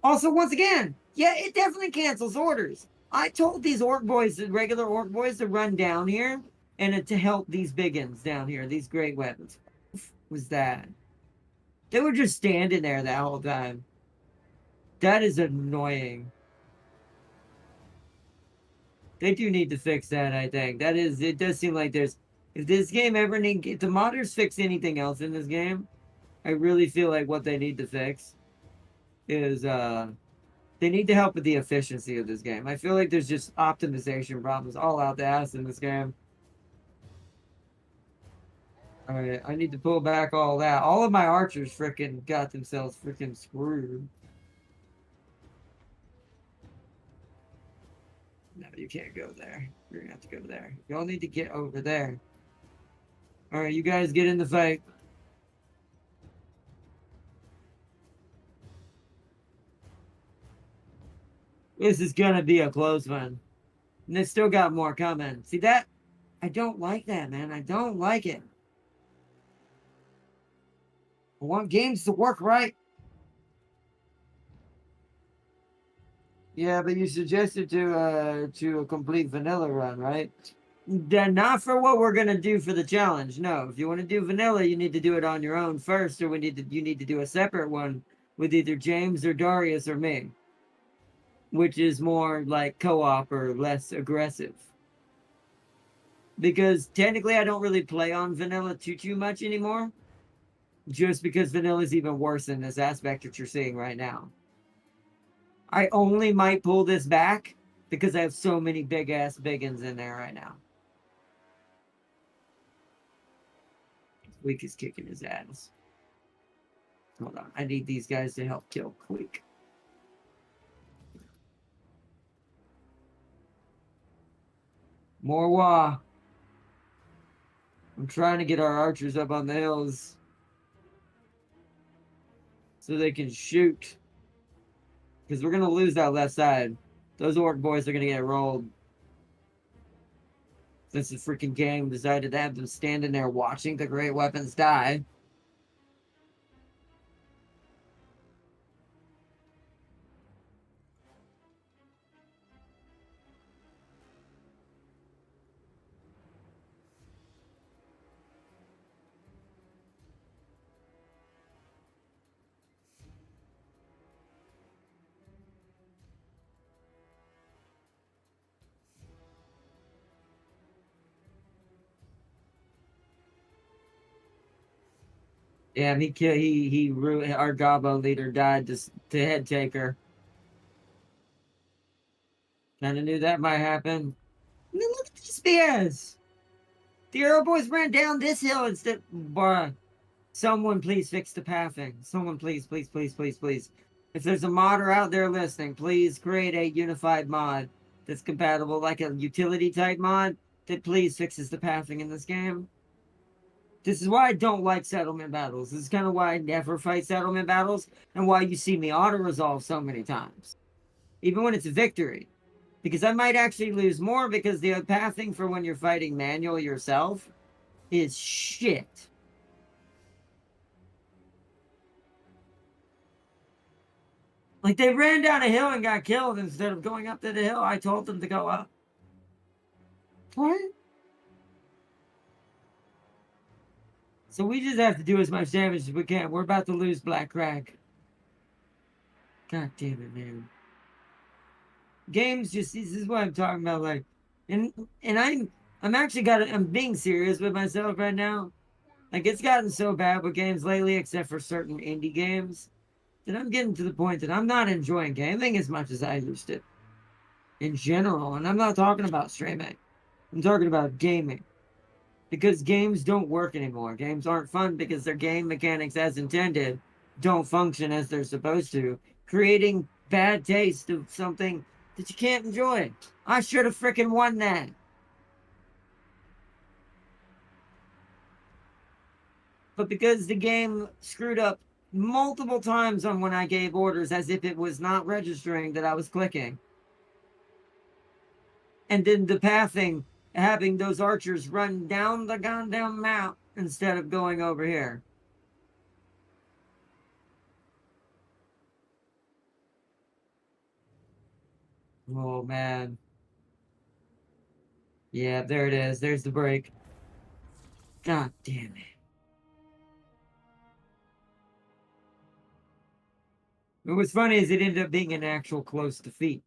Also, once again, yeah, it definitely cancels orders. I told these orc boys, the regular orc boys, to run down here and to help these biggins down here, these great weapons. What was that? They were just standing there that whole time. That is annoying. They do need to fix that, I think. It does seem like there's... If this game ever if the modders fix anything else in this game, I really feel like what they need to fix is, they need to help with the efficiency of this game. I feel like there's just optimization problems all out the ass in this game. Alright, I need to pull back all that. All of my archers freaking got themselves freaking screwed. No, you can't go there. You're gonna have to go there. Y'all need to get over there. Alright, you guys get in the fight. This is gonna be a close one. And they still got more coming. See that? I don't like that, man. I don't like it. I want games to work right. Yeah, but you suggested to a complete vanilla run, right? Then not for what we're gonna do for the challenge. No, if you want to do vanilla, you need to do it on your own first, or you need to do a separate one with either James or Darius or me, which is more like co-op or less aggressive. Because technically, I don't really play on vanilla too much anymore, just because vanilla is even worse in this aspect that you're seeing right now. I only might pull this back because I have so many big-ass biggins in there right now. Queek is kicking his ass. Hold on. I need these guys to help kill Queek. More Waaaagh. I'm trying to get our archers up on the hills so they can shoot. Because we're going to lose that left side. Those orc boys are going to get rolled. Since the freaking game decided to have them standing there watching the great weapons die. Yeah, he ruined our Gabo leader died to head taker. Kinda knew that might happen. And then look at these spears! The Arrow Boys ran down this hill instead. Bruh. Someone please fix the pathing. Someone please. If there's a modder out there listening, please create a unified mod that's compatible, like a utility type mod that please fixes the pathing in this game. This is why I don't like settlement battles. This is kind of why I never fight settlement battles and why you see me auto-resolve so many times. Even when it's a victory. Because I might actually lose more because the pathing for when you're fighting manual yourself is shit. Like, they ran down a hill and got killed instead of going up to the hill. I told them to go up. What? So we just have to do as much damage as we can. We're about to lose Black Crack. God damn it, man. Games just, this is what I'm talking about, like, and I'm being serious with myself right now. Like, it's gotten so bad with games lately, except for certain indie games, that I'm getting to the point that I'm not enjoying gaming as much as I used to. In general, and I'm not talking about streaming. I'm talking about gaming. Because games don't work anymore. Games aren't fun because their game mechanics as intended don't function as they're supposed to, creating bad taste of something that you can't enjoy. I should have freaking won that. But because the game screwed up multiple times on when I gave orders as if it was not registering that I was clicking. And then the pathing, having those archers run down the goddamn map instead of going over here. Oh, man. Yeah, there it is. There's the break. God damn it. What's funny is it ended up being an actual close defeat.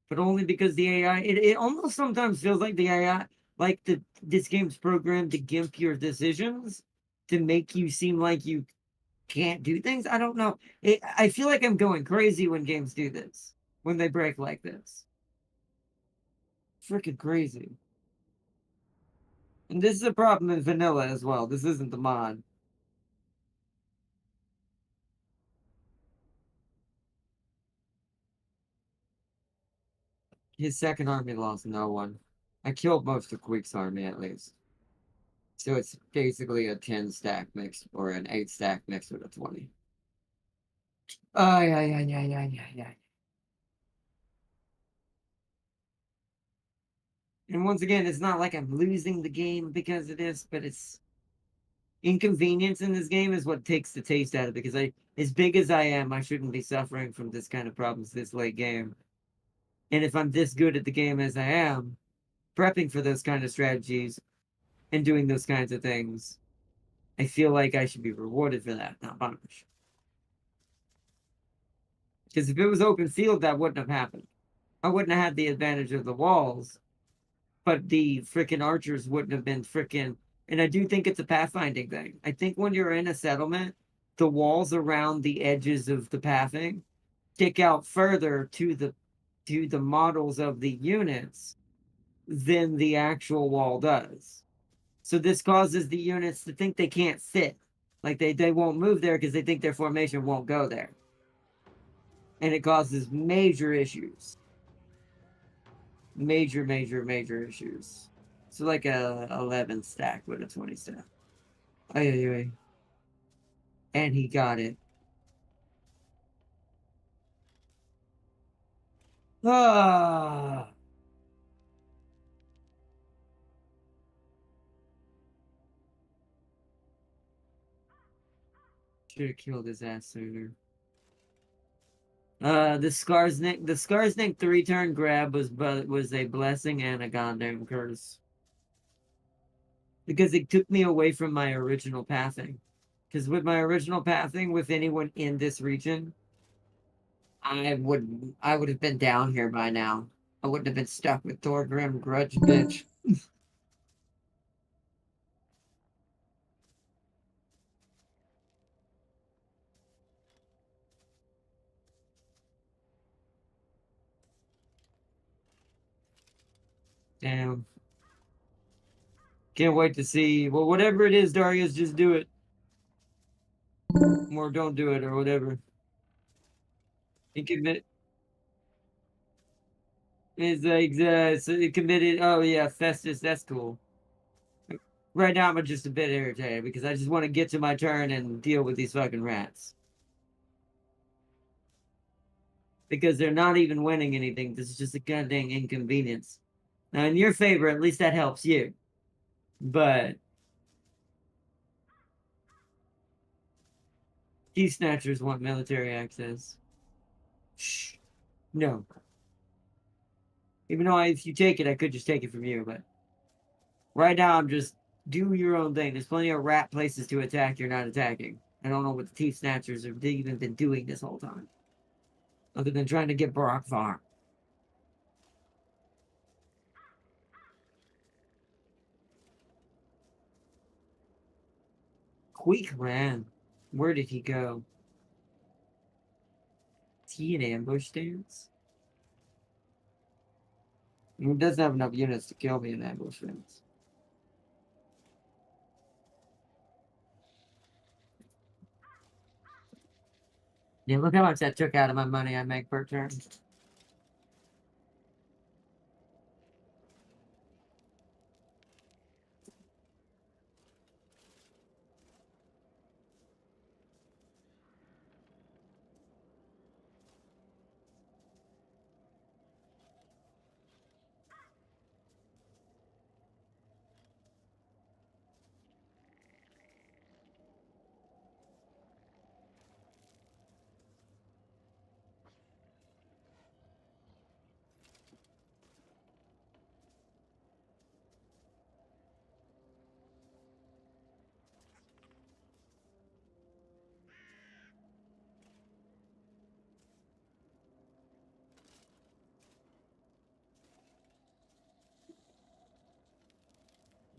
But only because the AI, it almost sometimes feels like the AI, like this game's programmed to gimp your decisions to make you seem like you can't do things. I don't know. I feel like I'm going crazy when games do this, when they break like this. Freaking crazy. And this is a problem in vanilla as well. This isn't the mod. His second army lost no one. I killed most of Queek's army at least. So it's basically a 10 stack mix or an 8 stack mixed with a 20. Yeah. And once again, it's not like I'm losing the game because of this, but it's inconvenience in this game is what takes the taste out of it. Because as big as I am, I shouldn't be suffering from this kind of problems this late game. And if I'm this good at the game as I am, prepping for those kind of strategies and doing those kinds of things, I feel like I should be rewarded for that, not punished. Because if it was open field, that wouldn't have happened. I wouldn't have had the advantage of the walls, but the freaking archers wouldn't have been freaking. And I do think it's a pathfinding thing. I think when you're in a settlement, the walls around the edges of the pathing stick out further to the models of the units than the actual wall does. So this causes the units to think they can't fit. Like they won't move there because they think their formation won't go there. And it causes major issues. Major issues. So like a 11 stack with a 20 stack. Ay. And he got it. Ah. Should have killed his ass sooner. The Skarsnik 3-turn grab was a blessing and a goddamn curse. Because it took me away from my original pathing. Because with my original pathing, with anyone in this region, I would have been down here by now. I wouldn't have been stuck with Thorgrim Grudge bitch. Damn. Can't wait to see. Well, whatever it is, Darius, just do it. Or don't do it, or whatever. He commit is like so he committed. Oh yeah, Festus. That's cool. Right now, I'm just a bit irritated because I just want to get to my turn and deal with these fucking rats. Because they're not even winning anything. This is just a goddamn inconvenience. Now, in your favor, at least that helps you. But these snatchers want military access. Shh. No. Even though if you take it, I could just take it from you. But right now, I'm just do your own thing. There's plenty of rat places to attack you're not attacking. I don't know what the teeth snatchers have even been doing this whole time. Other than trying to get Barack Farm. Queek ran. Where did he go? Is he in ambush stance? He doesn't have enough units to kill me in ambush stance. Yeah, look how much that took out of my money I make per turn.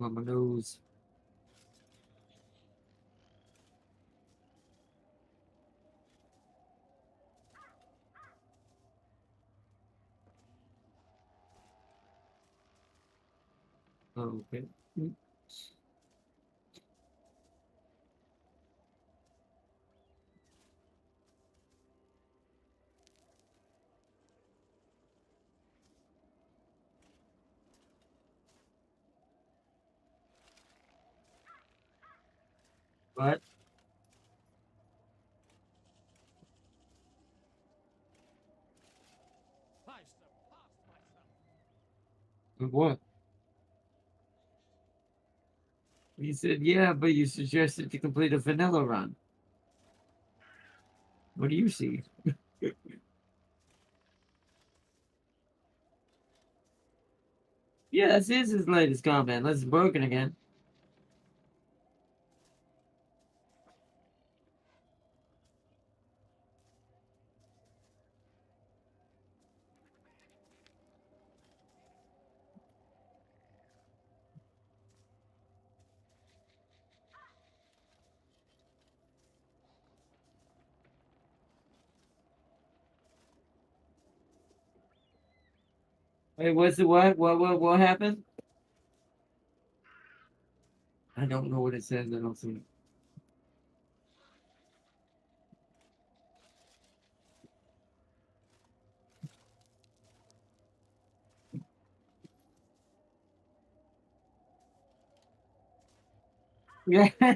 On my nose. Okay. What? What? He said, yeah, but you suggested to complete a vanilla run. What do you see? Yeah, that's his latest comment. Unless it's broken again. Wait, what's the what? What happened? I don't know what it says. I don't see it. Yeah.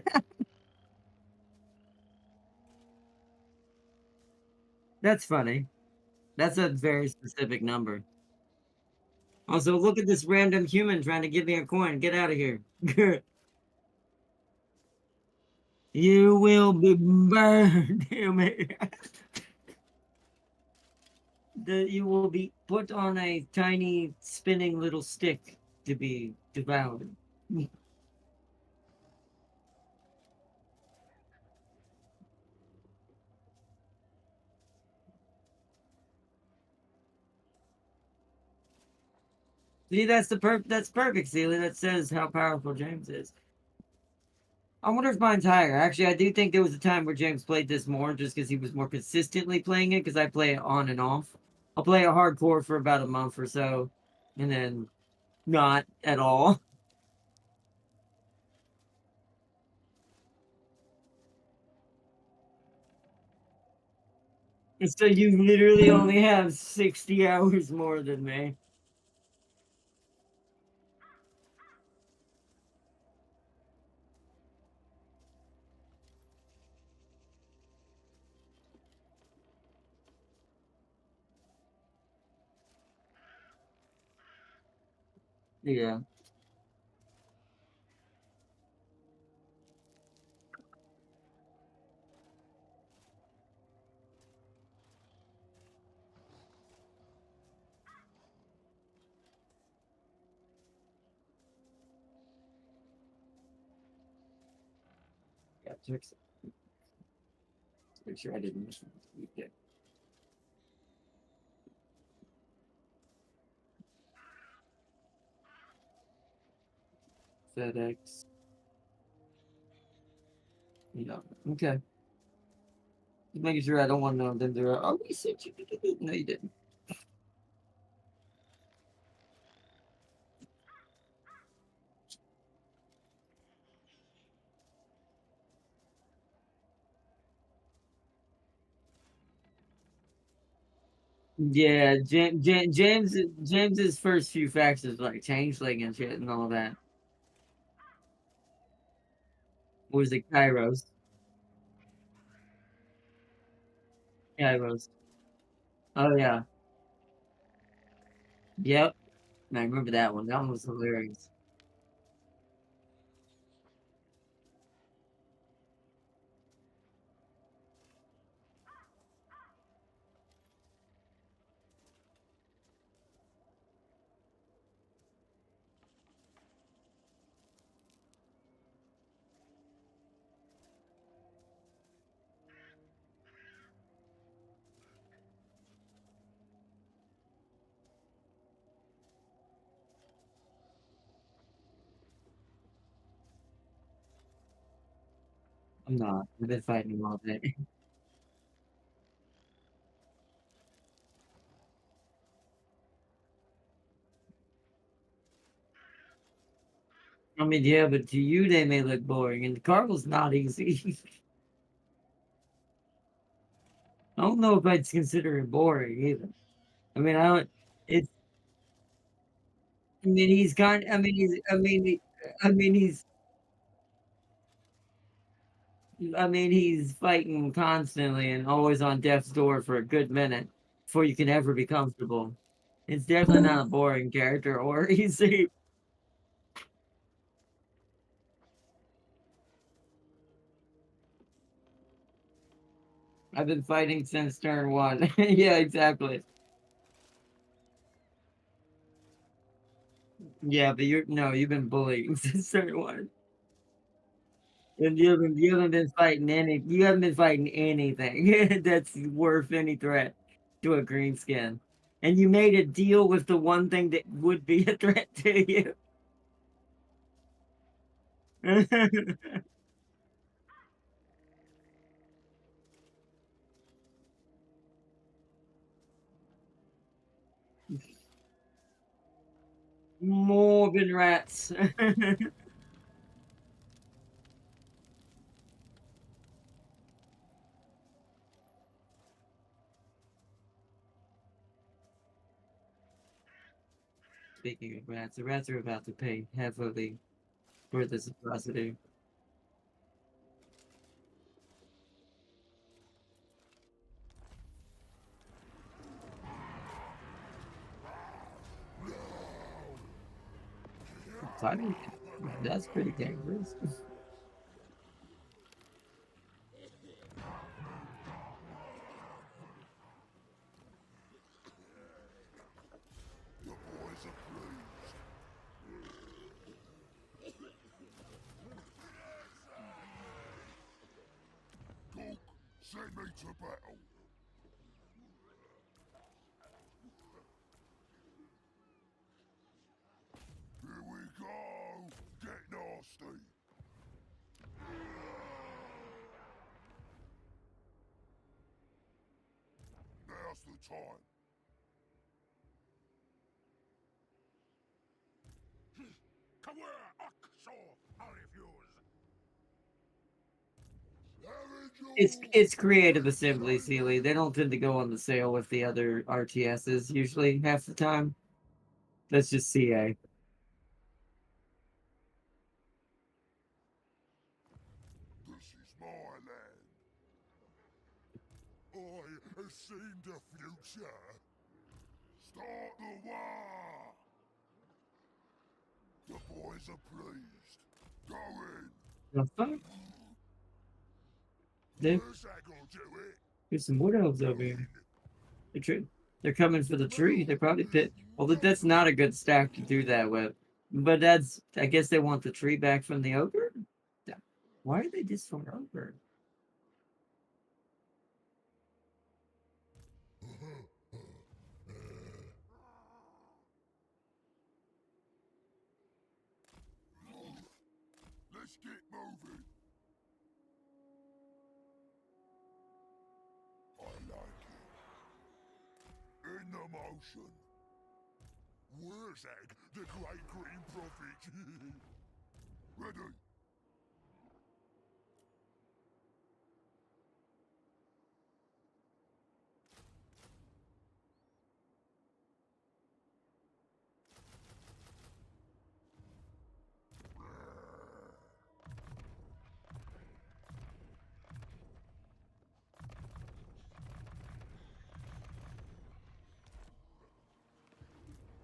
That's funny. That's a very specific number. Also, look at this random human trying to give me a coin. Get out of here. You will be burned. You will be put on a tiny spinning little stick to be devoured. See, that's perfect, Celia. That says how powerful James is. I wonder if mine's higher. Actually, I do think there was a time where James played this more just because he was more consistently playing it, because I play it on and off. I'll play it hardcore for about a month or so, and then not at all. And so you literally only have 60 hours more than me. Yeah. Yeah, check. Make sure I didn't miss it. Yeah. FedEx. Yeah. Okay. Just making sure I don't want to know them to. Oh, we said you could do it. No, you didn't. Yeah, James's first few facts is like changeling and shit and all that. What was it? Kairos. Kairos. Oh yeah. Yep. I remember that one. That one was hilarious. I'm not. I've been fighting him all day. I mean, yeah, but to you they may look boring, and the Cardinals not easy. I don't know if I'd consider it boring either. I mean, I don't. It's. I mean, he's kind. I mean, he's. I mean, he's. I mean, he's fighting constantly and always on death's door for a good minute before you can ever be comfortable. It's definitely not a boring character or easy. I've been fighting since turn 1. Yeah, exactly. Yeah, but you've been bullying since turn 1. And you haven't been fighting anything that's worth any threat to a green skin. And you made a deal with the one thing that would be a threat to you. Morbid rats. Speaking of rats, the rats are about to pay heavily for this atrocity. Fighting, that's pretty dangerous. The boys are pleased. Cook, send me to battle. Here we go. Get nasty. Now's the time. I refuse. It's creative assembly, Sealy. They don't tend to go on the sale with the other RTSs usually half the time. That's just CA. This is my land. I have seen the future. Start the war. The boys are pleased. Go in. The fuck? There- Where's that gonna do it? There's some wood elves over here. They're coming for the tree. They probably pit. Well, that's not a good stack to do that with. But that's. I guess they want the tree back from the ogre. Why are they just from ogre? Let's get moving. I like it. In the motion. Waaaagh, the great green prophet. Ready.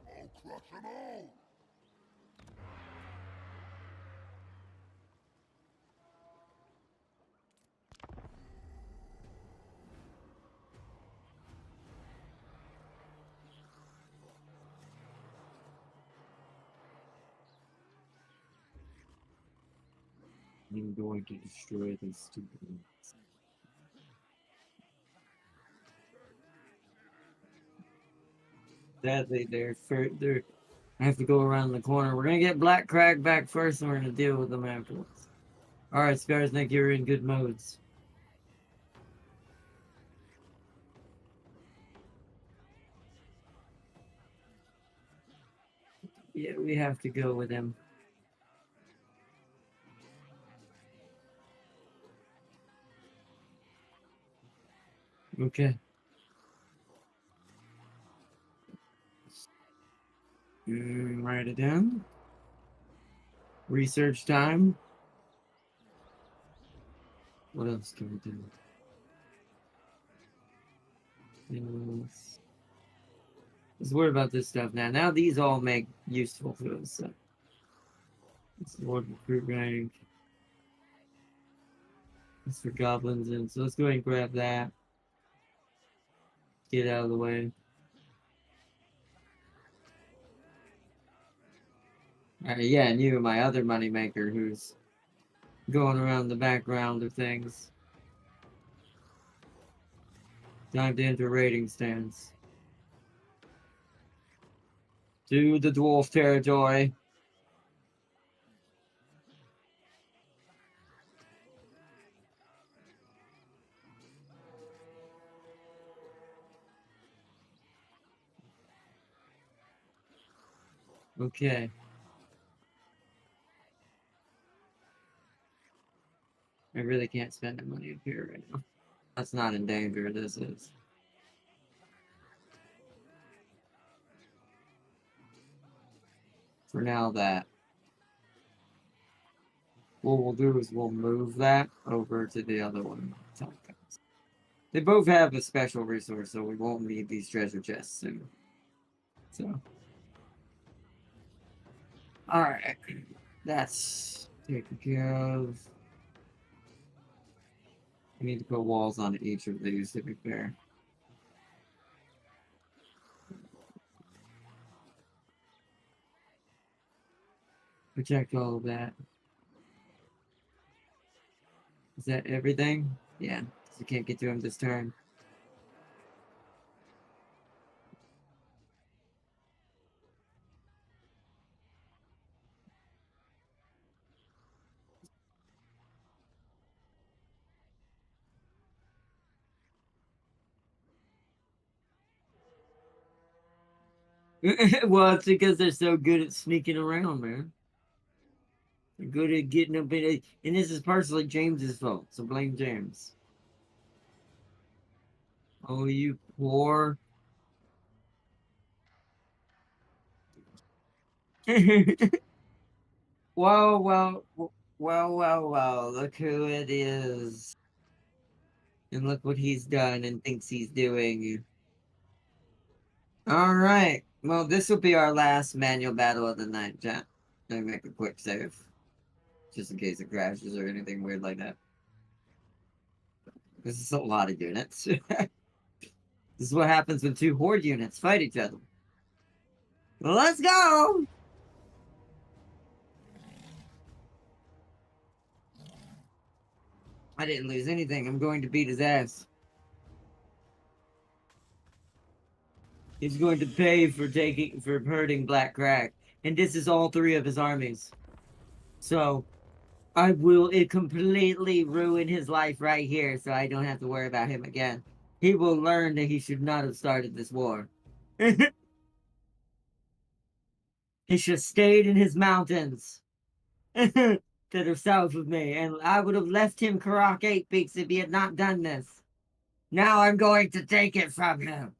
I'll crush them all. I'm going to destroy these stupid ones. Sadly, they're. I have to go around the corner. We're gonna get Black Crag back first, and we're gonna deal with them afterwards. All right, Scars, Nick, you're in good modes. Yeah, we have to go with him. Okay. Write it down. Research time. What else can we do? Let's worry about this stuff now. Now these all make useful to us. So. This is Lord Recruit Rank. That's for goblins, and so let's go ahead and grab that. Get out of the way. Yeah, and you, my other moneymaker, who's going around the background of things. Time to enter rating stands. To the dwarf territory. Okay. I really can't spend the money up here right now. That's not in danger, this is. For now, that. What we'll do is we'll move that over to the other one. They both have a special resource, so we won't need these treasure chests soon. So. Alright. That's taken care of. We need to put walls on each of these to be fair. Protect all of that. Is that everything? Yeah, you can't get to him this turn. Well, it's because they're so good at sneaking around, man. They're good at getting up in it. And this is partially James's fault, so blame James. Oh, you poor. Well, look who it is. And look what he's done and thinks he's doing. Alright. Well, this will be our last manual battle of the night, chat. Let me make a quick save. Just in case it crashes or anything weird like that. This is a lot of units. This is what happens when two horde units fight each other. Well, let's go! I didn't lose anything. I'm going to beat his ass. He's going to pay for hurting Black Crack. And this is all three of his armies. So I will completely ruin his life right here, so I don't have to worry about him again. He will learn that he should not have started this war. He should have stayed in his mountains that are south of me, and I would have left him Karak 8 Peaks if he had not done this. Now I'm going to take it from him.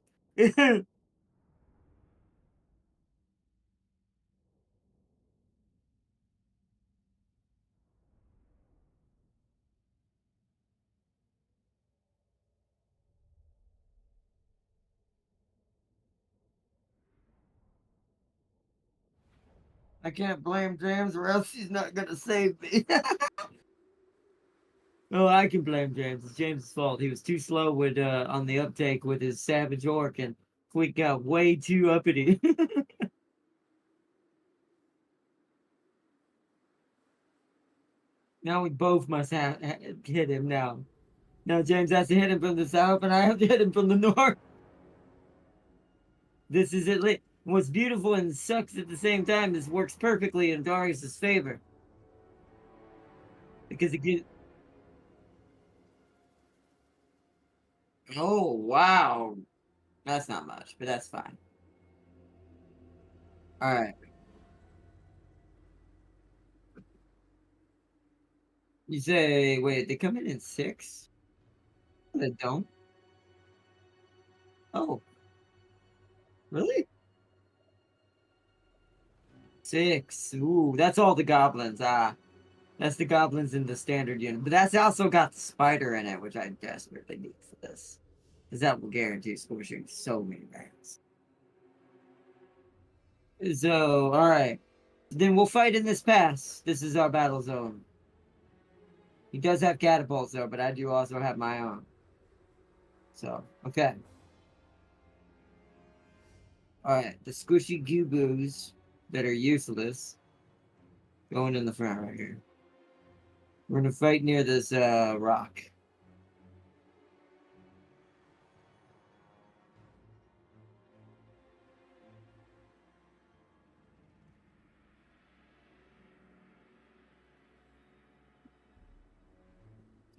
I can't blame James or else he's not gonna save me. Oh, I can blame James. It's James' fault. He was too slow with on the uptake with his Savage Orc and Quick got way too uppity. Now we both must hit him now. Now James has to hit him from the south and I have to hit him from the north. This is it. What's beautiful and sucks at the same time, this works perfectly in Darius's favor. Because it gives... Oh, wow. That's not much, but that's fine. Alright. You say, wait, they come in 6? They don't? Oh. Really? 6. Ooh, that's all the goblins. Ah. That's the goblins in the standard unit. But that's also got the spider in it, which I desperately need for this. Because that will guarantee squishing so many rounds. So, alright. Then we'll fight in this pass. This is our battle zone. He does have catapults though, but I do also have my own. So, okay. Alright, the squishy goo-boos that are useless going in the front right here. We're gonna fight near this rock.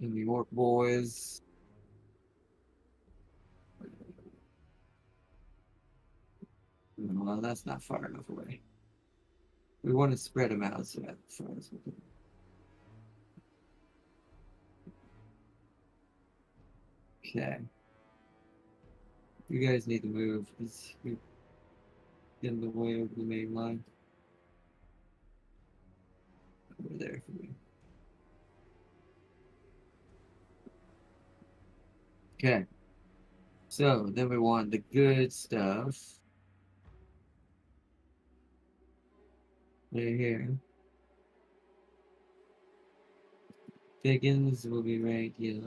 New York boys. Well, that's not far enough away. We want to spread them out so that far as we can. Okay. You guys need to move. It's in the way of the main line. Over there for me. Okay. So then we want the good stuff. Right here. Pickens will be right here.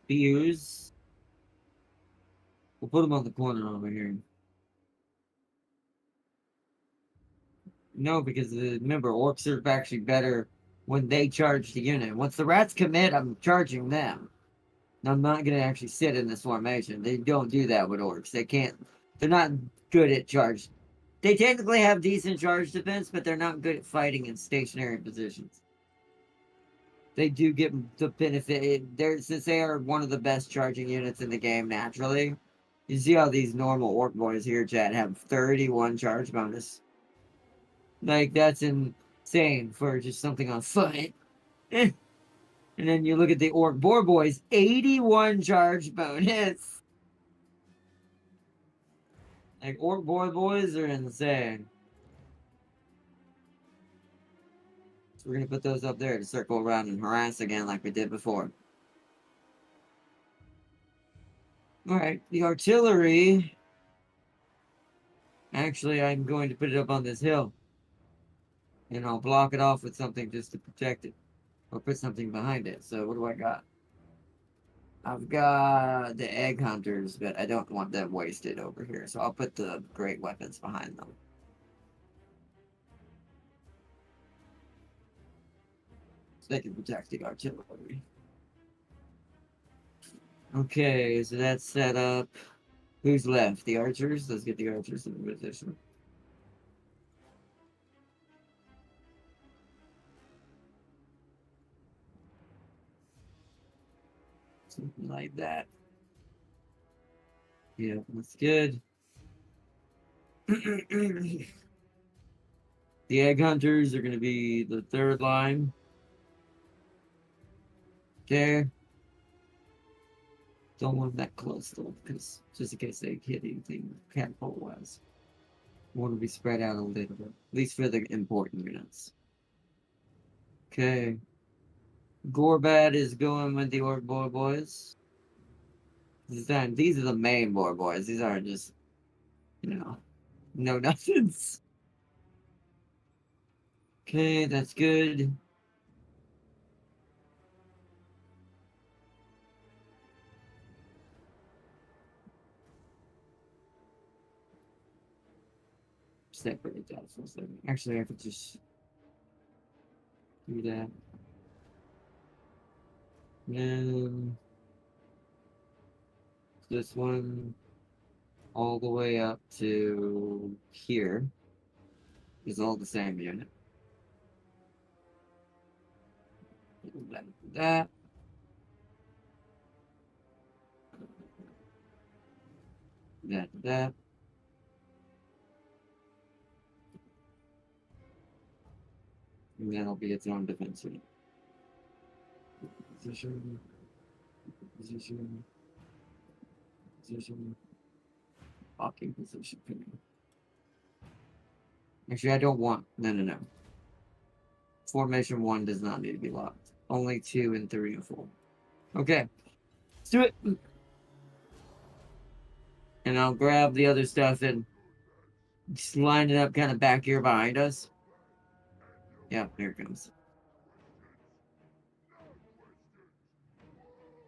Beers. We'll put them on the corner over here. No, because remember, orcs are actually better when they charge the unit. Once the rats commit, I'm charging them. I'm not going to actually sit in this formation. They don't do that with orcs. They can't. They're not good at charge. They technically have decent charge defense, but they're not good at fighting in stationary positions. They do get the benefit. Since they are one of the best charging units in the game naturally. You see how these normal orc boys here, chat, have 31 charge bonus. Like, that's insane for just something on foot. And then you look at the orc boar boys, 81 charge bonus. Like, orc boar boys are insane. So we're going to put those up there to circle around and harass again like we did before. Alright, the artillery. Actually, I'm going to put it up on this hill. And I'll block it off with something just to protect it. Or put something behind it. So what do I got? I've got the egg hunters, but I don't want them wasted over here. So I'll put the great weapons behind them. So they can protect the artillery. Okay, so that's set up. Who's left? The archers? Let's get the archers in position. Something like that. Yeah, that's good. The egg hunters are going to be the third line. Okay. Don't want them that close though, because just in case they hit anything catapult wise. Want to be spread out a little bit, at least for the important units. Okay. Gorbad is going with the orc boy boys. This time, these are the main boy boys. These aren't just, no nothings. Okay, that's good. Separate that for a second. Actually, I could just do that. And this one all the way up to here is all the same unit. That. That. And that'll be its own defense unit. Position. Position. Position. Locking position. Actually, I don't want. No. Formation 1 does not need to be locked. Only 2 and 3 and 4. Okay. Let's do it. And I'll grab the other stuff and just line it up kind of back here behind us. Yeah, there it comes.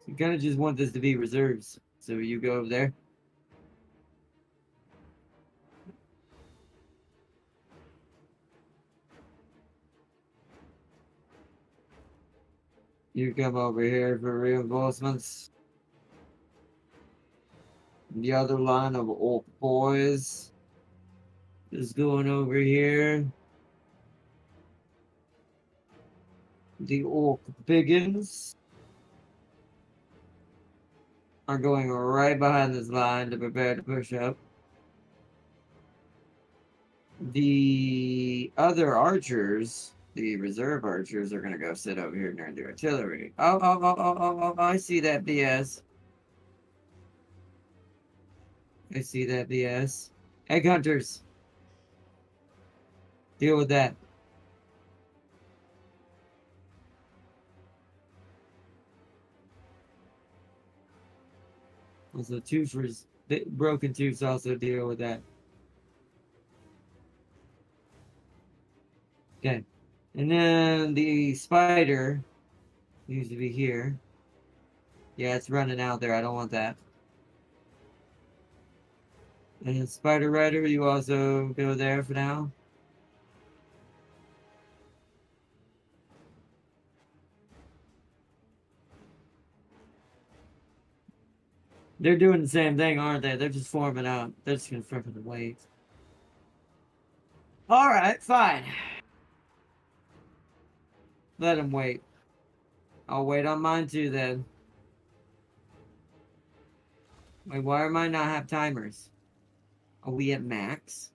You kind of just want this to be reserves. So you go over there. You come over here for reinforcements. The other line of old boys is going over here. The orc biggins are going right behind this line to prepare to push up. The other archers, the reserve archers, are going to go sit over here near the artillery. Oh, I see that BS. I see that BS. Egg hunters. Deal with that. Also, toothers, broken tooths also deal with that. Okay. And then the spider needs to be here. Yeah, it's running out there. I don't want that. And then Spider Rider, you also go there for now. They're doing the same thing, aren't they? They're just forming up. They're just gonna freaking wait. Alright, fine. Let them wait. I'll wait on mine too then. Wait, why am I not have timers? Are we at max?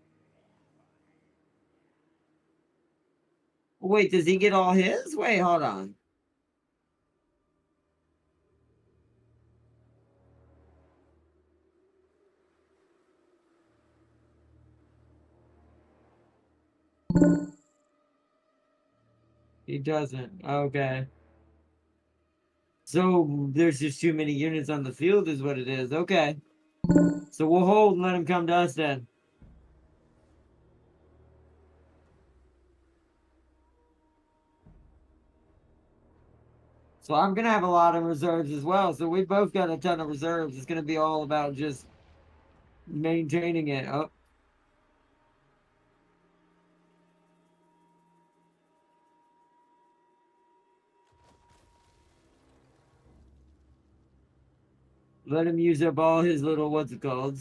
Wait, does he get all his? Wait, hold on. He doesn't. Okay. So there's just too many units on the field is what it is. Okay. So we'll hold and let him come to us then. So I'm going to have a lot of reserves as well. So we both got a ton of reserves. It's going to be all about just maintaining it. Oh. Let him use up all his little what's it called.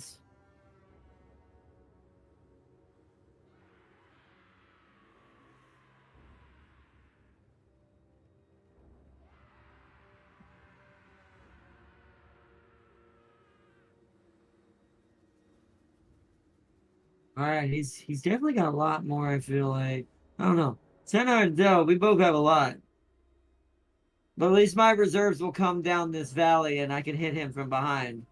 Alright, he's definitely got a lot more, I feel like. I don't know. 10 Dell, we both have a lot. But at least my reserves will come down this valley and I can hit him from behind.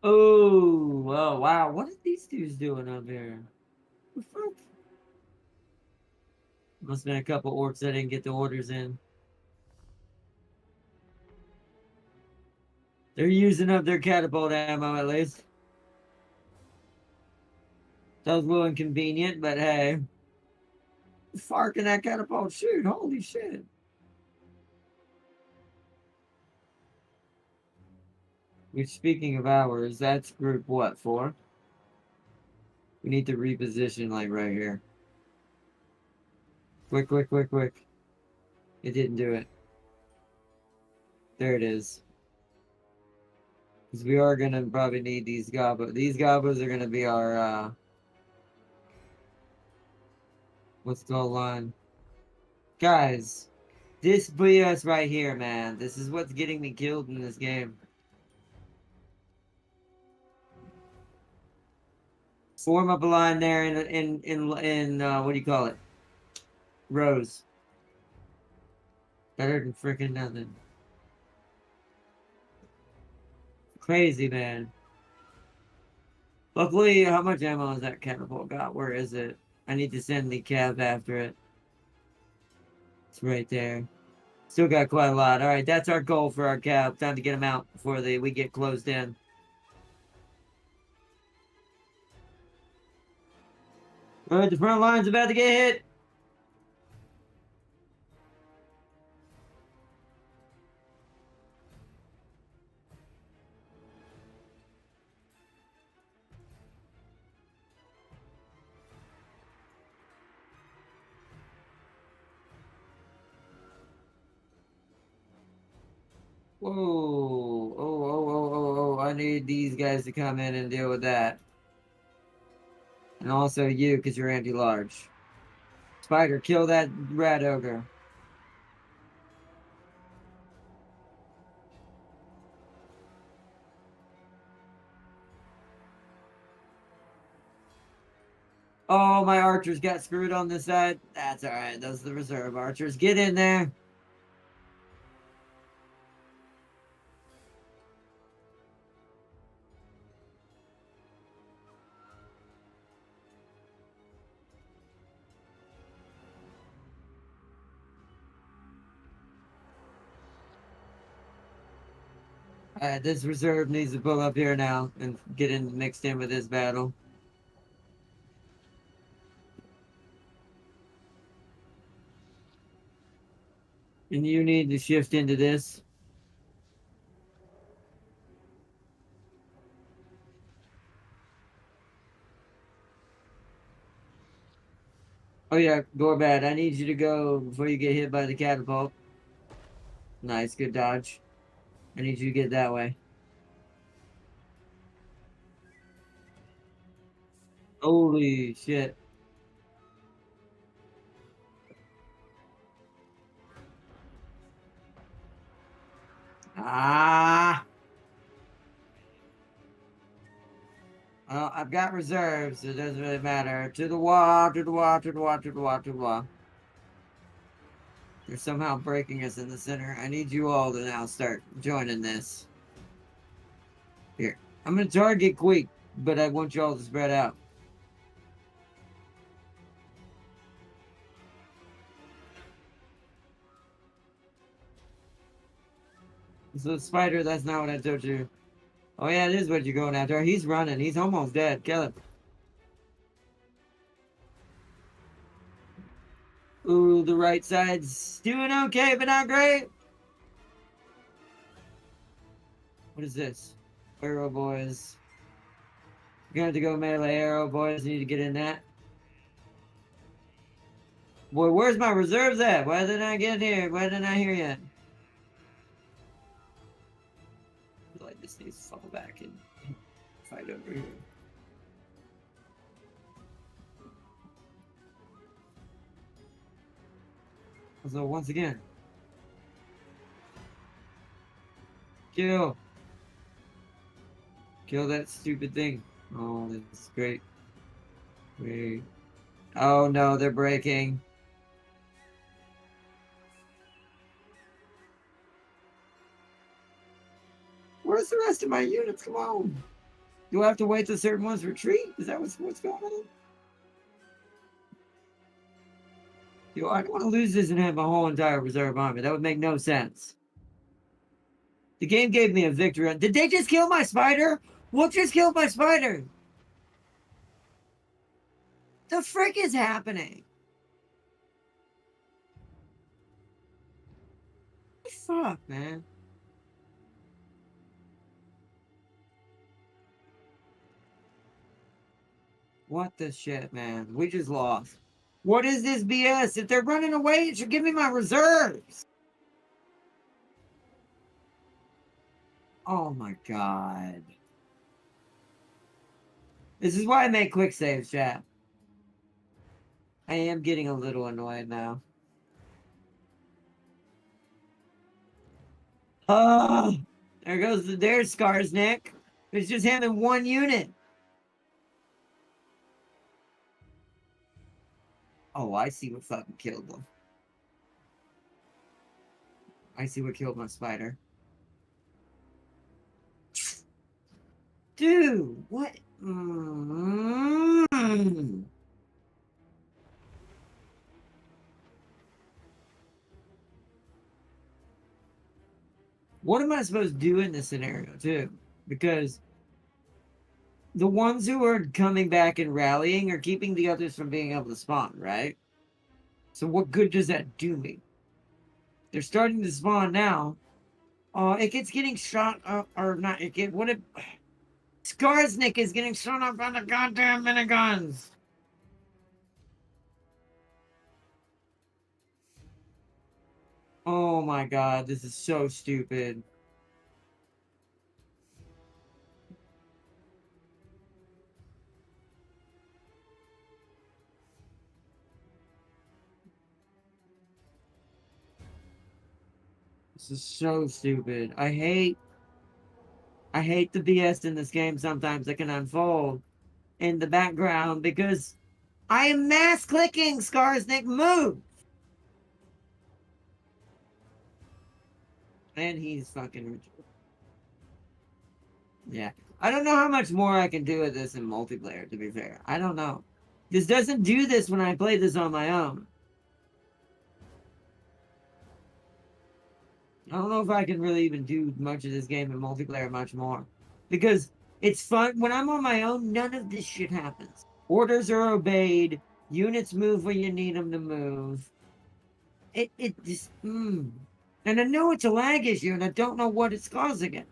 Oh, wow. What are these dudes doing up here? The fuck? Must have been a couple orcs that didn't get the orders in. They're using up their catapult ammo at least. That was a little inconvenient, but hey. The far can that catapult shoot? Holy shit. Which, speaking of ours, that's group what, 4? We need to reposition, like, right here. Quick. It didn't do it. There it is. Because we are going to probably need these gobos. These gobos are going to be our, what's going on? Guys, This BS right here, man. This is what's getting me killed in this game. Form up a line there in what do you call it? Rows. Better than freaking nothing. Crazy, man. Luckily, how much ammo has that catapult got? Where is it? I need to send the cab after it. It's right there. Still got quite a lot. Alright, that's our goal for our cab. Time to get them out before we get closed in. Alright, the front line's about to get hit. Whoa. Oh. I need these guys to come in and deal with that. And also you, because you're anti-large. Spider, kill that rat ogre. Oh, my archers got screwed on this side. That's alright. Those are the reserve archers. Get in there. Alright, this reserve needs to pull up here now and get mixed in with this battle. And you need to shift into this. Oh yeah, Gorbad, I need you to go before you get hit by the catapult. Nice, good dodge. I need you to get that way. Holy shit. Ah! Well, I've got reserves, so it doesn't really matter. To the wall, to the wall, to the wall, to the wall, to the wall. They're somehow breaking us in the center. I need you all to now start joining this. Here. I'm going to target quick, but I want you all to spread out. So, Spider, that's not what I told you. Oh, yeah, it is what you're going after. He's running. He's almost dead. Kill him. Ooh, the right side's doing okay, but not great. What is this? Arrow boys. You're gonna have to go melee arrow boys. You need to get in that. Boy, where's my reserves at? Why did I get here? Why did I hear yet? I feel like this needs to fall back and fight over here. So once again, kill that stupid thing. Oh, this is great. Wait. Oh no, they're breaking. Where's the rest of my units? Come on. Do I have to wait till certain ones retreat? Is that what's going on? Yo, I don't want to lose this and have my whole entire reserve army. That would make no sense. The game gave me a victory. Did they just kill my spider? What just killed my spider? The frick is happening? Fuck, man. What the shit, man? We just lost. What is this BS? If they're running away, it should give me my reserves. Oh my god. This is why I make quick saves, chat. I am getting a little annoyed now. Oh, there goes there's Skarsnik. It's just him in one unit. Oh, I see what fucking killed them. I see what killed my spider. Dude, what? What am I supposed to do in this scenario, too? Because the ones who are coming back and rallying are keeping the others from being able to spawn, right? So what good does that do me? They're starting to spawn now. Oh, it gets getting shot up, or not, it get, what if... Skarsnik is getting shot up by the goddamn miniguns! Oh my god, this is so stupid. This is so stupid. I hate the BS in this game sometimes that can unfold in the background because I am mass clicking Skarsnik move. And he's fucking... Yeah. I don't know how much more I can do with this in multiplayer, to be fair. I don't know. This doesn't do this when I play this on my own. I don't know if I can really even do much of this game in multiplayer much more. Because it's fun. When I'm on my own, none of this shit happens. Orders are obeyed. Units move when you need them to move. It just... And I know it's a lag issue, and I don't know what it's causing it.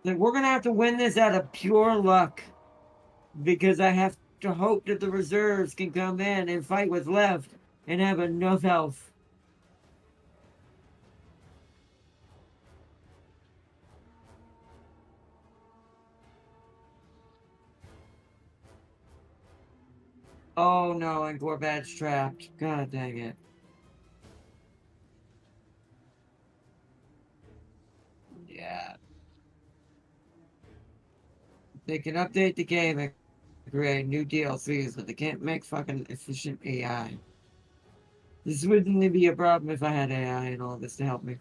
Like, we're gonna have to win this out of pure luck. Because I have to hope that the reserves can come in and fight what's left and have enough health. Oh no, and Gorbat's trapped. God dang it. Yeah. They can update the game and create new DLCs, but they can't make fucking efficient AI. This wouldn't be a problem if I had AI and all this to help me.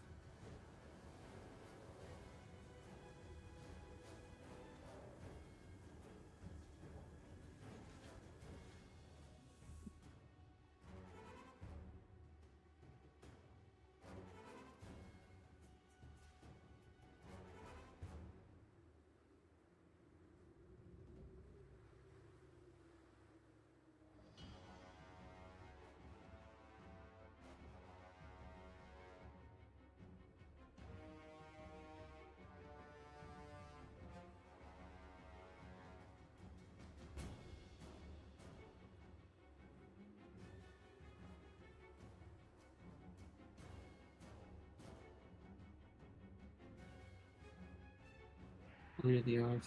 Where are the archers?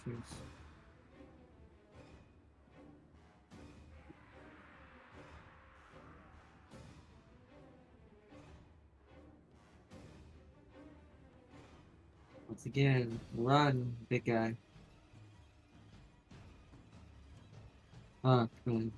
Once again, run, big guy. Fuck, man.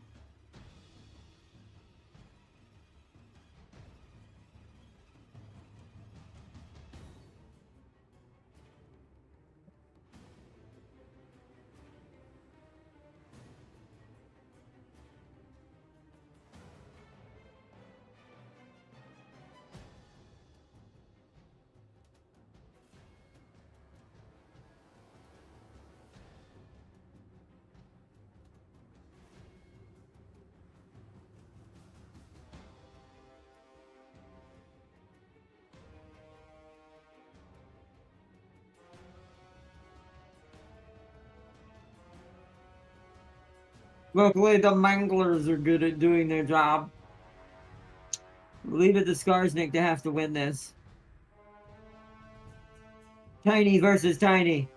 Luckily, the manglers are good at doing their job. Leave it to Skarsnik to have to win this. Tiny versus tiny.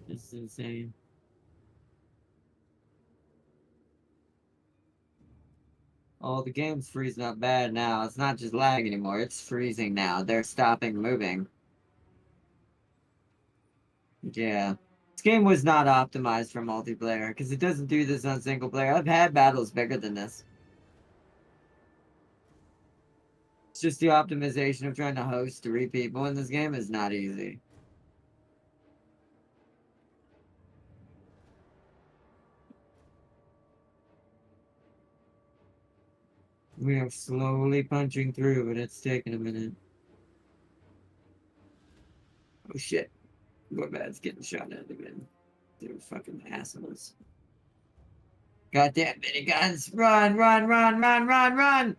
This is insane. Oh, the game's freezing up bad now. It's not just lag anymore. It's freezing now. They're stopping moving. Yeah. This game was not optimized for multiplayer because it doesn't do this on single player. I've had battles bigger than this. It's just the optimization of trying to host 3 people in this game is not easy. We are slowly punching through, but it's taking a minute. Oh shit. Waraagh's getting shot at again. They're fucking assholes. Goddamn miniguns! Run, run, run, run, run, run!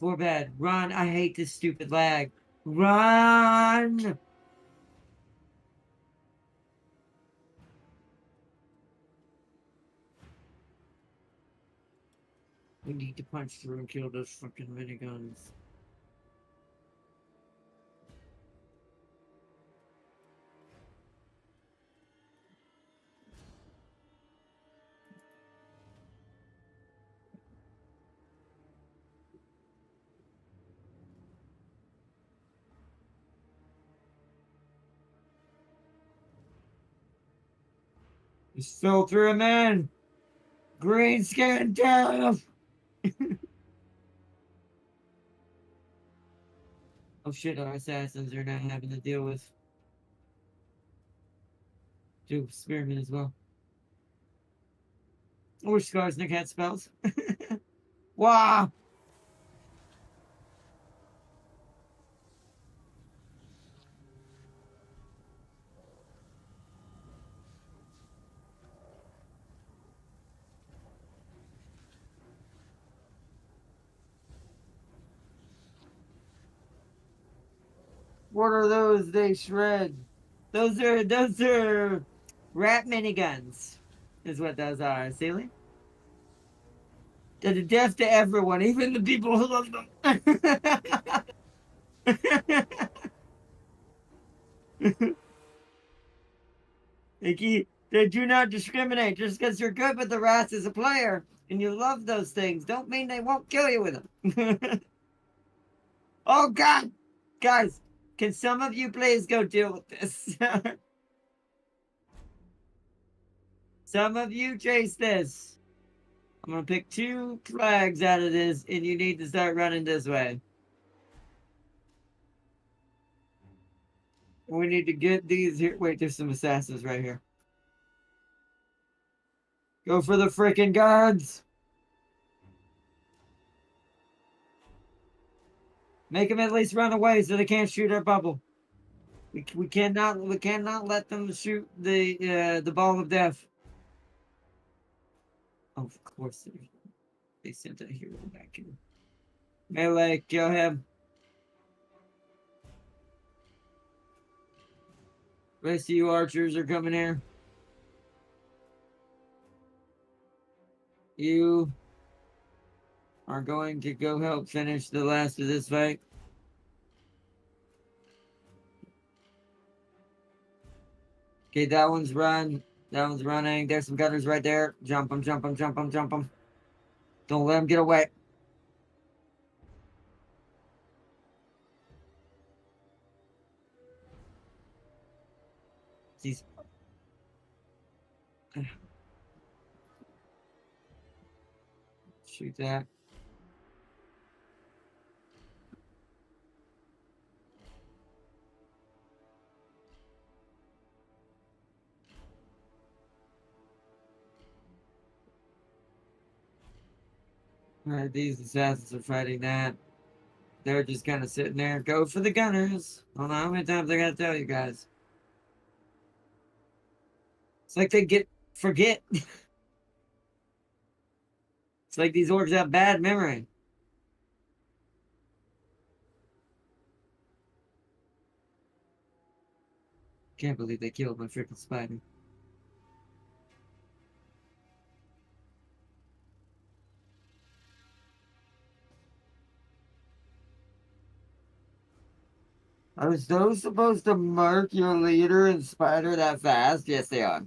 Waraaagh, run! I hate this stupid lag. Run! We need to punch through and kill those fucking miniguns. Just fell through him in! Green skin death! Oh shit, our assassins are now having to deal with spearmen as well. Or Skarsnik had spells. Waaaagh! What are those? They shred. Those are rat miniguns. Is what those are, Sealy. They're the death to everyone, even the people who love them. They do not discriminate. Just because you're good with the rats as a player and you love those things, don't mean they won't kill you with them. Oh God, guys, can some of you please go deal with this? Some of you chase this. I'm gonna pick 2 flags out of this, and you need to start running this way. We need to get these here. Wait, there's some assassins right here. Go for the freaking guards. Make them at least run away so they can't shoot our bubble. We cannot let them shoot the ball of death. Oh, of course they sent a hero back here. Melee, kill him. Rest of you archers are coming here. You are going to go help finish the last of this fight. Okay, that one's run. That one's running. There's some gunners right there. Jump them, jump them, jump them, jump them. Don't let them get away. These. Shoot that. Alright, these assassins are fighting that. They're just kind of sitting there. Go for the gunners. I don't know how many times I gotta tell you guys. It's like they forget. It's like these orcs have bad memory. Can't believe they killed my freaking spider. Are those supposed to mark your leader and spider that fast? Yes, they are.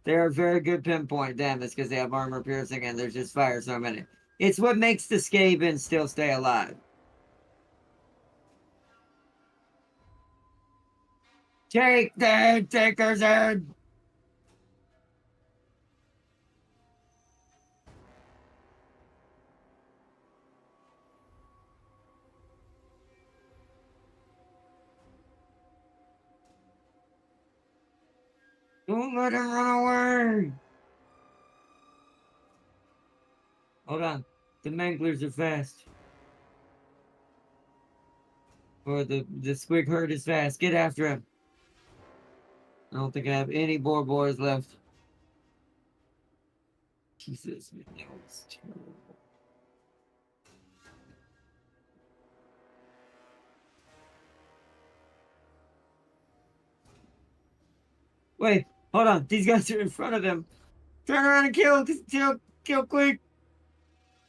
They are very good pinpoint damage because they have armor piercing and there's just fire so many. It's what makes the Skaven still stay alive. Take the takers in! Don't let him run away! Hold on. The manglers are fast. Or the squig herd is fast. Get after him. I don't think I have any boys left. Jesus, man, that was terrible. Wait, hold on. These guys are in front of him. Turn around and kill quick.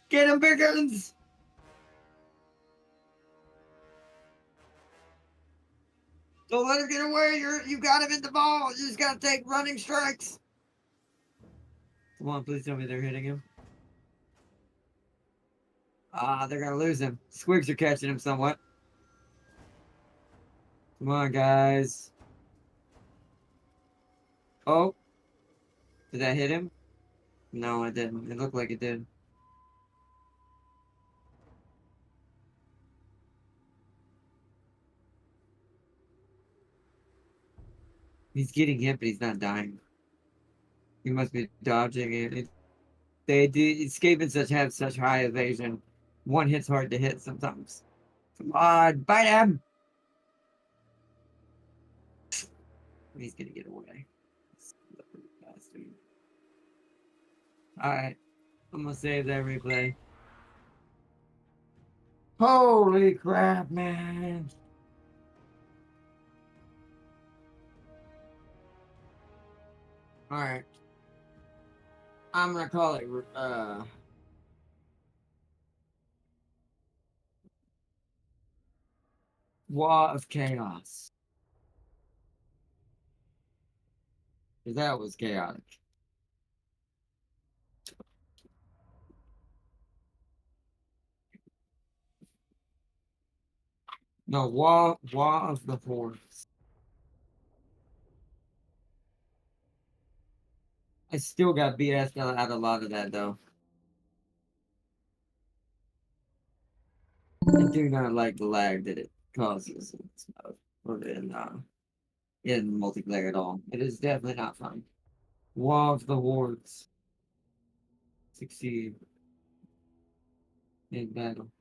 Get him, big guns. Don't let him get away. You got him in the ball. You just gotta take running strikes. Come on, please tell me they're hitting him. Ah, they're gonna lose him. Squigs are catching him somewhat. Come on, guys. Oh, did that hit him? No, it didn't. It looked like it did. He's getting hit, but he's not dying. He must be dodging it. They do escape and have such high evasion. One hit's hard to hit sometimes. Come on, bite him! He's gonna get away. Alright. I'm gonna save that replay. Holy crap, man! Alright. I'm gonna call it, Waaaagh of Chaos. Because that was chaotic. No, Waaaagh of the Hordes. I still got BS out of a lot of that, though. I do not like the lag that it causes in this mode. Or in multiplayer at all. It is definitely not fun. Waaaagh of the Hordes. Succeed in battle.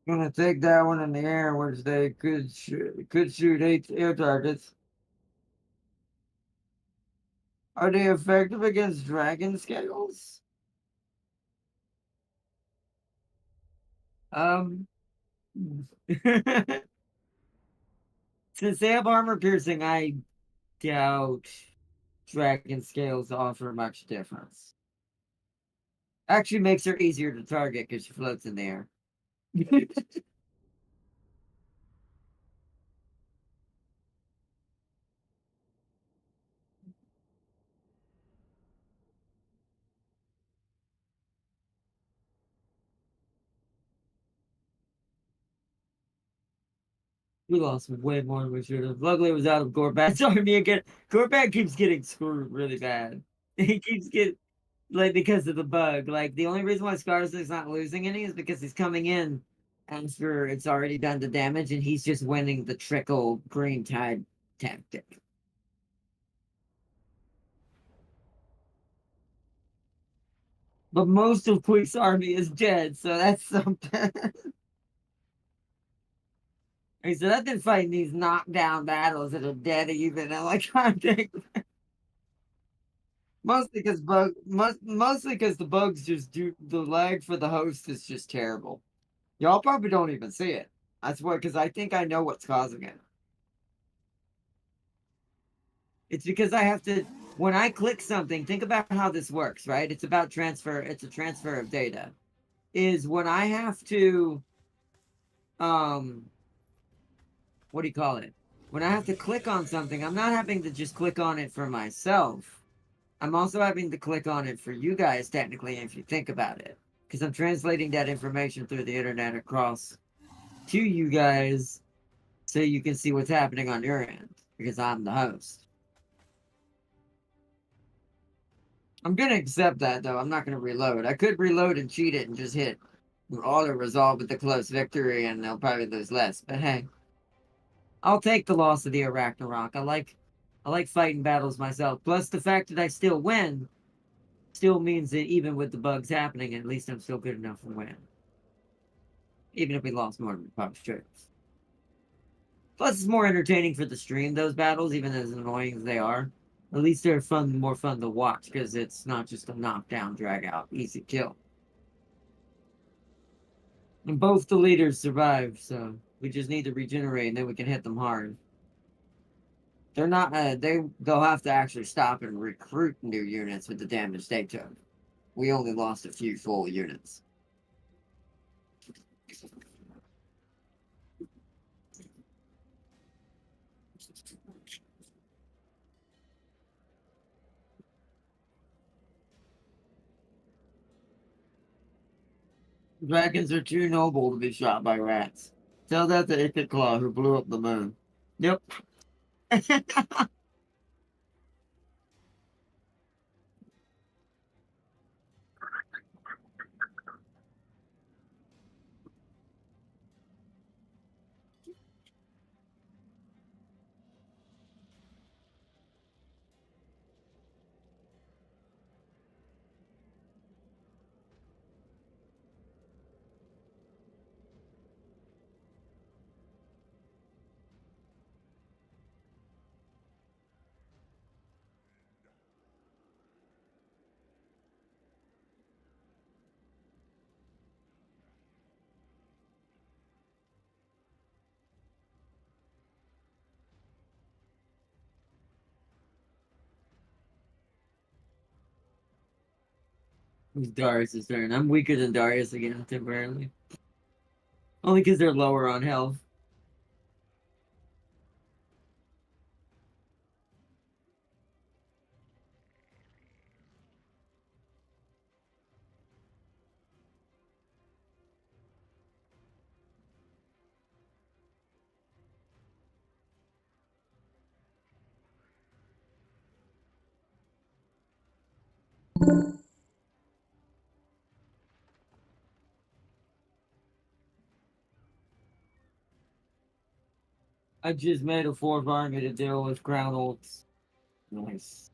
Gonna take that one in the air, which they could shoot 8 air targets. Are they effective against dragon scales? Since they have armor piercing, I doubt dragon scales offer much difference. Actually makes her easier to target because she floats in the air. We lost way more than we should have. Luckily, it was out of Gorbat's army again. Gorbat keeps getting screwed really bad. He keeps getting, like, because of the bug. Like, the only reason why Skarsgård's not losing any is because he's coming in after it's already done the damage, and he's just winning the trickle green tide tactic. But most of Quick's army is dead, so that's something. He said, I've been fighting these knockdown battles that are dead even. I'm like, I think mostly because the bugs just do the lag for the host is just terrible. Y'all probably don't even see it. That's what, because I think I know what's causing it. It's because I have to, when I click something, think about how this works, right? It's about transfer, it's a transfer of data. Is when I have to, what do you call it? When I have to click on something, I'm not having to just click on it for myself. I'm also having to click on it for you guys, technically, if you think about it. Because I'm translating that information through the internet across to you guys so you can see what's happening on your end. Because I'm the host. I'm going to accept that, though. I'm not going to reload. I could reload and cheat it and just hit auto-resolve with the close victory, and they'll probably lose less. But hey, I'll take the loss of the Ragnarok. I like fighting battles myself. Plus, the fact that I still win still means that even with the bugs happening, at least I'm still good enough to win. Even if we lost more than we should. Plus, it's more entertaining for the stream, those battles, even as annoying as they are. At least they're more fun to watch, because it's not just a knockdown, drag out, easy kill. And both the leaders survive, so we just need to regenerate, and then we can hit them hard. They're not, they'll have to actually stop and recruit new units with the damage they took. We only lost a few full units. Dragons are too noble to be shot by rats. Tell that to Icket Claw, who blew up the moon. Yep. It's Darius' turn. I'm weaker than Darius again, temporarily. Only because they're lower on health. I just made a 4th army to deal with ground ults. Nice.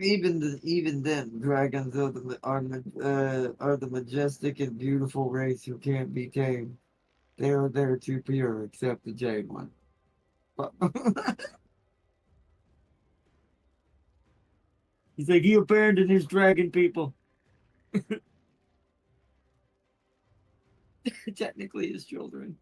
Even then, dragons are the majestic and beautiful race who can't be tamed. They're too pure, except the jade one. But he's like, he abandoned his dragon people. Technically, his children.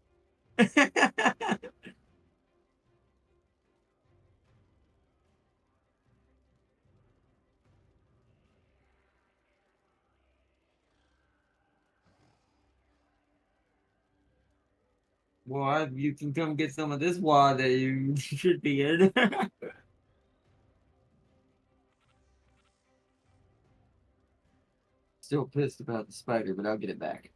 Well, you can come get some of this Waaaagh that you should be in. Still pissed about the spider, but I'll get it back.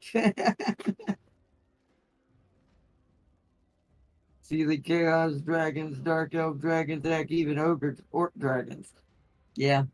See the Chaos Dragons, Dark Elf Dragons, heck, even Ogre Orc Dragons. Yeah.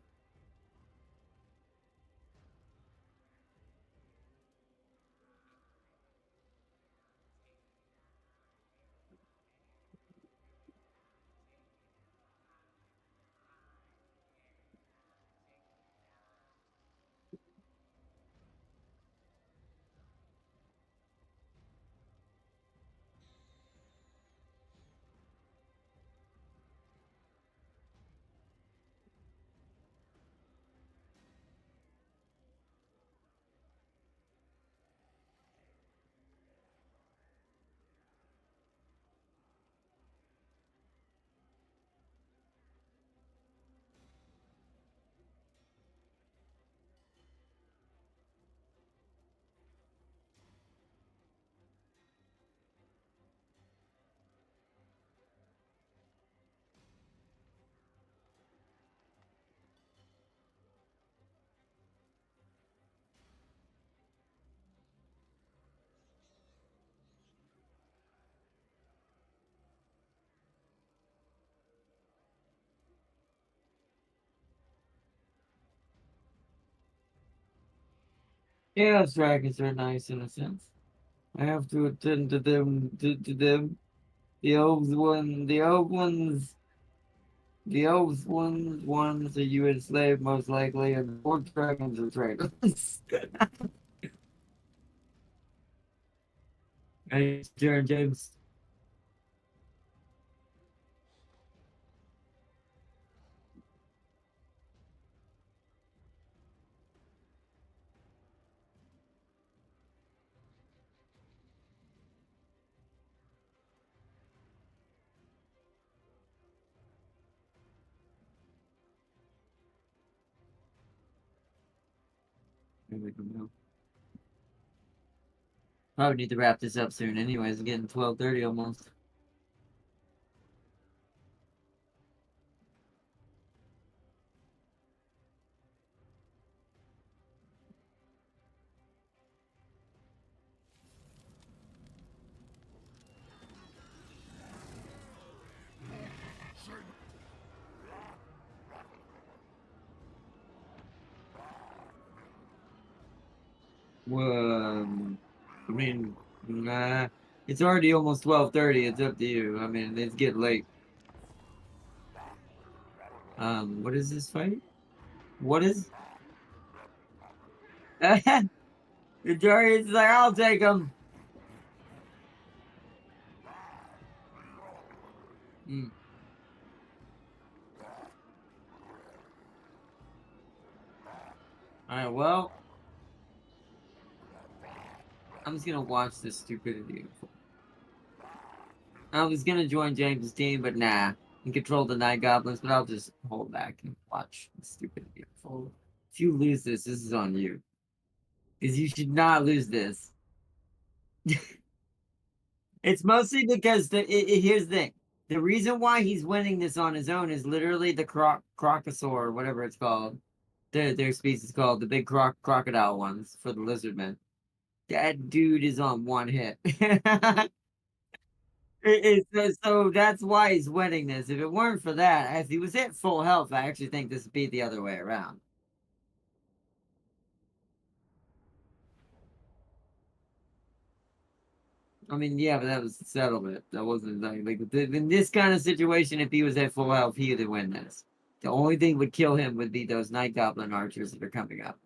Chaos Dragons are nice in a sense. I have to attend to them. To them. The elves one. The elves ones are you enslaved most likely, and the orc dragons are traitors. Hey, Jared James. Here we go. Probably need to wrap this up soon. Anyways, it's getting 12:30 almost. Well, I mean, nah, it's already almost 12:30. It's up to you. I mean, it's getting late. What is this fight? What is? The Darius is like, I'll take him. Hmm. All right, well, I'm just gonna watch this stupidity. I was gonna join James' team, but nah. And control the Night Goblins, but I'll just hold back and watch the stupidity unfold. If you lose this is on you. Because you should not lose this. It's mostly because here's the thing. The reason why he's winning this on his own is literally the crocosaur, or whatever it's called. Their species called the big crocodile ones for the lizard men. That dude is on one hit. So that's why he's winning this. If it weren't for that, if he was at full health, I actually think this would be the other way around. I mean, yeah, but that was the settlement. That wasn't like in this kind of situation. If he was at full health, he would win this. The only thing would kill him would be those Night Goblin archers that are coming up.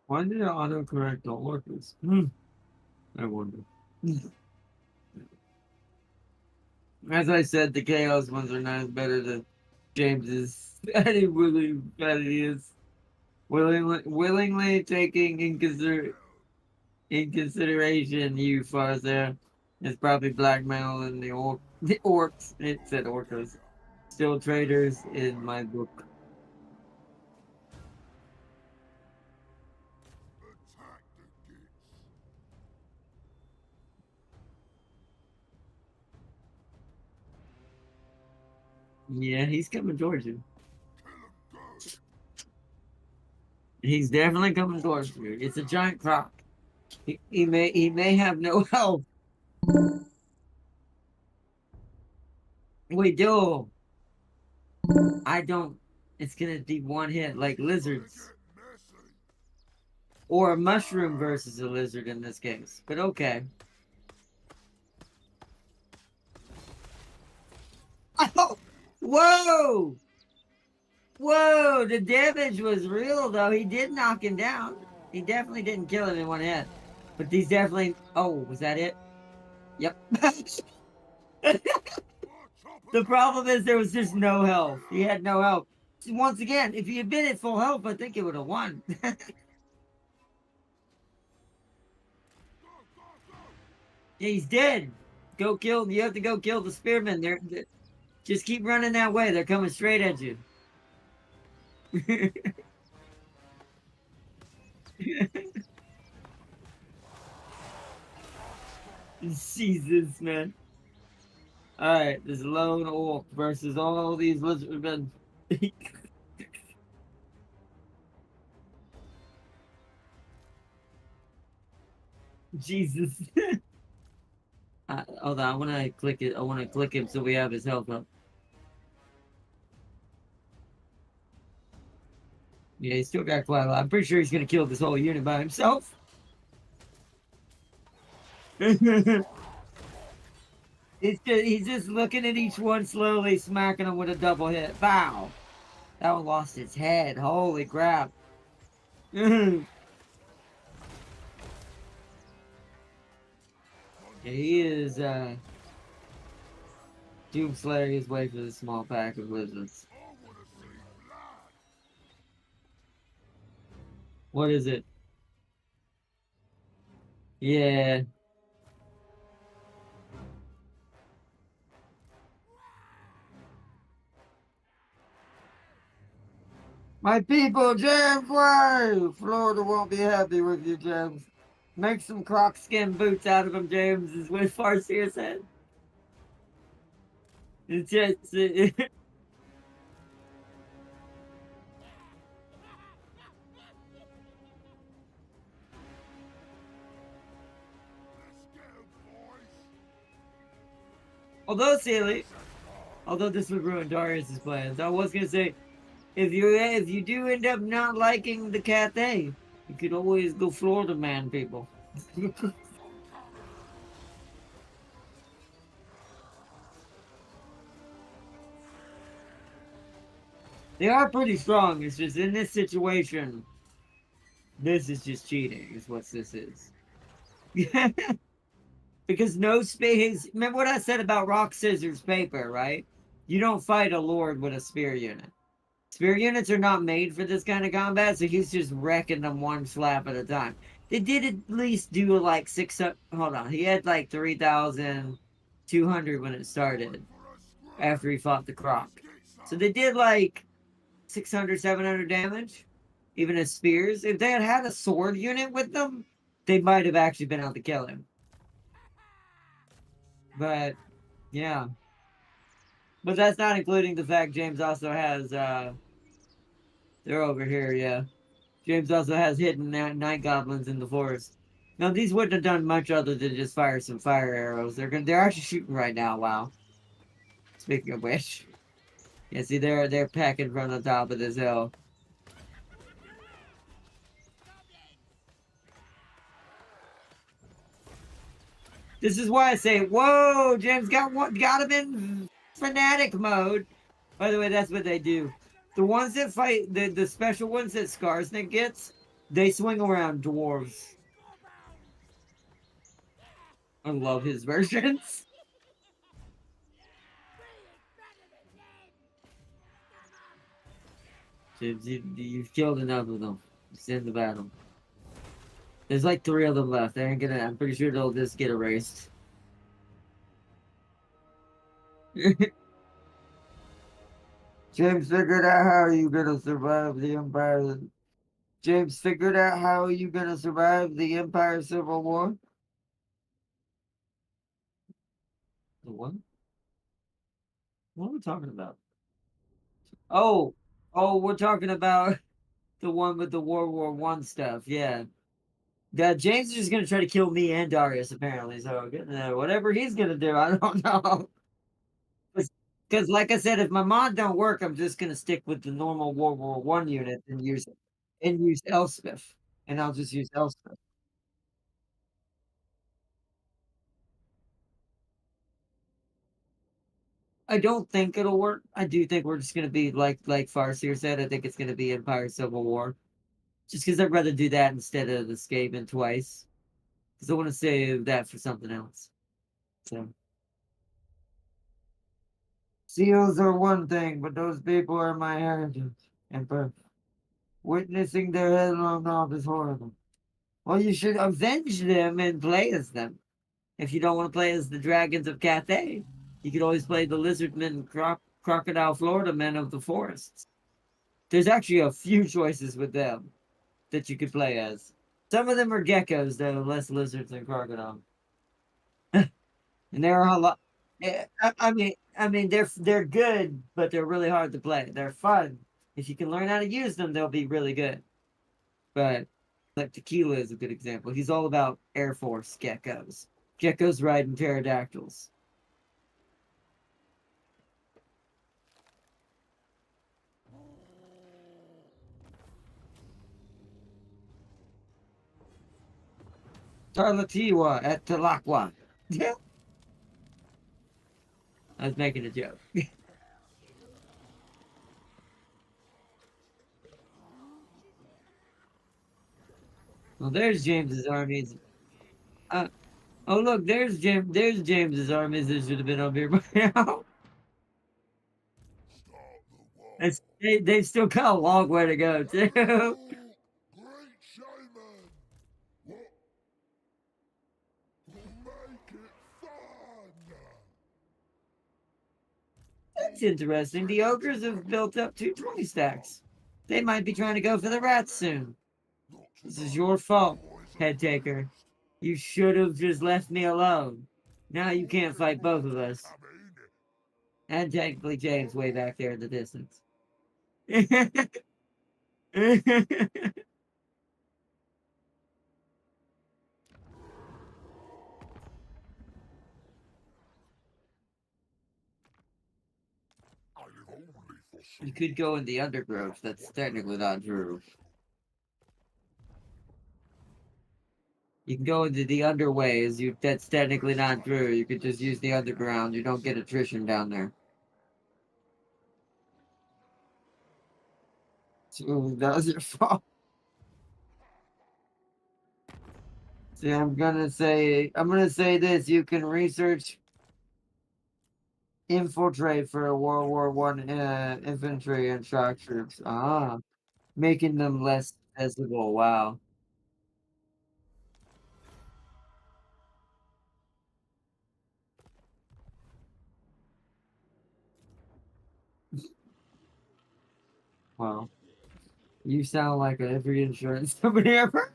Why did it autocorrect all orcas? I wonder. As I said, the chaos ones are not as better than James's. I didn't really bad he is. Willingly taking in consideration you far there. It's probably blackmail and the orcs. It said orcas. Still traitors in my book. Attack the gates. Yeah, he's coming towards you. Kill him, go. He's definitely coming towards you. It's a giant croc. He may have no health. We do. I don't. It's gonna be one hit like lizards. Get messy. Or a mushroom versus a lizard in this case. But okay. Oh! Whoa! Whoa! The damage was real though. He did knock him down. He definitely didn't kill him in one hit. But these definitely... Oh, was that it? Yep. The problem is there was just no health. He had no health. Once again, if he had been at full health, I think he would have won. Yeah, he's dead. Go kill. You have to go kill the spearmen. They're just keep running that way. They're coming straight at you. Jesus, man. Alright, this lone orc versus all these lizardmen. Jesus. Hold on, I want to click it. I want to click him so we have his health up. Yeah, he's still got quite a lot. I'm pretty sure he's going to kill this whole unit by himself. He's just looking at each one slowly, smacking them with a double hit. Bow! That one lost its head. Holy crap. Yeah, he is, Doomslayer his way for the small pack of lizards. I want to see blood. What is it? Yeah. My people, James Way! Florida won't be happy with you, James. Make some croc skin boots out of him, James, is what Farseer said. It's just... Although silly, although this would ruin Darius's plans, I was gonna say, if you do end up not liking the Cathay, you could always go Florida man, people. They are pretty strong. It's just in this situation, this is just cheating. Is what this is. Because no space. Remember what I said about rock, scissors, paper, right? You don't fight a lord with a spear unit. Spear units are not made for this kind of combat, so he's just wrecking them one slap at a time. They did at least do like 600. Hold on, he had like 3,200 when it started after he fought the croc. So they did like 600, 700 damage, even as spears. If they had had a sword unit with them, they might have actually been able to kill him. But, yeah. But that's not including the fact James also has, they're over here, yeah. James also has hidden night goblins in the forest. Now, these wouldn't have done much other than just fire some fire arrows. They're actually shooting right now, wow. Speaking of which. Yeah, see, they're packing from the top of this hill. This is why I say, whoa, James got him in fanatic mode. By the way, that's what they do. The ones that fight, the special ones that Skarsnik gets, they swing around dwarves. I love his versions. James, you've killed enough of them. Just end the battle. There's like 3 of them left. They ain't gonna. I'm pretty sure they'll just get erased. James figured out how you gonna survive the Empire. James figured out how you gonna survive the Empire Civil War. The what? What are we talking about? Oh, we're talking about the one with the World War One stuff. Yeah. James is just gonna try to kill me and Darius apparently. So whatever he's gonna do, I don't know. Because like I said, if my mod don't work, I'm just gonna stick with the normal World War One unit and use Elspeth, and I'll just use Elspeth. I don't think it'll work. I do think we're just gonna be like Farseer said. I think it's gonna be Empire Civil War, just because I'd rather do that instead of escaping twice. Because I want to save that for something else. So seals are one thing, but those people are my heritage, and witnessing their headlong off is horrible. Well, you should avenge them and play as them. If you don't want to play as the dragons of Cathay, you could always play the lizardmen, crocodile Florida men of the forests. There's actually a few choices with them that you could play as. Some of them are geckos, though, less lizards than crocodile. And there are a lot. I mean, they're good, but they're really hard to play. They're fun. If you can learn how to use them, they'll be really good. But like Tequila is a good example. He's all about Air Force geckos. Geckos riding pterodactyls. Tarlatiwa at Talakwa. Yeah. I was making a joke. Well, there's James's armies. Oh look, there's James's armies that should have been up here by now. They've still got a long way to go too. Oh, great showman! What? Make it fun! That's interesting. The ogres have built up 220 stacks. They might be trying to go for the rats soon. This is your fault, head taker. You should have just left me alone. Now you can't fight both of us. And technically James way back there in the distance. You could go in the undergrowth. That's technically not true. You can go into the underways. That's technically not true. You could just use the underground. You don't get attrition down there. So that was your fault. See, I'm gonna say this. You can research infiltrate for a World War One infantry and shock troops. Ah, making them less visible. Wow. Wow. You sound like every insurance company ever.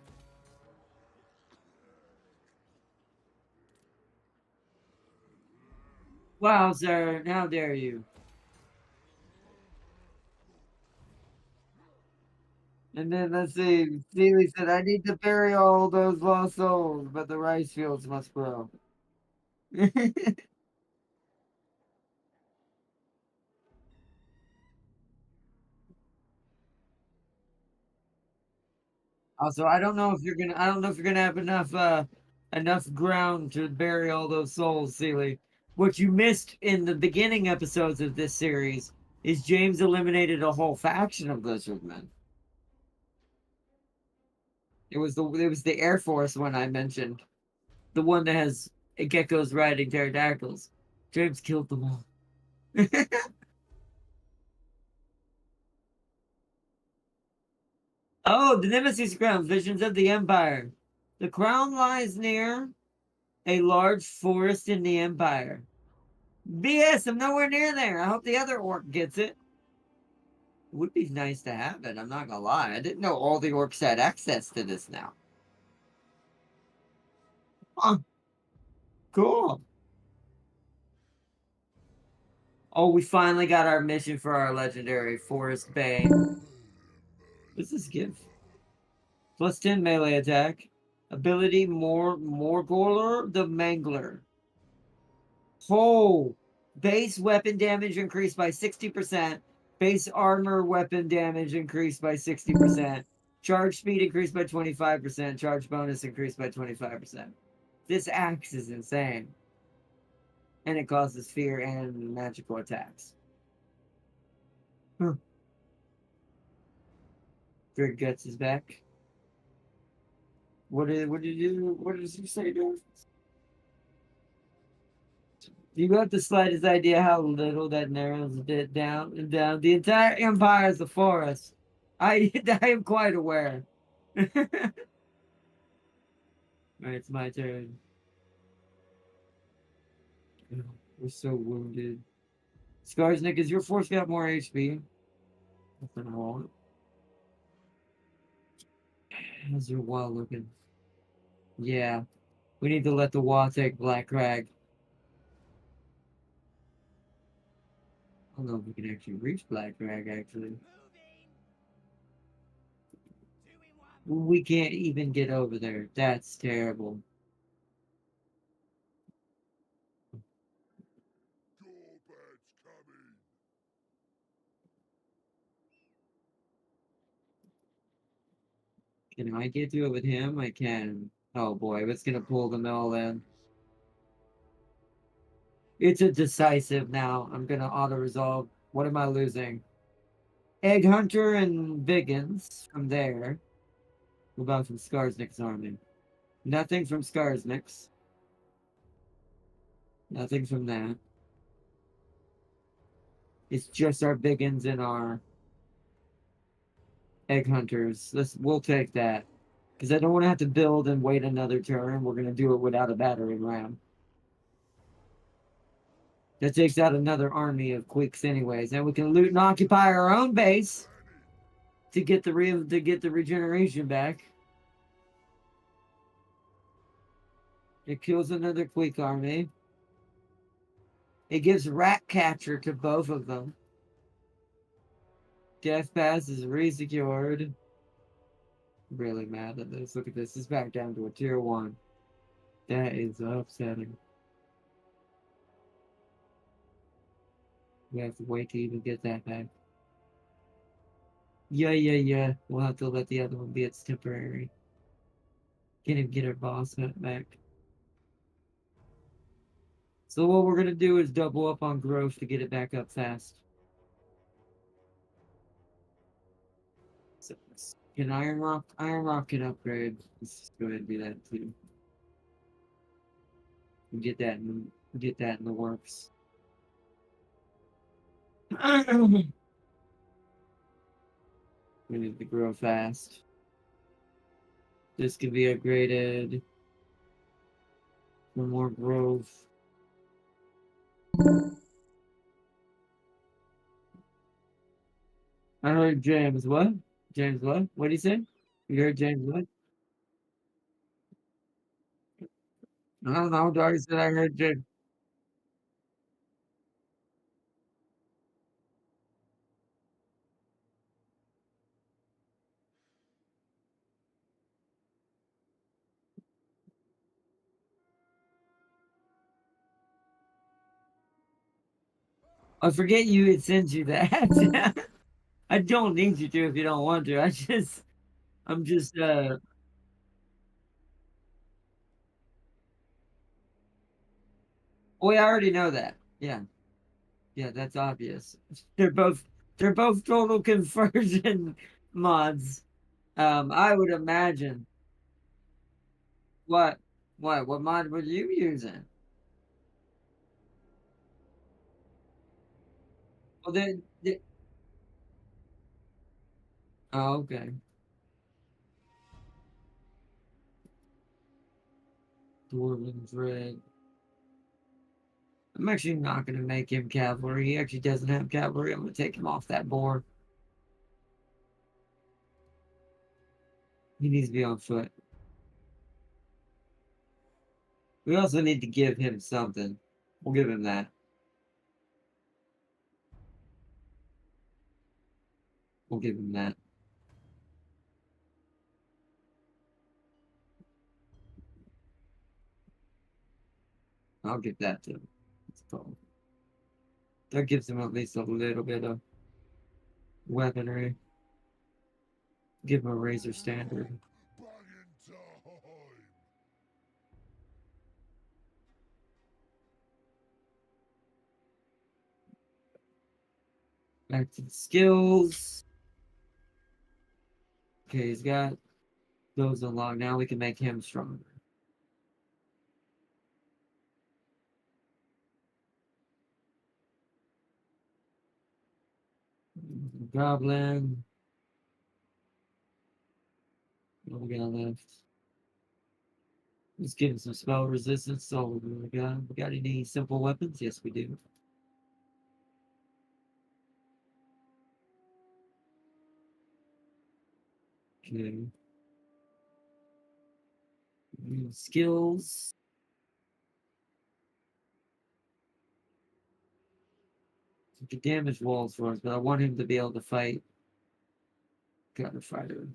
Wow, sir. How dare you? And then let's see. Seeley said, I need to bury all those lost souls, but the rice fields must grow. Also, I don't know if you're gonna have enough enough ground to bury all those souls, Sealy. What you missed in the beginning episodes of this series is James eliminated a whole faction of lizardmen. It was the Air Force one I mentioned. The one that has geckos riding pterodactyls. James killed them all. Oh, the Nemesis Crown, Visions of the Empire. The crown lies near a large forest in the Empire. BS, I'm nowhere near there. I hope the other orc gets it. Would be nice to have it, I'm not gonna lie. I didn't know all the orcs had access to this now. Huh. Cool. Oh, we finally got our mission for our legendary Forest Bane. What's this give? Plus 10 melee attack. Ability Morgulor the Mangler. Oh, base weapon damage increased by 60%. Base armor weapon damage increased by 60%. Charge speed increased by 25%. Charge bonus increased by 25%. This axe is insane. And it causes fear and magical attacks. Huh. Greg Guts is back. What did you what does he say, dude? You got the slightest idea how little that narrows a bit down and down. The entire empire is a forest. I am quite aware. Alright, it's my turn. We're so wounded. Skarsnik, is your force got more HP? Nothing wrong. How's your wall looking? Yeah. We need to let the Waaaagh take Black Crag. I don't know if we can actually reach Black Crag, actually. We can't even get over there. That's terrible. Can I get to it with him? I can. Oh boy, it's gonna pull them all in. It's a decisive now. I'm gonna auto-resolve. What am I losing? Egg Hunter and Biggins from there. What about from Skarsnik's army? Nothing from Skarsnik's. Nothing from that. It's just our Biggins and our Egg Hunters. We'll take that. Because I don't want to have to build and wait another turn. We're gonna do it without a battering ram. That takes out another army of quicks anyways. And we can loot and occupy our own base to get the regeneration back. It kills another quick army. It gives Rat Catcher to both of them. Death Pass is resecured. Really mad at this. Look at this. It's back down to a tier 1. That is upsetting. We have to wait to even get that back. Yeah. We'll have to let the other one be its temporary. Can't even get our boss back. So what we're gonna do is double up on growth to get it back up fast. So can Iron Rock can upgrade. Let's just go ahead and do that too. Get that in the works. We need to grow fast. This can be upgraded for more growth. I heard James what? James what? What did he say? You heard James what? I don't know. Dog said I heard James. I forget you had sent you that. I don't need you to if you don't want to. I'm just We already know that. Yeah. Yeah, that's obvious. They're both total conversion mods. I would imagine. What? What mod were you using? Well, oh, okay. Dwarven Dread. I'm actually not going to make him cavalry. He actually doesn't have cavalry. I'm going to take him off that board. He needs to be on foot. We also need to give him something. We'll give him that. We'll give him that. I'll give that to him. It's cool. That gives him at least a little bit of weaponry. Give him a razor standard. Back in time. Back to the skills. Okay, he's got those unlocked. Now we can make him stronger. Goblin. What we got left? Let's give him some spell resistance. So we got any simple weapons? Yes, we do. Okay. Skills. So he can damage walls for us, but I want him to be able to fight gutter fighter.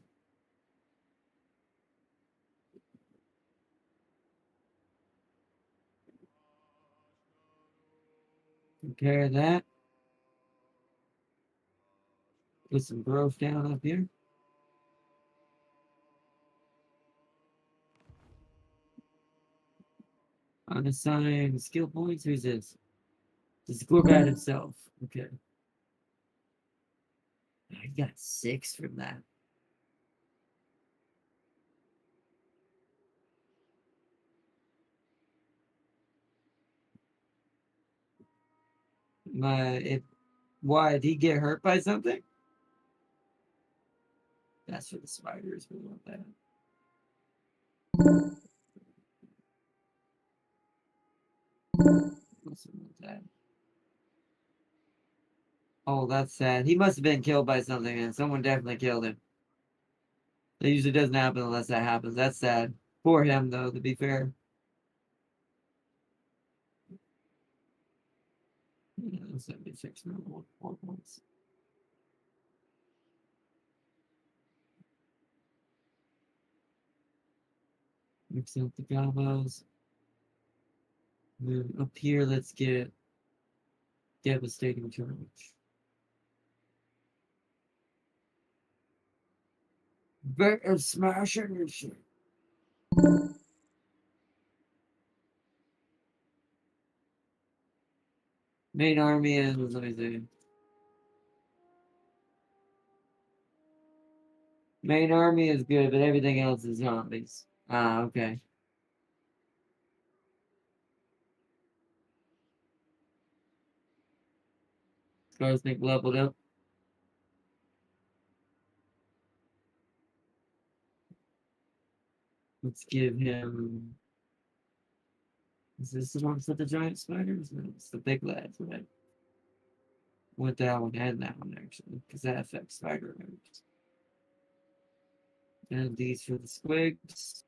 Compare that. Put some growth down up here. Unassigned skill points. Who's this? This is Gorbat himself. Okay. I got 6 from that. Why did he get hurt by something? That's for the spiders. We want that. Also want that. Oh, that's sad. He must have been killed by something, and someone definitely killed him. That usually doesn't happen unless that happens. That's sad. For him, though, to be fair. Yeah, 76 more 4 points. Mix up the combos. Move up here, let's get devastating charge. Better smashing your shit. Main army is, let me see. Main army is good, but everything else is zombies. Ah, okay. Scarsnick leveled up. Let's give him. Is this the one with the giant spiders? No, it's the big lads, right? With that one and that one, actually, because that affects spider moves. And these for the squigs.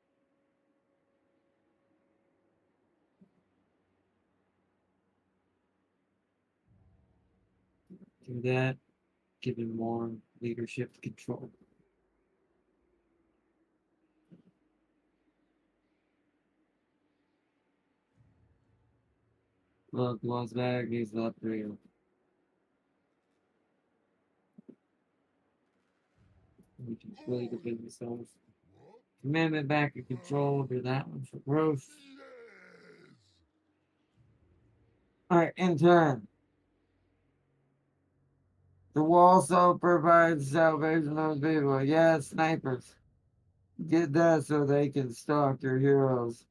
Do that. Give him more leadership control. Look, Lost Bag needs to upgrade. We can really defend ourselves. Commandment back and control over that one for growth. Yes. Alright, in turn. The wall also provides salvation of people. Yeah, snipers. Get that so they can stalk your heroes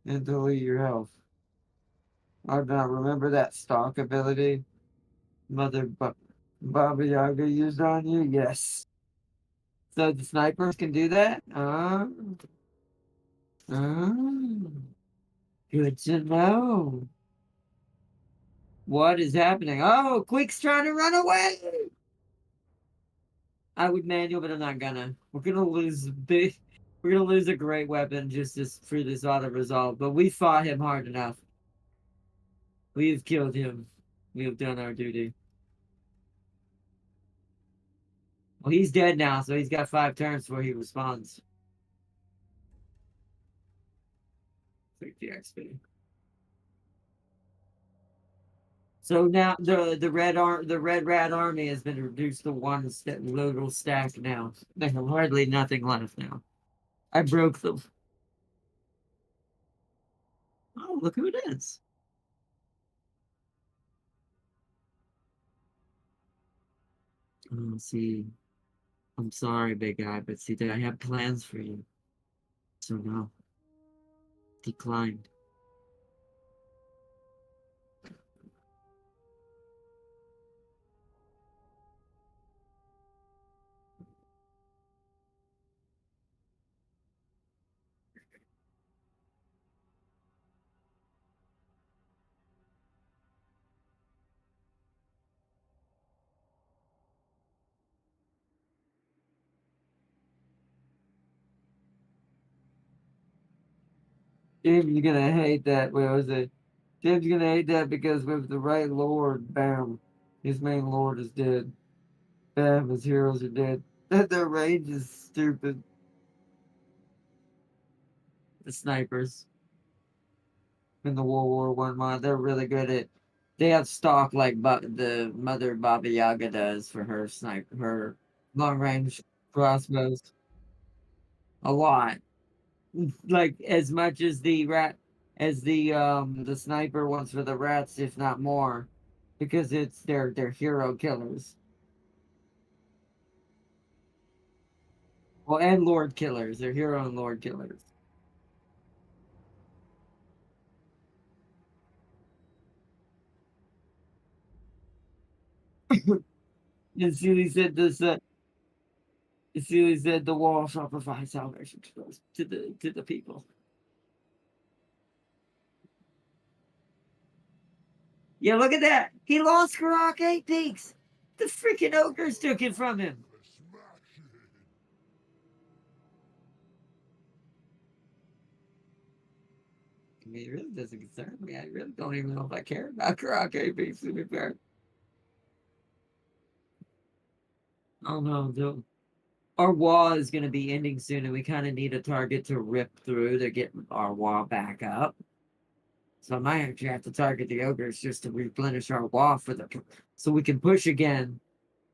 and delete your health. Oh, now remember that stalk ability Baba Yaga used on you? Yes. So the snipers can do that? Good to know. What is happening? Oh, Quick's trying to run away! I would manual, but I'm not gonna. We're gonna lose big. We're gonna lose a great weapon just for this auto resolve. But we fought him hard enough. We have killed him. We have done our duty. Well, he's dead now, so he's got 5 turns before he responds. Take the XP. So now the red rat army has been reduced to one little stack now. They have hardly nothing left now. I broke them. Oh, look who it is. Oh, see, I'm sorry, big guy, but see, I have plans for you. So no, declined. James gonna hate that. Where was it? James gonna hate that because with the right lord, bam, his main lord is dead. Bam, his heroes are dead. Their range is stupid. The snipers in the World War One mod, they're really good at. They have stock like the mother Baba Yaga does for her long range crossbows. A lot, like as much as the sniper wants for the rats, if not more, because it's their hero killers. Well, and lord killers. They're hero and lord killers. And Sealy said this. Sealy said the wall shall provide salvation to the people. Yeah, look at that. He lost Karak 8 peaks. The freaking ogres took it from him. Smash it. I mean, it really doesn't concern me. I really don't even know if I care about Karak 8 peaks, to be fair. Oh no, our wall is going to be ending soon, and we kind of need a target to rip through to get our wall back up. So I might actually have to target the ogres just to replenish our wall so we can push again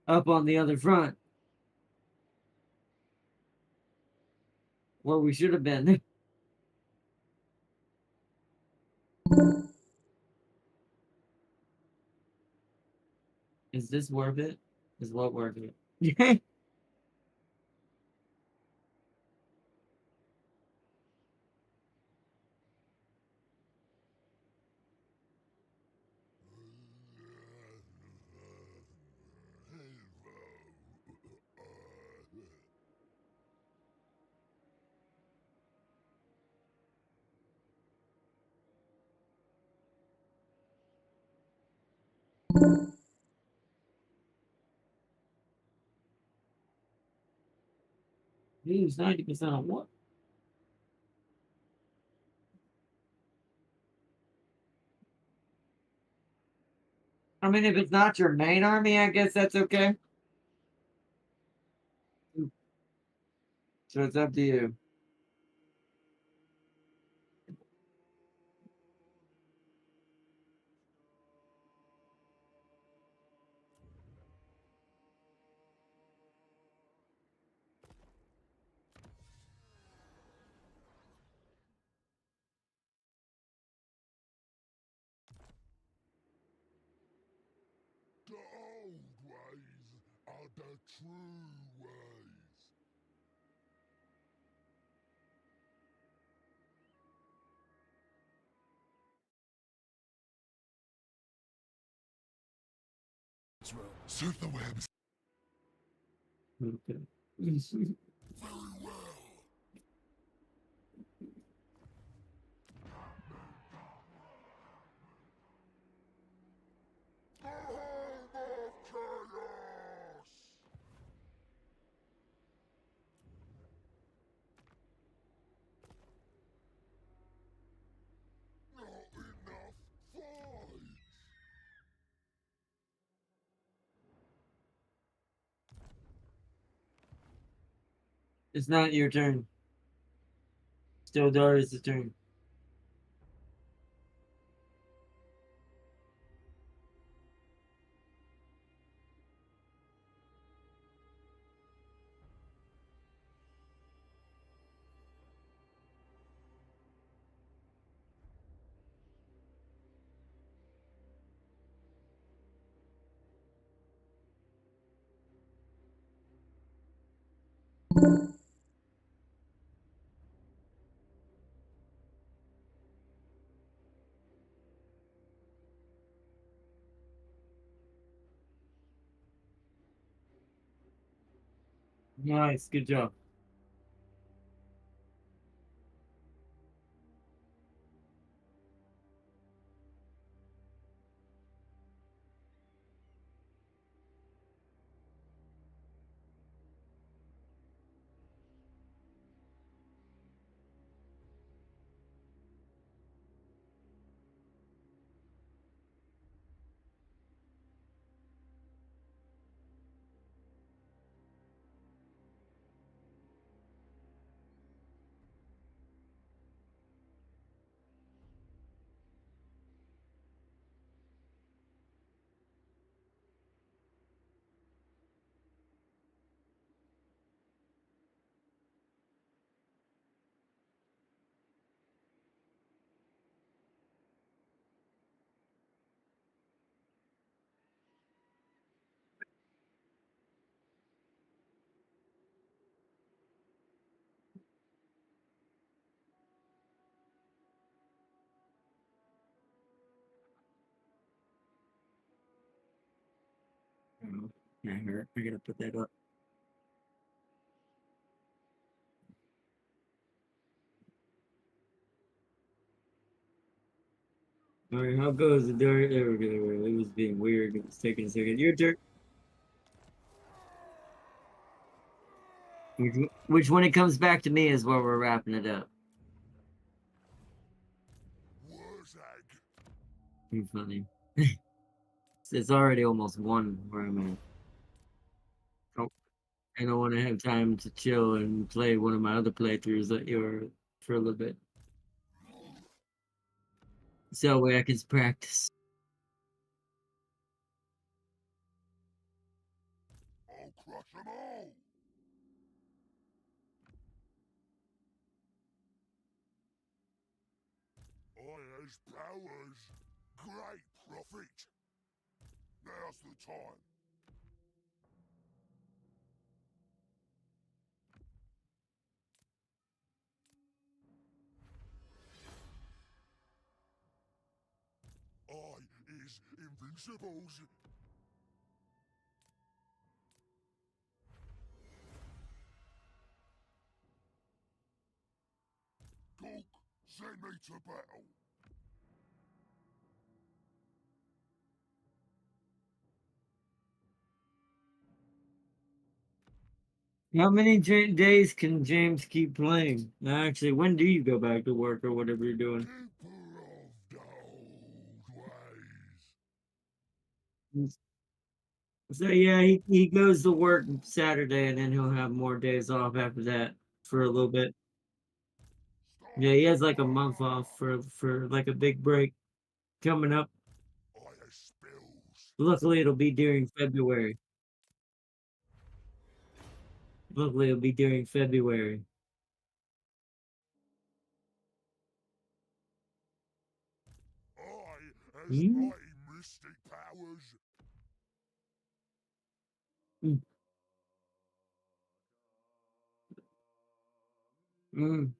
up on the other front where we should have been. Is this worth it? Is what worth it? He was 90% on what? I mean, if it's not your main army, I guess that's okay. So it's up to you. the true ways. Suit the webs Okay. very well. The home of chaos! Not enough fights! It's not your turn. Still Darius' turn. Nice, good job. Oh, yeah, I gotta put that up. All right, how goes the Darius? There we go. It was being weird. It was taking a second. Your turn. Which when it comes back to me is where we're wrapping it up. Waaaagh! You're funny. It's already almost 1 where I'm at. Oh, I don't want to have time to chill and play one of my other playthroughs that you're for a little bit. So that way I can practice. I'll crush them all! I has powers. Great profit. Now's the time. I is invincibles. Cook, send me to battle. How many days can James keep playing? Actually, when do you go back to work or whatever you're doing? Keeper of the old ways. So yeah, he goes to work Saturday and then he'll have more days off after that for a little bit. Yeah, he has like a month off for like a big break coming up. I has spills. Luckily, it'll be during February. Luckily, it'll be during February. I has Hmm? mighty mystic powers. Mm.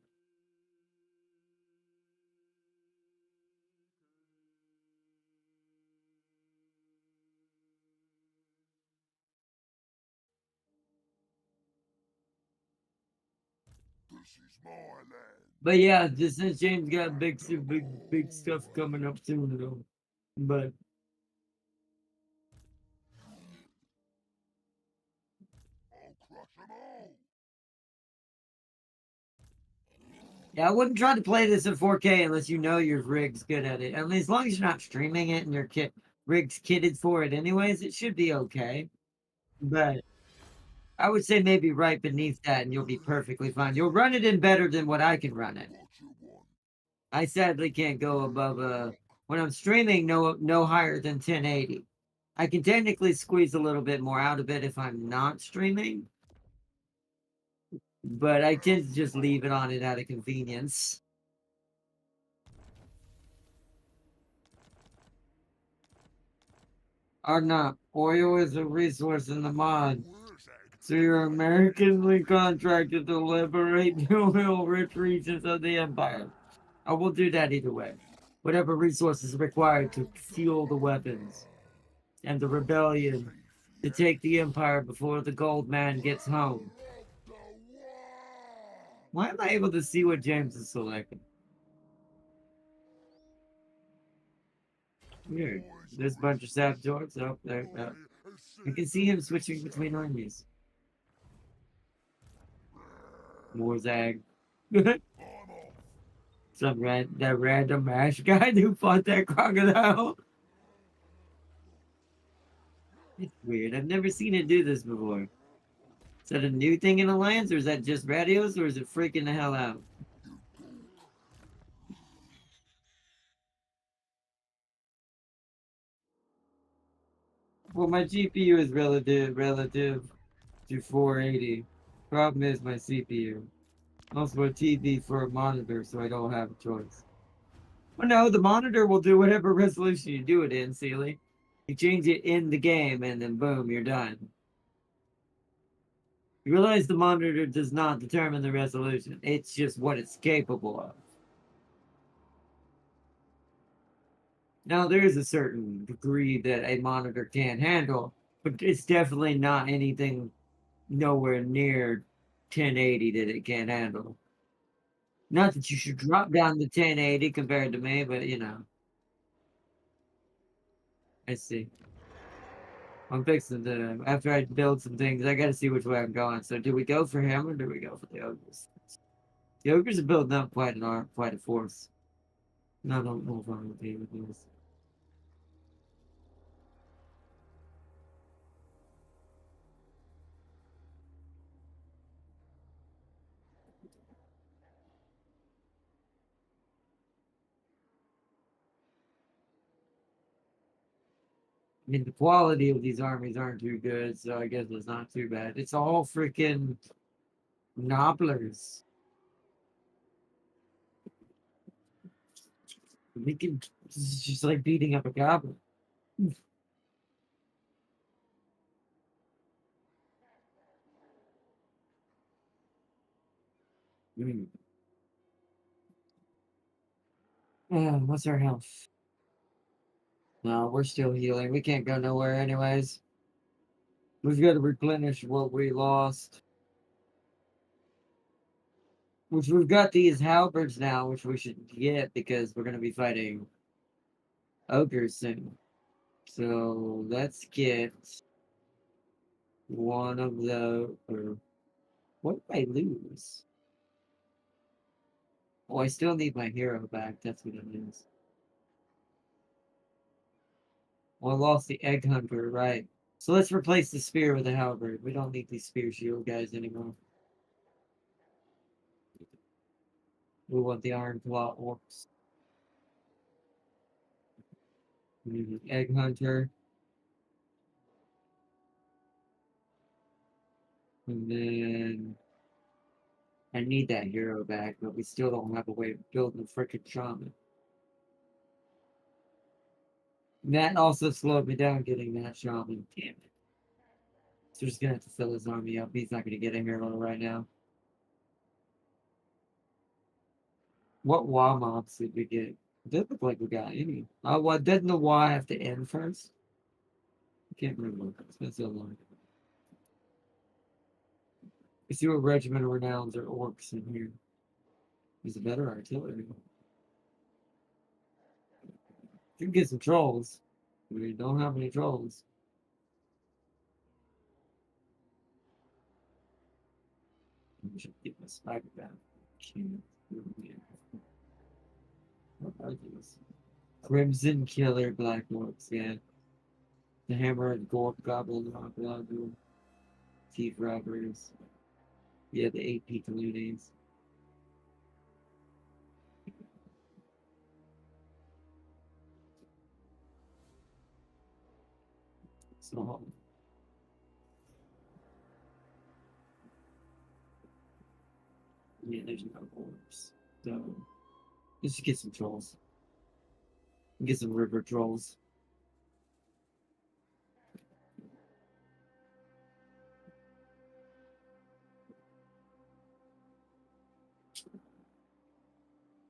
This is my land. But yeah, just since James got big stuff coming up soon though. But I'll crush them all. yeah, I wouldn't try to play this in 4K unless you know your rig's good at it. I mean, as long as you're not streaming it and your rig's kitted for it anyways, it should be okay. But I would say maybe right beneath that and you'll be perfectly fine. You'll run it in better than what I can run it. What you want? I sadly can't go above when I'm streaming no higher than 1080. I can technically squeeze a little bit more out of it if I'm not streaming, but I tend to just leave it on it out of convenience. Or not. Oil is a resource in the mod. Where's that? So you're Americanly contracted to liberate the oil-rich regions of the Empire. I will do that either way. Whatever resources required to fuel the weapons and the rebellion to take the Empire before the gold man gets home. The Waaaagh! Why am I able to see what James is selecting? Weird. There's a bunch of saboteurs. Oh, there. I can see him switching between armies. Waaaagh. I'm off. That random mash guy who fought that crocodile. It's weird. I've never seen it do this before. Is that a new thing in Alliance, or is that just radios, or is it freaking the hell out? Well, my GPU is relative to 480. Problem is my CPU. Also a TV for a monitor, so I don't have a choice. Well, no, the monitor will do whatever resolution you do it in, Sealy. You change it in the game, and then boom, you're done. You realize the monitor does not determine the resolution. It's just what it's capable of. Now, there is a certain degree that a monitor can handle, but it's definitely not anything nowhere near 1080 that it can handle. Not that you should drop down to 1080 compared to me, but you know. I see. I'm fixing the after I build some things, I gotta see which way I'm going. So do we go for him or do we go for the ogres? The ogres are building up quite a force. No, I don't know if I'm okay with this. I mean, the quality of these armies aren't too good, so I guess it's not too bad. It's all freaking nobblers. We can it's just like beating up a goblin. Mm. What's our health? No, we're still healing. We can't go nowhere anyways. We've got to replenish what we lost. Which we've got these halberds now, which we should get because we're going to be fighting ogres soon. So let's get one of the. Or what did I lose? Oh, I still need my hero back. That's what it is. Well, I lost the egg hunter, right? So let's replace the spear with a halberd. We don't need these spear shield guys anymore. We want the iron claw orcs. We need an egg hunter. And then I need that hero back, but we still don't have a way of building a freaking shaman. And that also slowed me down getting that shaman. Damn it. So we're just gonna have to fill his army up. He's not gonna get a hero right now. What Waaaagh mobs did we get? It didn't look like we got any. Oh, what didn't the Waaaagh have to end first? I can't remember. It's been so long. You see what Regiment of Renowns or orcs in here. There's a better artillery. You can get some trolls. We don't have any trolls. I should get my spider back. Can't. What are these? Crimson Killer Black Orcs, yeah. The Hammer and Gorp Goblin Waaaagh. Thief Robbers. Yeah, the AP Colonies. So, yeah, there's no orcs. So, let's just get some trolls. Get some river trolls.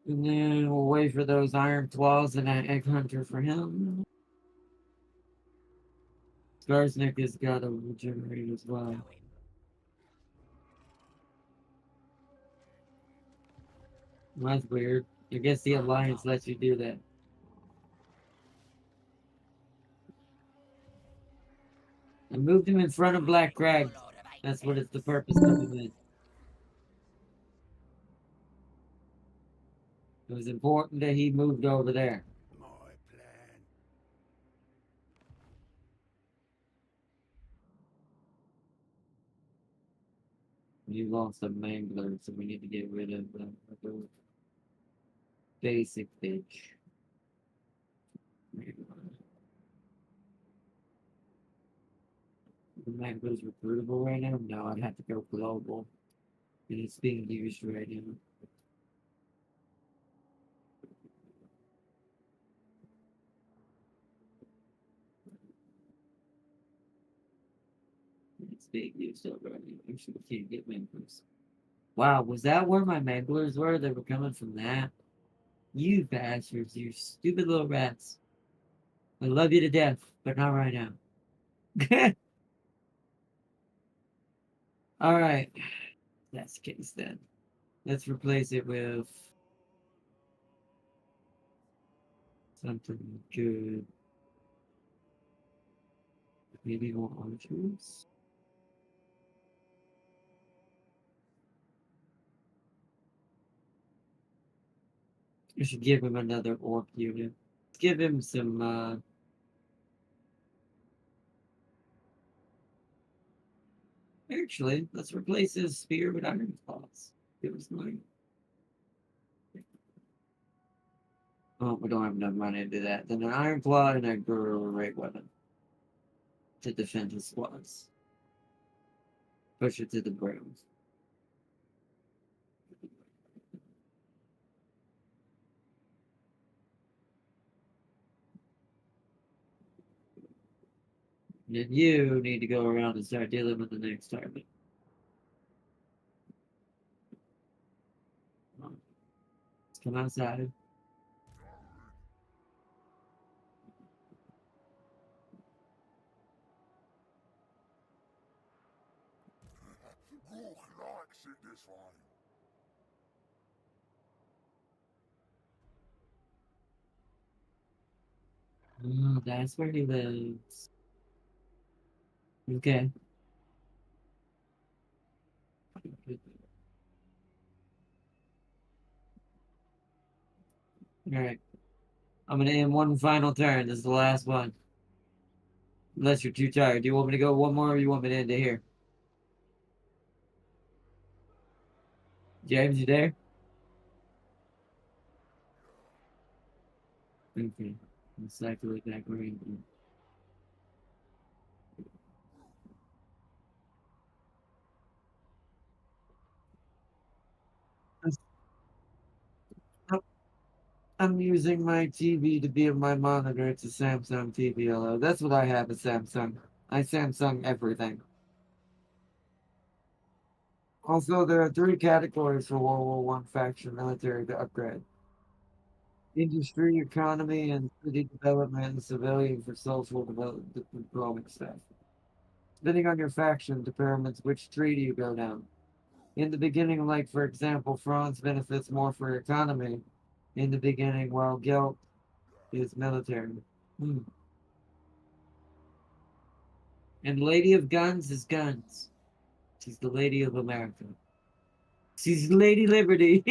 And then we'll wait for those iron claws and an egg hunter for him. Skarsnik has got to regenerate as well. That's weird. I guess the Alliance lets you do that. I moved him in front of Black Crag. That's what it's the purpose of him in. It was important that he moved over there. My plan. You lost a mangler, so we need to get rid of the basic bitch. The mangler's recruitable right now? No, I'd have to go global. And it's being used right now. It's being used over right now. Actually, we can't get manglers. Wow, was that where my manglers were? They were coming from that? You bastards, you stupid little rats. I love you to death, but not right now. Alright. That's the case then. Let's replace it with something good. Maybe more archers? I should give him another orc unit. Give him some, Actually, let's replace his spear with iron claws. Give us money. Oh, we don't have enough money to do that. Then an iron claw and a great weapon to defend his squads. Push it to the ground. Then you need to go around and start dealing with the next target. Let's come outside. Rook likes it this way. Oh, that's where he lives. Okay. Alright. I'm gonna end one final turn. This is the last one. Unless you're too tired. Do you want me to go one more or you want me to end it here? James, you there? Okay. Let's cycle it back around. I'm using my TV to be my monitor. It's a Samsung TV. Hello. That's what I have, a Samsung. I Samsung everything. Also, there are 3 categories for World War One faction military to upgrade: industry, economy, and city development, and civilian for social diplomatic staff. Depending on your faction, determines which treaty you go down. In the beginning, like for example, France benefits more for economy in the beginning, while Gelt is military. Hmm. And Lady of Guns is guns. She's the Lady of America. She's Lady Liberty.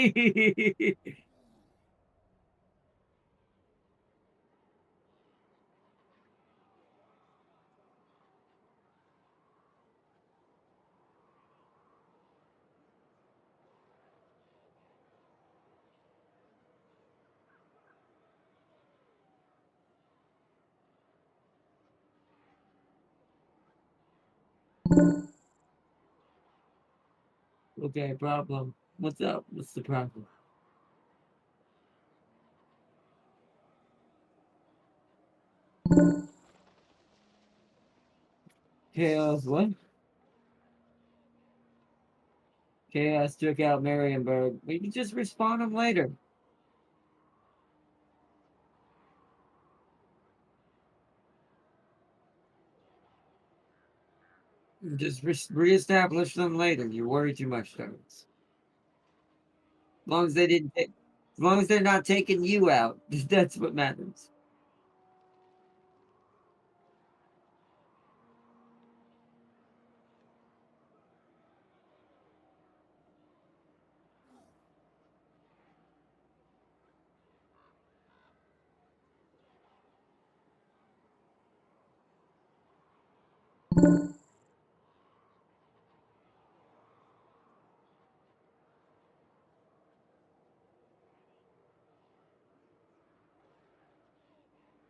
Okay, problem. What's up? What's the problem? Chaos, what? Chaos took out Marienburg. We can just respawn them later. Just reestablish them later. You worry too much, Douglas. As long as they didn't take, as long as they're not taking you out, that's what matters.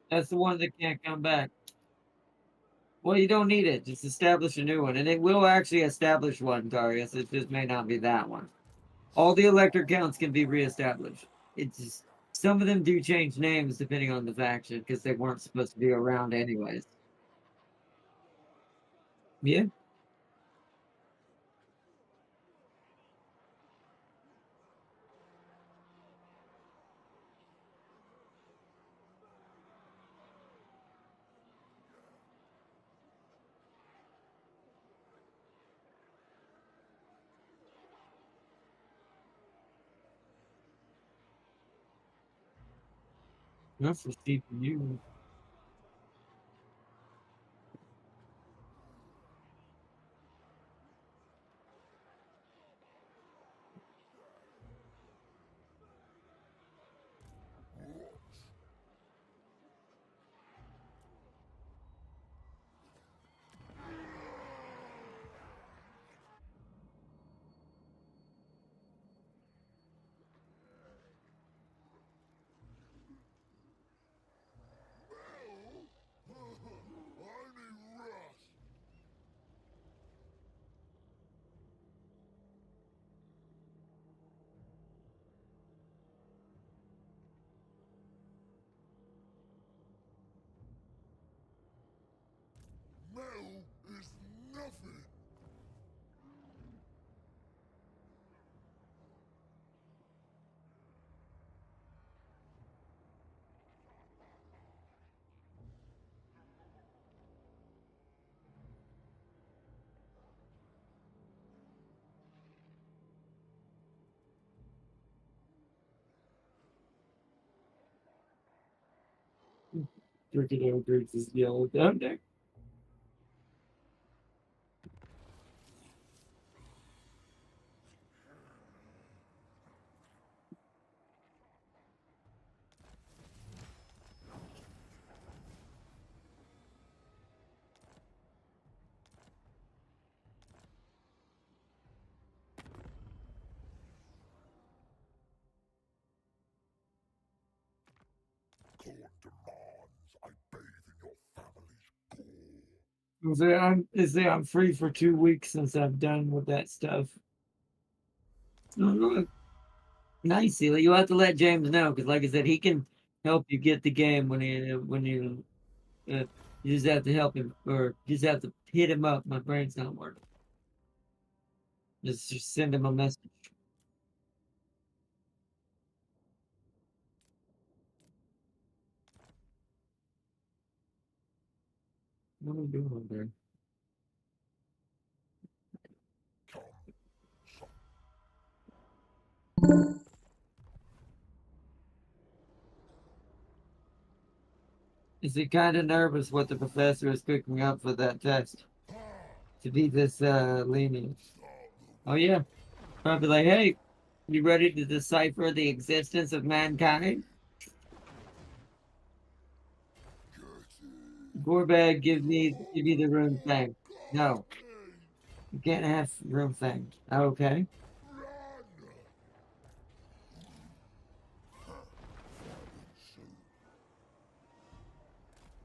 That's the one that can't come back. Well, you don't need it. Just establish a new one, and it will actually establish one, Darius. It just may not be that one. All the electric counts can be reestablished. It's just some of them do change names depending on the faction because they weren't supposed to be around anyways. Yeah. That's the CPU. Only rust. Metal is nothing. Freaking Groups is yellow down there. Court demands I bathe in your family's gore. I'm free for 2 weeks since I'm done with that stuff. Nice, Celia. You have to let James know because, like I said, he can help you get the game uh, you just have to help him or you just have to hit him up. My brain's not working. Just send him a message. What are we doing over there? Is he kind of nervous what the professor is cooking up for that test? To be this lenient. Oh yeah. Probably like, hey, you ready to decipher the existence of mankind? Gorbag, give me the room thing. No, you can't have room thing. Okay.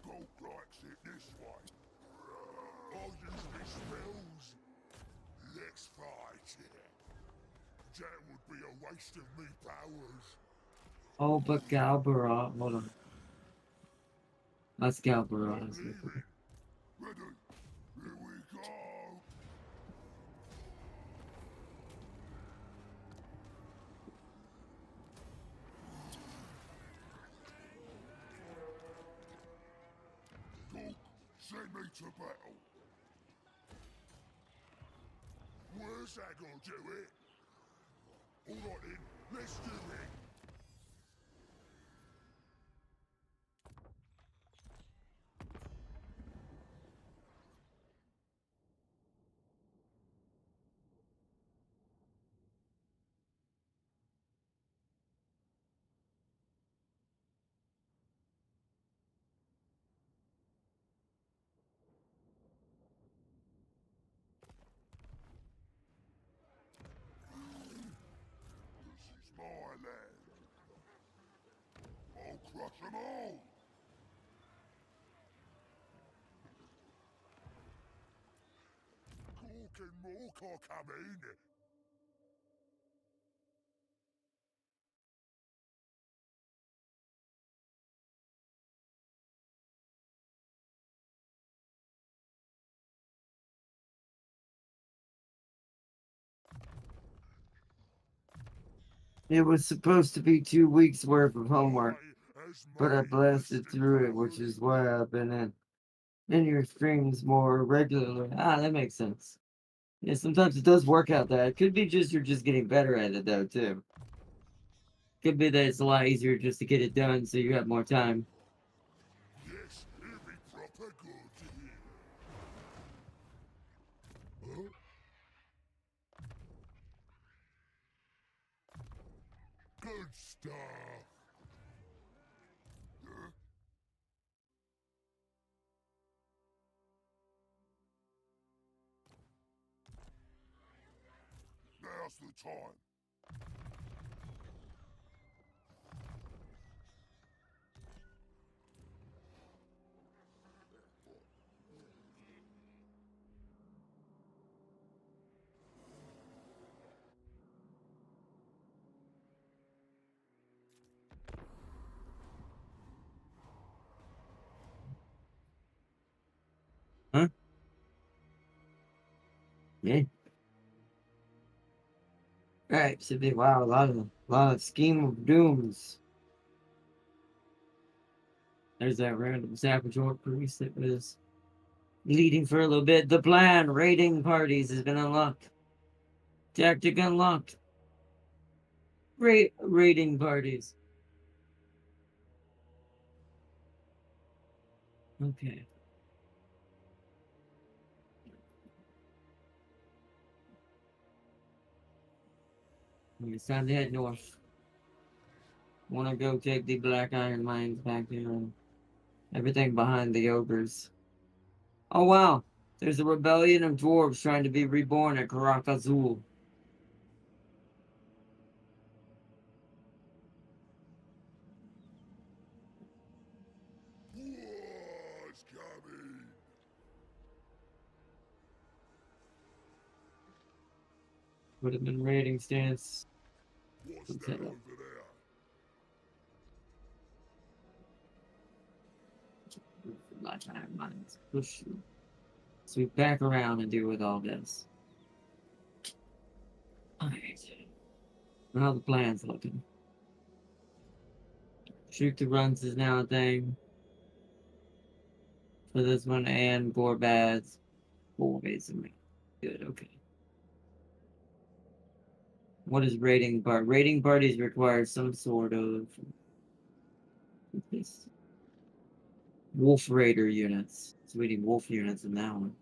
Go likes it this way. I'll use my spells. Let's fight. That would be a waste of me powers. Oh, but Galbarot, hold on. That's Galbarot. Leave it. Ready? Here we go. Go, send me to battle. Where's that gonna do it? Alright then, let's do it. This is my land. I'll crush them all. Cork and Mork are coming. It was supposed to be 2 weeks worth of homework, As but I many blasted listed through it, which powers. is why I've been in your streams more regularly. Ah, that makes sense. Yeah, sometimes it does work out that. It could be just you're just getting better at it though too. Could be that it's a lot easier just to get it done so you have more time. Yes, it'll be proper good. Huh? Good stuff. Huh? Now's the time. Huh? Yeah. Right, should be wow, a lot of scheme of dooms. There's that random saboteur priest that was leading for a little bit. The plan, raiding parties has been unlocked. Tactic unlocked. Raiding parties. Okay. It's time to head north. Wanna go take the Black Iron Mines back there and everything behind the ogres. Oh wow! There's a rebellion of dwarves trying to be reborn at Karak Azul. What's coming? Put them in raiding stance. What's What's that that? over there? Black Iron Mines. Push through. Sweep back around and deal with all this. Alright. How the plan's looking. Shoot the runs is now a thing. For this one, and gore bads. Boys, good, okay. What is rating bar? Rating parties require some sort of this wolf raider units. So we need wolf units in that one.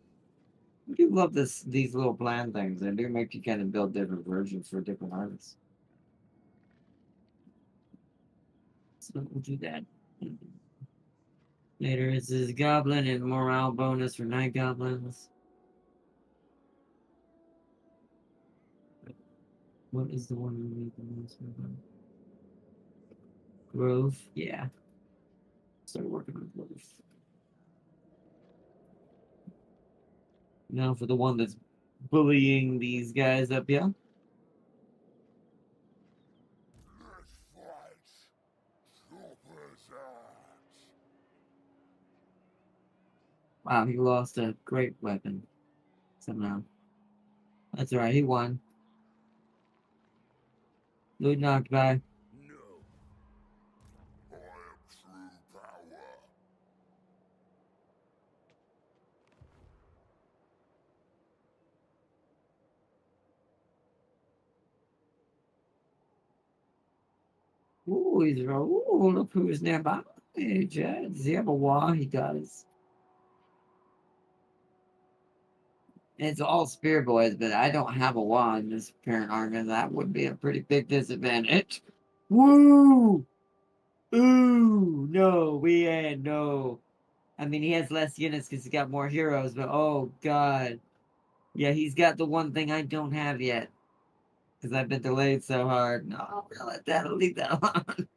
I do love these little plan things. They do make you kind of build different versions for different artists. So we'll do that. Later is this goblin and morale bonus for night goblins. What is the one we need the most of? Growth? Yeah. Start working on growth. Now for the one that's bullying these guys up here. Let's fight. Chopper's ass. Wow, he lost a great weapon. Somehow. That's alright, he won. Loot knocked by. No. I am true power. Ooh, ooh, look who's nearby. Hey, Jed. Does he have a Waaaagh? He does. It's all spear boys, but I don't have a Waaaagh in this current army. That would be a pretty big disadvantage. Woo! Ooh, no, we ain't no. I mean, he has less units because he's got more heroes, but oh god. Yeah, he's got the one thing I don't have yet. Because I've been delayed so hard. No, I'll leave that alone.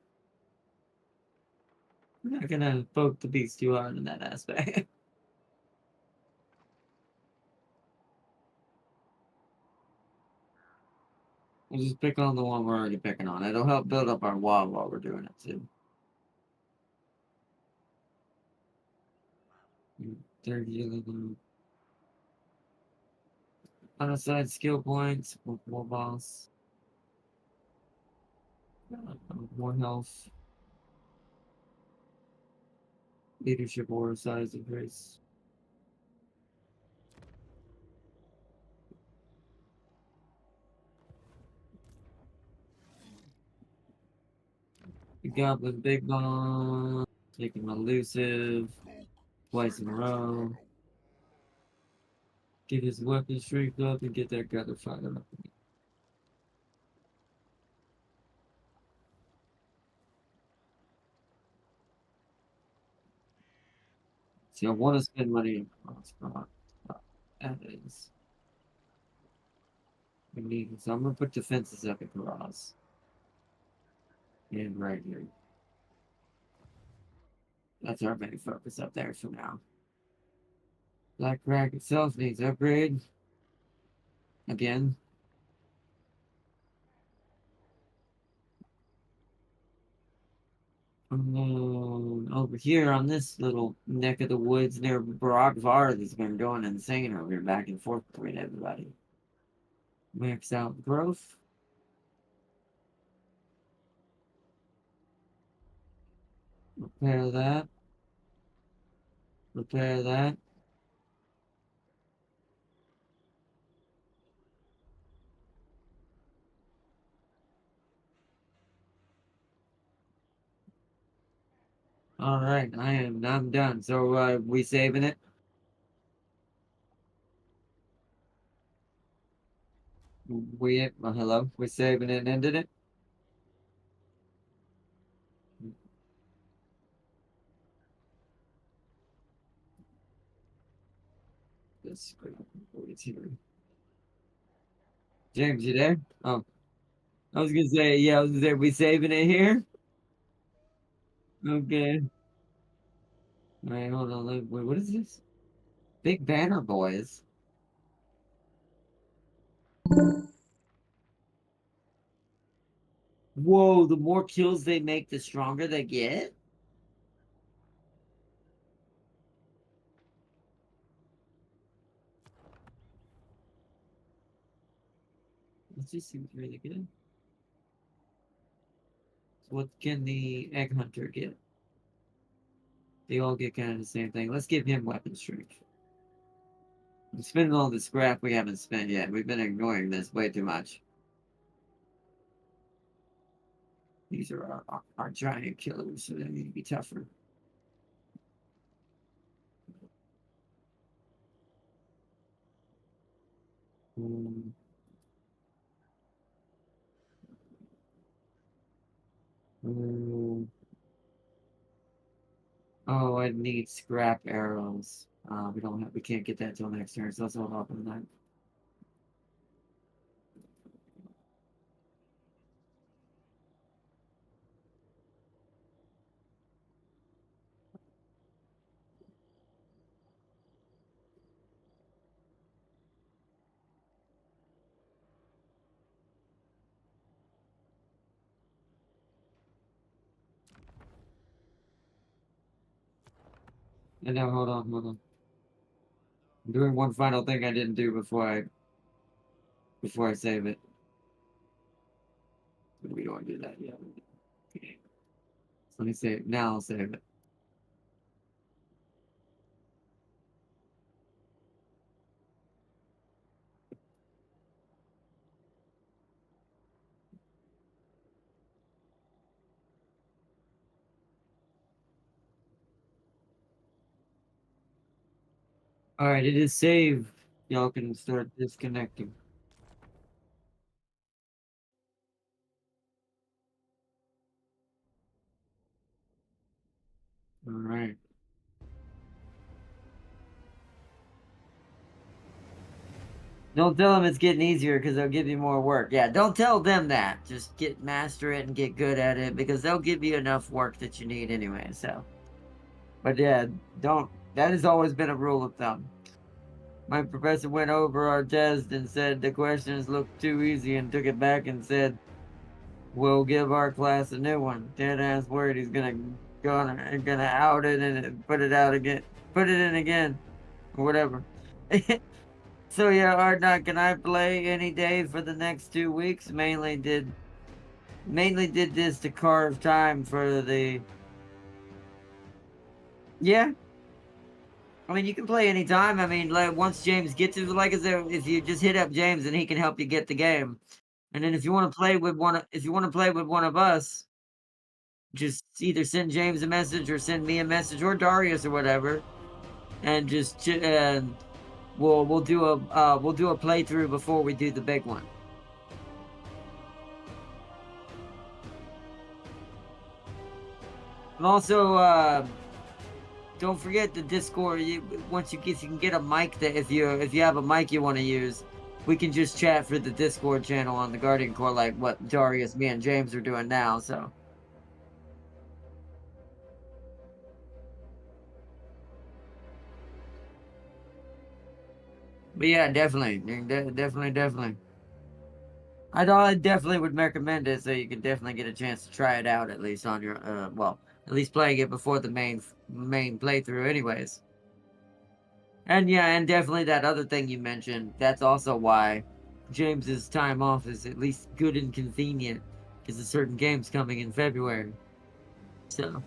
I'm not gonna poke the beast too hard in that aspect. We'll just pick on the one we're already picking on. It'll help build up our Waaaagh while we're doing it too. 30 unassigned skill points, more boss, more health, leadership or size increase. The Goblin Big Bomb, taking elusive twice in a row. Get his weapon strength up and get that gather fire up. See, I want to spend money on Scott. That is. We need, so I'm going to put defenses up at garage. And right here. That's our main focus up there for now. Black Crack itself needs upgrade. Again. Over here on this little neck of the woods near Waaaagh has been going insane over here, back and forth between everybody. Max out growth. Repair that. Repair that. All right, I'm done. So we saving it? Hello? We saving it and ended it? This is here. James, you there? Oh, I was gonna say, yeah, I was gonna say, we saving it here? Okay. All right, hold on. Wait, what is this? Big Banner Boys. Whoa, the more kills they make, the stronger they get? This seems really good. So what can the egg hunter get? They all get kind of the same thing. Let's give him weapon strength. I'm spending all the scrap we haven't spent yet. We've been ignoring this way too much. These are our giant killers, so they need to be tougher. Mm. Mm. Oh, I need scrap arrows. We can't get that till next turn, so let's hold off on that. And now hold on. I'm doing one final thing I didn't do before I save it. We don't want to do that yet. Okay. So let me save. Now I'll save it. All right, it is saved. Y'all can start disconnecting. All right. Don't tell them it's getting easier because they'll give you more work. Yeah, don't tell them that. Just master it and get good at it because they'll give you enough work that you need anyway. So, but yeah, don't. That has always been a rule of thumb. My professor went over our test and said the questions looked too easy and took it back and said, "We'll give our class a new one." Dead ass word. He's gonna out it and put it out again, put it in again, or whatever. So yeah, Art, can I play any day for the next 2 weeks? Mainly did this to carve time for the. Yeah, I mean you can play anytime. I mean, like once James gets to like, if you just hit up James and he can help you get the game. And then if you want to play with one of us, just either send James a message or send me a message or Darius or whatever, and just we'll do a playthrough before we do the big one. And also, don't forget the Discord. Once you can get a mic that if you have a mic you want to use, we can just chat for the Discord channel on the Guardian Core like what Darius, me, and James are doing now. So. But yeah, definitely, definitely. I definitely would recommend it so you can definitely get a chance to try it out at least on your well, at least playing it before the main playthrough anyways. And yeah, and definitely that other thing you mentioned, that's also why James's time off is at least good and convenient because of certain games coming in February. So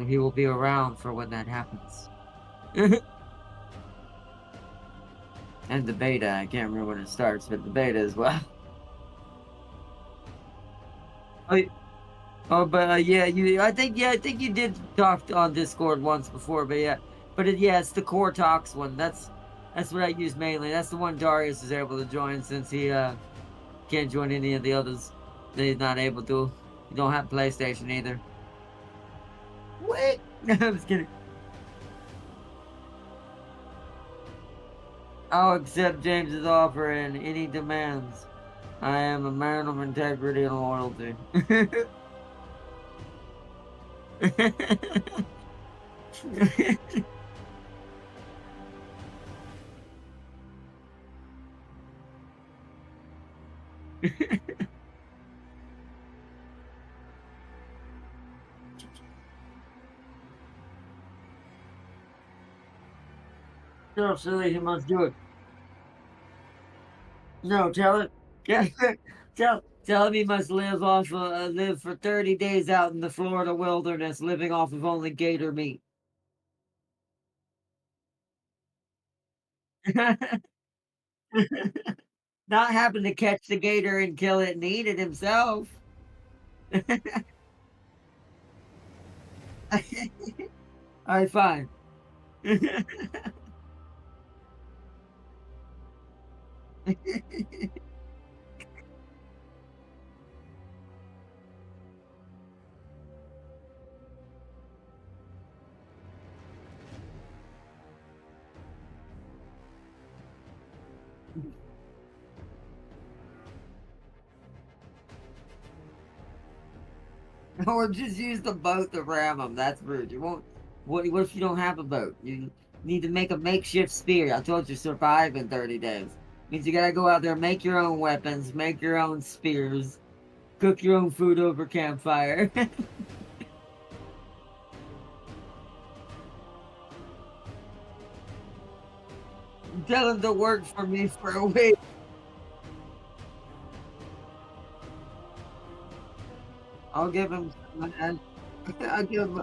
he will be around for when that happens. And the beta, I can't remember when it starts, but the beta as well. But yeah, I think you did talk on Discord once before, but yeah, it's the core talks one. That's what I use mainly. That's the one Darius is able to join since he can't join any of the others. He's not able to. You don't have PlayStation either. Wait, I'm just kidding. I'll accept James's offer and any demands. I am a man of integrity and loyalty. So silly, he must do it. No, tell it. Tell him he must live for 30 days out in the Florida wilderness, living off of only gator meat. Not happen to catch the gator and kill it and eat it himself. All right, fine. Or just use the boat to ram them. That's rude. You won't. What if you don't have a boat? You need to make a makeshift spear. I told you survive in 30 days. Means you gotta go out there, make your own weapons, make your own spears, cook your own food over campfire. Tell him to work for me for a week. I'll give him. I'll give him.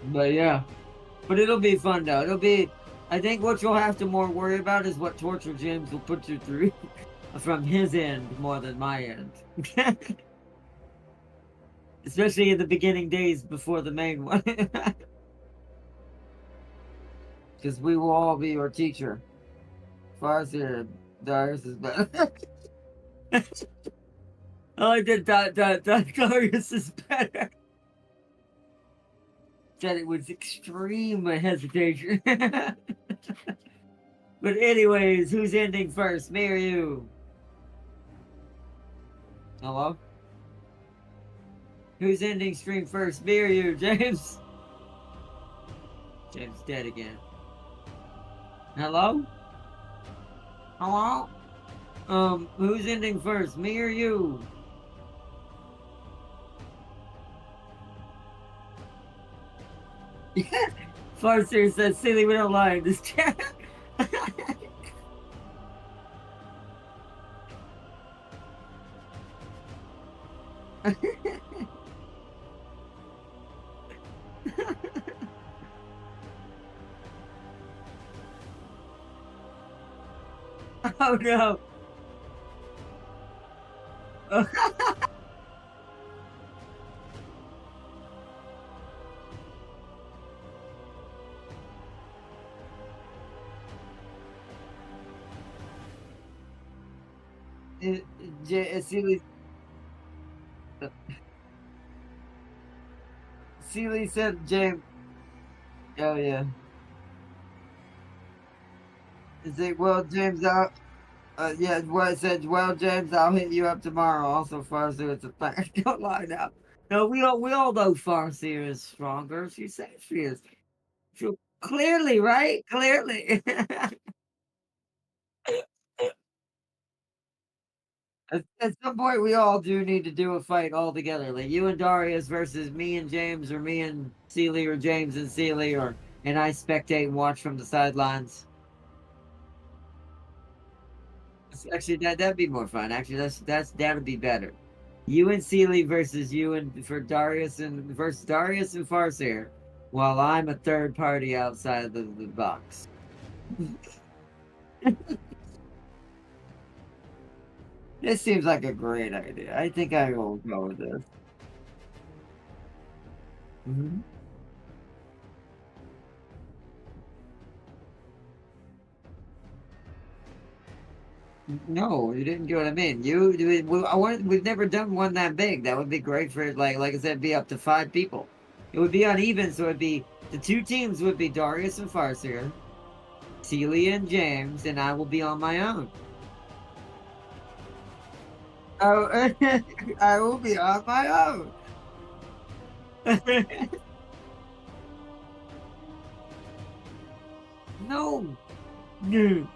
But yeah, but it'll be fun though. It'll be. I think what you'll have to more worry about is what torture James will put you through from his end more than my end. Especially in the beginning days before the main one. Because we will all be your teacher. Farseer, Darius is better. I like that Darius is better. Said it was extreme hesitation. But anyways, who's ending first? Me or you? Hello? Who's ending stream first? Me or you, James? James dead again. Hello? Hello? Who's ending first? Me or you? Farseer says, silly, we don't lie in this chat. Oh no. Sealy said, James. Oh yeah. Is it well, James? Yeah. Well, it said, well, James, I'll hit you up tomorrow. Also, Farseer, it's a fact. Don't lie now. No, we all know Farseer is stronger. She said she is. Clearly, right? Clearly. At some point, we all do need to do a fight all together. Like you and Darius versus me and James, or me and Sealy, or James and Sealy, and I spectate and watch from the sidelines. Actually, that'd be more fun. Actually, that'd be better. You and Sealy versus you and for Darius and versus Darius and Farseer, while I'm a third party outside of the box. This seems like a great idea. I think I will go with this. Mhm. No, you didn't get what I mean. We've never done one that big. That would be great for like I said, be up to 5 people. It would be uneven, so it'd be the 2 teams would be Darius and Farseer, Celia and James, and I will be on my own. Oh, I will be on my own. No. No.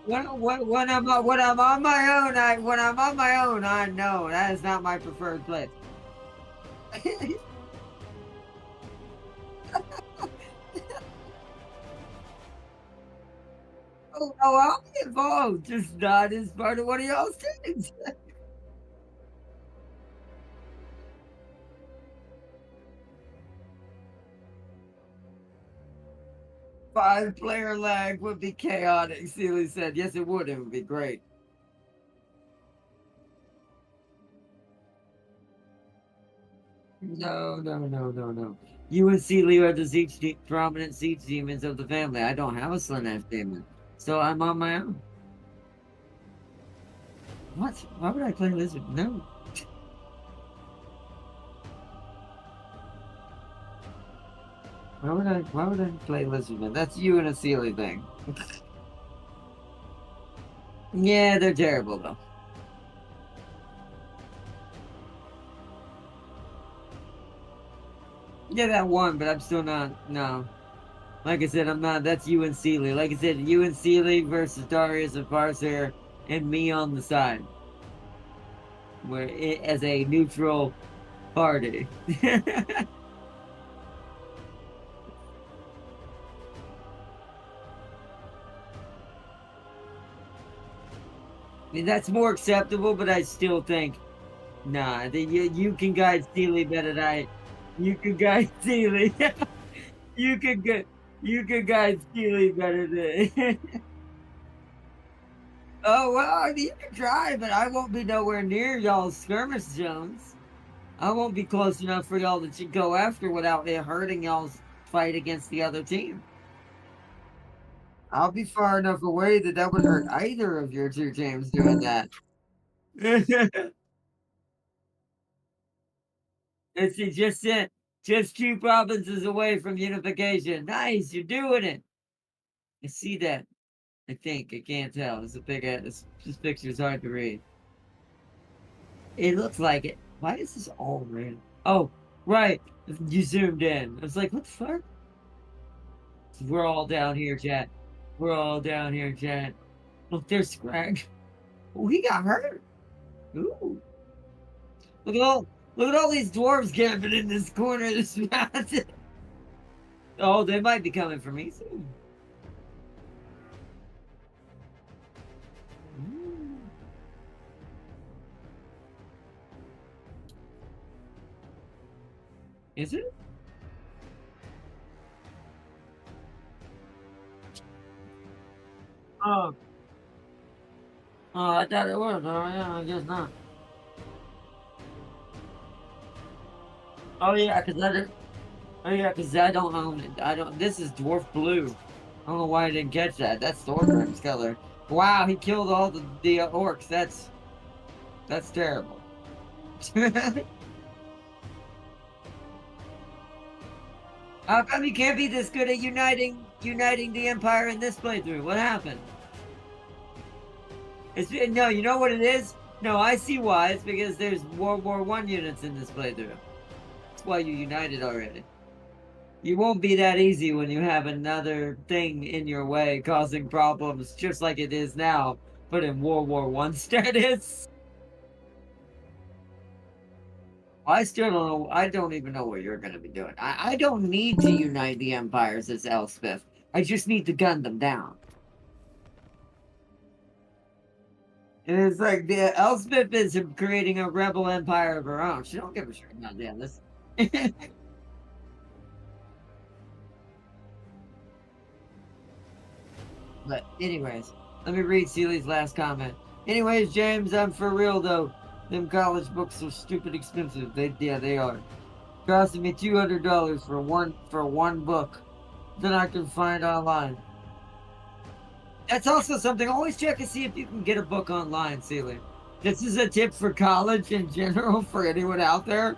When I'm on my own, I know that is not my preferred place. Oh, I'll be involved, just not as part of one of y'all's teams. 5-player lag would be chaotic, Sealy said. Yes, it would. It would be great. No. You and Sealy are the prominent siege demons of the family. I don't have a Slanesh demon, so I'm on my own. What? Why would I play Lizard? No. Why would I play Lizardman? That's you and a Sealy thing. Yeah, they're terrible though. Yeah, that one, but I'm still not. No. Like I said, I'm not. That's you and Sealy. Like I said, you and Sealy versus Darius and Farseer and me on the side. Where it, as a neutral party. I mean, that's more acceptable, but I still think, nah, you can guide Sealy better than I. You can guide Sealy. you can guide Sealy better than. Oh well, I mean, you can try, but I won't be nowhere near y'all's skirmish zones. I won't be close enough for y'all to go after without it hurting y'all's fight against the other team. I'll be far enough away that that would hurt either of your two teams doing that. Just 2 provinces away from unification. Nice, you're doing it. I see that. I think. I can't tell. It's a big this picture's hard to read. It looks like it. Why is this all red? Oh, right. You zoomed in. I was like, what the fuck? We're all down here, chat. We're all down here, chat. Look, there's Scrag. Oh, he got hurt. Ooh. Look at all these dwarves camping in this corner of this mountain. Oh, they might be coming for me soon. Is it? Oh. Oh, I thought it was. Oh, yeah, I guess not. Oh, yeah, because I didn't. Oh, yeah, because I don't own it. I don't. This is Dwarf Blue. I don't know why I didn't catch that. That's Thorgrim's color. Wow, he killed all the orcs. That's terrible. How come you can't be this good at uniting the Empire in this playthrough? What happened? No, you know what it is? No, I see why. It's because there's World War I units in this playthrough. That's why you united already. You won't be that easy when you have another thing in your way causing problems just like it is now, but in World War I status. I still don't know. I don't even know what you're going to be doing. I don't need to unite the empires as Elspeth. I just need to gun them down. And it's like the Elspeth is creating a rebel empire of her own. She don't give a shit about this. But anyways, let me read Sealy's last comment. Anyways, James, I'm for real though. Them college books are stupid expensive. They are. Costing me $200 for one book that I can find online. That's also something. Always check and see if you can get a book online, Sealy. This is a tip for college in general for anyone out there.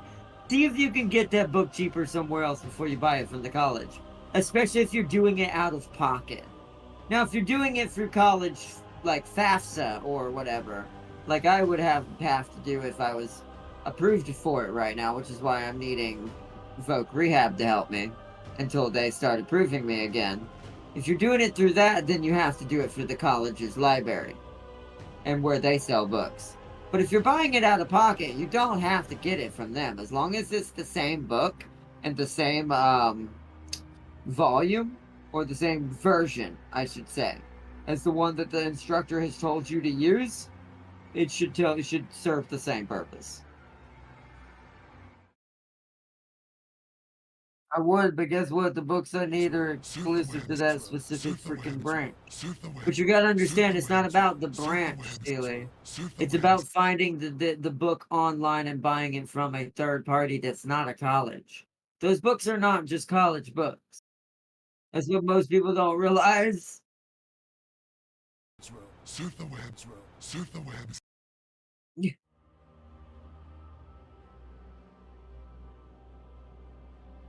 See if you can get that book cheaper somewhere else before you buy it from the college. Especially if you're doing it out of pocket. Now, if you're doing it through college, like FAFSA or whatever, like I would have to do if I was approved for it right now, which is why I'm needing Voc Rehab to help me until they start approving me again. If you're doing it through that, then you have to do it for the college's library and where they sell books. But if you're buying it out of pocket, you don't have to get it from them. As long as it's the same book and the same volume, or the same version, I should say, as the one that the instructor has told you to use, it should serve the same purpose. I would, but guess what? The books I need are exclusive to that specific freaking brand. But you gotta understand, it's not about the branch, Steely. It's about finding the book online and buying it from a third party that's not a college. Those books are not just college books. That's what most people don't realize.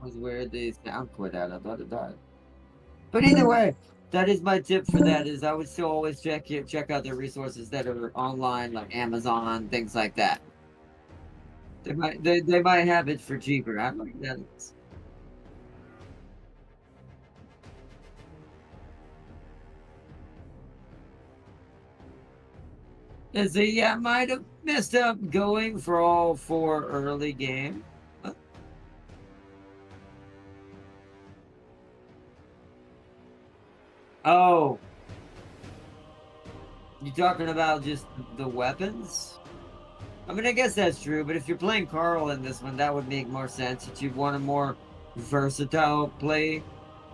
Was where the sound quit out. I thought it died. But either way, that is my tip for that. Is I would still always check out their resources that are online, like Amazon, things like that. They might have it for cheaper. I don't know what that is. And so yeah, I might have messed up going for all 4 early game. Oh. You talking about just the weapons? I mean, I guess that's true, but if you're playing Carl in this one, that would make more sense. That you'd want a more versatile play,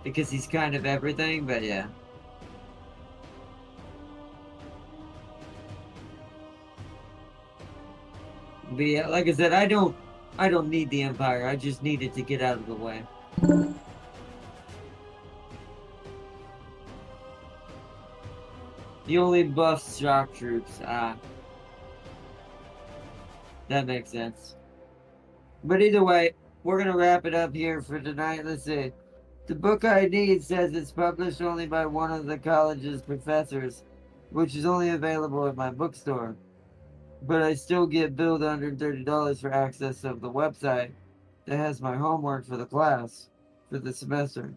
because he's kind of everything, but yeah. But yeah, like I said, I don't need the Empire. I just need it to get out of the way. He only buffs shock troops. Ah. That makes sense. But either way, we're going to wrap it up here for tonight. Let's see. The book I need says it's published only by one of the college's professors, which is only available at my bookstore. But I still get billed $130 for access of the website that has my homework for the class for the semester.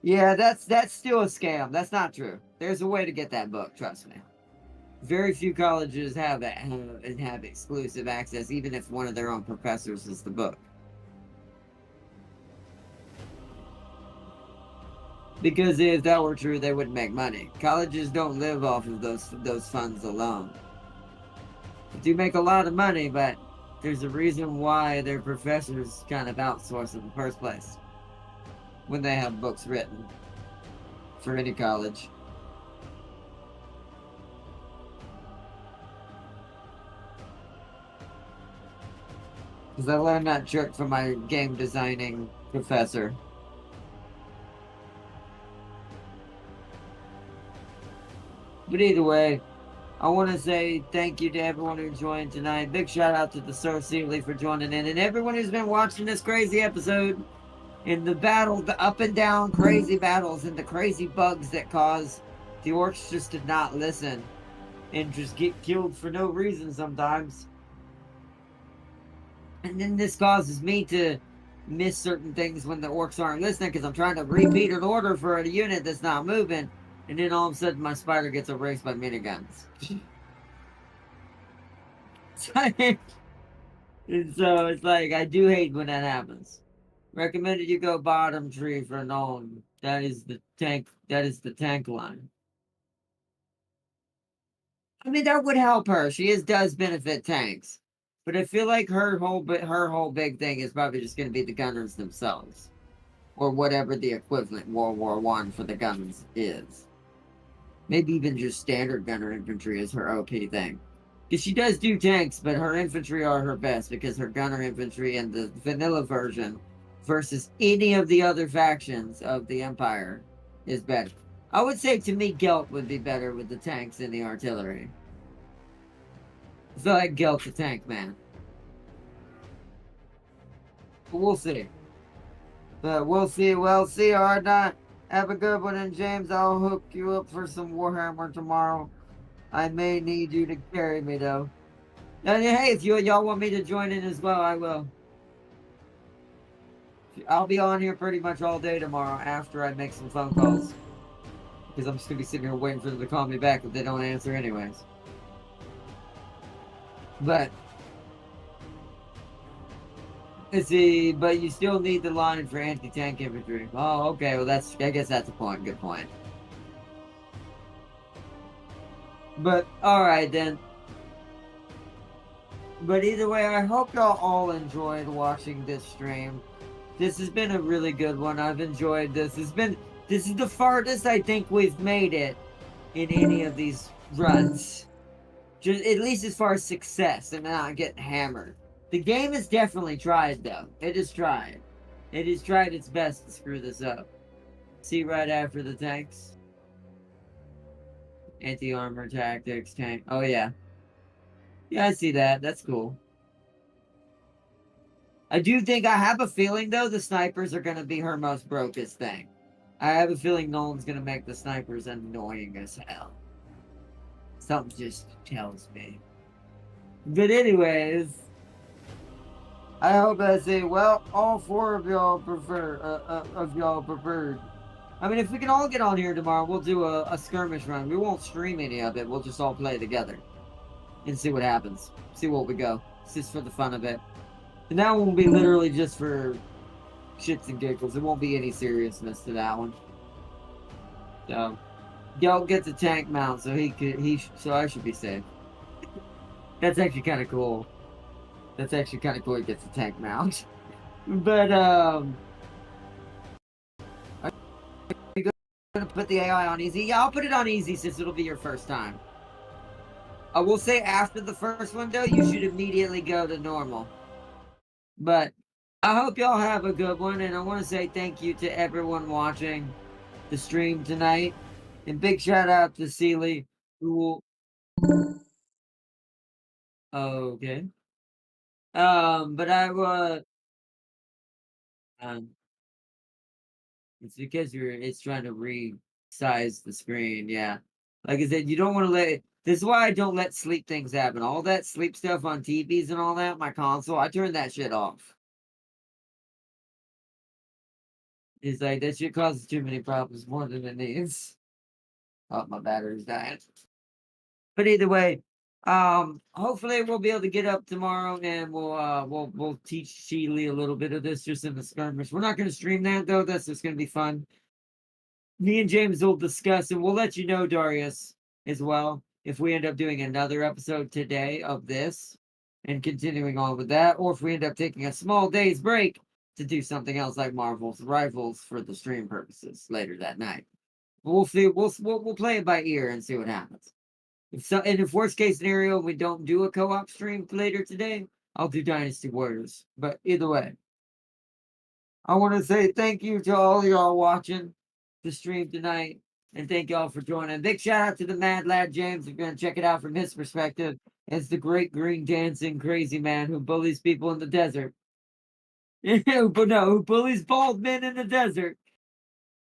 Yeah, that's still a scam. That's not true. There's a way to get that book, trust me. Very few colleges have that and have exclusive access, even if one of their own professors is the book. Because if that were true, they wouldn't make money. Colleges don't live off of those funds alone. They do make a lot of money, but there's a reason why their professors kind of outsource in the first place when they have books written for any college. Because I learned that trick from my game designing professor. But either way, I want to say thank you to everyone who joined tonight. Big shout out to the Sir Seeley for joining in, and everyone who's been watching this crazy episode. In the battle, the up and down crazy battles and the crazy bugs that cause the orcs just to not listen and just get killed for no reason sometimes. And then this causes me to miss certain things when the orcs aren't listening because I'm trying to repeat an order for a unit that's not moving, and then all of a sudden my spider gets erased by miniguns. And so it's like, I do hate when that happens. Recommended you go bottom tree for known. That is the tank line. I mean, that would help her. She does benefit tanks. But I feel like her whole big thing is probably just going to be the gunners themselves. Or whatever the equivalent World War I for the gunners is. Maybe even just standard gunner infantry is her OP thing. Because she does do tanks, but her infantry are her best because her gunner infantry and the vanilla version versus any of the other factions of the Empire is better. I would say to me Gelt would be better with the tanks and the artillery. I feel like Gelt's a tank man. But we'll see. But we'll see. Well, see you, hard night. Have a good one, and James, I'll hook you up for some Warhammer tomorrow. I may need you to carry me though. And hey, if y'all want me to join in as well, I will. I'll be on here pretty much all day tomorrow after I make some phone calls. Because I'm just going to be sitting here waiting for them to call me back if they don't answer anyways. But let's see, but you still need the line for anti-tank infantry. Oh, okay. Well, I guess that's a point. Good point. But all right then. But either way, I hope y'all all enjoyed watching this stream. This has been a really good one. I've enjoyed this. This is the farthest I think we've made it in any of these runs. Just at least as far as success and not getting hammered. The game has definitely tried though. It has tried. It has tried its best to screw this up. See right after the tanks. Anti-armor tactics, tank. Oh yeah. Yeah, I see that. That's cool. I do think I have a feeling though the snipers are gonna be her most brokest thing. I have a feeling Nolan's gonna make the snipers annoying as hell. Something just tells me. But anyways, I hope I say, well, all four of y'all preferred. I mean, if we can all get on here tomorrow, we'll do a skirmish run. We won't stream any of it. We'll just all play together and see what happens. See what we go. It's just for the fun of it. And that one will be literally just for shits and giggles. There won't be any seriousness to that one. So, y'all get the tank mount, so so I should be safe. That's actually kind of cool. That's actually kind of cool. He gets the tank mount. But are you gonna put the AI on easy? Yeah, I'll put it on easy since it'll be your first time. I will say after the first one though, you should immediately go to normal. But I hope y'all have a good one, and I want to say thank you to everyone watching the stream tonight, and big shout out to Sealy, who will. Okay. But I was. Um, it's because it's trying to resize the screen. Yeah. Like I said, you don't want to this is why I don't let sleep things happen. All that sleep stuff on TVs and all that, my console, I turn that shit off. It's like, that shit causes too many problems, more than it needs. Oh, my battery's dying. But either way, hopefully we'll be able to get up tomorrow and we'll teach Sheely a little bit of this just in the skirmish. We're not gonna stream that though, that's just gonna be fun. Me and James will discuss, and we'll let you know, Darius, as well, if we end up doing another episode today of this and continuing on with that, or if we end up taking a small day's break to do something else like Marvel's Rivals for the stream purposes later that night. We'll see. We'll play it by ear and see what happens. If worst case scenario we don't do a co-op stream later today, I'll do Dynasty Warriors. But either way, I want to say thank you to all y'all watching the stream tonight, and thank y'all for joining. Big shout out to the Mad Lad James. If you're gonna check it out from his perspective, as the great green dancing crazy man who bullies people in the desert. Who bullies bald men in the desert.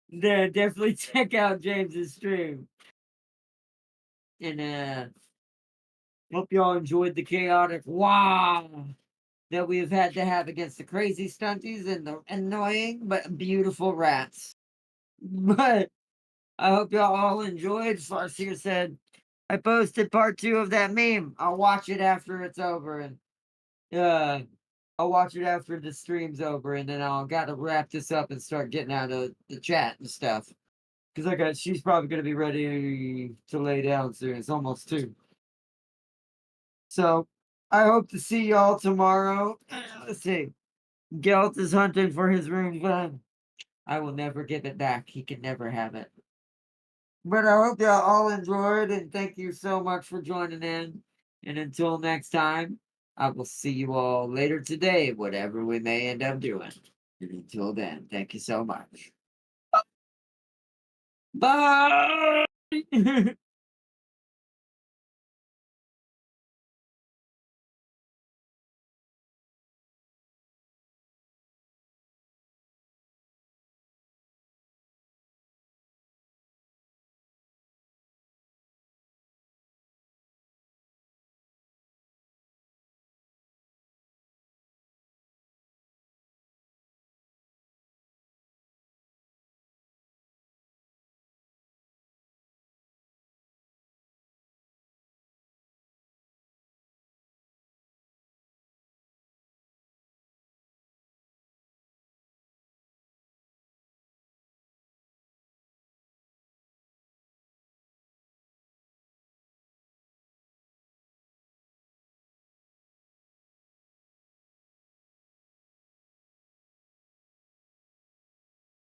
Yeah, definitely check out James's stream. And hope y'all enjoyed the chaotic Waaaagh that we have had to have against the crazy stunties and the annoying but beautiful rats. But I hope y'all all enjoyed. Farseer said, I posted part 2 of that meme. I'll watch it after it's over, and I'll watch it after the stream's over, and then I'll gotta wrap this up and start getting out of the chat and stuff. Because she's probably gonna be ready to lay down soon. It's almost 2. So I hope to see y'all tomorrow. Let's see. Gelt is hunting for his room gun. I will never give it back. He can never have it. But I hope y'all all enjoyed, and thank you so much for joining in. And until next time, I will see you all later today, whatever we may end up doing. And until then, thank you so much. Bye.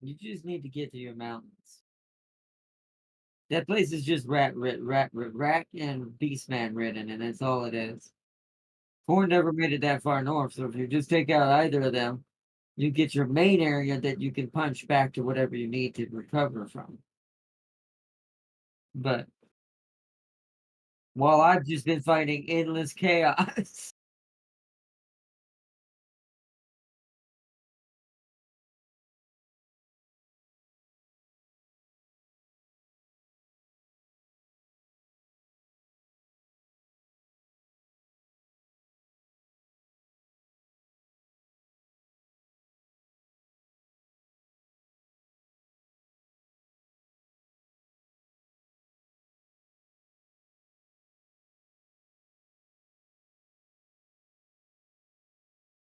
You just need to get to your mountains. That place is just rat and beastman ridden, and that's all it is. Corn never made it that far north, so if you just take out either of them, you get your main area that you can punch back to whatever you need to recover from. But while I've just been fighting endless chaos.